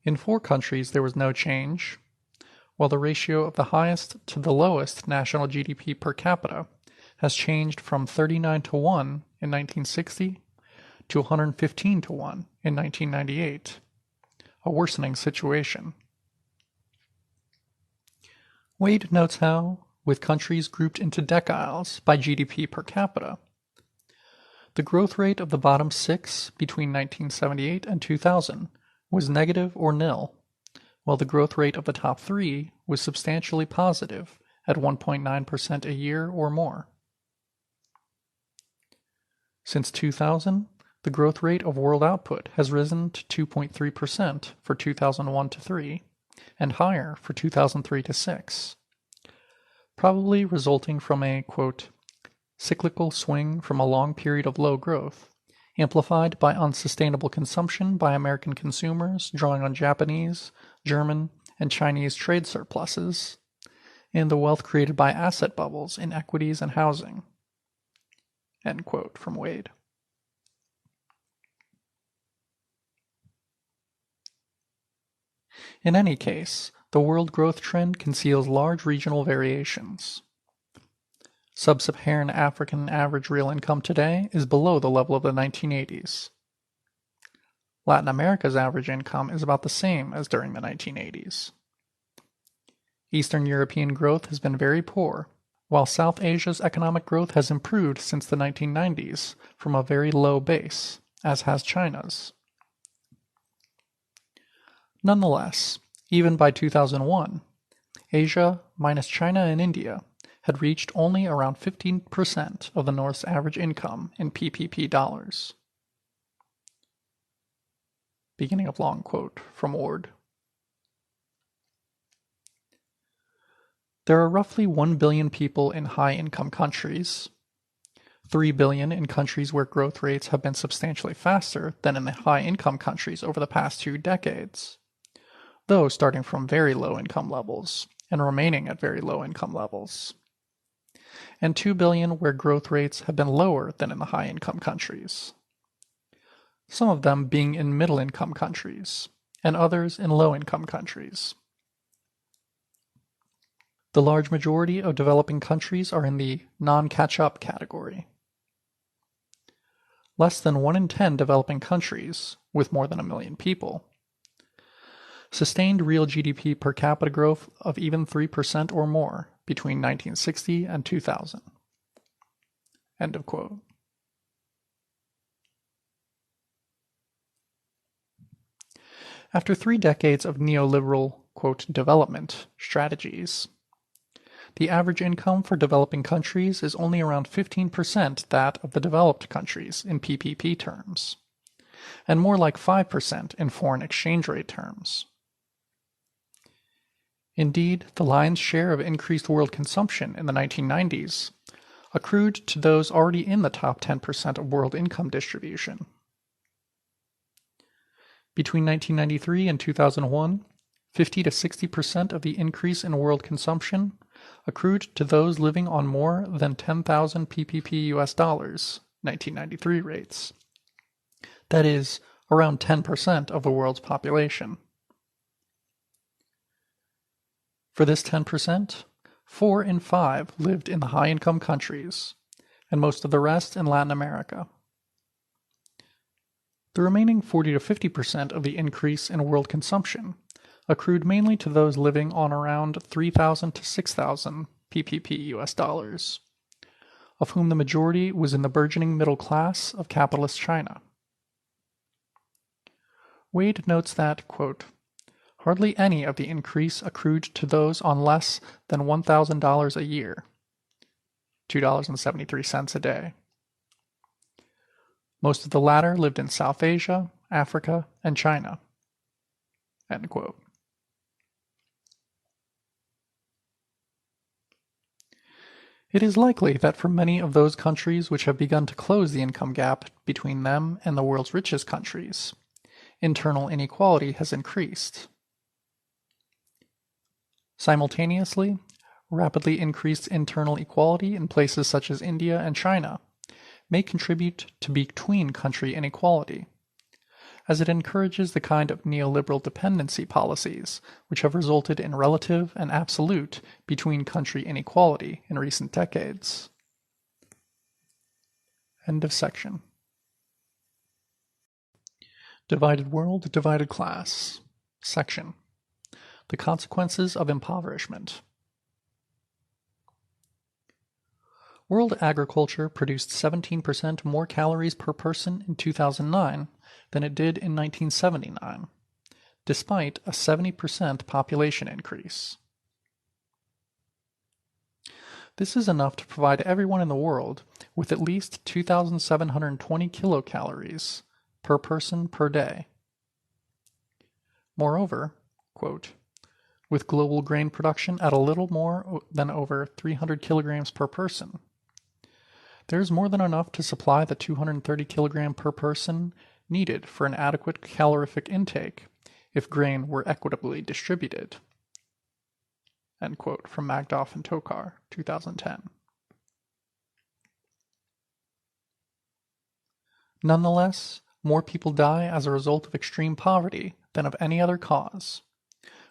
In 4 countries there was no change, while the ratio of the highest to the lowest national GDP per capita has changed from 39 to 1 in 1960 to 115 to 1 in 1998, a worsening situation. Wade notes how, with countries grouped into deciles by GDP per capita, the growth rate of the bottom 6 between 1978 and 2000 was negative or nil, while the growth rate of the top 3 was substantially positive at 1.9% a year or more. Since 2000, the growth rate of world output has risen to 2.3% for 2001 to 3, and higher for 2003 to 6, probably resulting from a, quote, cyclical swing from a long period of low growth, amplified by unsustainable consumption by American consumers drawing on Japanese, German, and Chinese trade surpluses, and the wealth created by asset bubbles in equities and housing. End quote from Wade. In any case, the world growth trend conceals large regional variations. Sub-Saharan African average real income today is below the level of the 1980s. Latin America's average income is about the same as during the 1980s. Eastern European growth has been very poor, while South Asia's economic growth has improved since the 1990s from a very low base, as has China's. Nonetheless, even by 2001, Asia, minus China and India, had reached only around 15% of the North's average income in PPP dollars. Beginning of long quote from Ward. There are roughly 1 billion people in high-income countries, 3 billion in countries where growth rates have been substantially faster than in the high-income countries over the past 2 decades, though starting from very low income levels and remaining at very low income levels, and 2 billion where growth rates have been lower than in the high-income countries, some of them being in middle-income countries, and others in low-income countries. The large majority of developing countries are in the non-catch-up category. Less than 1 in 10 developing countries, with more than 1 million people, sustained real GDP per capita growth of even 3% or more between 1960 and 2000. End of quote. After 3 decades of neoliberal, quote, development strategies, the average income for developing countries is only around 15% that of the developed countries in PPP terms, and more like 5% in foreign exchange rate terms. Indeed, the lion's share of increased world consumption in the 1990s accrued to those already in the top 10% of world income distribution. Between 1993 and 2001, 50 to 60% of the increase in world consumption accrued to those living on more than 10,000 PPP US dollars, 1993 rates. That is, around 10% of the world's population. For this 10%, 4 in 5 lived in the high-income countries, and most of the rest in Latin America. The remaining 40 to 50% of the increase in world consumption accrued mainly to those living on around 3,000 to 6,000 PPP US dollars, of whom the majority was in the burgeoning middle class of capitalist China. Wade notes that, quote, hardly any of the increase accrued to those on less than $1,000 a year, $2.73 a day. Most of the latter lived in South Asia, Africa, and China. End quote. It is likely that for many of those countries which have begun to close the income gap between them and the world's richest countries, internal inequality has increased. Simultaneously, rapidly increased internal equality in places such as India and China may contribute to between-country inequality, as it encourages the kind of neoliberal dependency policies which have resulted in relative and absolute between-country inequality in recent decades. End of section. Divided World, Divided Class. Section. The Consequences of Impoverishment. World agriculture produced 17% more calories per person in 2009 than it did in 1979, despite a 70% population increase. This is enough to provide everyone in the world with at least 2,720 kilocalories per person per day. Moreover, quote, with global grain production at a little more than over 300 kilograms per person, there is more than enough to supply the 230 kilogram per person needed for an adequate calorific intake if grain were equitably distributed. End quote from Magdoff and Tokar, 2010. Nonetheless, more people die as a result of extreme poverty than of any other cause,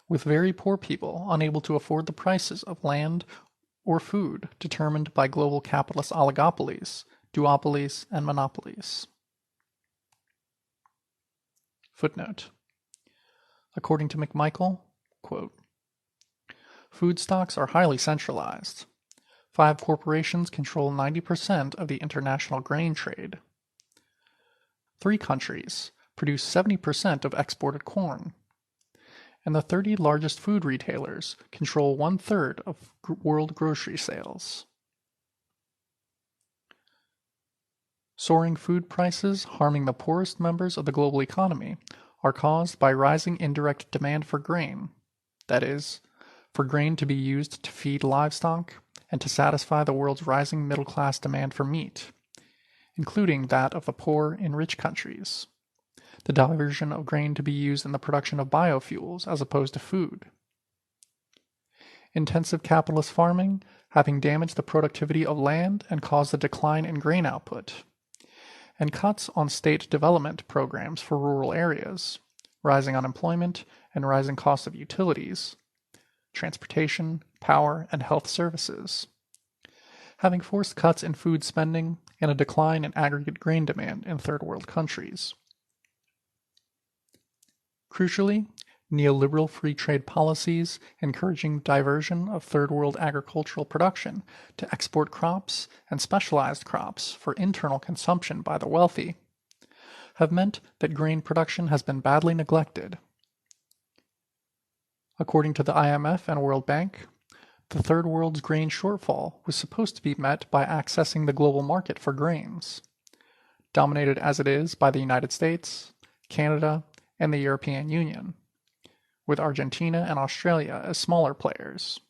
with very poor people unable to afford the prices of land or food determined by global capitalist oligopolies, duopolies, and monopolies. Footnote. According to McMichael, quote, food stocks are highly centralized. 5 corporations control 90% of the international grain trade. 3 countries produce 70% of exported corn, and the 30 largest food retailers control 1/3 of world grocery sales. Soaring food prices harming the poorest members of the global economy are caused by rising indirect demand for grain, that is, for grain to be used to feed livestock and to satisfy the world's rising middle-class demand for meat, including that of the poor in rich countries, the diversion of grain to be used in the production of biofuels as opposed to food. Intensive capitalist farming having damaged the productivity of land and caused a decline in grain output, and cuts on state development programs for rural areas, rising unemployment and rising costs of utilities, transportation, power, and health services, having forced cuts in food spending and a decline in aggregate grain demand in third world countries. Crucially, neoliberal free trade policies encouraging diversion of third world agricultural production to export crops and specialized crops for internal consumption by the wealthy have meant that grain production has been badly neglected, According to the IMF and World Bank, the Third World's grain shortfall was supposed to be met by accessing the global market for grains, dominated as it is by the United States, Canada, and the European Union, with Argentina and Australia as smaller players.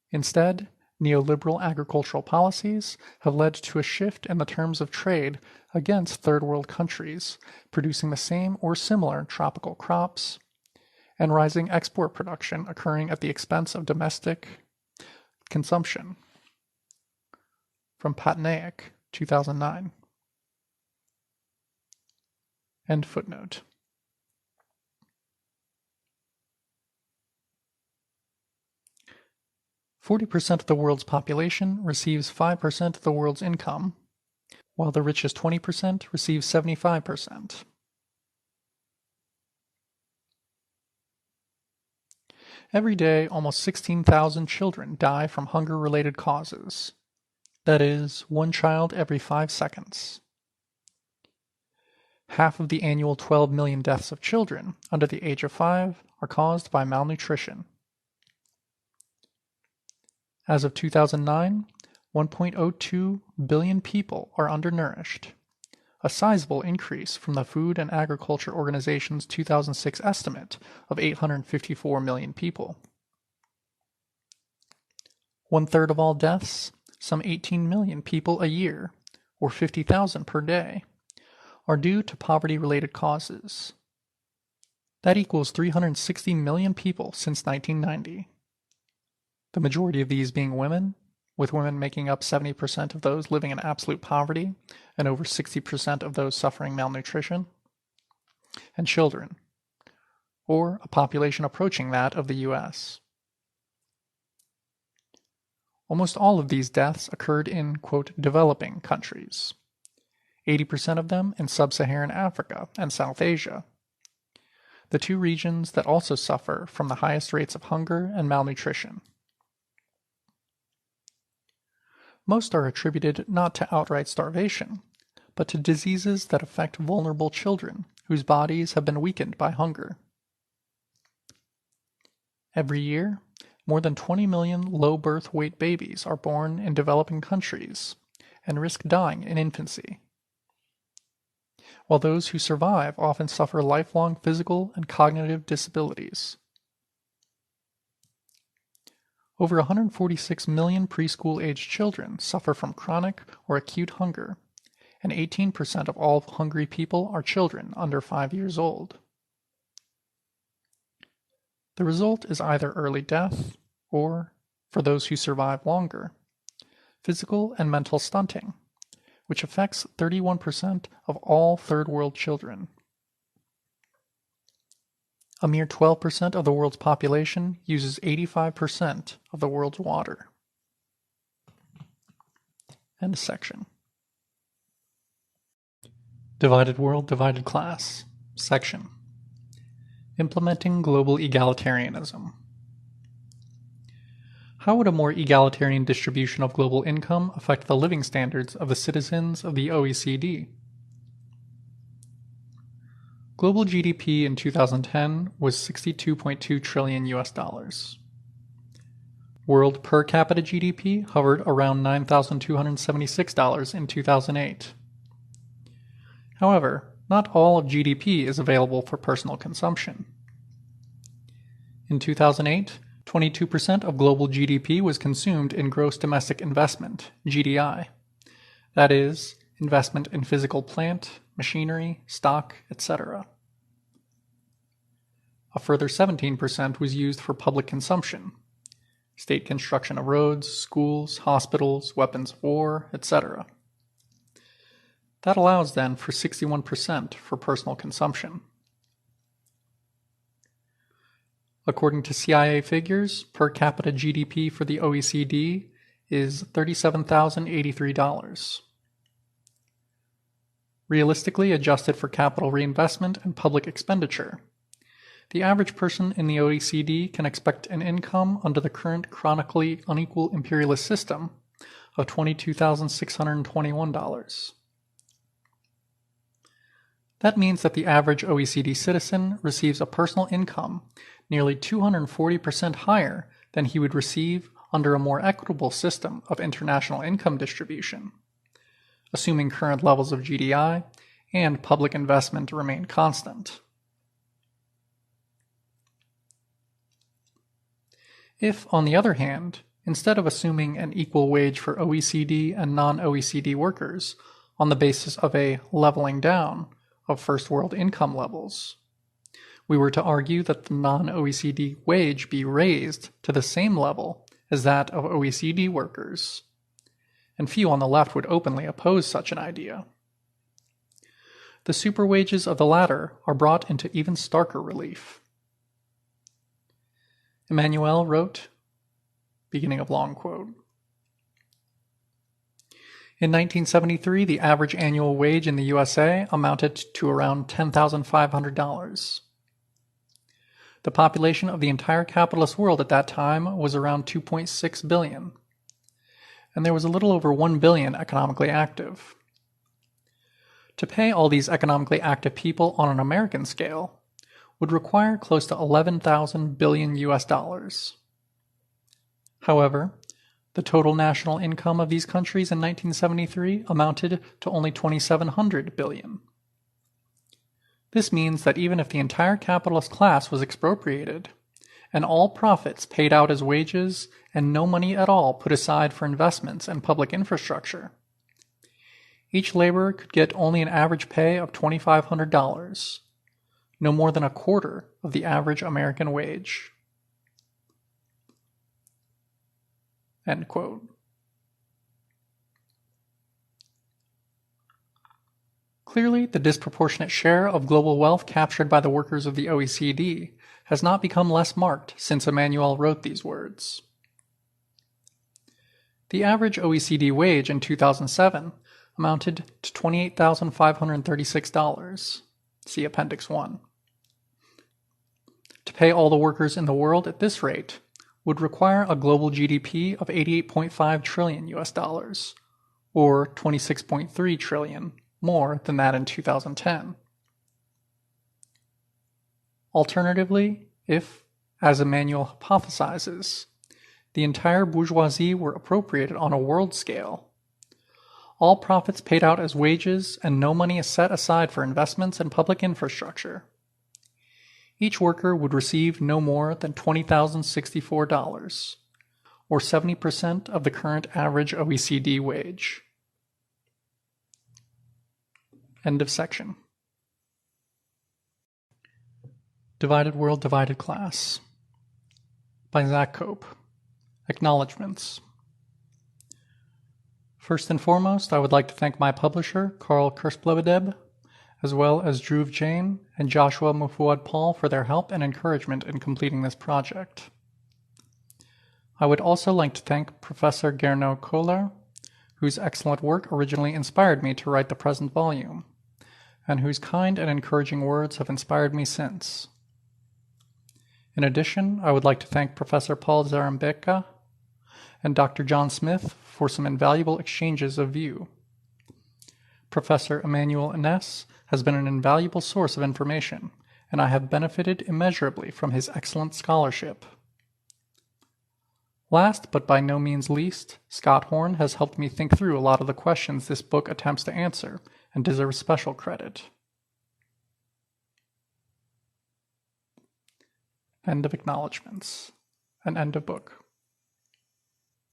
Instead, neoliberal agricultural policies have led to a shift in the terms of trade against third world countries producing the same or similar tropical crops, and rising export production occurring at the expense of domestic consumption. From Patnaik, 2009. End footnote. "40% of the world's population receives 5% of the world's income, while the richest 20% receive 75%. Every day, almost 16,000 children die from hunger-related causes. That is, one child every 5 seconds. Half of the annual 12 million deaths of children under the age of 5 are caused by malnutrition. As of 2009, 1.02 billion people are undernourished, a sizable increase from the Food and Agriculture Organization's 2006 estimate of 854 million people. One-third of all deaths, some 18 million people a year, or 50,000 per day, are due to poverty-related causes. That equals 360 million people since 1990. The majority of these being women, with women making up 70% of those living in absolute poverty and over 60% of those suffering malnutrition, and children, or a population approaching that of the US. Almost all of these deaths occurred in, quote, developing countries, 80% of them in sub-Saharan Africa and South Asia, the two regions that also suffer from the highest rates of hunger and malnutrition. Most are attributed not to outright starvation, but to diseases that affect vulnerable children whose bodies have been weakened by hunger. Every year, more than 20 million low birth weight babies are born in developing countries and risk dying in infancy, while those who survive often suffer lifelong physical and cognitive disabilities. Over 146 million preschool-aged children suffer from chronic or acute hunger, and 18% of all hungry people are children under 5 years old. The result is either early death or, for those who survive longer, physical and mental stunting, which affects 31% of all third world children. A mere 12% of the world's population uses 85% of the world's water. End section. Divided World, Divided Class. Section. Implementing Global Egalitarianism. How would a more egalitarian distribution of global income affect the living standards of the citizens of the OECD? Global GDP in 2010 was $62.2 trillion US. World per capita GDP hovered around $9,276 in 2008. However, not all of GDP is available for personal consumption. In 2008, 22% of global GDP was consumed in gross domestic investment, GDI. That is, investment in physical plant, machinery, stock, etc. A further 17% was used for public consumption, state construction of roads, schools, hospitals, weapons of war, etc. That allows then for 61% for personal consumption. According to CIA figures, per capita GDP for the OECD is $37,083. Realistically adjusted for capital reinvestment and public expenditure, the average person in the OECD can expect an income under the current chronically unequal imperialist system of $22,621. That means that the average OECD citizen receives a personal income nearly 240% higher than he would receive under a more equitable system of international income distribution, assuming current levels of GDI and public investment remain constant. If, on the other hand, instead of assuming an equal wage for OECD and non-OECD workers on the basis of a leveling down of first world income levels, we were to argue that the non-OECD wage be raised to the same level as that of OECD workers, and few on the left would openly oppose such an idea. The super wages of the latter are brought into even starker relief. Emmanuel wrote, beginning of long quote, "In 1973, the average annual wage in the USA amounted to around $10,500. The population of the entire capitalist world at that time was around 2.6 billion, and there was a little over 1 billion economically active. To pay all these economically active people on an American scale would require close to 11,000 billion US dollars. However, the total national income of these countries in 1973 amounted to only 2,700 billion. This means that even if the entire capitalist class was expropriated, and all profits paid out as wages and no money at all put aside for investments and public infrastructure, each laborer could get only an average pay of $2,500, no more than a quarter of the average American wage." End quote. Clearly, the disproportionate share of global wealth captured by the workers of the OECD has not become less marked since Emmanuel wrote these words. The average OECD wage in 2007 amounted to $28,536. See Appendix 1. To pay all the workers in the world at this rate would require a global GDP of 88.5 trillion US dollars, or 26.3 trillion more than that in 2010. Alternatively, if, as Emmanuel hypothesizes, the entire bourgeoisie were appropriated on a world scale, all profits paid out as wages and no money is set aside for investments and public infrastructure, each worker would receive no more than $20,064, or 70% of the current average OECD wage. End of section. Divided World, Divided Class by Zak Cope. Acknowledgements. First and foremost, I would like to thank my publisher, Karl Kirschblebedeb, as well as Dhruv Jain and Joshua Mufuad Paul for their help and encouragement in completing this project. I would also like to thank Professor Gernot Kohler, whose excellent work originally inspired me to write the present volume, and whose kind and encouraging words have inspired me since. In addition, I would like to thank Professor Paul Zarembeka and Dr. John Smith for some invaluable exchanges of view. Professor Emmanuel Ines has been an invaluable source of information, and I have benefited immeasurably from his excellent scholarship. Last, but by no means least, Scott Horn has helped me think through a lot of the questions this book attempts to answer, and deserves special credit. End of acknowledgements, and end of book.